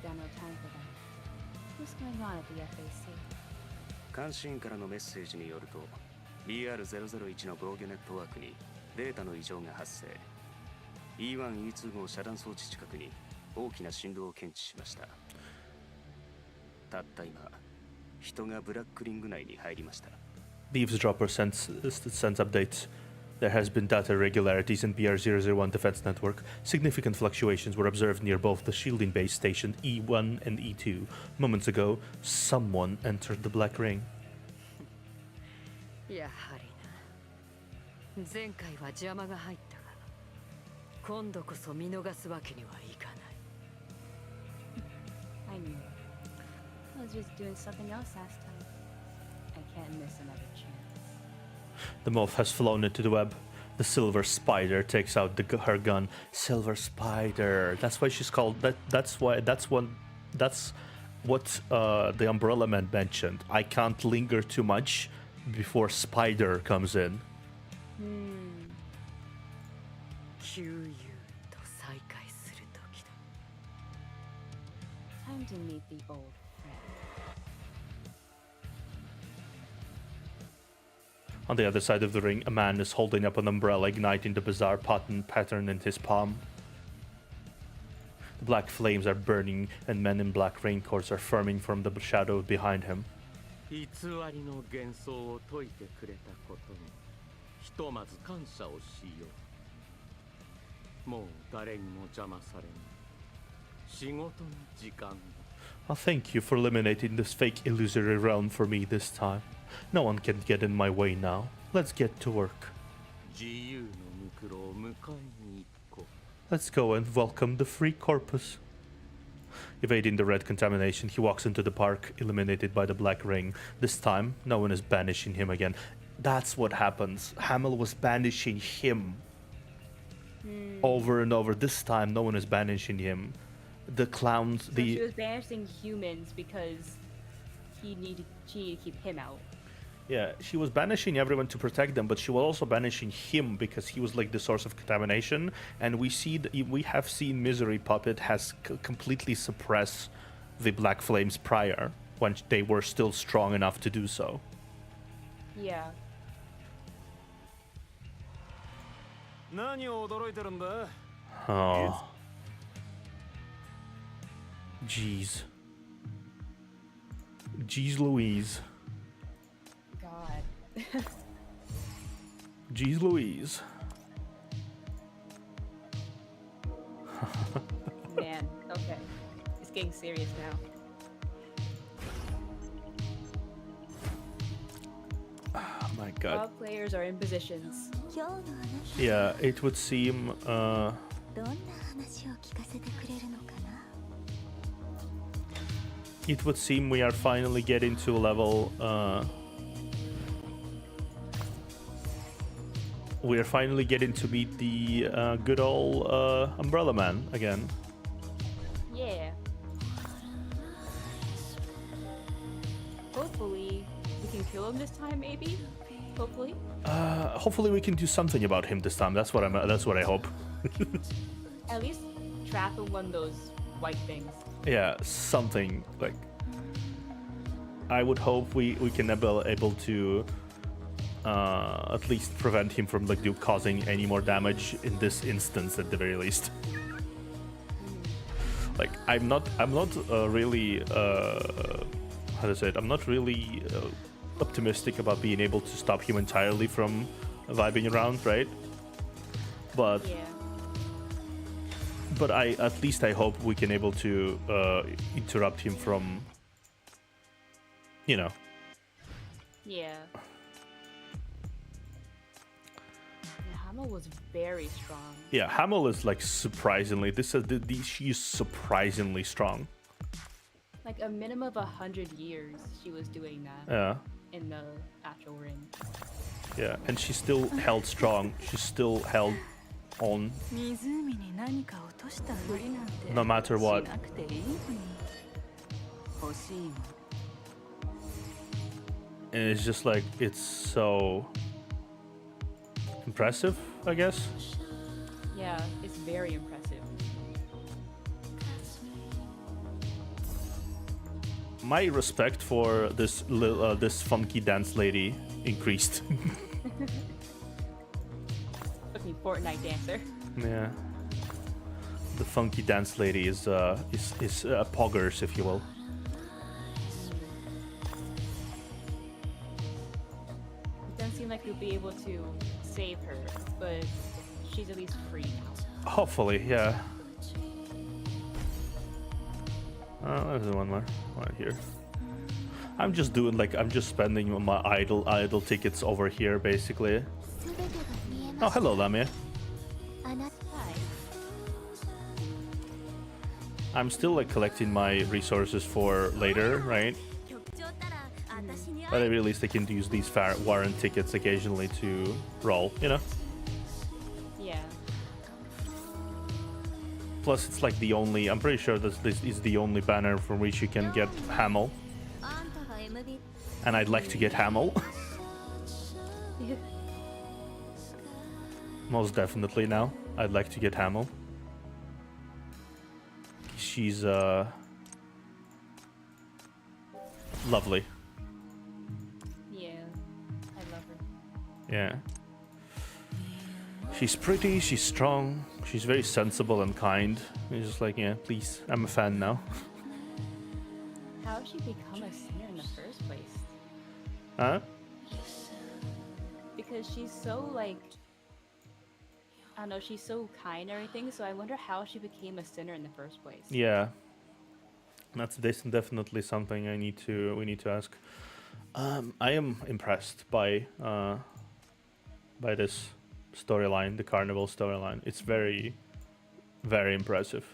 Got no time for that. What's going on at the FAC? 監視員からのメッセージによると BR001 の防御ネットワークにデータの異常が発生。E1、E2 号遮断装置近くに大きな振動を検知しました。たった今、人がブラックリング内に入りました。The eavesdropper sends updates. There has been data irregularities in BR001 defense network. Significant fluctuations were observed near both the shielding base station E1 and E2. Moments ago, someone entered the Black Ring. やはりな。前回は邪魔が入ったが、今度こそ見逃すわけにはいかない。I knew it. I was just doing something else last time. I can't miss another chance. The moth has flown into the web. The silver spider takes out her gun. Silver spider. That's why she's called that. That's what the Umbrella Man mentioned. I can't linger too much before Spider comes in. 旧友と再会する時だ。Time to meet the old friend. On the other side of the ring, a man is holding up an umbrella, igniting the bizarre pattern in his palm. The black flames are burning, and men in black raincoats are forming from the shadow behind him. 偽りの幻想を解いてくれたことにひとまず感謝をしよう。もう誰にも邪魔されぬ仕事の時間だ。 Thank you for eliminating this fake illusory realm for me this time. No one can get in my way now. Let's get to work. 自由のムクロを迎えに行こう。 Let's go and welcome the free corpus. Evading the red contamination, he walks into the park, eliminated by the black ring. This time, no one is banishing him again. That's what happens. Hamill was banishing him over and over. This time, no one is banishing him. The clowns, So she was banishing humans because she needed to keep him out. Yeah, she was banishing everyone to protect them, but she was also banishing him because he was like the source of contamination. And we have seen Misery Puppet has completely suppressed the Black Flames prior when they were still strong enough to do so. Yeah. 何を驚いてるんだ? Oh. Jeez. Jeez Louise. God. Jeez Louise. Man, okay. It's getting serious now. Oh my god. All players are in positions. Yeah, it would seem it would seem we are finally getting to a level we are finally getting to meet the good old Umbrella Man again. Yeah. hopefully we can kill him this time. Maybe. Hopefully. Hopefully we can do something about him this time. That's what I hope. At least trap in one of those white things. Yeah, something like. I would hope we can be able to at least prevent him from like causing any more damage in this instance at the very least. Like I'm not really how to say it. I'm not really optimistic about being able to stop him entirely from vibing around, right? But yeah. But at least I hope we can able to interrupt him from, you know. Yeah. Hamel was very strong. Yeah, Hamel is like surprisingly. She is surprisingly strong. Like a minimum of 100 years, she was doing that. Yeah. In the actual ring. Yeah, and she still held strong. She still held on. No matter what. And it's just like, it's so impressive, I guess. Yeah, it's very impressive. My respect for this this funky dance lady increased. Fucking Fortnite dancer. Yeah. The funky dance lady is poggers, if you will. It doesn't seem like we'll be able to save her, but she's at least free now. Hopefully, yeah. There's one more right here. I'm just spending my idle tickets over here, basically. Oh, hello, Lamia. I'm still like collecting my resources for later, right? But at least I can use these warrant tickets occasionally to roll, you know? Yeah. Plus, it's like the only. I'm pretty sure this is the only banner from which you can get Hamel. And I'd like to get Hamel. Most definitely now. I'd like to get Hamel. She's lovely. Yeah, I love her. Yeah. She's pretty, she's strong, she's very sensible and kind. It's just like, yeah, please, I'm a fan now. How did she become a singer in the first place? Huh? Because she's so like, I don't know, she's so kind and everything, so I wonder how she became a sinner in the first place. Yeah. That's definitely something we need to ask. I am impressed by this storyline, the carnival storyline. It's very, very impressive.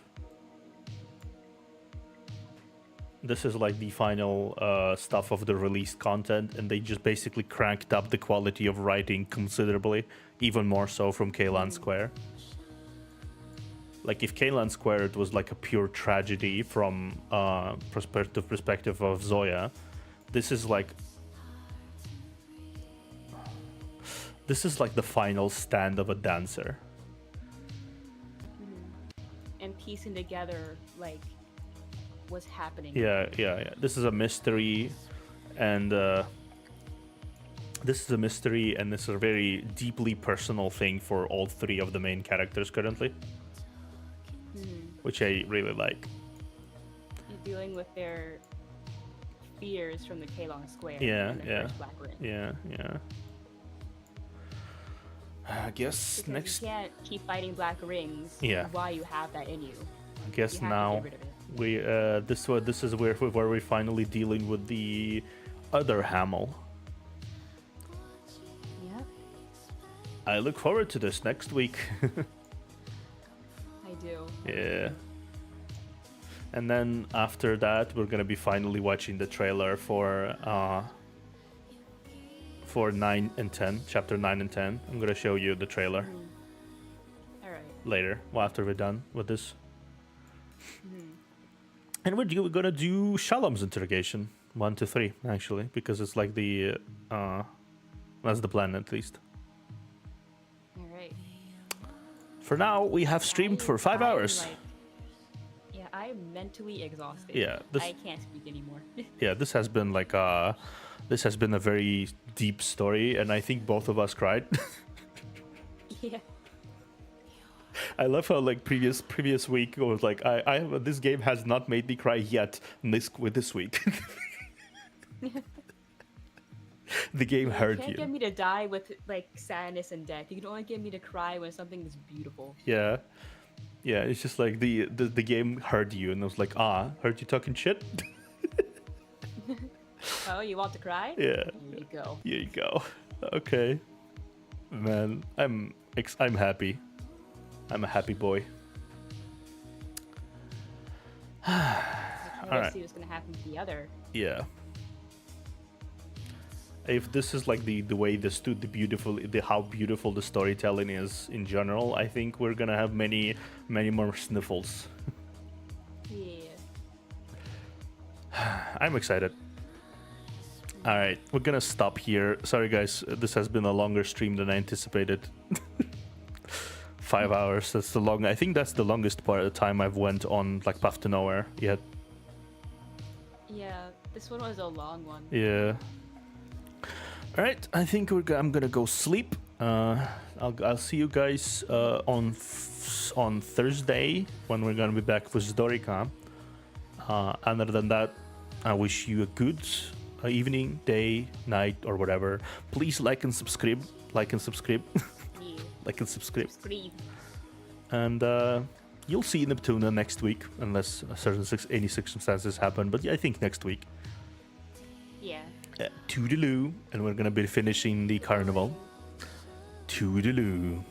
This is like the final stuff of the released content, and they just basically cranked up the quality of writing considerably, even more so from Kaylan Square. Like if Kaylan Square it was like a pure tragedy from perspective of Zoya, this is like the final stand of a dancer. And piecing together like what's happening. Yeah. This is a mystery, and this is a very deeply personal thing for all three of the main characters currently, which I really like. You're dealing with their fears from the Kaylan Square. Yeah. First Black Ring. Yeah. I guess Because next. you can't keep fighting black rings. Yeah. While you have that in you. I guess You have to now get rid of it. this is where we're finally dealing with the other Hamel. Yep. I look forward to this next week. I do. Yeah. And then after that, we're gonna be finally watching the trailer for 9 and 10, chapter 9 and 10. I'm gonna show you the trailer All right. later, after we're done with this. And we're gonna do Shalom's interrogation 1 to 3 actually, because it's like the that's the plan at least. All right. For now, we have streamed for 5 hours. Yeah, I'm mentally exhausted. Yeah, I can't speak anymore. Yeah, this has been like a very deep story, and I think both of us cried. Yeah. I love how like previous week was like I this game has not made me cry yet. This week, the game hurt You can't you. get me to die with like sadness and death. You can only get me to cry when something is beautiful. Yeah, yeah. It's just like the game hurt you, and I was like, heard you talking shit. Oh, you want to cry? Yeah. Here you go. Here you go. Okay, man. I'm happy. I'm a happy boy. I All want right. to see what's gonna happen to the other. Yeah. If this is like the way how beautiful the storytelling is in general, I think we're gonna have many more sniffles. Yeah. I'm excited. All right, we're gonna stop here. Sorry guys, this has been a longer stream than I anticipated. 5 hours. I think that's the longest part of the time I've went on like Path to Nowhere yet. Yeah, this one was a long one. Yeah. All right, I think I'm gonna go sleep. I'll see you guys on Thursday when we're gonna be back with Zdorika. Other than that, I wish you a good evening, day, night, or whatever. Please like and subscribe. Like and subscribe. Yeah. Like and subscribe. Subscribe. And you'll see Neptuna next week, unless any circumstances happen. But yeah, I think next week. Yeah. Toodaloo. And we're gonna be finishing the carnival. Toodaloo.